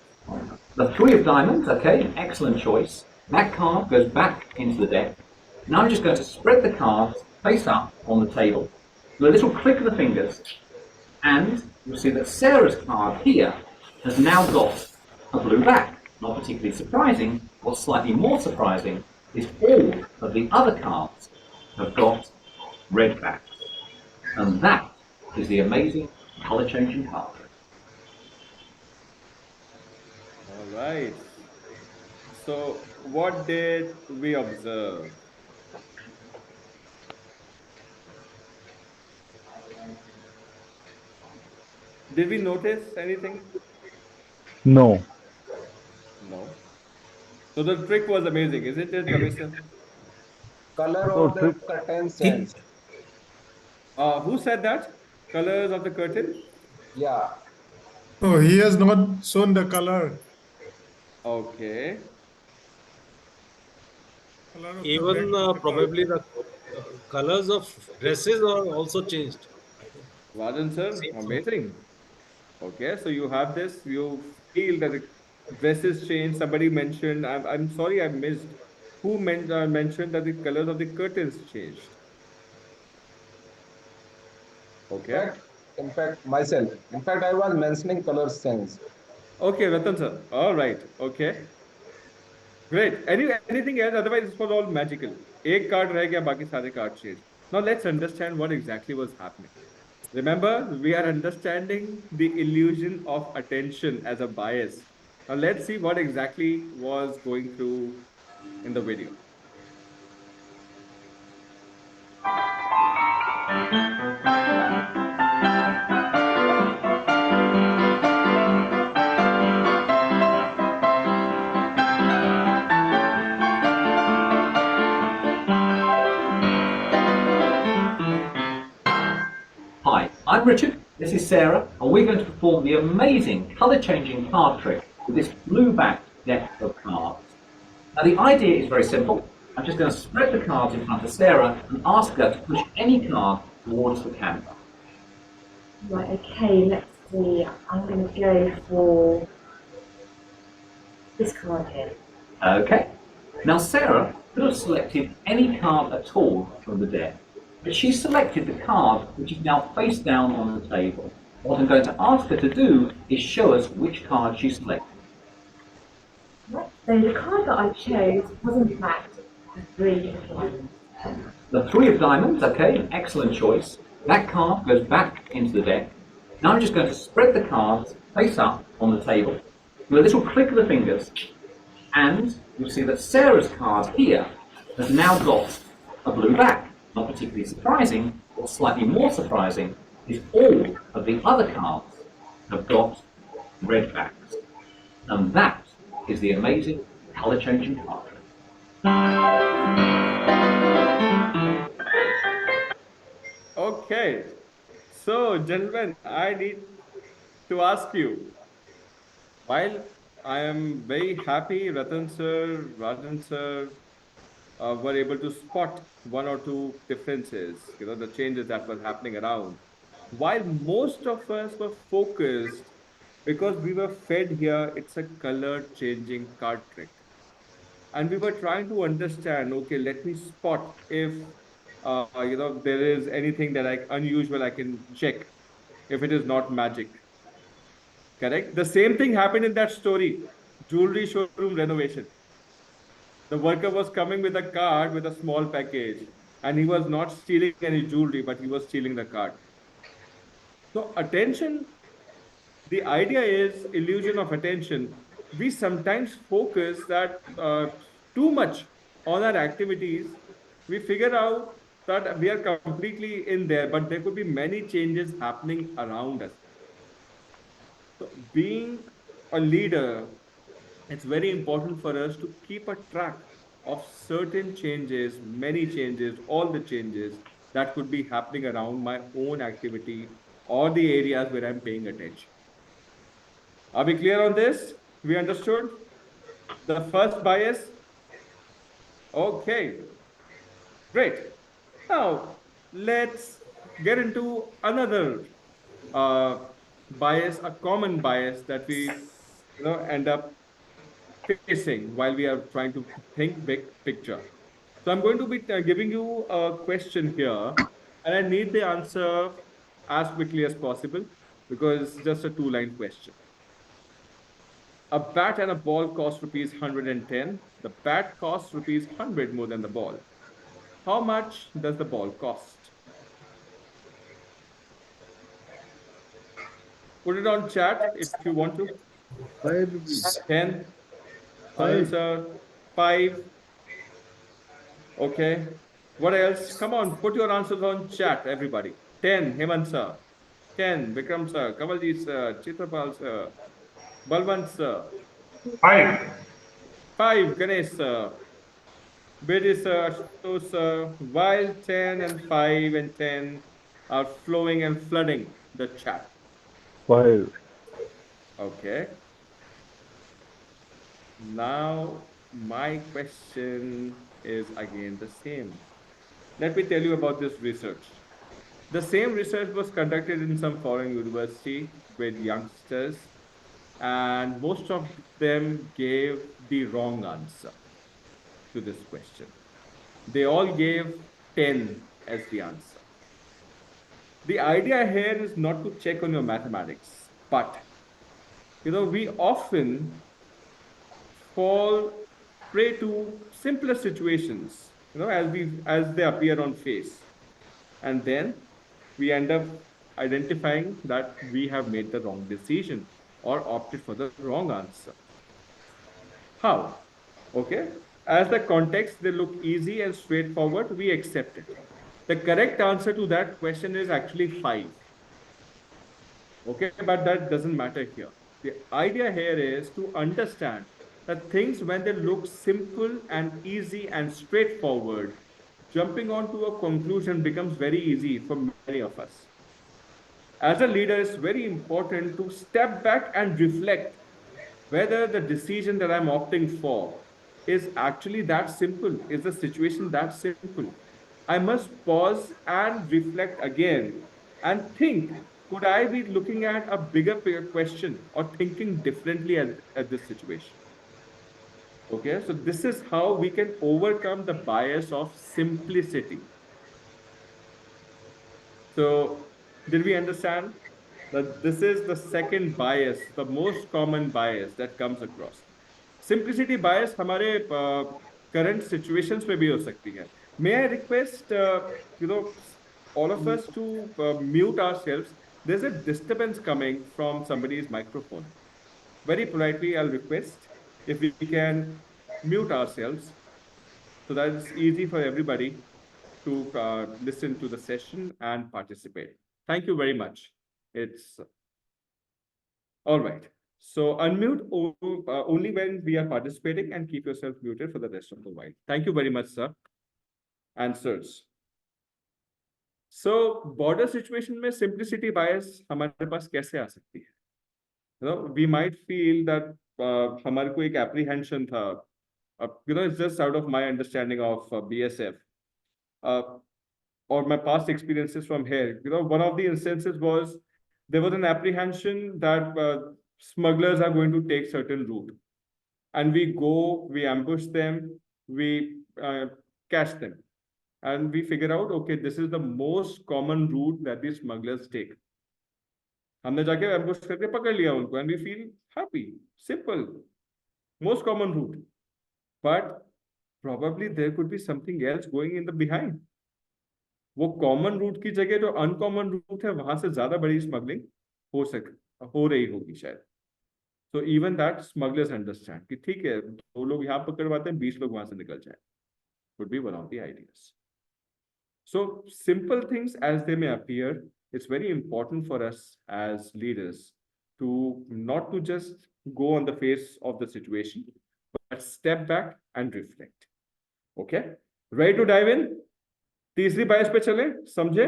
The 3 of diamonds, okay, excellent choice. That card goes back into the deck. Now I'm just going to spread the cards face up on the table. With a little click of the fingers, and you'll see that Sarah's card here has now got a blue back. Not particularly surprising. What's slightly more surprising is all of the other cards have got red backs. And that is the amazing colour-changing card. All right. So what did we observe? Did we notice anything? No. No. So the trick was amazing, isn't it, Ramesh sir? Color of the curtain sense. Who said that? colors of the curtain? Yeah. Oh, he has not shown the color. Okay. Color of the Even back of the probably curtain. the colors of dresses are also changed. Rajan sir, Same floor. amazing. Okay, so you have this, you feel that the dresses change. Somebody mentioned, I'm sorry I missed. Who mentioned that the colors of the curtains changed? Okay. In fact, myself. In fact, I was mentioning colors sense. Okay, Ratan sir. All right. Okay. Great. Anything else? Otherwise, it was all magical. एक card रह गया, बाकी सारे cards changed. Now let's understand what exactly was happening. Remember, we are understanding the illusion of attention as a bias. Now let's see what exactly was going through in the video. Hi, I'm Richard, this is Sarah, and we're going to perform the amazing colour-changing card trick with this blue-backed deck of cards. Now the idea is very simple. I'm just going to spread the cards in front of Sarah and ask her to push any card towards the camera. Right, okay, let's see. I'm going to go for this card here. Okay. Now Sarah could have selected any card at all from the deck, but she selected the card which is now face down on the table. What I'm going to ask her to do is show us which card she selected. Right, so the card that I chose was in fact the 3 of diamonds. The 3 of diamonds, okay, excellent choice. That card goes back into the deck. Now I'm just going to spread the cards face up on the table with a little click of the fingers, and you'll see that Sarah's card here has now got a blue back. Not particularly surprising, or slightly more surprising, is all of the other cards have got red backs. And that is the amazing colour-changing card trick. Okay. So, gentlemen, I need to ask you, while I am very happy Ratan sir, Rajan sir were able to spot 1 or 2 differences, the changes that were happening around, while most of us were focused because we were fed here, it's a color changing card trick. And we were trying to understand, okay, let me spot if, there is anything that unusual I can check if it is not magic. Correct? The same thing happened in that story, jewelry showroom renovation. The worker was coming with a card with a small package, and he was not stealing any jewelry, but he was stealing the card. So attention, the idea is illusion of attention. We sometimes focus that too much on our activities. We figure out that we are completely in there, but there could be many changes happening around us. So being a leader, it's very important for us to keep a track of certain changes, many changes, all the changes that could be happening around my own activity or the areas where I'm paying attention. Are we clear on this? We understood the first bias? Okay, great. Now, let's get into another bias, a common bias that we end up facing while we are trying to think big picture. So I'm going to be giving you a question here, and I need the answer as quickly as possible because it's just a 2-line question. A bat and a ball cost rupees 110. The bat costs rupees 100 more than the ball. How much does the ball cost? Put it on chat if you want to. 5 rupees. 10. 5. Sir, 5. Okay. What else? Come on, put your answers on chat, everybody. 10, Hemant sir. 10, Vikram sir. Kamalji sir. Chitrapal sir. Balwant sir. 5. 5, Ganesh sir. Bedi sir. Ashutosh sir. While 10 and 5 and 10 are flowing and flooding the chat? 5. Okay. Now, my question is again the same. Let me tell you about this research. The same research was conducted in some foreign university with youngsters, and most of them gave the wrong answer to this question. They all gave 10 as the answer. The idea here is not to check on your mathematics, but we often fall prey to simpler situations, as they appear on face. And then we end up identifying that we have made the wrong decision or opted for the wrong answer. How? Okay. As the context, they look easy and straightforward, we accept it. The correct answer to that question is actually 5. Okay, but that doesn't matter here. The idea here is to understand that things, when they look simple and easy and straightforward, jumping onto a conclusion becomes very easy for many of us. As a leader, it's very important to step back and reflect whether the decision that I'm opting for is actually that simple. Is the situation that simple? I must pause and reflect again and think, could I be looking at a bigger question or thinking differently at this situation? Okay, so this is how we can overcome the bias of simplicity. So did we understand that this is the second bias, the most common bias that comes across? Simplicity bias हमारे current situations में भी हो सकती है. May I request all of us to mute ourselves? There's a disturbance coming from somebody's microphone. Very politely, I'll request if we can mute ourselves so that it's easy for everybody to listen to the session and participate. Thank you very much. It's all right. So unmute only when we are participating and keep yourself muted for the rest of the while. Thank you very much, sir. Answers. So border situation में simplicity bias हमारे पास कैसे आ सकती है? We might feel that हमारे को एक apprehension था. It's just out of my understanding of BSF. Or my past experiences from here. One of the instances was there was an apprehension that smugglers are going to take certain route. And we ambush them, we catch them. And we figure out, okay, this is the most common route that the smugglers take. हमने जाके ambush करके पकड़ लिया उनको, and we feel happy, simple, most common route. But probably there could be something else going in the behind. वो common root की जगह जो अनकॉमन रूट है वहां से ज्यादा बड़ी स्मगलिंग हो रही होगी शायद. So even that smugglers understand कि ठीक है 2 लोग यहाँ पकड़वाते हैं 20 लोग वहां से निकल जाए. Could be one of the ideas. So simple things as they may appear, it's very important for us as leaders to not to just go on the face of the situation, but step back and reflect. Okay, ready to dive in? तीसरी बायस पे चले, समझे?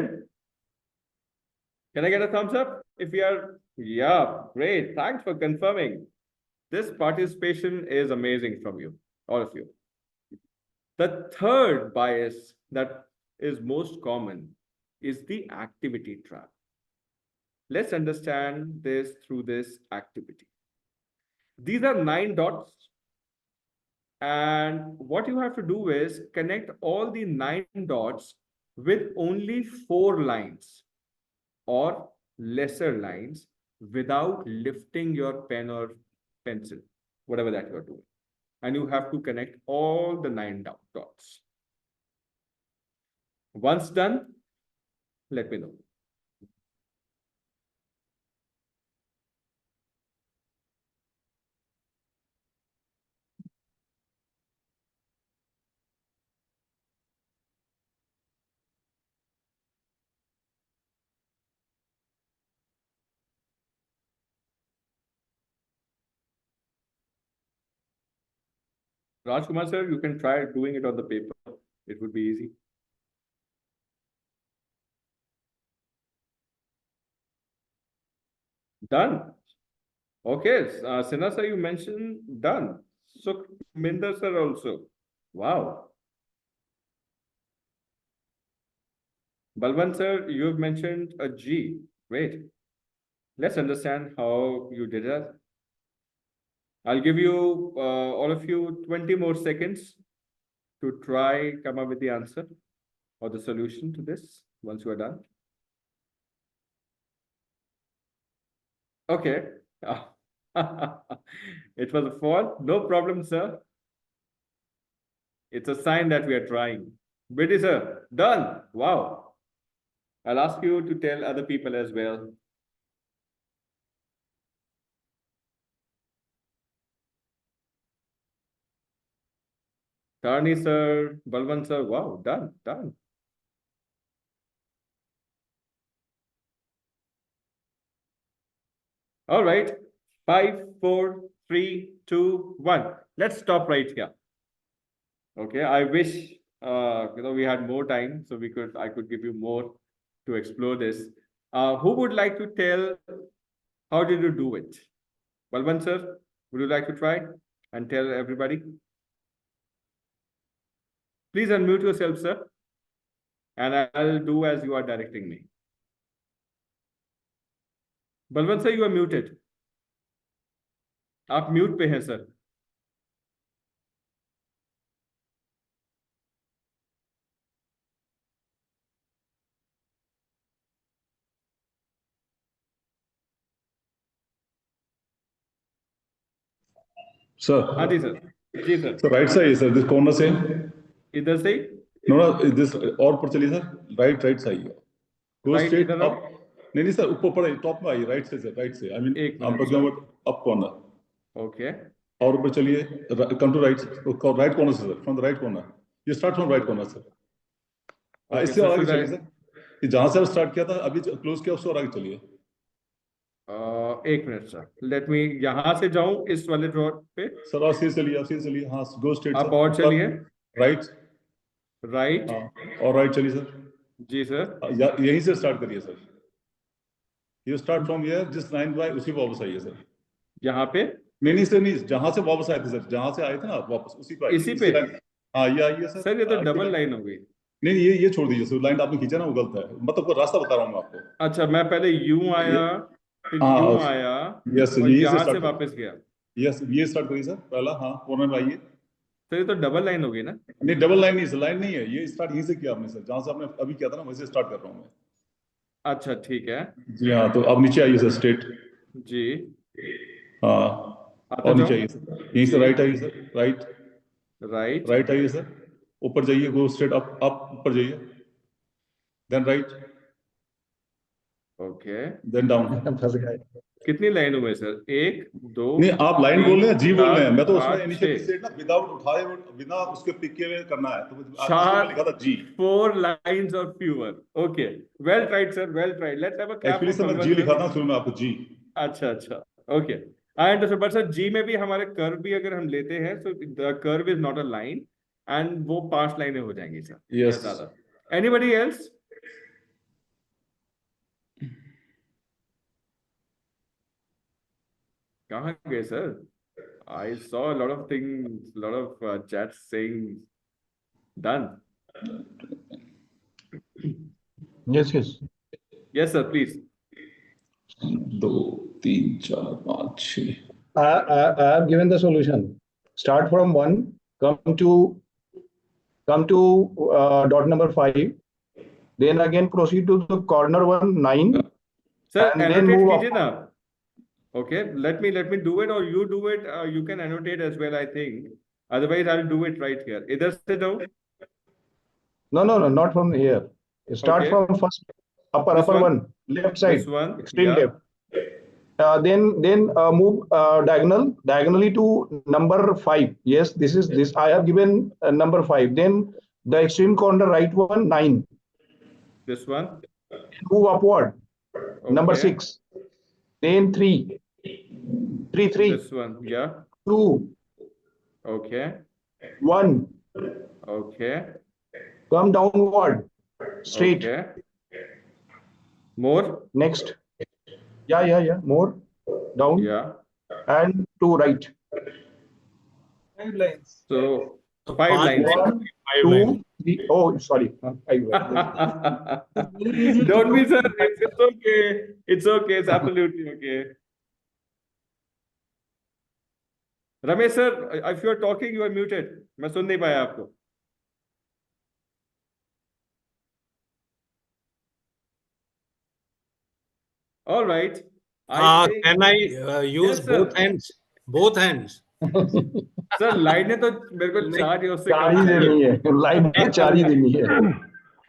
Can I get a thumbs up if we are? Yeah, great. Thanks for confirming. This participation is amazing from you, all of you. The third bias that is most common is the activity trap. Let's understand this through this activity. These are 9 dots. And what you have to do is connect all the 9 dots with only 4 lines or lesser lines without lifting your pen or pencil, whatever that you're doing. And you have to connect all the 9 dots. Once done, let me know. Rajkumar sir, you can try doing it on the paper. It would be easy. Done. Okay, Sinha sir, you mentioned done. So Minder sir also. Wow. Balwant sir, you've mentioned a G. Wait. Let's understand how you did that. I'll give you, all of you, 20 more seconds to try come up with the answer or the solution to this once you are done. Okay. It was a fall. No problem, sir. It's a sign that we are trying. British sir, done. Wow. I'll ask you to tell other people as well. Tarni sir, Balwant sir, wow, done, done. All right, 5, 4, 3, 2, 1. Let's stop right here. Okay, I wish we had more time so I could give you more to explore this. Who would like to tell how did you do it? Balwant sir, would you like to try and tell everybody? Please unmute yourself, sir. And I'll do as you are directing me. Balwant sir, you are muted. आप mute पे हैं sir. Sir. हाँ जी sir. Ji sir. So right side, sir. This corner से. इधर से. No, this और ऊपर चलिए sir. Right side. Go straight up. नहीं सर, ऊपर टॉप में आइए. Right से सर. Right से. I mean, I'm talking about up corner. Okay. और ऊपर चलिए. Come to right. Right corner से sir. From the right corner. You start from right corner sir. इससे और आगे चलिए सर. कि जहाँ से स्टार्ट किया था अभी क्लोज किया उससे और आगे चलिए. एक मिनट सर. लेट मी यहाँ से जाऊँ इस वाले रोड पे. सर और सीधे चलिए. हाँ, go straight. आप और चलिए. Right. और राइट चलिए सर. जी सर. यहीं से स्टार्ट करिए sir. You start from here, जिस लाइन पे आए उसी पे वापस आइए सर. यहाँ पे? नहीं सर नहीं, जहाँ से वापस आए थे सर, जहाँ से आए थे ना वापस उसी पे आइए. इसी पे? हाँ ये आइए सर. सर ये तो डबल लाइन हो गई. नहीं ये छोड़ दीजिए सर. लाइन आपने खींचा ना वो गलत है. मतलब रास्ता बता रहा हूँ मैं आपको. अच्छा, मैं पहले यूं आया फिर यूं आया. यस और यहाँ से वापस गया. यस ये स्टार्ट करिए सर. पहला हाँ कॉर्नर में आइए. सर ये तो डबल लाइन हो गई ना? नहीं डबल लाइन नहीं सर. लाइन नहीं है ये. स्टार्ट यहीं से किया आपने सर. जहाँ से आपने अभी किया था ना वहीं से स्टार्ट कर रहा हूँ मैं. अच्छा ठीक है. जी हाँ, तो अब नीचे आइए सर स्ट्रेट. जी हाँ और नीचे आइए सर. यहीं से राइट आइए सर. राइट आइए सर. ऊपर जाइए. गो स्ट्रेट अप ऊपर जाइए. Then right. Okay. Then down. कितनी लाइनों में सर? 1 2 नहीं आप लाइन बोल रहे हैं, जी बोल रहे हैं. मैं तो उसमें इनिशियल स्टेट ना विदाउट उठाए बिना उसके पिक के में करना है. तो आपने लिखा था जी. 4 lines or fewer. Okay, well tried sir, well tried. Let's have a clap. Actually sir मैं जी लिखा था शुरू में आपको जी. अच्छा. Okay, I understand. But sir जी में भी हमारे कर्व भी अगर हम लेते हैं so the curve is not a line and वो 5 लाइनें हो जाएंगी सर. Yes. Anybody else? कहाँ गए sir? I saw a lot of things, a lot of chats saying done. Yes. Yes sir, please. 2 3 4 5 6. I have given the solution. Start from 1, come to dot number 5, then again proceed to the corner 1 9. Sir, and then annotate move कीजिए up. ना. Okay, let me do it or you do it. You can annotate as well, I think. Otherwise, I'll do it right here. इधर से जाऊँ? No, not from here. Start from first upper one, left side. This one, extreme yeah. left. Then move diagonally to number 5. Yes, this. I have given number 5. Then the extreme corner right one 9. This one. Move upward. Okay. Number 6. Then 3. 3. This one, yeah. 2. Okay. 1. Okay. Come downward. Straight. Okay. More. Next. Yeah. More. down, Yeah. and to right. 5 lines. So 5 lines. 1, 2, 3. Oh, sorry. 5 lines. Very easy to Don't be, do. sir. It's okay. It's okay. It's absolutely okay. Ramesh sir, if you are talking, you are muted. मैं सुन नहीं पाया आपको. All right. I think. Can I use Yes, sir. both hands? Both hands. Sir लाइनें तो मेरे को 4 या उससे चार कम ही चाहिए. देनी है, लाइन 4 ही देनी है.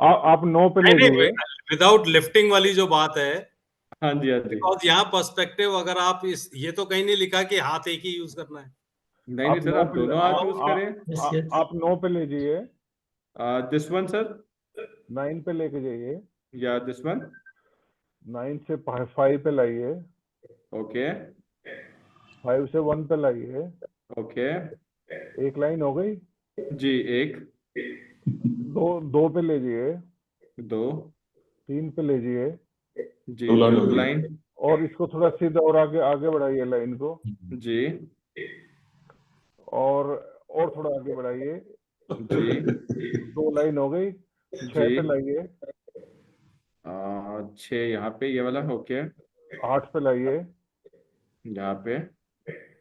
आप 9 पे ले जाइए. विदाउट लिफ्टिंग वाली जो बात है, हाँ जी, हाँ जी. बिकॉज यहाँ पर्सपेक्टिव अगर आप इस ये तो कहीं नहीं लिखा कि हाथ एक ही यूज करना है. नहीं नहीं सर, आप दोनों हाथ यूज करें. आप 9 पे ले जाइए. This one sir. 9 पे लेके जाइए. या दिस वन. 9 से 5 पे लाइए. ओके. 5 से 1 पे लाइए. ओके. एक लाइन हो गई जी. एक. 2 पे ले जाइए. 2. 3 पे ले जाइए जी. 2 लाइन. और इसको थोड़ा सीधा और आगे बढ़ाइए लाइन को. जी. और थोड़ा आगे बढ़ाइए. जी. 2 लाइन हो गई. 6 पे लाइए. 6 यहाँ पे ये वाला. ओके. 8 पे लाइए. यहाँ पे.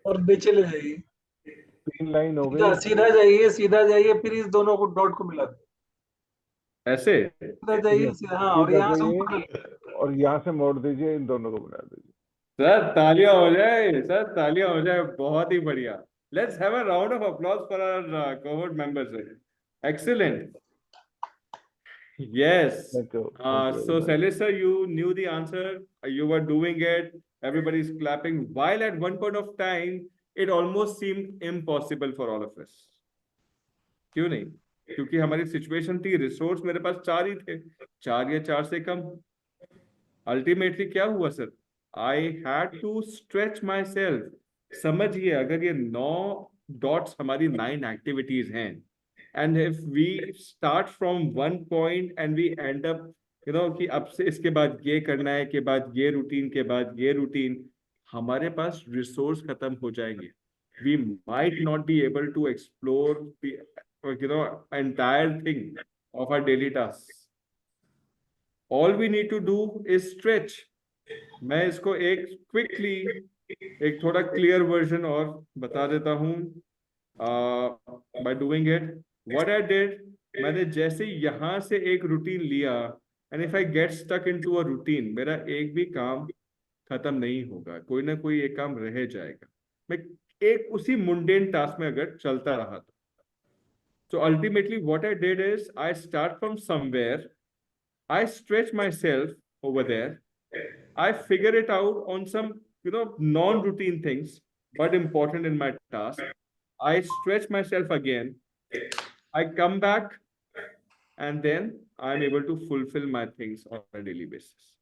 और नीचे ले जाइए. 3 लाइन हो गई. सीधा जाइए फिर इस दोनों को डॉट को मिला दो. ऐसे सीधा जाइए सीधा. हाँ, और यहाँ से ऊपर और यहाँ से मोड़ दीजिए, इन दोनों को मिला दीजिए. सर तालियां हो जाए. सर तालियां हो जाए. बहुत ही बढ़िया. Let's have a round of applause for our cohort members. Excellent. Yes. Thank you. So Shailesh sir, you knew the answer. You were doing it. Everybody's clapping. While at one point of time, it almost seemed impossible for all of us. क्यों नहीं? क्योंकि हमारी situation थी, resource मेरे पास 4 ही थे. 4 या 4 से कम. Ultimately क्या हुआ sir? I had to stretch myself. समझिए, अगर ये 9 डॉट्स हमारी 9 एक्टिविटीज हैं, and if we start from 1 point and we end up कि अब से इसके बाद ये करना है, के बाद ये रूटीन, के बाद ये रूटीन, हमारे पास रिसोर्स खत्म हो जाएंगे. We might not be able to explore entire thing of our daily task. All we need to do is stretch. मैं इसको एक थोड़ा क्लियर वर्जन और बता देता हूँ. By doing it, what I did, मैंने जैसे यहाँ से एक रूटीन लिया, and if I get stuck into a routine, मेरा एक भी काम खत्म नहीं होगा, कोई ना कोई एक काम रह जाएगा. मैं एक उसी मुंडेन टास्क में अगर चलता रहा तो. So ultimately what I did is I start from somewhere, I stretch myself over there, I figure it out on some non-routine things, but important in my task. I stretch myself again, I come back, and then I'm able to fulfill my things on a daily basis.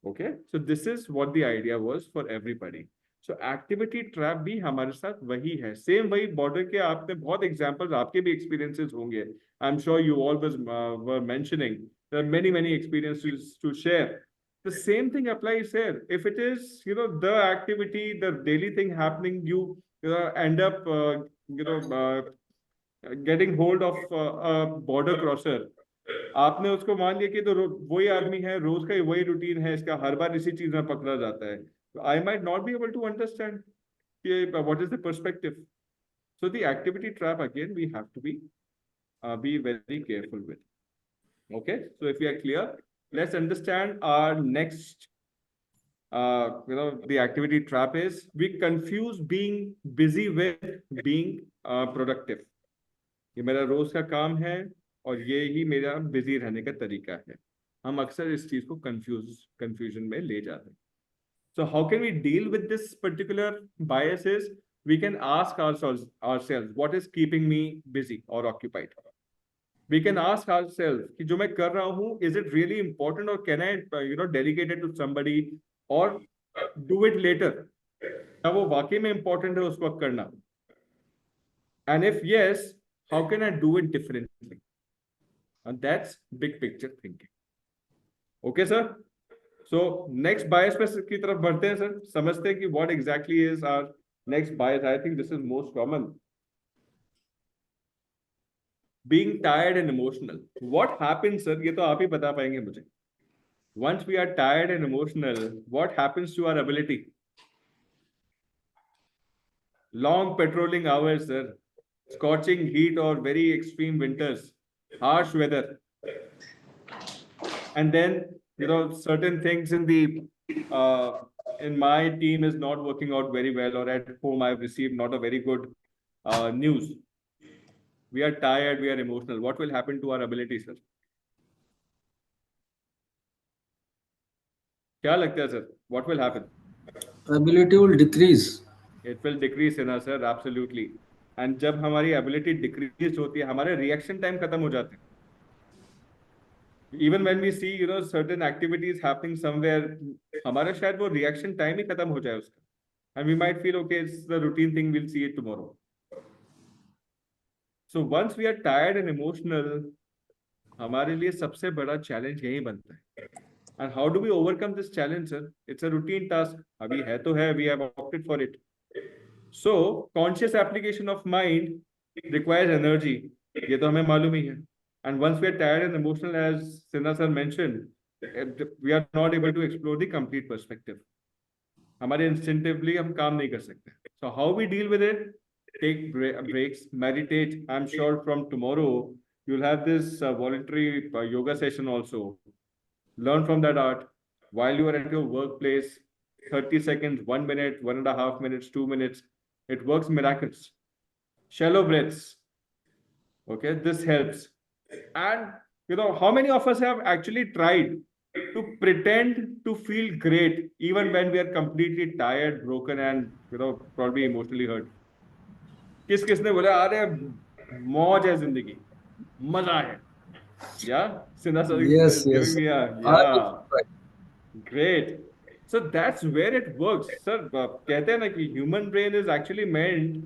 Okay, so this is what the idea was for everybody. So activity trap भी हमारे साथ वही है, same वही border के. आपने बहुत examples, आपके भी experiences होंगे. I'm sure you all were mentioning there are many experiences to share. The same thing applies here. If it is the activity, the daily thing happening, you end up getting hold of a border crosser. आपने उसको मान लिया कि तो वही आदमी है, रोज का वही रूटीन है, इसका हर बार इसी चीज में पकड़ा जाता है. I might not be able to understand what is the perspective. So the activity trap, again, we have to be very careful with. Okay, so if we are clear, let's understand our next. The activity trap is we confuse being busy with being productive. ये मेरा रोज का काम है और ये ही मेरा busy रहने का तरीका है. हम अक्सर इस चीज को confusion में ले जाते हैं. So how can we deal with this particular biases? We can ask ourselves, what is keeping me busy or occupied? We can ask ourselves कि जो मैं कर रहा हूँ, is it really important, or can I delegate it to somebody or do it later? क्या वो वाकई में important है उसको करना? And if yes, how can I do it differently? And that's big picture thinking. Okay, sir? So next bias पे की तरफ बढ़ते हैं सर, समझते हैं कि what exactly is our next bias. I think this is most common. Being tired and emotional. What happens sir? ये तो आप ही बता पाएंगे मुझे. Once we are tired and emotional, what happens to our ability? Long patrolling hours, sir. Scorching heat or very extreme winters, harsh weather. And then, you know, certain things in my team is not working out very well, or at home I've received not a very good news. We are tired, we are emotional. What will happen to our ability, sir? क्या लगता है sir? What will happen? Ability will decrease. It will decrease in us, sir, absolutely. And जब हमारी ability decrease होती है, हमारे reaction time खत्म हो जाते हैं. Even when we see, you know, certain activities happening somewhere, हमारा शायद वो reaction time ही खत्म हो जाए उसका. And we might feel, okay, it's the routine thing, we'll see it tomorrow. So once we are tired and emotional, हमारे लिए सबसे बड़ा challenge यही बनता है. And how do we overcome this challenge, sir? It's a routine task. अभी है तो है, we have opted for it. So conscious application of mind requires energy. ये तो हमें मालूम ही है. And once we are tired and emotional, as Sinha sir mentioned, we are not able to explore the complete perspective. हमारे instinctively हम काम नहीं कर सकते. So how we deal with it? Take breaks, meditate. I'm sure from tomorrow you'll have this voluntary yoga session also. Learn from that art while you are at your workplace. 30 seconds, 1 minute, 1.5 minutes, 2 minutes. It works miracles. Shallow breaths. Okay, this helps. And you know, how many of us have actually tried to pretend to feel great even when we are completely tired, broken, and you know, probably emotionally hurt? किसने बोला अरे मौज है जिंदगी, मजा है. Yeah, Sinha sir is giving me a great. So that's where it works, sir. कहते हैं ना कि human brain is actually meant,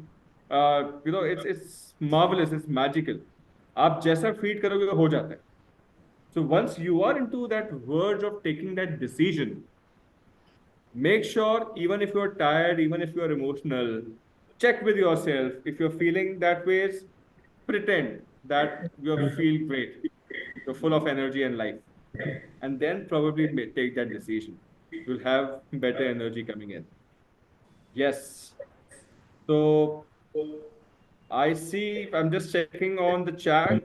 you know, it's marvelous, it's magical. आप जैसा feed करोगे हो जाता है. So once you are into that verge of taking that decision, make sure even if you are tired, even if you are emotional, check with yourself. If you're feeling that way, pretend that you feel great. You're full of energy and life, and then probably take that decision. You'll have better energy coming in. Yes. So I see, I'm just checking on the chat.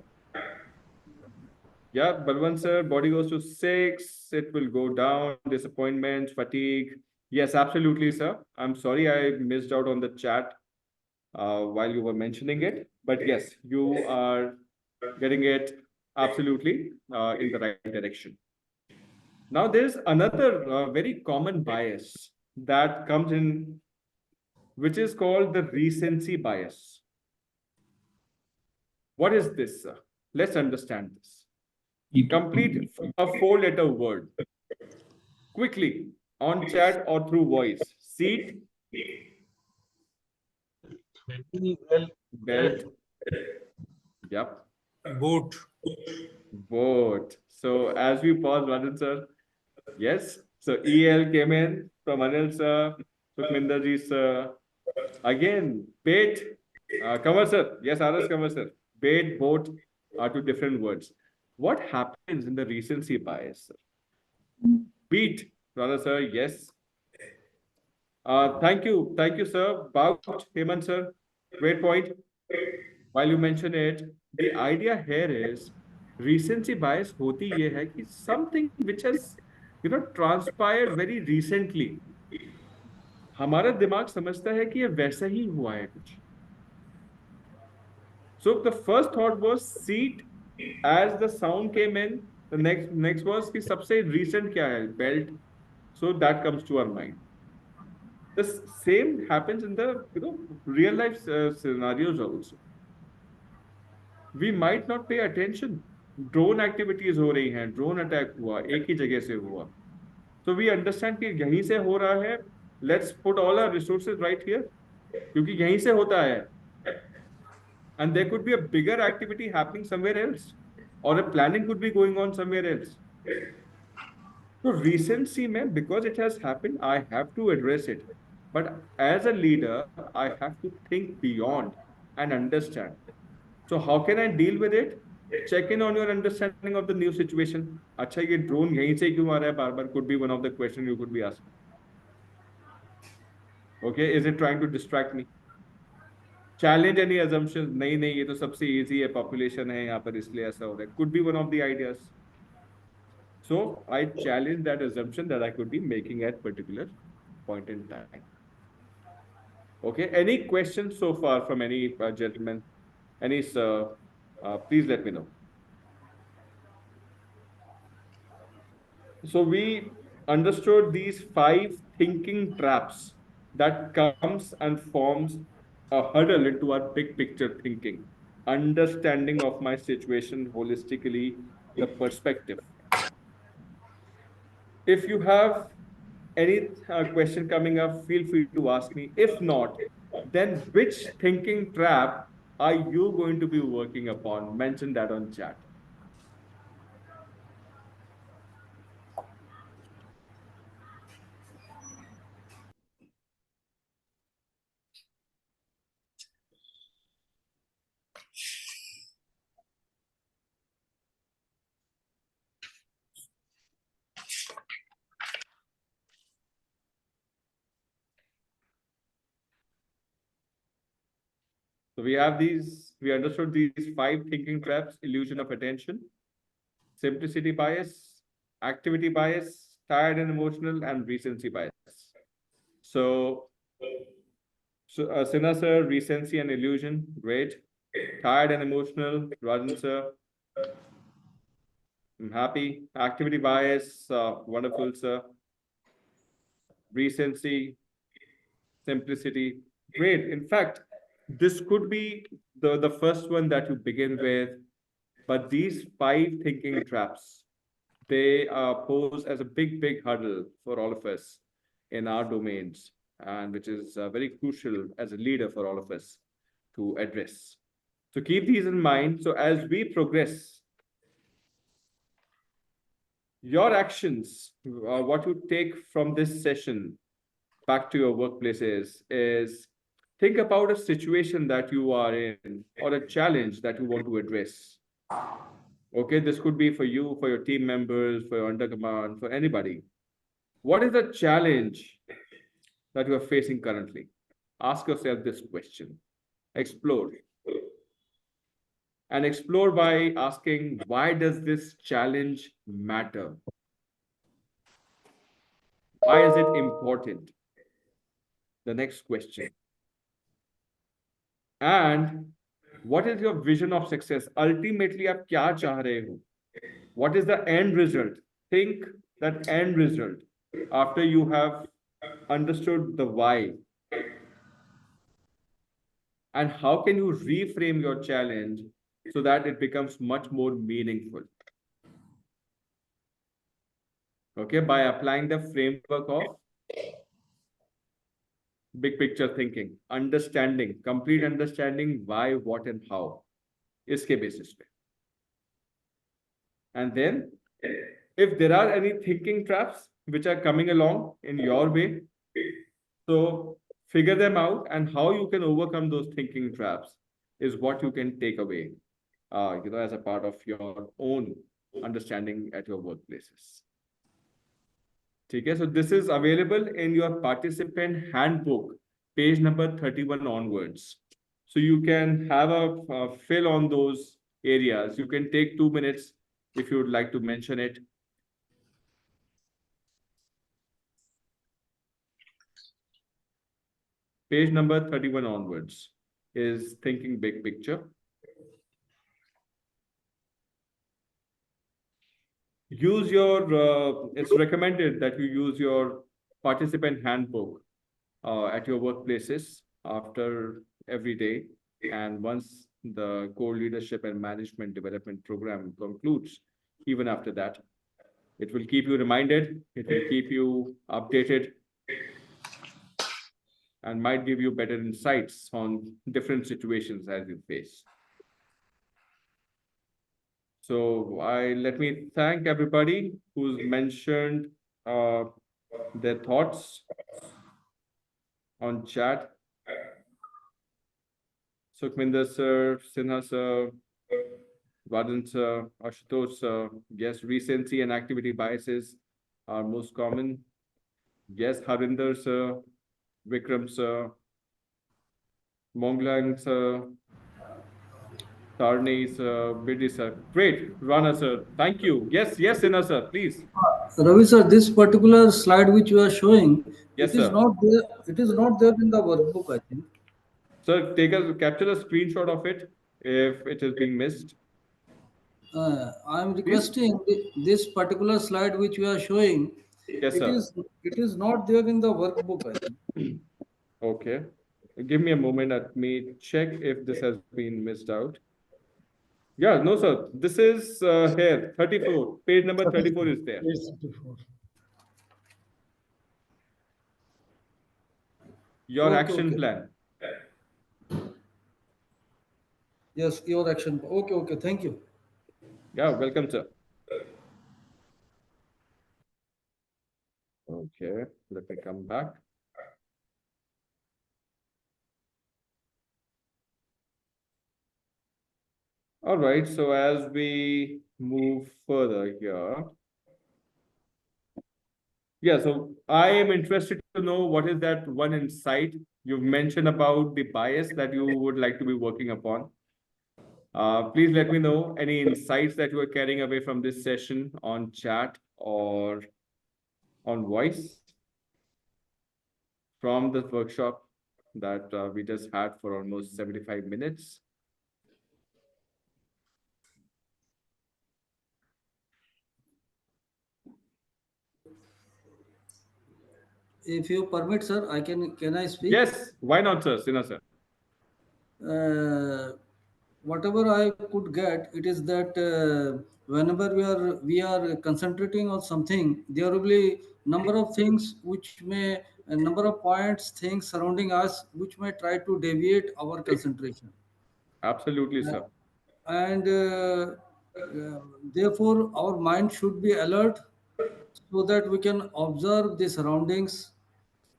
Yeah, Balwant sir, body goes to 6, it will go down, disappointment, fatigue. Yes, absolutely, sir. I'm sorry I missed out on the chat while you were mentioning it, but yes, you are getting it absolutely in the right direction. Now, there's another very common bias that comes in, which is called the recency bias. What is this, sir? Let's understand this. Complete a 4-letter word quickly on chat or through voice. Seat, belt, yep. Boot. Boat. So as we pause, Rajan sir, yes. So EL came in from Anil sir, Sukhminder ji sir. Again, bait, Kanwar sir. Yes, RS Kanwar sir. Bait, boat are two different words. What happens in the recency bias, sir? Beat, Rana sir. Yes. Thank you, sir. Bout, Hemant sir. Great point. While you mention it, the idea here is recency bias होती ये है कि something which has, you know, transpired very recently, हमारा दिमाग समझता है कि ये वैसा ही हुआ है कुछ. So the first thought was seat. As the sound came in, the next was कि सबसे recent क्या है? Belt. So that comes to our mind. The same happens in the, you know, real life scenarios also. We might not pay attention. Drone activities हो रही हैं, drone attack हुआ, एक ही जगह से हुआ. So we understand कि यहीं से हो रहा है. Let's put all our resources right here, क्योंकि यहीं से होता है. And there could be a bigger activity happening somewhere else, or a planning could be going on somewhere else. So recency, man, because it has happened, I have to address it. But as a leader, I have to think beyond and understand. So how can I deal with it? Check in on your understanding of the new situation. अच्छा ये drone यहीं से क्यों आ रहा है बार-बार? Could be one of the question you could be asking. Okay, is it trying to distract me? Challenge any assumptions. नहीं नहीं ये तो सबसे easy है, population है यहाँ पर इसलिए ऐसा हो रहा है. Could be one of the ideas. So I challenge that assumption that I could be making at particular point in time. Okay, any questions so far from any gentleman? Any sir? Please let me know. So we understood these 5 thinking traps that comes and forms a hurdle into our big picture thinking, understanding of my situation holistically, the perspective. If you have any question coming up, feel free to ask me. If not, then which thinking trap are you going to be working upon? Mention that on chat. So we understood these 5 thinking traps: illusion of attention, simplicity bias, activity bias, tired and emotional, and recency bias. So Sinha sir, recency and illusion, great. Tired and emotional, Rajan sir, I'm happy. Activity bias, wonderful sir. Recency, simplicity, great. In fact, this could be the first one that you begin with, but these 5 thinking traps, they pose as a big hurdle for all of us in our domains, and which is very crucial as a leader for all of us to address. So keep these in mind. So as we progress, your actions, what you take from this session back to your workplaces is think about a situation that you are in or a challenge that you want to address. Okay, this could be for you, for your team members, for your under command, for anybody. What is the challenge that you are facing currently? Ask yourself this question. Explore. And explore by asking, why does this challenge matter? Why is it important? The next question. And what is your vision of success? Ultimately, aap kya chah rahe ho? What is the end result? Think that end result after you have understood the why. And how can you reframe your challenge so that it becomes much more meaningful? Okay, by applying the framework of big picture thinking, understanding, complete understanding why, what, and how. Iske basis pe. And then, if there are any thinking traps which are coming along in your way, so figure them out, and how you can overcome those thinking traps is what you can take away, as a part of your own understanding at your workplaces. Okay, so this is available in your participant handbook, page number 31 onwards. So you can have a fill on those areas. You can take 2 minutes if you would like to mention it. Page number 31 onwards is thinking big picture. Use your, it's recommended that you use your participant handbook at your workplaces after every day. And once the core leadership and management development program concludes, even after that, it will keep you reminded, it will keep you updated, and might give you better insights on different situations as you face. So let me thank everybody who's mentioned their thoughts on chat. Sukhminder sir, Sinha sir, Vardhan sir, Ashutosh sir. Yes, recency and activity biases are most common. Yes, Harinder sir, Vikram sir, Monglang sir, Tarni sir, Bidi sir. Great, Rana sir. Thank you. Yes, Sinha sir, please. Ravi sir, this particular slide which you are showing, Yes, it is sir. not there. It is not there in the workbook, I think. Sir, capture a screenshot of it if it is being missed. I am requesting this particular slide which you are showing. Yes, sir. It is not there in the workbook, I think. Okay. Give me a moment. Let me check if this has been missed out. Yeah, no, sir. This is here, 34. Page number 34 is there. Page 34. Your Okay, action okay. plan. Yes, your action. Okay, thank you. Yeah, welcome, sir. Okay, let me come back. All right, so as we move further here. Yeah, so I am interested to know what is that one insight you've mentioned about the bias that you would like to be working upon. Please let me know any insights that you are carrying away from this session on chat or on voice from this workshop that we just had for almost 75 minutes. If you permit, sir, can I speak? Yes, why not, sir? Sinha, sir. Whatever I could get, it is that whenever we are concentrating on something, there will be number of things which may, a number of points, things surrounding us, which may try to deviate our concentration. Absolutely, sir. And therefore, our mind should be alert so that we can observe the surroundings.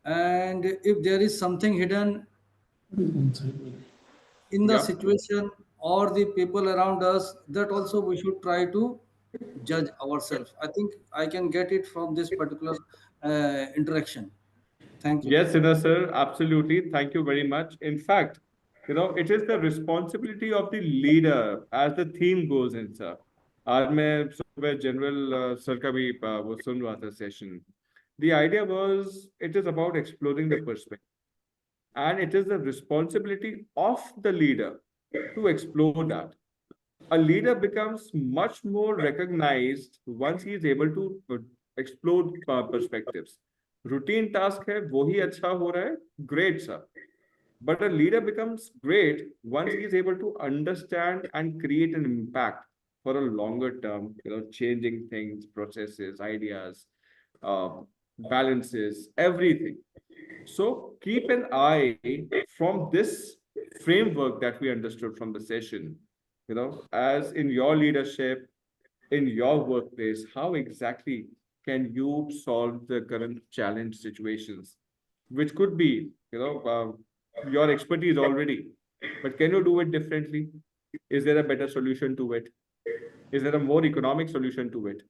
And if there is something hidden in the situation or the people around us, that also we should try to judge ourselves. I think I can get it from this particular interaction. Thank you. Yes, Sinha, sir, absolutely. Thank you very much. In fact, it is the responsibility of the leader as the theme goes in, sir. आज मैं सुबह general sir का भी वो सुन रहा था session. The idea was it is about exploring the perspective, and it is the responsibility of the leader to explore that. A leader becomes much more recognized once he is able to explore perspectives. Routine task है वो ही अच्छा हो रहा है, great, sir. But a leader becomes great once he is able to understand and create an impact for a longer term, changing things, processes, ideas, balances, everything. So keep an eye from this framework that we understood from the session, as in your leadership, in your workplace, how exactly can you solve the current challenge situations, which could be, your expertise already, but can you do it differently? Is there a better solution to it? Is there a more economic solution to it?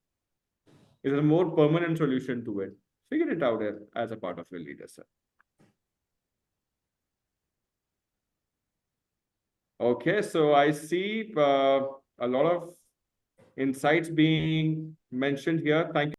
Is there a more permanent solution to it? Figure it out as a part of your leader, sir. Okay, so I see a lot of insights being mentioned here. Thank you.